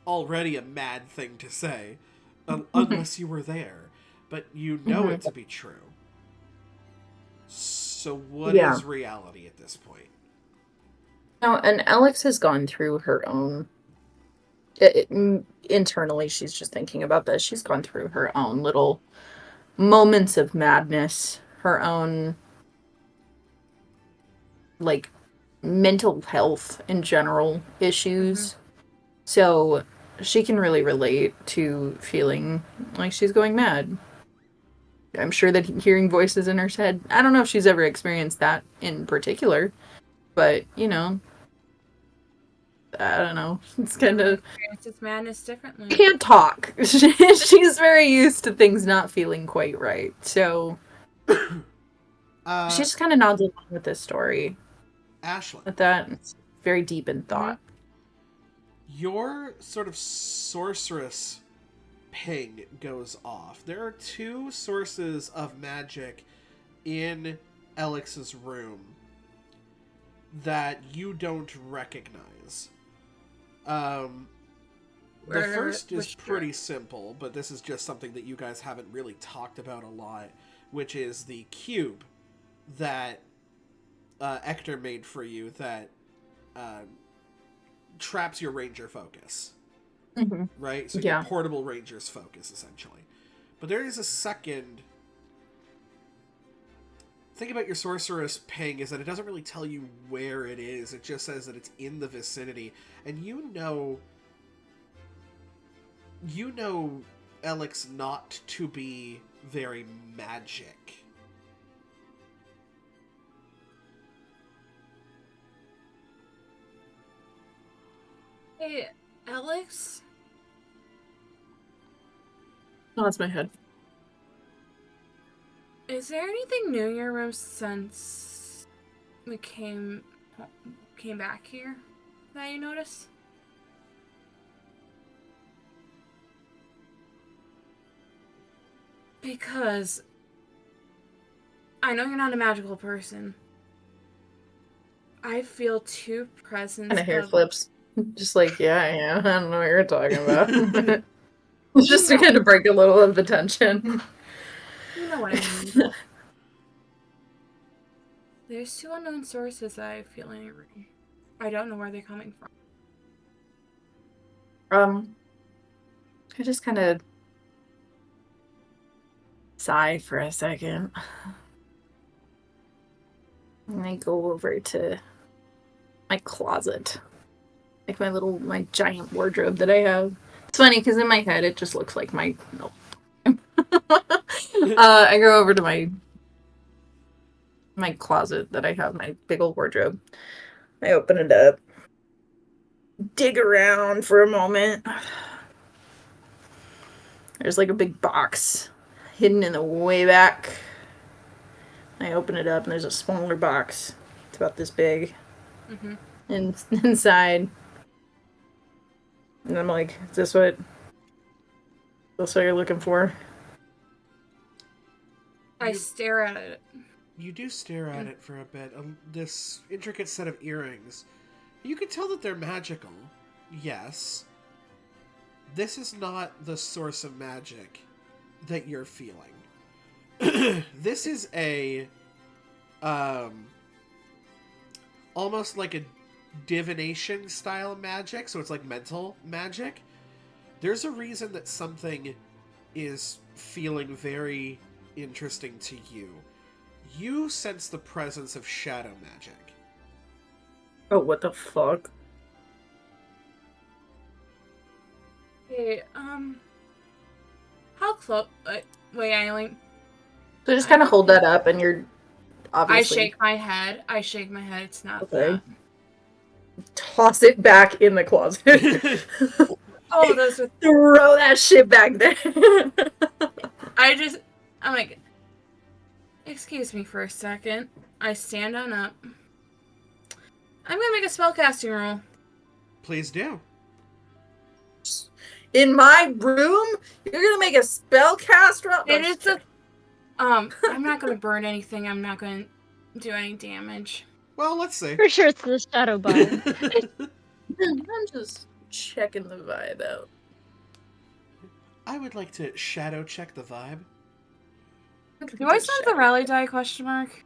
[SPEAKER 1] already a mad thing to say, unless you were there, but you know it to be true. So what is reality at this point?
[SPEAKER 2] No, and Alex has gone through her own... internally, she's just thinking about this. She's gone through her own little moments of madness, her own, like, mental health in general issues. So she can really relate to feeling like she's going mad. I'm sure that hearing voices in her head, I don't know if she's ever experienced that in particular, but, you know, I don't know. It's kind of...
[SPEAKER 3] Experiences madness differently.
[SPEAKER 2] Can't talk. She's very used to things not feeling quite right. So she just kind of nods along with this story.
[SPEAKER 1] Ashlyn.
[SPEAKER 2] With that, it's very deep in thought.
[SPEAKER 1] Your sort of sorceress ping goes off. There are two sources of magic in Alex's room that you don't recognize. The first is pretty simple, but this is just something that you guys haven't really talked about a lot, which is the cube that Hector made for you that traps your ranger focus. Right? So your portable ranger's focus, essentially. But there is a second... thing about your sorceress ping is that it doesn't really tell you where it is. It just says that it's in the vicinity. And you know Alex not to be very magic.
[SPEAKER 3] Hey, Alex?
[SPEAKER 2] Oh, that's my head.
[SPEAKER 3] Is there anything new in your room since we came back here that you notice? Because I know you're not a magical person. I feel two presence
[SPEAKER 2] Kind of hair flips. Just like, yeah, I am. I don't know what you're talking about. Just to kind of break a little of the tension.
[SPEAKER 3] You know what I mean. There's two unknown sources that I feel in your room. I don't know where they're coming from.
[SPEAKER 2] I just kind of sigh for a second. And I go over to my closet. Like my giant wardrobe that I have. It's funny because in my head it just looks like my... No. I go over to my closet that I have, my big old wardrobe. I open it up. Dig around for a moment. There's like a big box hidden in the way back. I open it up and there's a smaller box. It's about this big. Inside. And I'm like, is this what you're looking for?
[SPEAKER 3] I stare at it.
[SPEAKER 1] You do stare at it for a bit. This intricate set of earrings. You can tell that they're magical. Yes. This is not the source of magic that you're feeling. This is a... almost like a divination style magic, so it's like mental magic. There's a reason that something is feeling very interesting to you. You sense the presence of shadow magic.
[SPEAKER 2] Oh, what the fuck?
[SPEAKER 3] Hey, how close? Wait, Eileen.
[SPEAKER 2] So just kind of hold that up, and you're obviously...
[SPEAKER 3] I shake my head. It's not
[SPEAKER 2] okay.
[SPEAKER 3] that.
[SPEAKER 2] Toss it back in the closet.
[SPEAKER 3] Oh, those are...
[SPEAKER 2] Throw that shit back there.
[SPEAKER 3] I'm like, excuse me for a second. I stand on up. I'm gonna make a spellcasting roll.
[SPEAKER 1] Please do.
[SPEAKER 2] In my room? You're gonna make a spellcast roll?
[SPEAKER 3] It is a I'm not gonna burn anything. I'm not gonna do any damage.
[SPEAKER 1] Well, let's see.
[SPEAKER 4] For sure it's the shadow biome.
[SPEAKER 2] I'm just checking the vibe out.
[SPEAKER 1] I would like to shadow check the vibe.
[SPEAKER 3] Do I still have the rally die question mark?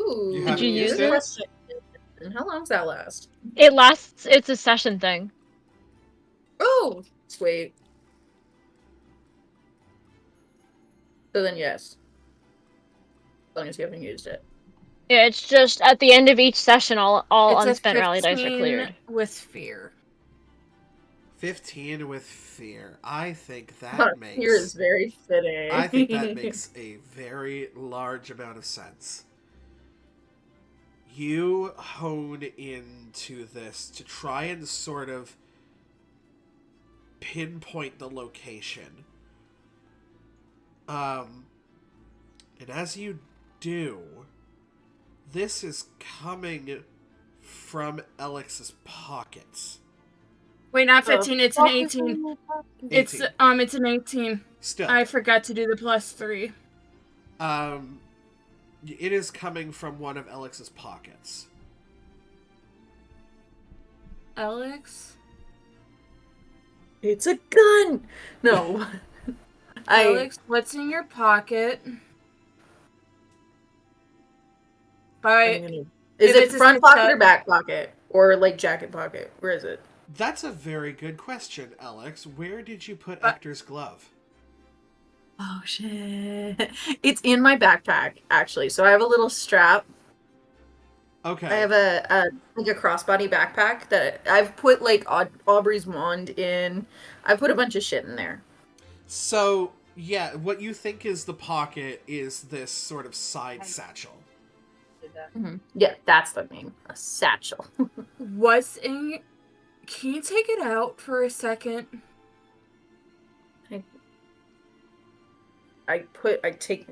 [SPEAKER 2] Ooh,
[SPEAKER 1] You
[SPEAKER 4] Did you use
[SPEAKER 2] good
[SPEAKER 4] it?
[SPEAKER 2] question. And how long does that last?
[SPEAKER 4] It lasts, it's a session thing.
[SPEAKER 2] Oh, sweet. So then, yes. As long as you haven't used it.
[SPEAKER 4] Yeah, it's just at the end of each session, all
[SPEAKER 3] It's
[SPEAKER 4] unspent
[SPEAKER 3] a
[SPEAKER 4] rally dice are
[SPEAKER 3] 15
[SPEAKER 4] cleared.
[SPEAKER 3] with fear.
[SPEAKER 1] 15 with fear. I think that makes...
[SPEAKER 2] Fear is very fitting.
[SPEAKER 1] I think that makes a very large amount of sense. You hone into this to try and sort of pinpoint the location. And as you do, this is coming from Alex's pockets.
[SPEAKER 3] Wait, not 15. It's an 18. It's
[SPEAKER 1] 18.
[SPEAKER 3] It's an 18.
[SPEAKER 1] Still.
[SPEAKER 3] I forgot to do the +3.
[SPEAKER 1] It is coming from one of Alex's pockets.
[SPEAKER 3] Alex?
[SPEAKER 2] It's a gun! No.
[SPEAKER 3] Alex, what's in your pocket?
[SPEAKER 2] Is
[SPEAKER 3] if
[SPEAKER 2] it
[SPEAKER 3] it's a
[SPEAKER 2] front pocket or
[SPEAKER 3] success-
[SPEAKER 2] back pocket? Or like jacket pocket? Where is it?
[SPEAKER 1] That's a very good question, Alex. Where did you put Hector's glove?
[SPEAKER 2] Oh shit. It's in my backpack, actually. So I have a little strap.
[SPEAKER 1] Okay.
[SPEAKER 2] I have a crossbody backpack that I've put like Aubrey's wand in. I've put a bunch of shit in there.
[SPEAKER 1] So, yeah, what you think is the pocket is this sort of side satchel.
[SPEAKER 2] Mm-hmm. Yeah, that's the name. A satchel.
[SPEAKER 3] What's in... Can you take it out for a second?
[SPEAKER 2] I take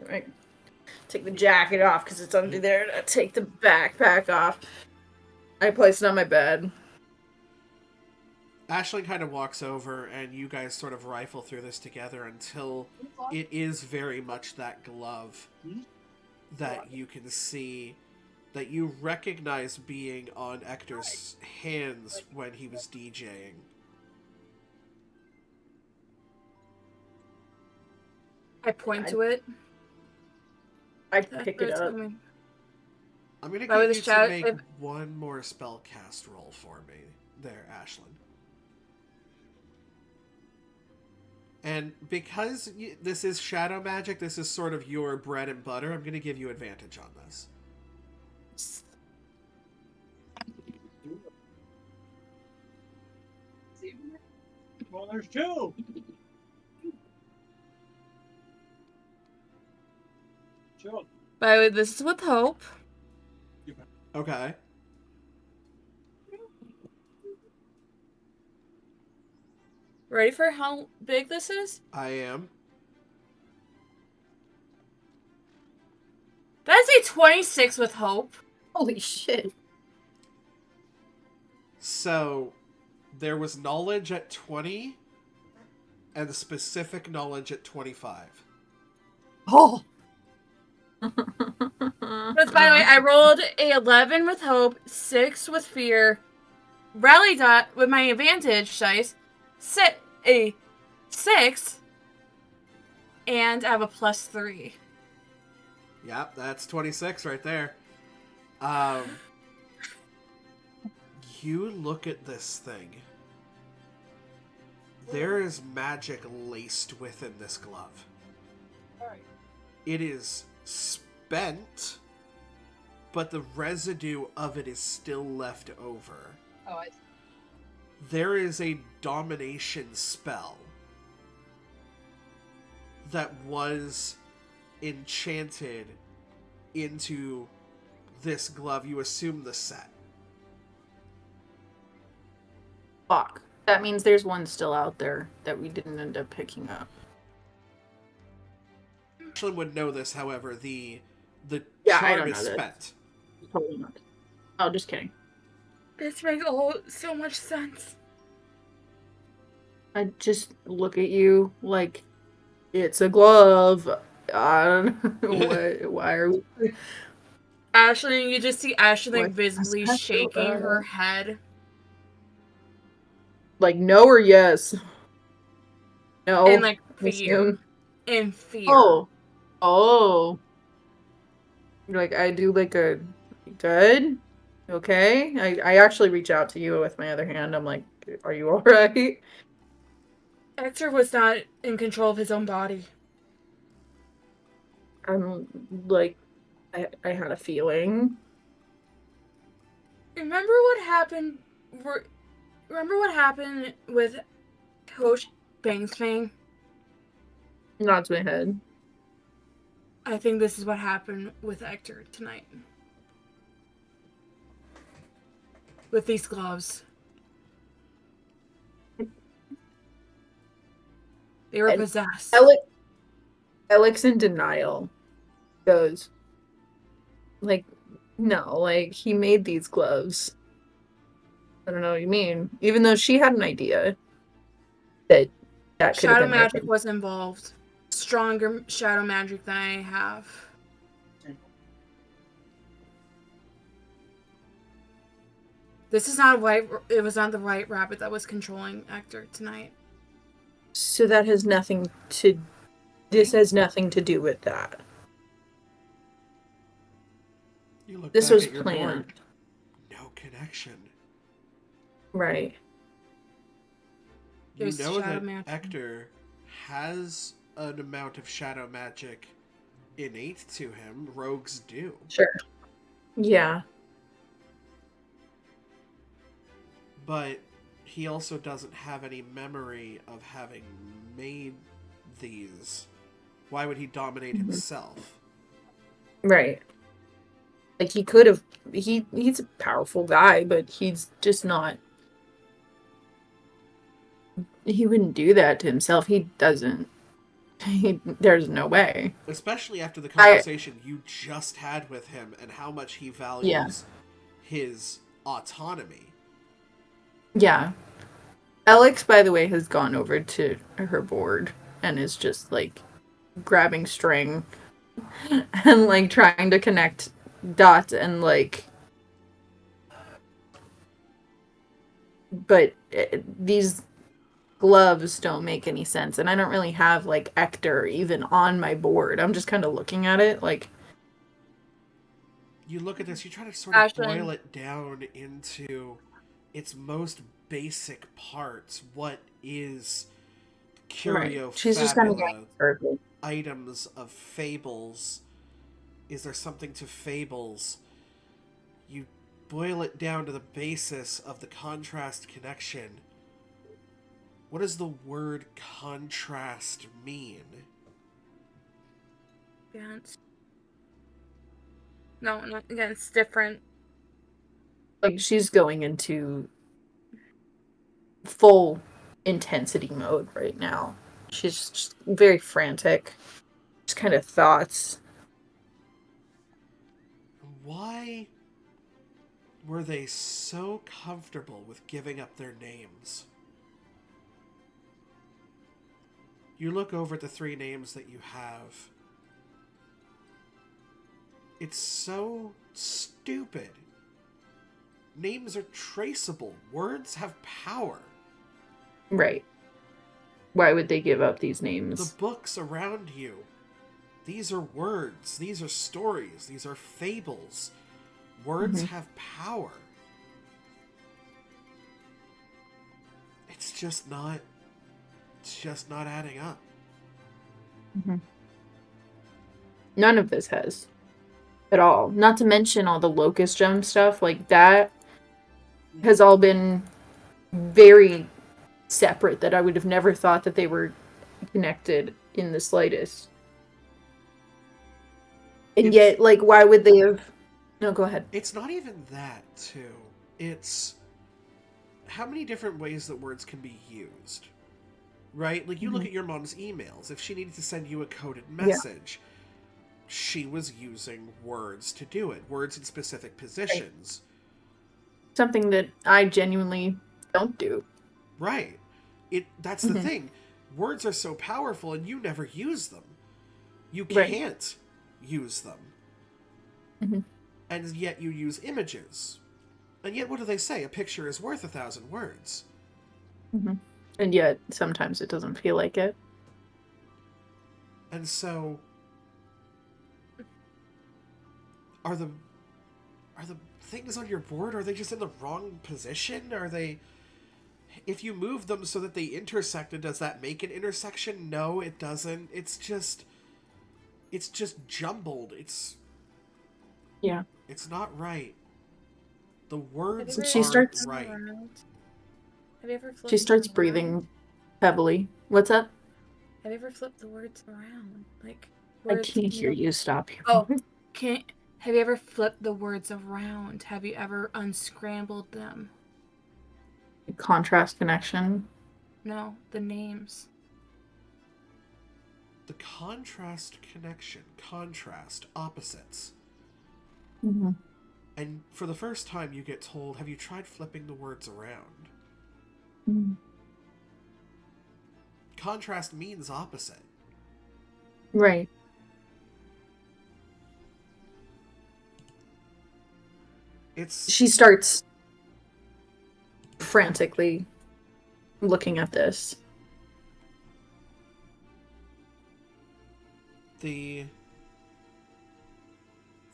[SPEAKER 2] the jacket off because it's under there. And I take the backpack off. I place it on my bed.
[SPEAKER 1] Aisling kind of walks over, and you guys sort of rifle through this together until it is very much that glove that you can see, that you recognize being on Hector's hands when he was DJing.
[SPEAKER 3] I point to it.
[SPEAKER 2] I pick it up.
[SPEAKER 1] I'm going to
[SPEAKER 3] Why would
[SPEAKER 1] get
[SPEAKER 3] the
[SPEAKER 1] you to
[SPEAKER 3] shout-
[SPEAKER 1] make
[SPEAKER 3] if-
[SPEAKER 1] one more spell cast roll for me there, Aisling. And because this is shadow magic, this is sort of your bread and butter, I'm going to give you advantage on this.
[SPEAKER 7] Well, there's two. Sure.
[SPEAKER 3] By the way, this is with hope.
[SPEAKER 1] Okay.
[SPEAKER 3] Ready for how big this is?
[SPEAKER 1] I am.
[SPEAKER 3] That's a 26 with hope.
[SPEAKER 2] Holy shit.
[SPEAKER 1] So, there was knowledge at 20, and specific knowledge at 25.
[SPEAKER 2] Oh.
[SPEAKER 3] But by the way, I rolled a 11 with hope, 6 with fear, rally dot with my advantage dice, set a 6, and I have a +3.
[SPEAKER 1] Yep, that's 26 right there. You look at this thing. There is magic laced within this glove. It is spent, but the residue of it is still left over.
[SPEAKER 2] Oh, I see.
[SPEAKER 1] There is a domination spell that was enchanted into this glove. You assume the set.
[SPEAKER 2] Fuck. That means there's one still out there that we didn't end up picking up.
[SPEAKER 1] Ashlyn would know this, however. The
[SPEAKER 2] Yeah, I
[SPEAKER 1] charm
[SPEAKER 2] don't
[SPEAKER 1] is
[SPEAKER 2] know that.
[SPEAKER 1] spent.
[SPEAKER 2] Totally not. Oh, just kidding.
[SPEAKER 3] This makes so much sense.
[SPEAKER 2] I just look at you like it's a glove What? Why are we?
[SPEAKER 3] Ashley, you just see Ashley like
[SPEAKER 2] What?
[SPEAKER 3] visibly shaking her head.
[SPEAKER 2] Like no or yes? No.
[SPEAKER 3] In like
[SPEAKER 2] I assume.
[SPEAKER 3] fear. In fear.
[SPEAKER 2] Oh. Oh. Like I do like a good. Okay. I actually reach out to you with my other hand. I'm like, are you all right?
[SPEAKER 3] Hector was not in control of his own body.
[SPEAKER 2] I'm like, I had a feeling.
[SPEAKER 3] Remember what happened? Remember what happened with Coach Bangsfang?
[SPEAKER 2] Nods my head.
[SPEAKER 3] I think this is what happened with Hector tonight. With these gloves. They were
[SPEAKER 2] And
[SPEAKER 3] possessed.
[SPEAKER 2] Alex in denial goes, like, no, like, he made these gloves. I don't know what you mean. Even though she had an idea that could have
[SPEAKER 3] Shadow
[SPEAKER 2] been
[SPEAKER 3] magic
[SPEAKER 2] working.
[SPEAKER 3] was involved. Stronger shadow magic than I have. This is not it was not the white rabbit that was controlling Hector tonight.
[SPEAKER 2] So that has nothing to, this has nothing to do with that.
[SPEAKER 1] You look
[SPEAKER 2] This
[SPEAKER 1] back
[SPEAKER 2] was
[SPEAKER 1] at your
[SPEAKER 2] planned.
[SPEAKER 1] board. No connection.
[SPEAKER 2] Right.
[SPEAKER 1] You
[SPEAKER 3] There's
[SPEAKER 1] know
[SPEAKER 3] shadow
[SPEAKER 1] that
[SPEAKER 3] magic.
[SPEAKER 1] Hector has an amount of shadow magic innate to him. Rogues do.
[SPEAKER 2] Sure. Yeah.
[SPEAKER 1] But he also doesn't have any memory of having made these. Why would he dominate himself?
[SPEAKER 2] Right. Like he could have, he's a powerful guy, but he's just not, he wouldn't do that to himself. He doesn't. There's no way.
[SPEAKER 1] Especially after the conversation you just had with him and how much he values his autonomy.
[SPEAKER 2] Yeah. Alex, by the way, has gone over to her board and is just like grabbing string and like trying to connect dots and like, but these gloves don't make any sense, and I don't really have like Ector even on my board. I'm just kind of looking at it like,
[SPEAKER 1] You look at this, you try to sort of
[SPEAKER 3] Ashlyn.
[SPEAKER 1] boil it down into its most basic parts. What is curio
[SPEAKER 2] she's just kind of
[SPEAKER 1] fabula,
[SPEAKER 2] going circle.
[SPEAKER 1] items of fables? Is there something to fables? You boil it down to the basis of the contrast connection. What does the word contrast mean?
[SPEAKER 3] Against. No, not against. Different.
[SPEAKER 2] Like she's going into full intensity mode right now. She's just very frantic. Just kind of thoughts.
[SPEAKER 1] Why were they so comfortable with giving up their names? You look over at the three names that you have. It's so stupid. Names are traceable. Words have power.
[SPEAKER 2] Right. Why would they give up these
[SPEAKER 1] The
[SPEAKER 2] names?
[SPEAKER 1] books around you. These are words. These are stories. These are fables. Words have power. It's just not adding up.
[SPEAKER 2] None of this has. At all. Not to mention all the locust gem stuff. Like that has all been very separate, that I would have never thought that they were connected in the slightest. And yet, like, why would they have... No, go ahead.
[SPEAKER 1] It's not even that, too. It's how many different ways that words can be used. Right? Like, you look at your mom's emails. If she needed to send you a coded message, she was using words to do it. Words in specific positions.
[SPEAKER 2] Something that I genuinely don't do.
[SPEAKER 1] Right. That's the thing. Words are so powerful and you never use them. You
[SPEAKER 2] Right.
[SPEAKER 1] can't use them.
[SPEAKER 2] Mhm.
[SPEAKER 1] And yet you use images. And yet what do they say? A picture is worth 1,000 words.
[SPEAKER 2] And yet, sometimes it doesn't feel like it.
[SPEAKER 1] And so... Are the things on your board, are they just in the wrong position? Are they... If you move them so that they intersected, does that make an intersection? No, it doesn't. It's just jumbled.
[SPEAKER 2] Yeah.
[SPEAKER 1] It's not right. The words
[SPEAKER 3] Have you
[SPEAKER 2] She
[SPEAKER 3] ever
[SPEAKER 1] aren't
[SPEAKER 2] starts-
[SPEAKER 3] flipped them
[SPEAKER 1] right.
[SPEAKER 3] around? Have you ever flipped
[SPEAKER 2] She starts
[SPEAKER 3] them
[SPEAKER 2] breathing
[SPEAKER 3] around?
[SPEAKER 2] heavily. What's up?
[SPEAKER 3] Have you ever flipped the words around? Like
[SPEAKER 2] I
[SPEAKER 3] words
[SPEAKER 2] can't
[SPEAKER 3] in
[SPEAKER 2] hear
[SPEAKER 3] the-
[SPEAKER 2] you. Stop.
[SPEAKER 3] Oh, have you ever flipped the words around? Have you ever unscrambled them?
[SPEAKER 2] Contrast connection.
[SPEAKER 3] No, the names.
[SPEAKER 1] The contrast connection. Contrast. Opposites.
[SPEAKER 2] Mm-hmm.
[SPEAKER 1] And for the first time you get told, have you tried flipping the words around?
[SPEAKER 2] Mm-hmm.
[SPEAKER 1] Contrast means opposite.
[SPEAKER 2] Right. She starts frantically looking at this.
[SPEAKER 1] The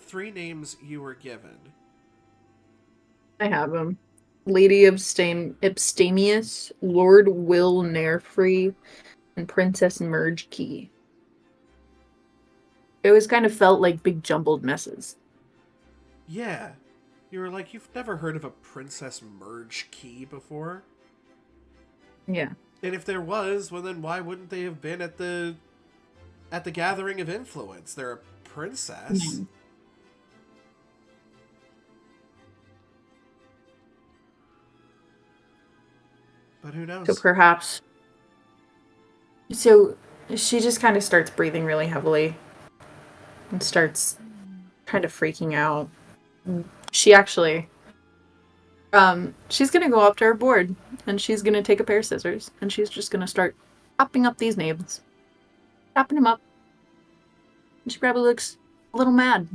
[SPEAKER 1] 3 names you were given.
[SPEAKER 2] I have them. Lady Abstemious, Lord Will Nerefree, and Princess Merge Key. It always kind of felt like big jumbled messes.
[SPEAKER 1] Yeah. You were like, you've never heard of a Princess Merge Key before?
[SPEAKER 2] Yeah.
[SPEAKER 1] And if there was, well then why wouldn't they have been at the Gathering of Influence? They're a princess.
[SPEAKER 2] Mm.
[SPEAKER 1] But who knows?
[SPEAKER 2] So perhaps. So she just kind of starts breathing really heavily and starts kind of freaking out. She actually, she's gonna go up to her board and she's gonna take a pair of scissors and she's just gonna start chopping up these names, chopping them up. And she probably looks a little mad,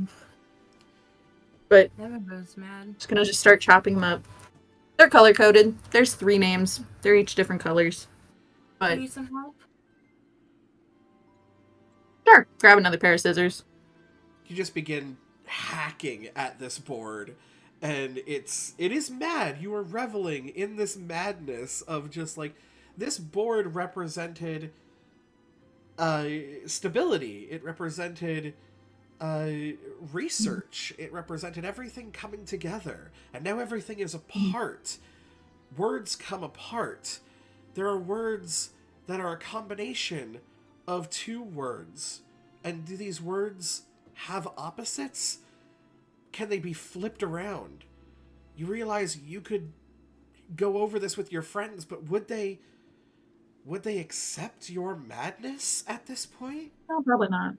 [SPEAKER 2] but
[SPEAKER 3] Everybody's mad.
[SPEAKER 2] she's gonna just start chopping them up. They're color coded. There's 3 names. They're each different colors. But
[SPEAKER 3] Need some help?
[SPEAKER 2] sure, grab another pair of scissors.
[SPEAKER 1] You just begin hacking at this board, and it is mad. You are reveling in this madness of just like, this board represented stability. It represented research. It represented everything coming together, and now everything is apart. Words come apart. There are words that are a combination of 2 words, and do these words have opposites? Can they be flipped around? You realize you could go over this with your friends, but would they accept your madness at this point?
[SPEAKER 2] No, probably not.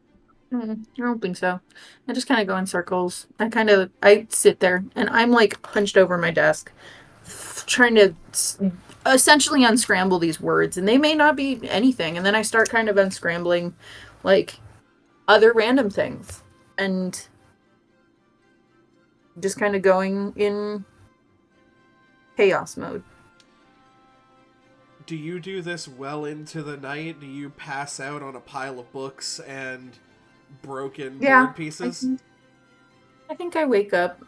[SPEAKER 2] I don't think so. I just kind of go in circles. I sit there and I'm like hunched over my desk, trying to essentially unscramble these words, and they may not be anything. And then I start kind of unscrambling, like, other random things, and just kind of going in chaos mode.
[SPEAKER 1] Do you do this well into the night? Do you pass out on a pile of books and broken board pieces?
[SPEAKER 2] I think I wake up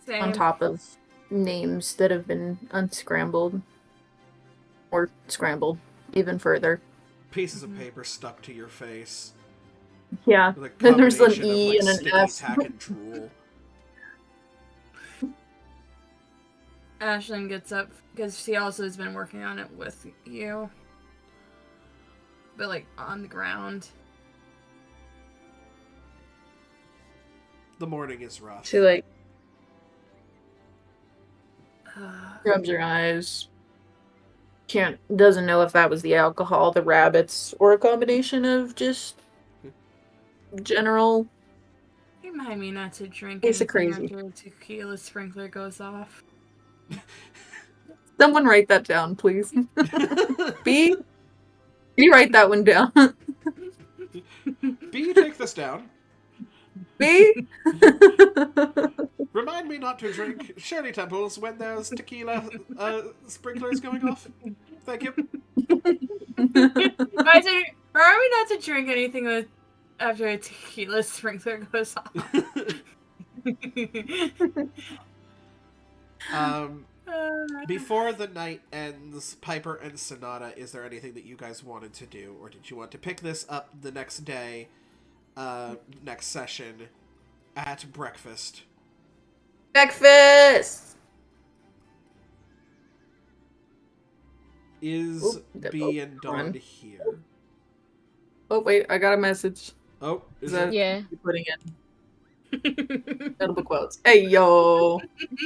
[SPEAKER 3] Same.
[SPEAKER 2] on top of names that have been unscrambled or scrambled even further.
[SPEAKER 1] Pieces of paper stuck to your face.
[SPEAKER 2] Yeah.
[SPEAKER 1] With a
[SPEAKER 2] Then there's an
[SPEAKER 1] combination of,
[SPEAKER 2] E
[SPEAKER 1] like,
[SPEAKER 2] and an
[SPEAKER 1] sticky
[SPEAKER 2] S.
[SPEAKER 1] tack and drool.
[SPEAKER 3] Ashlyn gets up because she also has been working on it with you. But like on the ground.
[SPEAKER 1] The morning is rough.
[SPEAKER 2] She like rubs her eyes. Doesn't know if that was the alcohol, the rabbits, or a combination of just general.
[SPEAKER 3] Remind me not to drink
[SPEAKER 2] Basic
[SPEAKER 3] anything
[SPEAKER 2] crazy.
[SPEAKER 3] after a tequila sprinkler goes off.
[SPEAKER 2] Someone write that down, please. B, can you write that one down?
[SPEAKER 1] B, take this down.
[SPEAKER 2] Me?
[SPEAKER 1] Remind me not to drink Shirley Temples when there's tequila sprinklers going off. Thank you.
[SPEAKER 3] Guys, remember me not to drink anything after a tequila sprinkler goes off.
[SPEAKER 1] Before the night ends, Piper and Sonata, is there anything that you guys wanted to do, or did you want to pick this up the next day, next session, at breakfast?
[SPEAKER 2] Breakfast!
[SPEAKER 1] Is
[SPEAKER 2] Oop,
[SPEAKER 1] B and Dawn
[SPEAKER 2] on.
[SPEAKER 1] here?
[SPEAKER 2] Oh, wait, I got a message.
[SPEAKER 1] Oh, is
[SPEAKER 2] that
[SPEAKER 1] it?
[SPEAKER 4] Yeah.
[SPEAKER 2] you're putting in notable quotes? Hey, yo!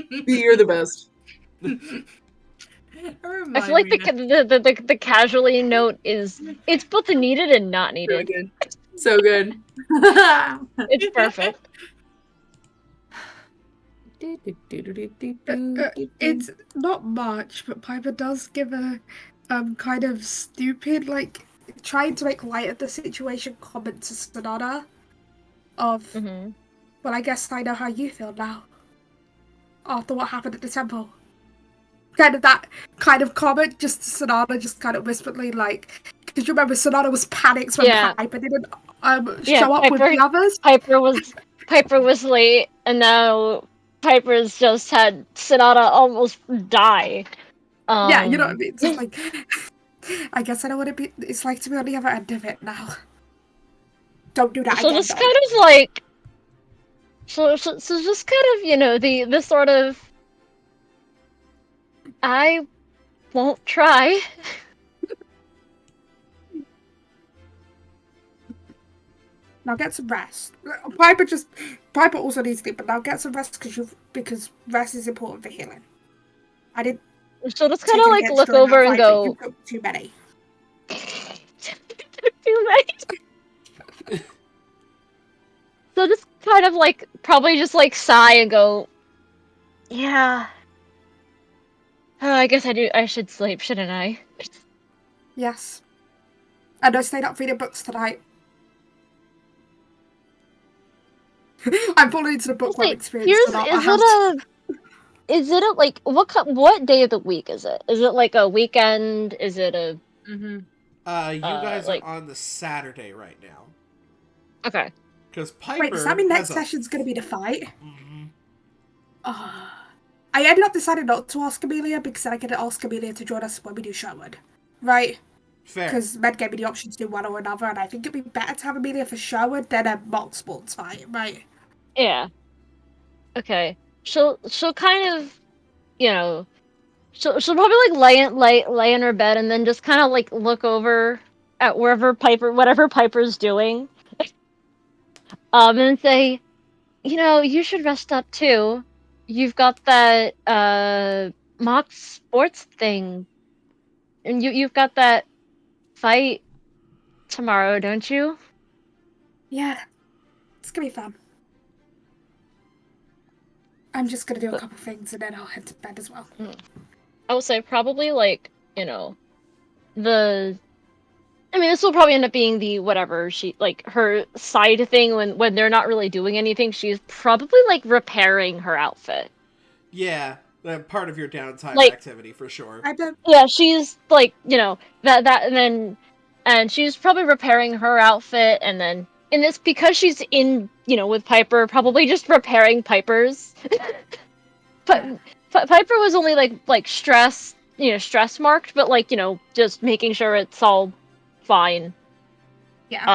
[SPEAKER 2] You're the best.
[SPEAKER 4] I feel like the casually note is it's both needed and not
[SPEAKER 2] So
[SPEAKER 4] needed.
[SPEAKER 2] good. So good.
[SPEAKER 4] It's perfect.
[SPEAKER 5] It's not much, but Piper does give a kind of stupid, like, trying to make light of the situation comment to Sonata of,
[SPEAKER 4] Mm-hmm.
[SPEAKER 5] well, I guess I know how you feel now. After what happened at the temple. Kind of that kind of comment, just to Sonata, just kind of whisperedly, like, because you remember Sonata was panicked when
[SPEAKER 4] Yeah.
[SPEAKER 5] Piper didn't
[SPEAKER 4] Yeah,
[SPEAKER 5] show up with the others.
[SPEAKER 4] Piper was late, and now Piper's just had Sonata almost die.
[SPEAKER 5] Yeah, you know what I mean? It's just like, I guess I know what it's like to be on the other end of it now. Don't do that
[SPEAKER 4] So
[SPEAKER 5] again,
[SPEAKER 4] just
[SPEAKER 5] though.
[SPEAKER 4] kind of like, so just kind of, you know, the sort of, I won't try.
[SPEAKER 5] Now get some rest. Piper also needs sleep, but now get some rest because rest is important for healing. I didn't
[SPEAKER 4] So just
[SPEAKER 5] take
[SPEAKER 4] kind of
[SPEAKER 5] it
[SPEAKER 4] like
[SPEAKER 5] against
[SPEAKER 4] look
[SPEAKER 5] you in
[SPEAKER 4] over
[SPEAKER 5] that
[SPEAKER 4] and
[SPEAKER 5] fight, but you
[SPEAKER 4] go,
[SPEAKER 5] took too many.
[SPEAKER 4] too late. So just kind of like, probably just like sigh and go, yeah. I guess I should sleep, shouldn't I?
[SPEAKER 5] Yes. And I stayed up reading books tonight. I'm falling into the bookworm
[SPEAKER 4] Wait,
[SPEAKER 5] experience a lot.
[SPEAKER 4] is it a like what day of the week is it? Is it like a weekend? Is it a
[SPEAKER 3] Mm-hmm.
[SPEAKER 1] You guys
[SPEAKER 4] like-
[SPEAKER 1] are on the Saturday right now.
[SPEAKER 4] okay?
[SPEAKER 1] Because Piper
[SPEAKER 5] Wait, does that mean next
[SPEAKER 1] has
[SPEAKER 5] session's going to be the fight?
[SPEAKER 1] Mhm.
[SPEAKER 5] I ended up deciding not to ask Amelia because I could ask Amelia to join us when we do Sherwood. Right?
[SPEAKER 1] Fair.
[SPEAKER 5] Because Med gave me the option to do one or another, and I think it'd be better to have Amelia for Sherwood than a Mock Sports fight, right?
[SPEAKER 4] Yeah. Okay. She'll kind of, you know, she'll probably like lay in her bed and then just kind of like look over at whatever Piper's doing, and say, you know, you should rest up too. You've got that mock sports thing, and you've got that fight tomorrow, don't you?
[SPEAKER 5] Yeah. It's gonna be fun. I'm just gonna do a couple things and then I'll head to bed as well.
[SPEAKER 4] I would say probably like, you know, I mean, this will probably end up being the whatever she like her side thing when they're not really doing anything. She's probably like repairing her outfit.
[SPEAKER 1] Yeah, part of your downtime
[SPEAKER 4] Like-
[SPEAKER 1] activity for sure.
[SPEAKER 5] I don't.
[SPEAKER 4] Yeah, she's like, you know, that and she's probably repairing her outfit, and then in this because she's in, you know, with Piper, probably just repairing Piper's. But Piper was only like stress marked, but like, you know, just making sure it's all fine.
[SPEAKER 5] Yeah.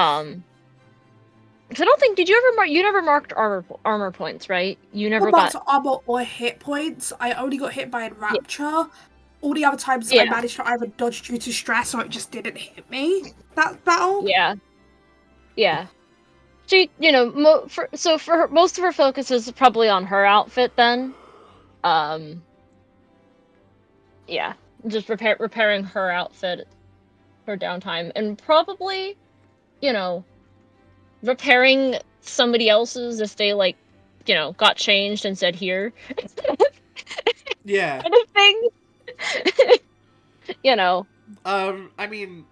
[SPEAKER 4] 'Cause I don't think you never marked armor points, right? You never
[SPEAKER 5] Not
[SPEAKER 4] got
[SPEAKER 5] armor or hit points. I only got hit by Enrapture. All the other times I
[SPEAKER 4] Yeah.
[SPEAKER 5] managed to either dodge due to stress or it just didn't hit me. That battle.
[SPEAKER 4] yeah. She, you know, for her, most of her focus is probably on her outfit then. Yeah, just repairing her outfit for downtime, and probably, you know, repairing somebody else's if they like, you know, got changed and said here.
[SPEAKER 1] Yeah.
[SPEAKER 4] Kind of thing. You know.
[SPEAKER 1] I mean,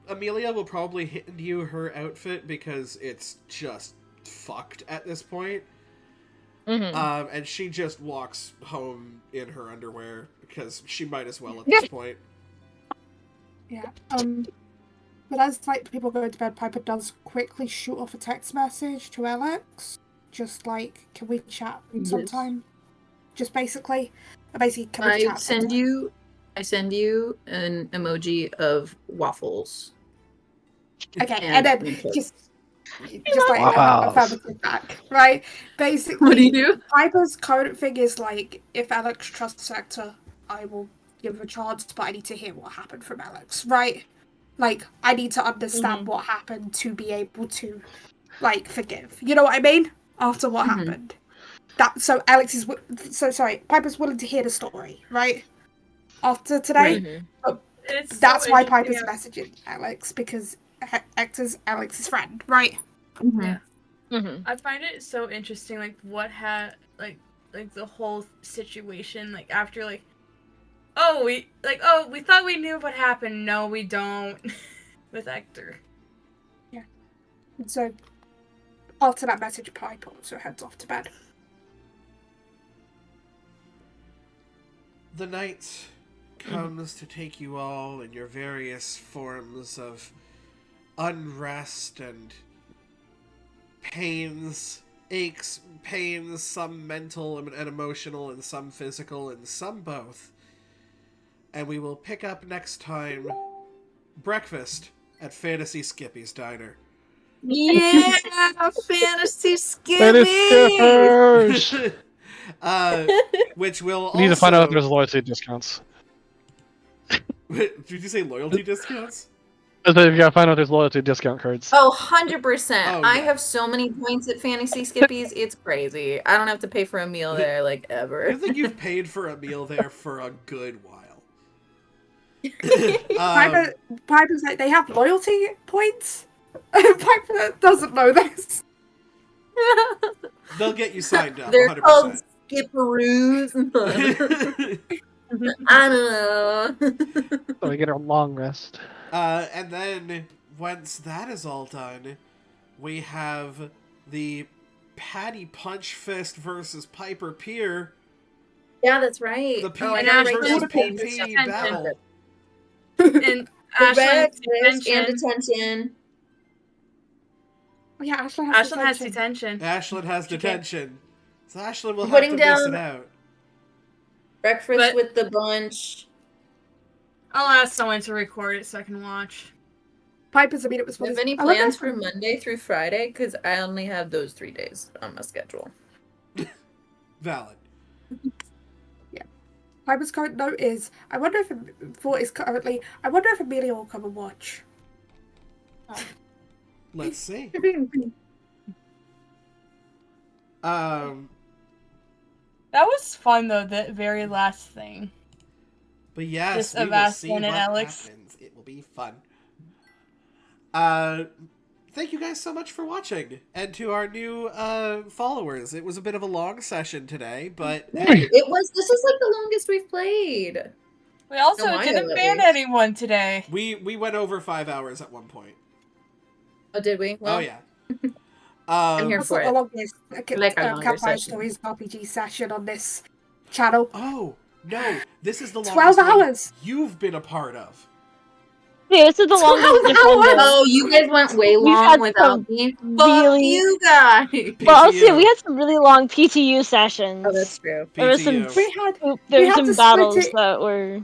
[SPEAKER 1] Amelia will probably hand you her outfit because it's just fucked at this point.
[SPEAKER 4] Mm-hmm.
[SPEAKER 1] And she just walks home in her underwear because she might as well at this point.
[SPEAKER 5] Yeah. But as like people go to bed, Piper does quickly shoot off a text message to Alex, just like, "Can we chat sometime?" Just basically, can we chat?
[SPEAKER 2] I send you an emoji of waffles.
[SPEAKER 5] Okay, and then just like
[SPEAKER 6] Wow.
[SPEAKER 5] affirmative back, right? Basically,
[SPEAKER 2] What do you do?
[SPEAKER 5] Piper's current thing is like, if Alex trusts Hector, I will give a chance, but I need to hear what happened from Alex, right? Like, I need to understand what happened to be able to, like, forgive. You know what I mean? After what happened. So Piper's willing to hear the story, right? After today. But
[SPEAKER 3] It's
[SPEAKER 5] that's
[SPEAKER 3] so
[SPEAKER 5] why
[SPEAKER 3] interesting
[SPEAKER 5] Piper's messaging Alex, because Hector's Alex's friend, right?
[SPEAKER 3] Yeah.
[SPEAKER 4] Mm-hmm.
[SPEAKER 3] I find it so interesting, like what had like the whole situation, like after we thought we knew what happened. No, we don't. With Hector.
[SPEAKER 5] Yeah. And so after that message, Piper also heads off to bed.
[SPEAKER 1] The night comes to take you all in your various forms of unrest and pains, aches, pains, some mental and emotional, and some physical, and some both. And we will pick up next time breakfast at Fantasy Skippy's Diner.
[SPEAKER 2] Yeah, fantasy
[SPEAKER 6] Skippers!
[SPEAKER 1] Which will also...
[SPEAKER 6] We need to find out if there's loyalty discounts.
[SPEAKER 1] Did you say loyalty discounts?
[SPEAKER 6] You gotta find out if there's loyalty discount cards.
[SPEAKER 2] Oh, 100%.
[SPEAKER 1] Oh,
[SPEAKER 2] I
[SPEAKER 1] yeah.
[SPEAKER 2] have so many points at Fantasy Skippies, it's crazy. I don't have to pay for a meal there, like, ever.
[SPEAKER 1] I think you've paid for a meal there for a good while.
[SPEAKER 5] Piper's like, they have loyalty points? Piper doesn't know this.
[SPEAKER 1] They'll get you signed up,
[SPEAKER 2] They're
[SPEAKER 1] 100%.
[SPEAKER 2] called Skipperoos. I don't know.
[SPEAKER 6] So we get our long rest.
[SPEAKER 1] And then, once that is all done, we have the Patty Punch Fist versus Piper Pier.
[SPEAKER 2] Yeah, that's right.
[SPEAKER 1] The PP
[SPEAKER 2] I gotta write
[SPEAKER 1] versus
[SPEAKER 2] down
[SPEAKER 1] PP battle.
[SPEAKER 3] And Ashland's
[SPEAKER 2] Correct, and
[SPEAKER 3] detention.
[SPEAKER 2] detention.
[SPEAKER 5] Oh, yeah,
[SPEAKER 3] Ashland has
[SPEAKER 5] detention.
[SPEAKER 3] detention.
[SPEAKER 1] Ashlyn has detention. So Ashlyn will have
[SPEAKER 2] Putting
[SPEAKER 1] to
[SPEAKER 2] down-
[SPEAKER 1] miss it out.
[SPEAKER 2] Breakfast
[SPEAKER 3] But-
[SPEAKER 2] with the bunch.
[SPEAKER 3] I'll ask someone to record it so I can watch.
[SPEAKER 5] Piper's, it was
[SPEAKER 2] Do you have any
[SPEAKER 5] I wonder
[SPEAKER 2] plans
[SPEAKER 5] if-
[SPEAKER 2] for Monday through Friday? Because I only have those 3 days on my schedule.
[SPEAKER 1] Valid.
[SPEAKER 5] Piper's current note is, I wonder if Amelia will come and watch.
[SPEAKER 1] Let's see.
[SPEAKER 3] That was fun though, the very last thing.
[SPEAKER 1] But yes,
[SPEAKER 3] Just
[SPEAKER 1] we
[SPEAKER 3] of
[SPEAKER 1] will see
[SPEAKER 3] Ashlyn
[SPEAKER 1] what
[SPEAKER 3] and Alex.
[SPEAKER 1] happens. It will be fun. Thank you guys so much for watching. And to our new followers, it was a bit of a long session today, but hey,
[SPEAKER 2] This is like the longest we've played.
[SPEAKER 3] We also
[SPEAKER 2] Oh, I
[SPEAKER 3] didn't
[SPEAKER 2] know, at
[SPEAKER 3] ban
[SPEAKER 2] least.
[SPEAKER 3] anyone today.
[SPEAKER 1] we went over 5 hours at one point.
[SPEAKER 2] Oh, did we? Well,
[SPEAKER 1] Oh yeah.
[SPEAKER 2] I'm here
[SPEAKER 5] That's
[SPEAKER 2] for
[SPEAKER 5] not the
[SPEAKER 2] it.
[SPEAKER 5] longest
[SPEAKER 2] Like a longer
[SPEAKER 5] Campfire
[SPEAKER 2] session.
[SPEAKER 5] Stories RPG session on this channel.
[SPEAKER 1] Oh no, this is the
[SPEAKER 5] 12
[SPEAKER 1] longest one
[SPEAKER 5] hours.
[SPEAKER 1] you've been a part of.
[SPEAKER 4] Yeah, this is the longest
[SPEAKER 5] 12
[SPEAKER 4] Defendus.
[SPEAKER 2] Oh, you guys went way
[SPEAKER 4] We've
[SPEAKER 2] long
[SPEAKER 4] had
[SPEAKER 2] without
[SPEAKER 4] some
[SPEAKER 2] me. Fuck
[SPEAKER 4] really-
[SPEAKER 2] you guys.
[SPEAKER 4] Well, I'll say
[SPEAKER 1] PTU.
[SPEAKER 4] we had some really long PTU sessions.
[SPEAKER 2] Oh, that's true.
[SPEAKER 4] There was some
[SPEAKER 1] PTU.
[SPEAKER 5] We had
[SPEAKER 4] there
[SPEAKER 5] we
[SPEAKER 4] were
[SPEAKER 5] had to
[SPEAKER 4] some
[SPEAKER 5] split
[SPEAKER 4] battles
[SPEAKER 5] it-
[SPEAKER 4] that were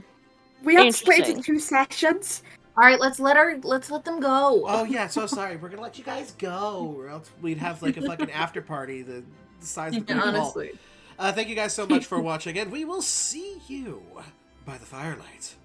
[SPEAKER 5] we had to split into
[SPEAKER 4] Interesting.
[SPEAKER 5] 2 sessions.
[SPEAKER 2] All right, let's let them go.
[SPEAKER 1] Oh yeah, so sorry. We're gonna let you guys go, or else we'd have like a fucking after party the size of the
[SPEAKER 2] Yeah,
[SPEAKER 1] hall.
[SPEAKER 2] honestly.
[SPEAKER 1] Thank you guys so much for watching, and we will see you by the firelight.